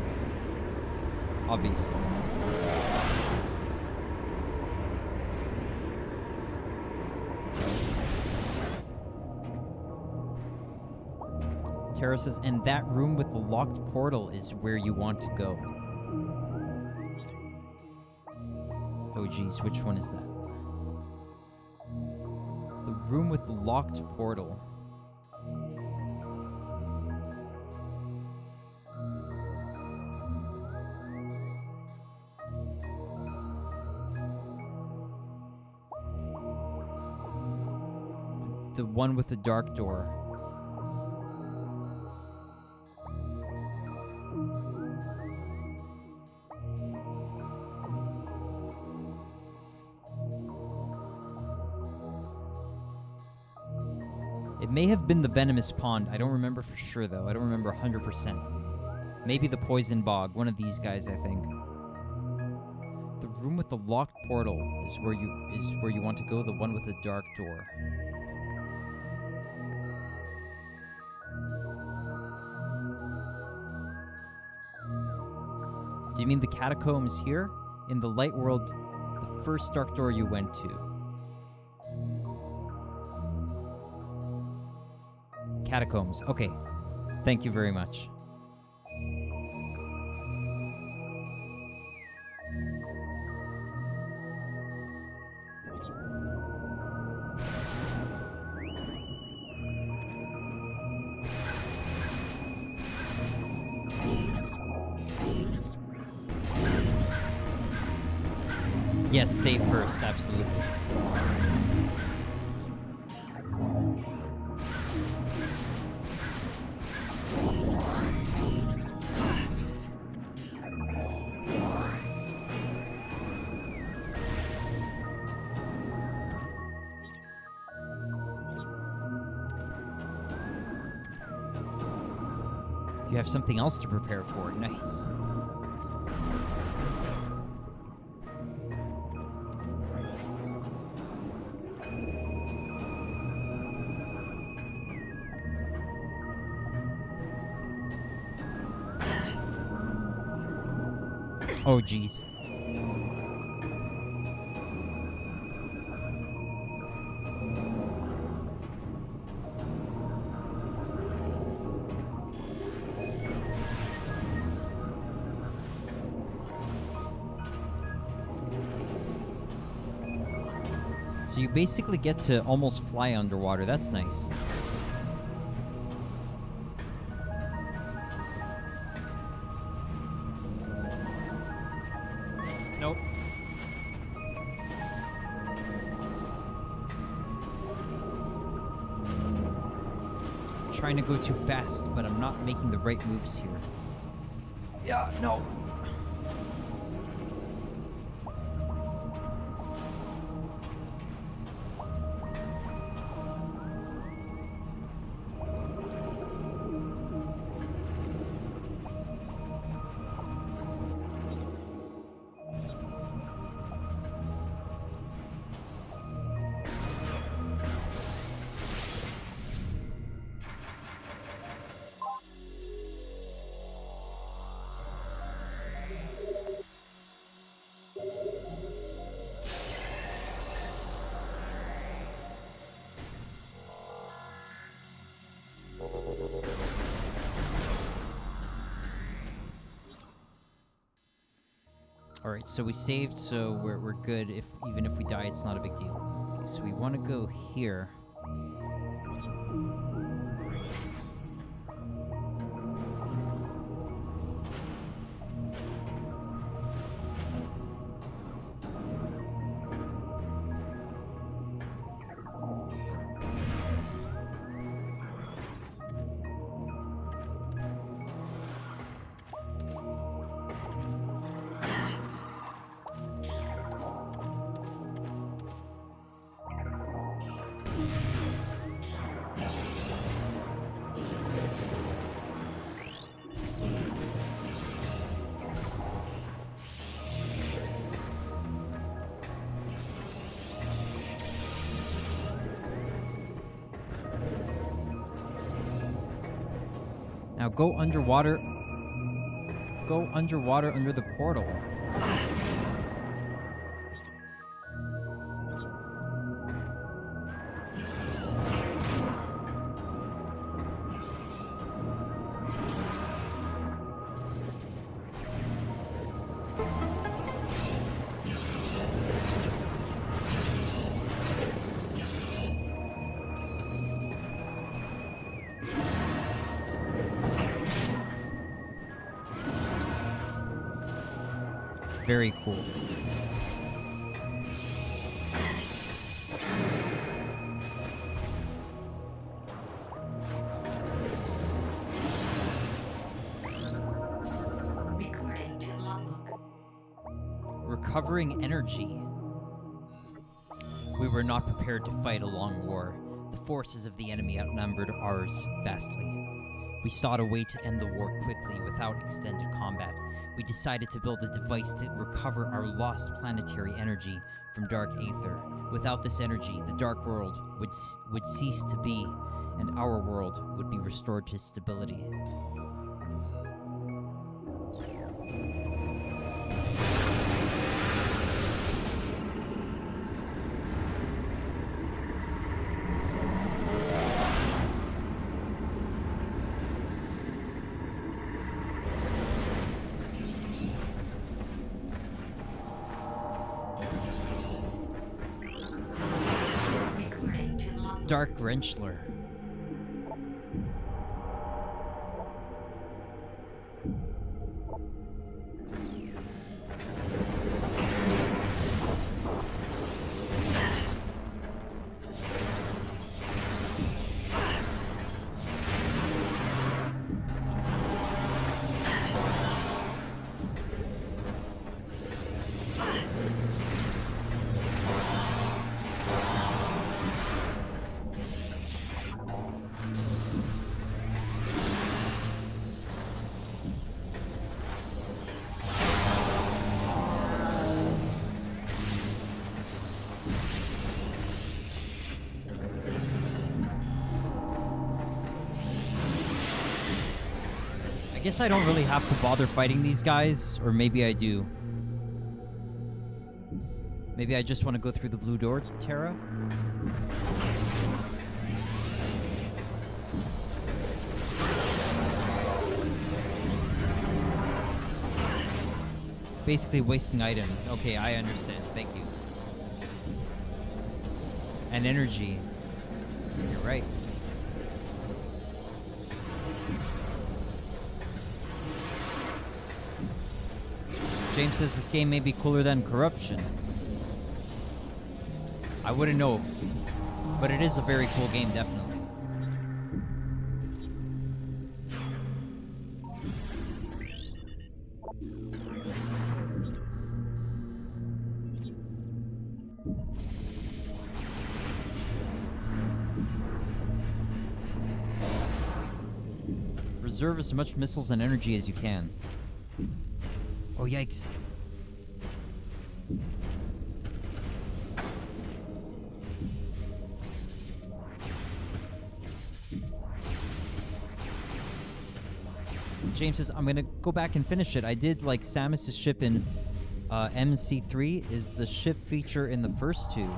Obviously. Tara says, and that room with the locked portal is where you want to go. Oh geez, which one is that? The room with the locked portal. the one with the dark door. It may have been the venomous pond. I don't remember for sure though. I don't remember 100%. Maybe the poison bog. One of these guys, I think. The room with the locked portal is where you want to go. The one with the dark door. Do you mean the catacombs here? In the light world, the first dark door you went to. Catacombs. Okay. Thank you very much. Yes, save first, absolutely. You have something else to prepare for. Nice. Oh, geez. So you basically get to almost fly underwater. That's nice. Nope. I'm trying to go too fast, but I'm not making the right moves here. Yeah, no. Alright, so we saved, so we're good. Even if we die, it's not a big deal. Okay, so we want to go here. Now go underwater. Go underwater under the portal. Very cool. Recovering energy. We were not prepared to fight a long war. The forces of the enemy outnumbered ours vastly. We sought a way to end the war quickly without extended combat. We decided to build a device to recover our lost planetary energy from dark aether. Without this energy, the dark world would cease to be, and our world would be restored to stability. Dark Wrenchler. I guess I don't really have to bother fighting these guys, or maybe I do. Maybe I just want to go through the blue door, Terra? Basically wasting items. Okay, I understand. Thank you. And energy. You're right. James says this game may be cooler than Corruption. I wouldn't know, but it is a very cool game, definitely. Reserve as much missiles and energy as you can. Oh, yikes. James says, I'm gonna go back and finish it. I did like Samus's ship in MC3. Is the ship feature in the first two?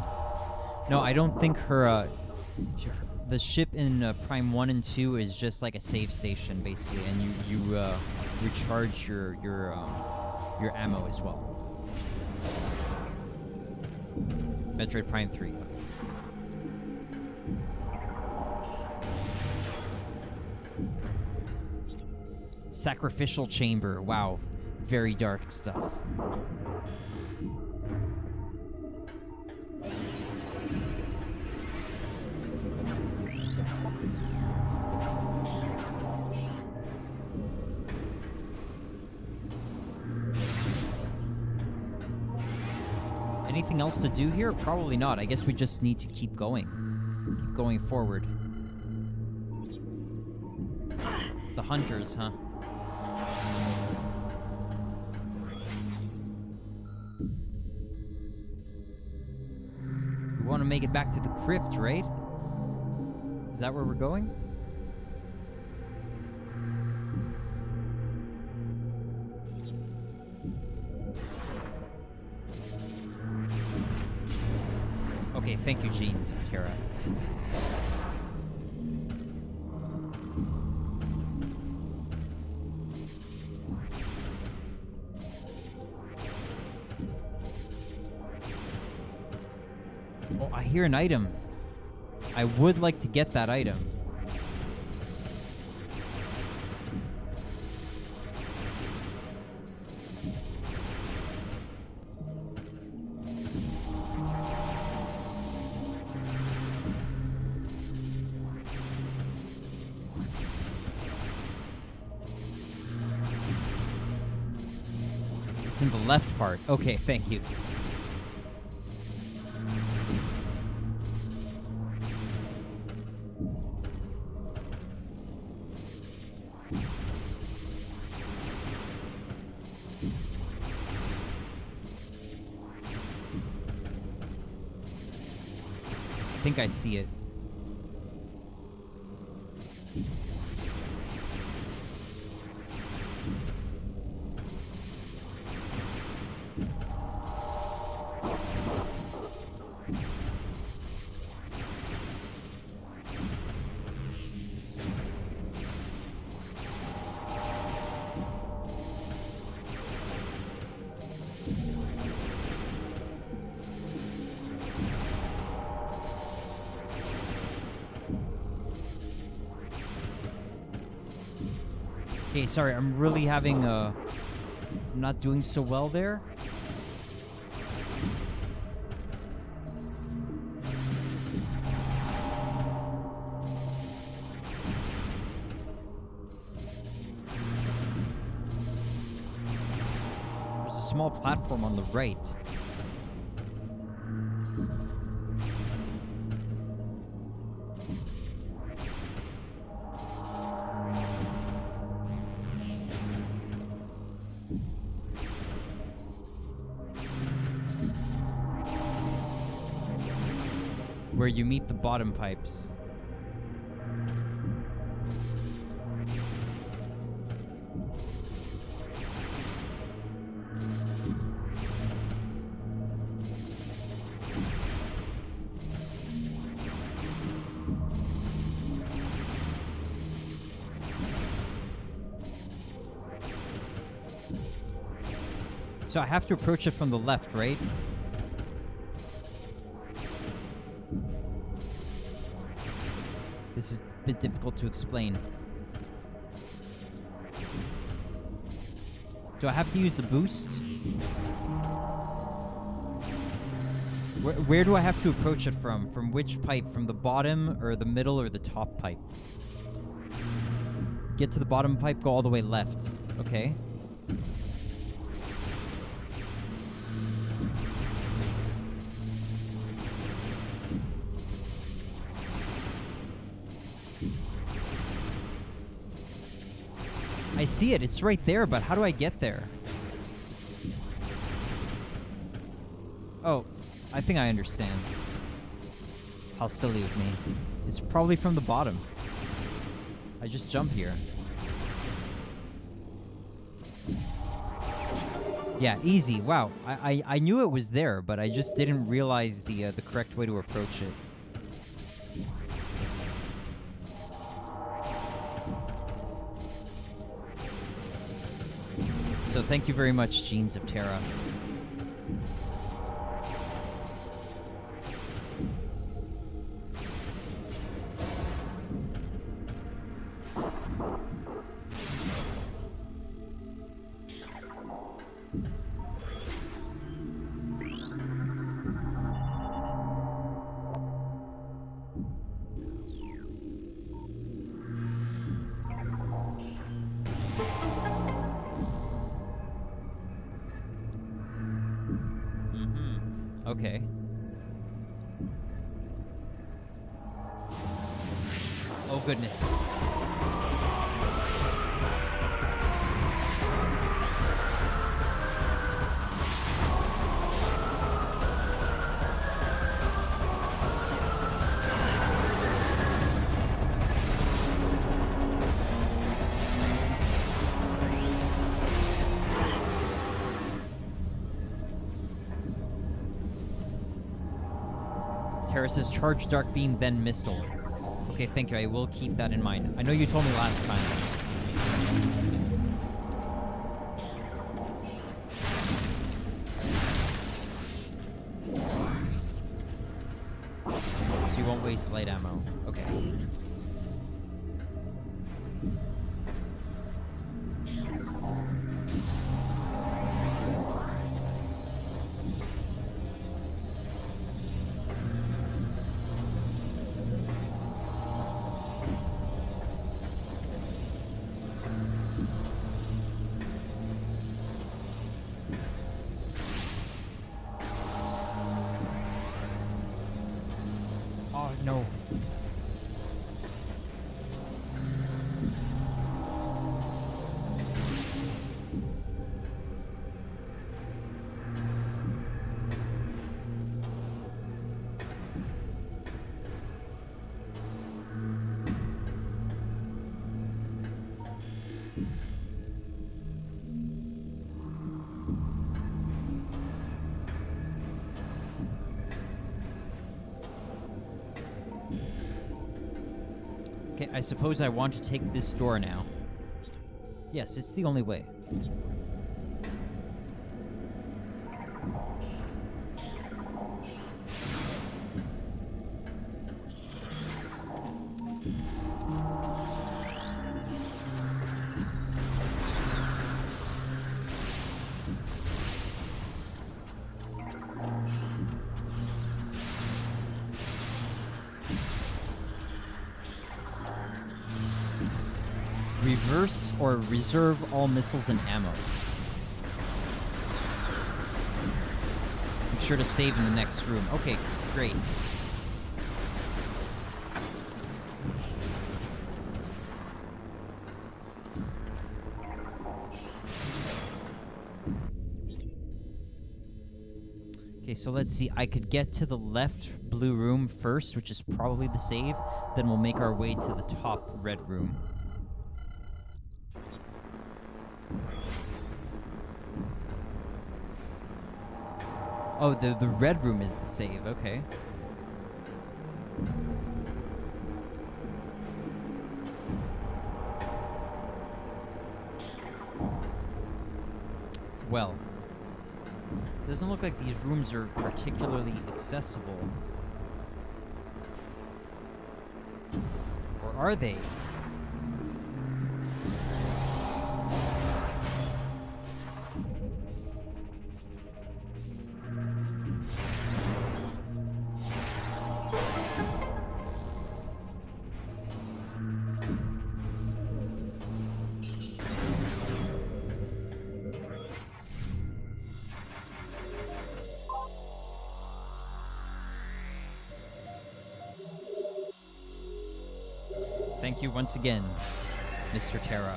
No, I don't think the ship in Prime 1 and 2 is just like a save station, basically, and you recharge your ammo as well. Metroid Prime 3. Sacrificial chamber. Wow. Very dark stuff. Anything else to do here? Probably not. I guess we just need to keep going. Keep going forward. The hunters, huh? We want to make it back to the crypt, right? Is that where we're going? Okay, thank you, Jeans, Terra. Oh, I hear an item. I would like to get that item. It's in the left part. Okay, thank you. I think I see it. Okay, sorry, I'm really having I'm not doing so well there. There's a small platform on the right. Where you meet the bottom pipes. So I have to approach it from the left, right? This is a bit difficult to explain. Do I have to use the boost? Where do I have to approach it from? From which pipe? From the bottom or the middle or the top pipe? Get to the bottom pipe, go all the way left. Okay. I see it. It's right there, but how do I get there? Oh, I think I understand. How silly of me. It's probably from the bottom. I just jump here. Yeah, easy. Wow. I knew it was there, but I just didn't realize the correct way to approach it. So thank you very much, Genes of Terra. Okay. Oh, goodness. Terra says charge dark beam, then missile. Okay, thank you. I will keep that in mind. I know you told me last time. So you won't waste light ammo. Okay. Okay, I suppose I want to take this door now. Yes, it's the only way. Reverse or reserve all missiles and ammo. Make sure to save in the next room. Okay, great. Okay, so let's see. I could get to the left blue room first, which is probably the save. Then we'll make our way to the top red room. Oh, the red room is the save, okay. Well, doesn't look like these rooms are particularly accessible. Or are they? Thank you once again, Mr. Terra.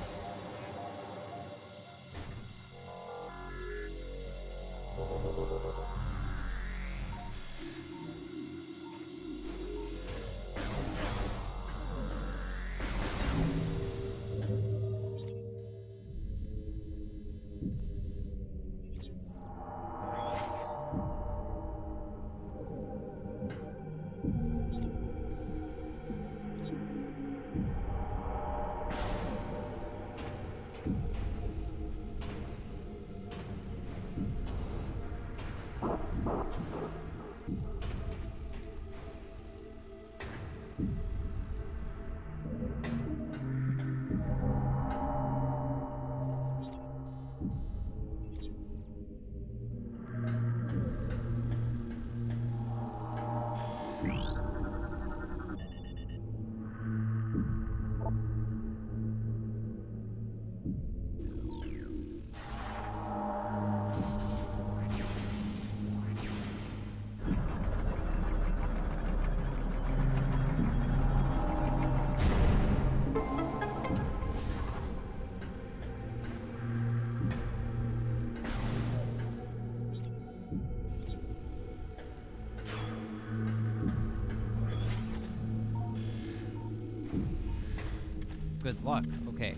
Good luck. Okay.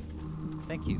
Thank you.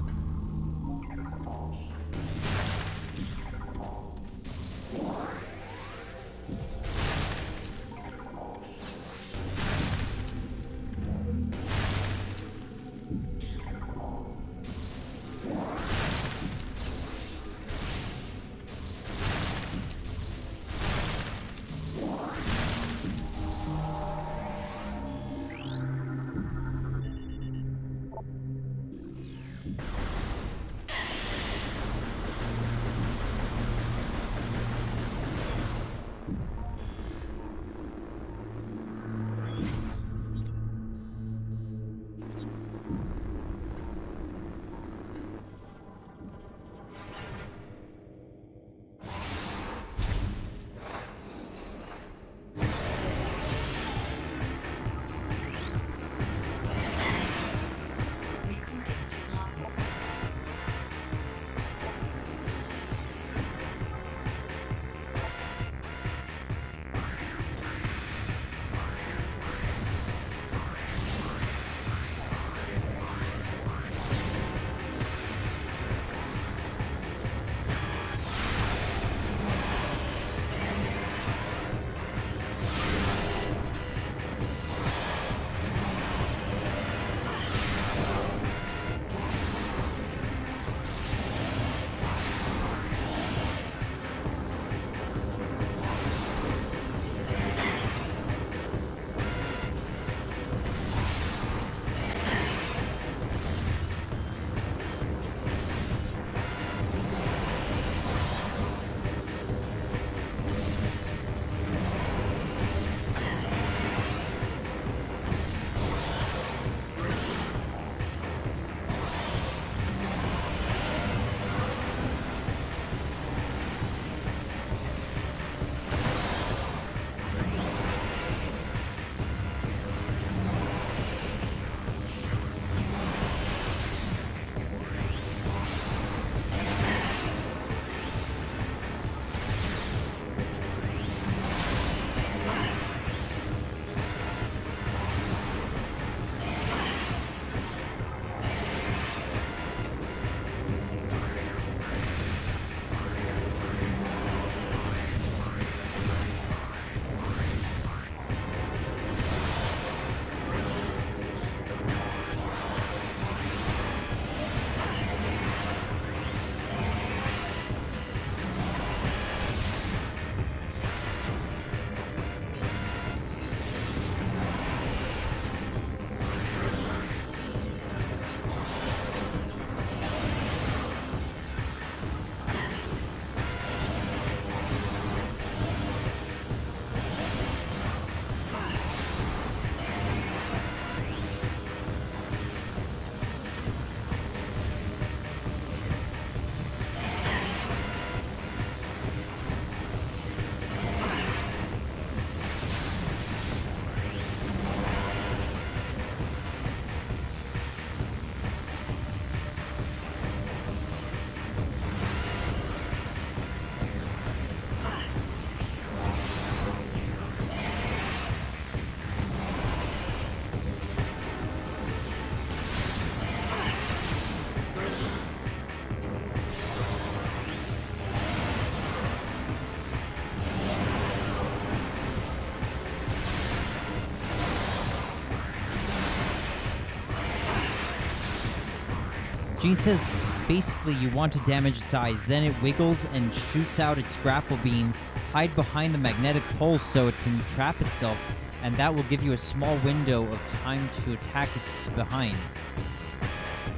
Gene says basically you want to damage its eyes, then it wiggles and shoots out its grapple beam, hide behind the magnetic pole so it can trap itself, and that will give you a small window of time to attack its behind.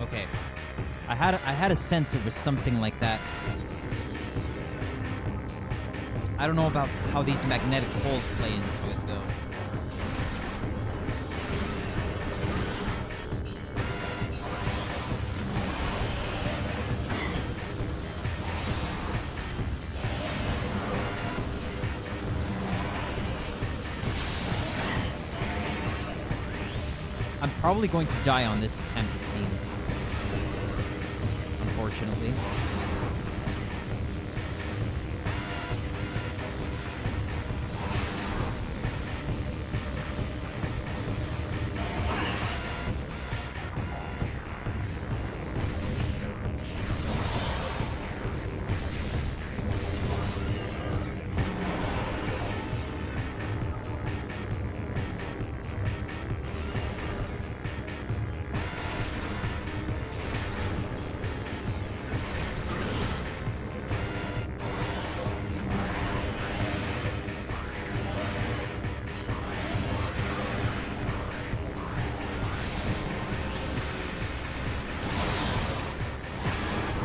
Okay. I had a sense it was something like that. I don't know about how these magnetic poles play into it, though. I'm probably going to die on this attempt, it seems. Unfortunately.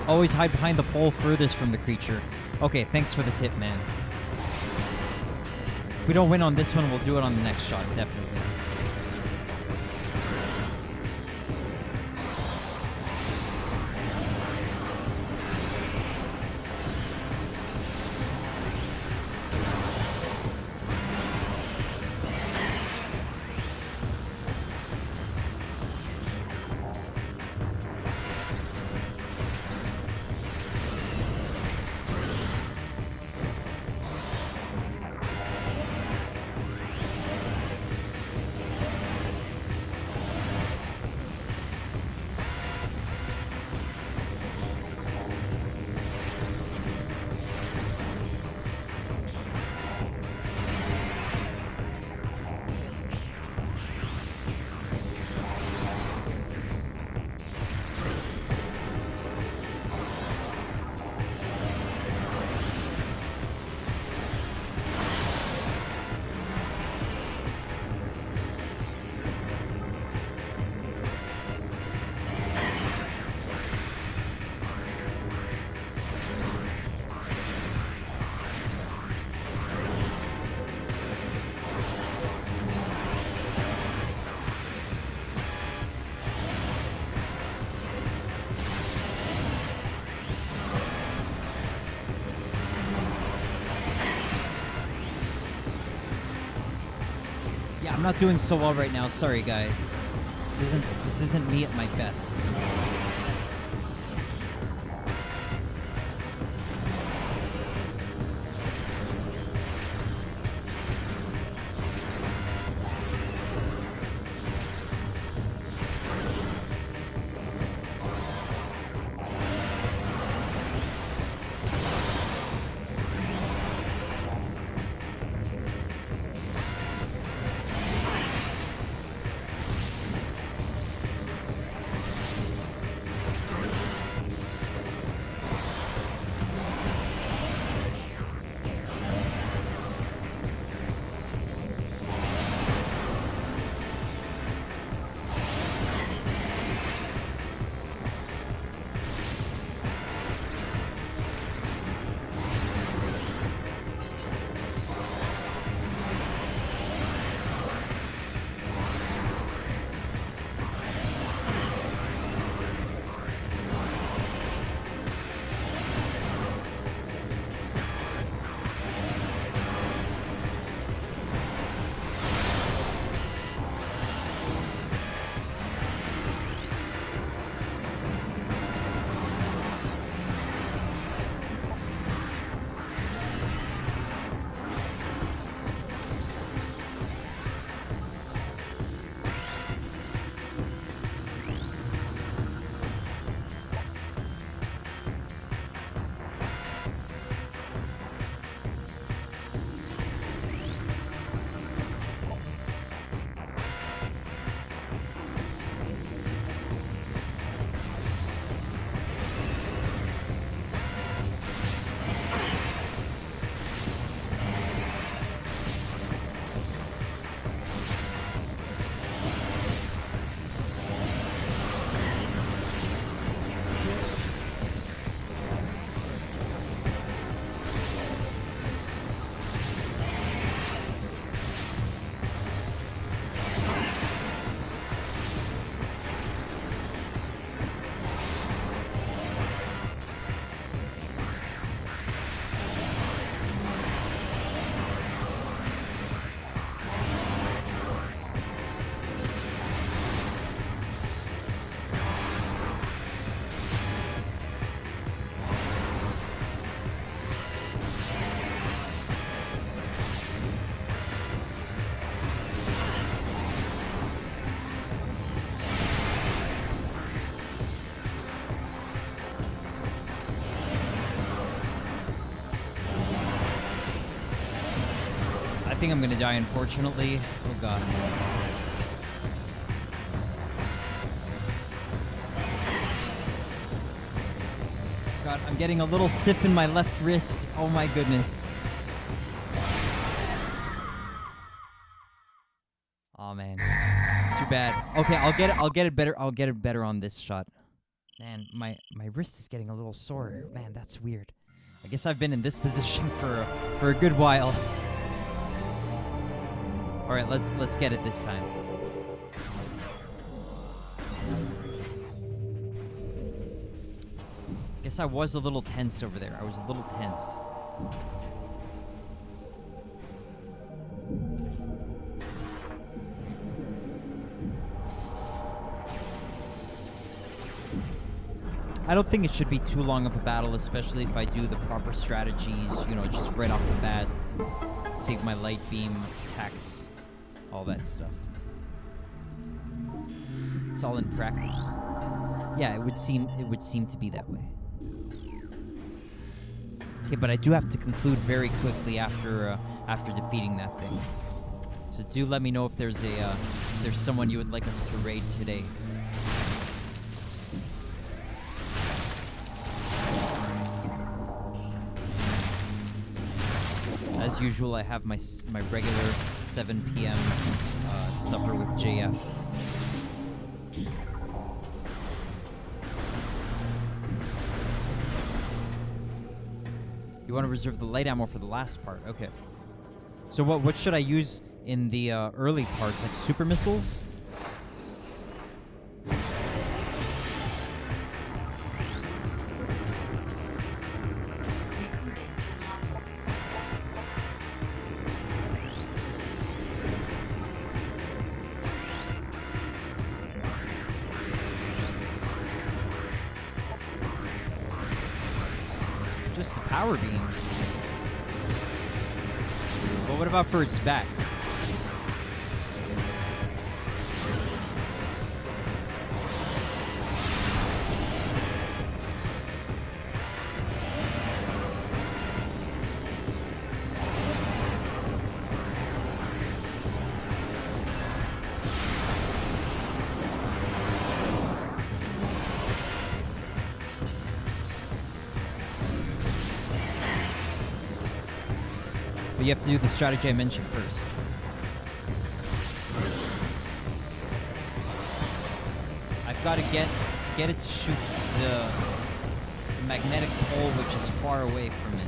Always hide behind the pole furthest from the creature. Okay, thanks for the tip, man. If we don't win on this one, we'll do it on the next shot, definitely. Yeah, I'm not doing so well right now. Sorry, guys. This isn't me at my best. think I'm gonna die, unfortunately. Oh god. God, I'm getting a little stiff in my left wrist. Oh my goodness. Oh man. Too bad. Okay, I'll get it better. I'll get it better on this shot. Man, my wrist is getting a little sore. Man, that's weird. I guess I've been in this position for a good while. All right, let's get it this time. Guess I was a little tense over there. I was a little tense. I don't think it should be too long of a battle, especially if I do the proper strategies, you know, just right off the bat. Save my light beam, attacks, all that stuff. It's all in practice. Yeah, it would seem to be that way. Okay, but I do have to conclude very quickly after defeating that thing. So do let me know if there's someone you would like us to raid today. As usual, I have my regular 7 p.m. Supper with JF. You want to reserve the light ammo for the last part. Okay. So what should I use in the early parts, like super missiles? Just the power beam. But what about for its back? But you have to do the strategy I mentioned first. I've got to get it to shoot the magnetic pole which is far away from it.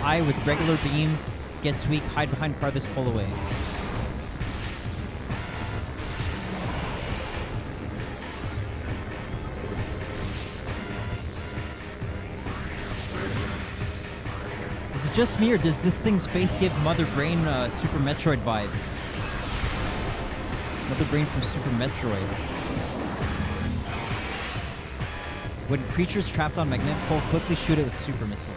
I with regular beam, gets weak, hide behind farthest pole away. Is it just me, or does this thing's face give Mother Brain Super Metroid vibes? Mother Brain from Super Metroid. When creatures trapped on magnetic pole, quickly shoot it with super missile.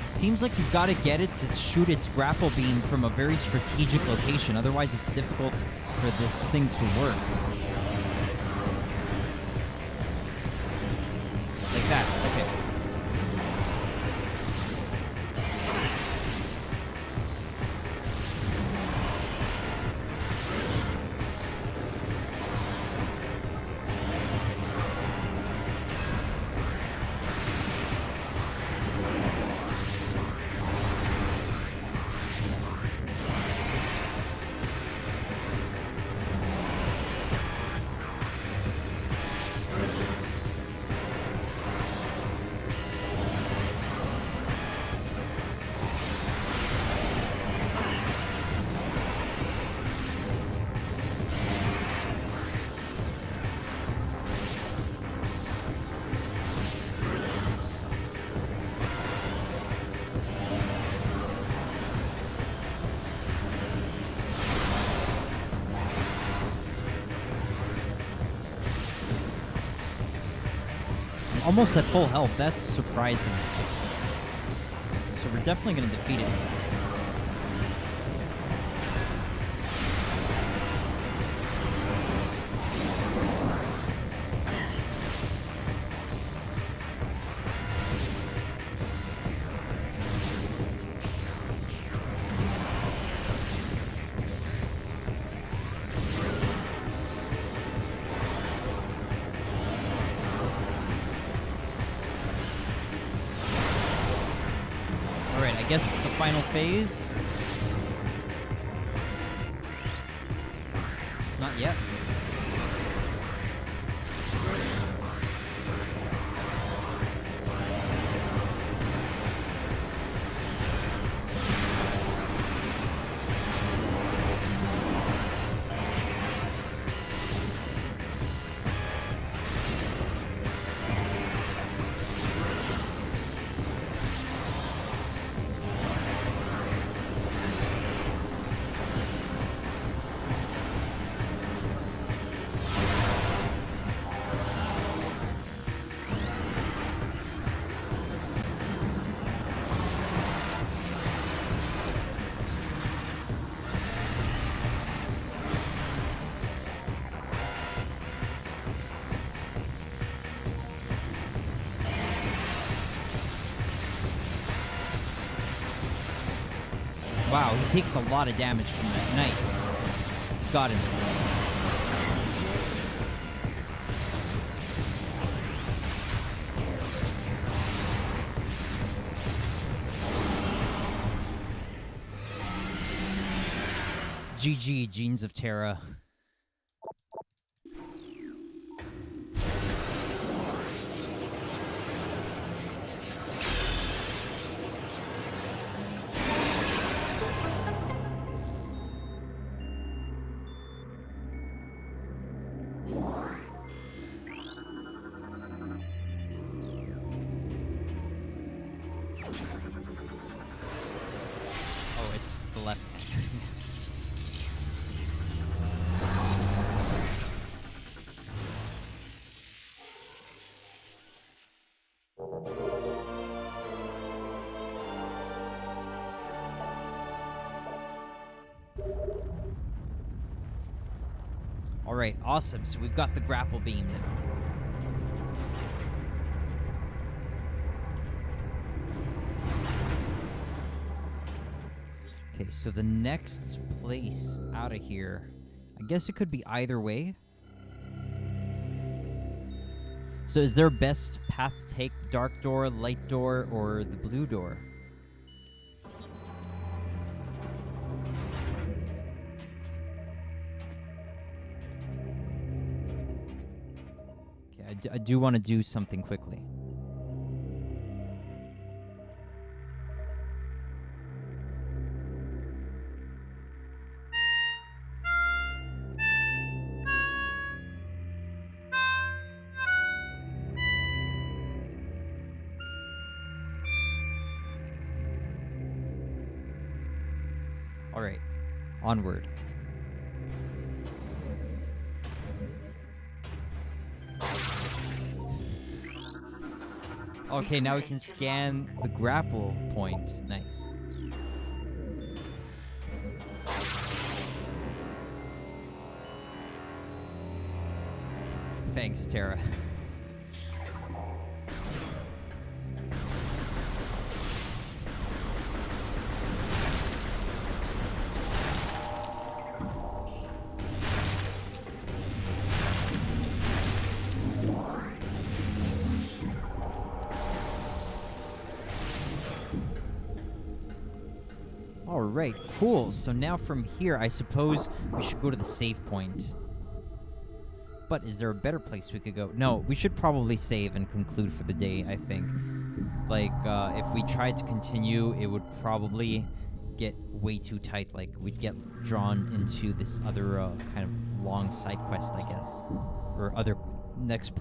Seems like you've got to get it to shoot its grapple beam from a very strategic location, otherwise it's difficult for this thing to work. Like that, okay. almost at full health. That's surprising. So we're definitely going to defeat it. I guess it's the final phase. Not yet. Wow, he takes a lot of damage from that. Nice. Got him. GG, Genes of Terra. Oh, it's the left hand. Alright, awesome. So we've got the grapple beam now. Okay, so the next place out of here, I guess it could be either way. So is there a best path to take? Dark door, light door, or the blue door? Okay, I do want to do something quickly. Alright, onward. Okay, now we can scan the grapple point. Nice. Thanks, Terra. Alright, cool. So now from here, I suppose we should go to the save point. But is there a better place we could go? No, we should probably save and conclude for the day, I think. Like, if we tried to continue, it would probably get way too tight. Like, we'd get drawn into this other kind of long side quest, I guess. Or other next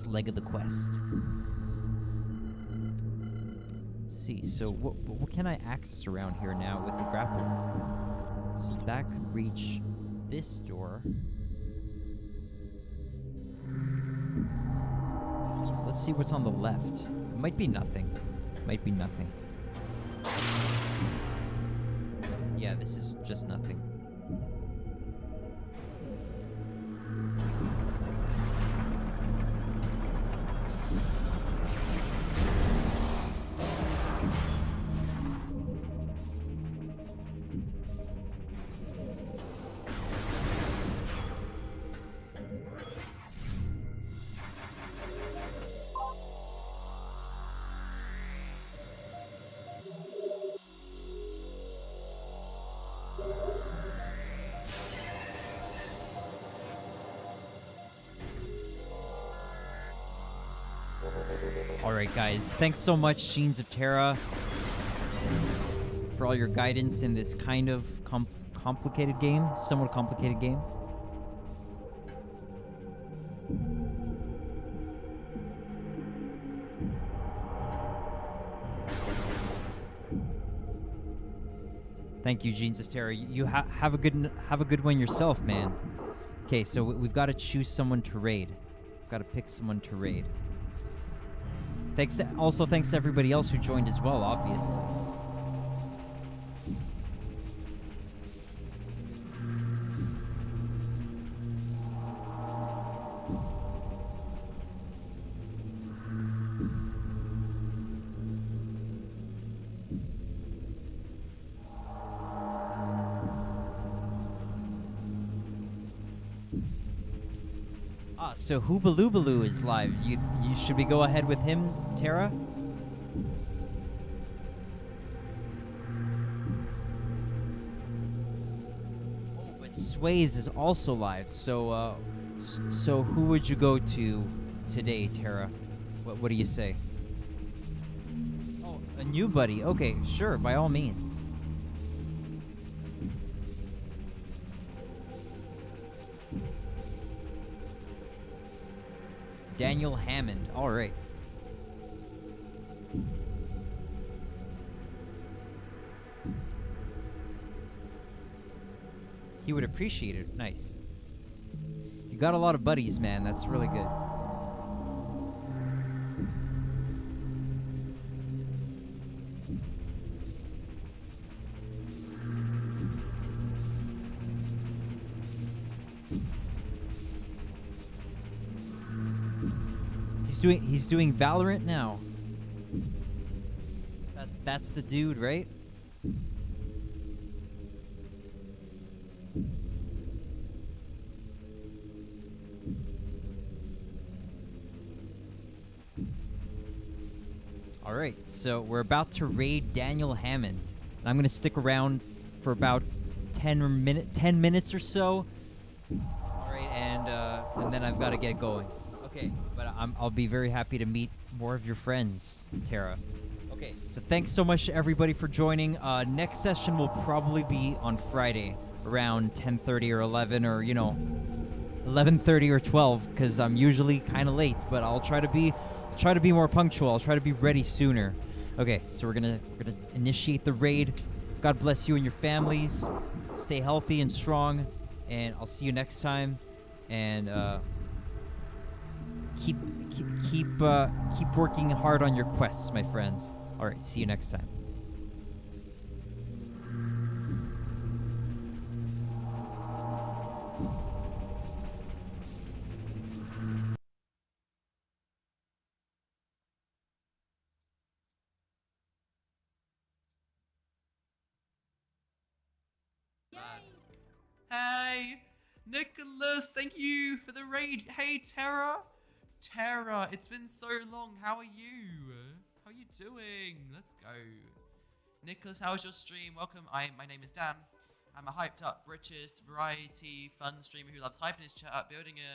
leg of the quest. See, so what can I access around here now with the grapple? So that could reach this door. So let's see what's on the left. It might be nothing. Might be nothing. Yeah, this is just nothing. Alright guys, thanks so much Genes of Terra for all your guidance in this kind of complicated game, somewhat complicated game. Thank you, Genes of Terra. You have a good one yourself, man. Okay, so we've got to choose someone to raid. Got to pick someone to raid. Thanks to everybody else who joined as well, obviously. So Hoobaloobaloo is live. You should we go ahead with him, Tara? Oh, but Sways is also live. So so who would you go to today, Tara? What do you say? Oh, a new buddy. Okay, sure, by all means. Daniel Hammond. All right. He would appreciate it. Nice. You got a lot of buddies, man. That's really good. He's doing Valorant now. That's the dude, right? All right, so we're about to raid Daniel Hammond. And I'm gonna stick around for about 10 minutes or so. All right, and then I've got to get going. Okay, but I'll be very happy to meet more of your friends, Tara. Okay, so thanks so much to everybody for joining. Next session will probably be on Friday around 10:30 or 11 or 11:30 or 12 because I'm usually kind of late, but I'll try to be more punctual. I'll try to be ready sooner. Okay, so we're gonna initiate the raid. God bless you and your families. Stay healthy and strong, and I'll see you next time. And keep working hard on your quests, my friends. All right, see you next time. Hey, Nicholas, thank you for the raid. Hey, Tara. Tara, it's been so long. How are you? How are you doing? Let's go. Nicholas, how was your stream? Welcome. My name is Dan. I'm a hyped up British variety fun streamer who loves hyping his chat up, building a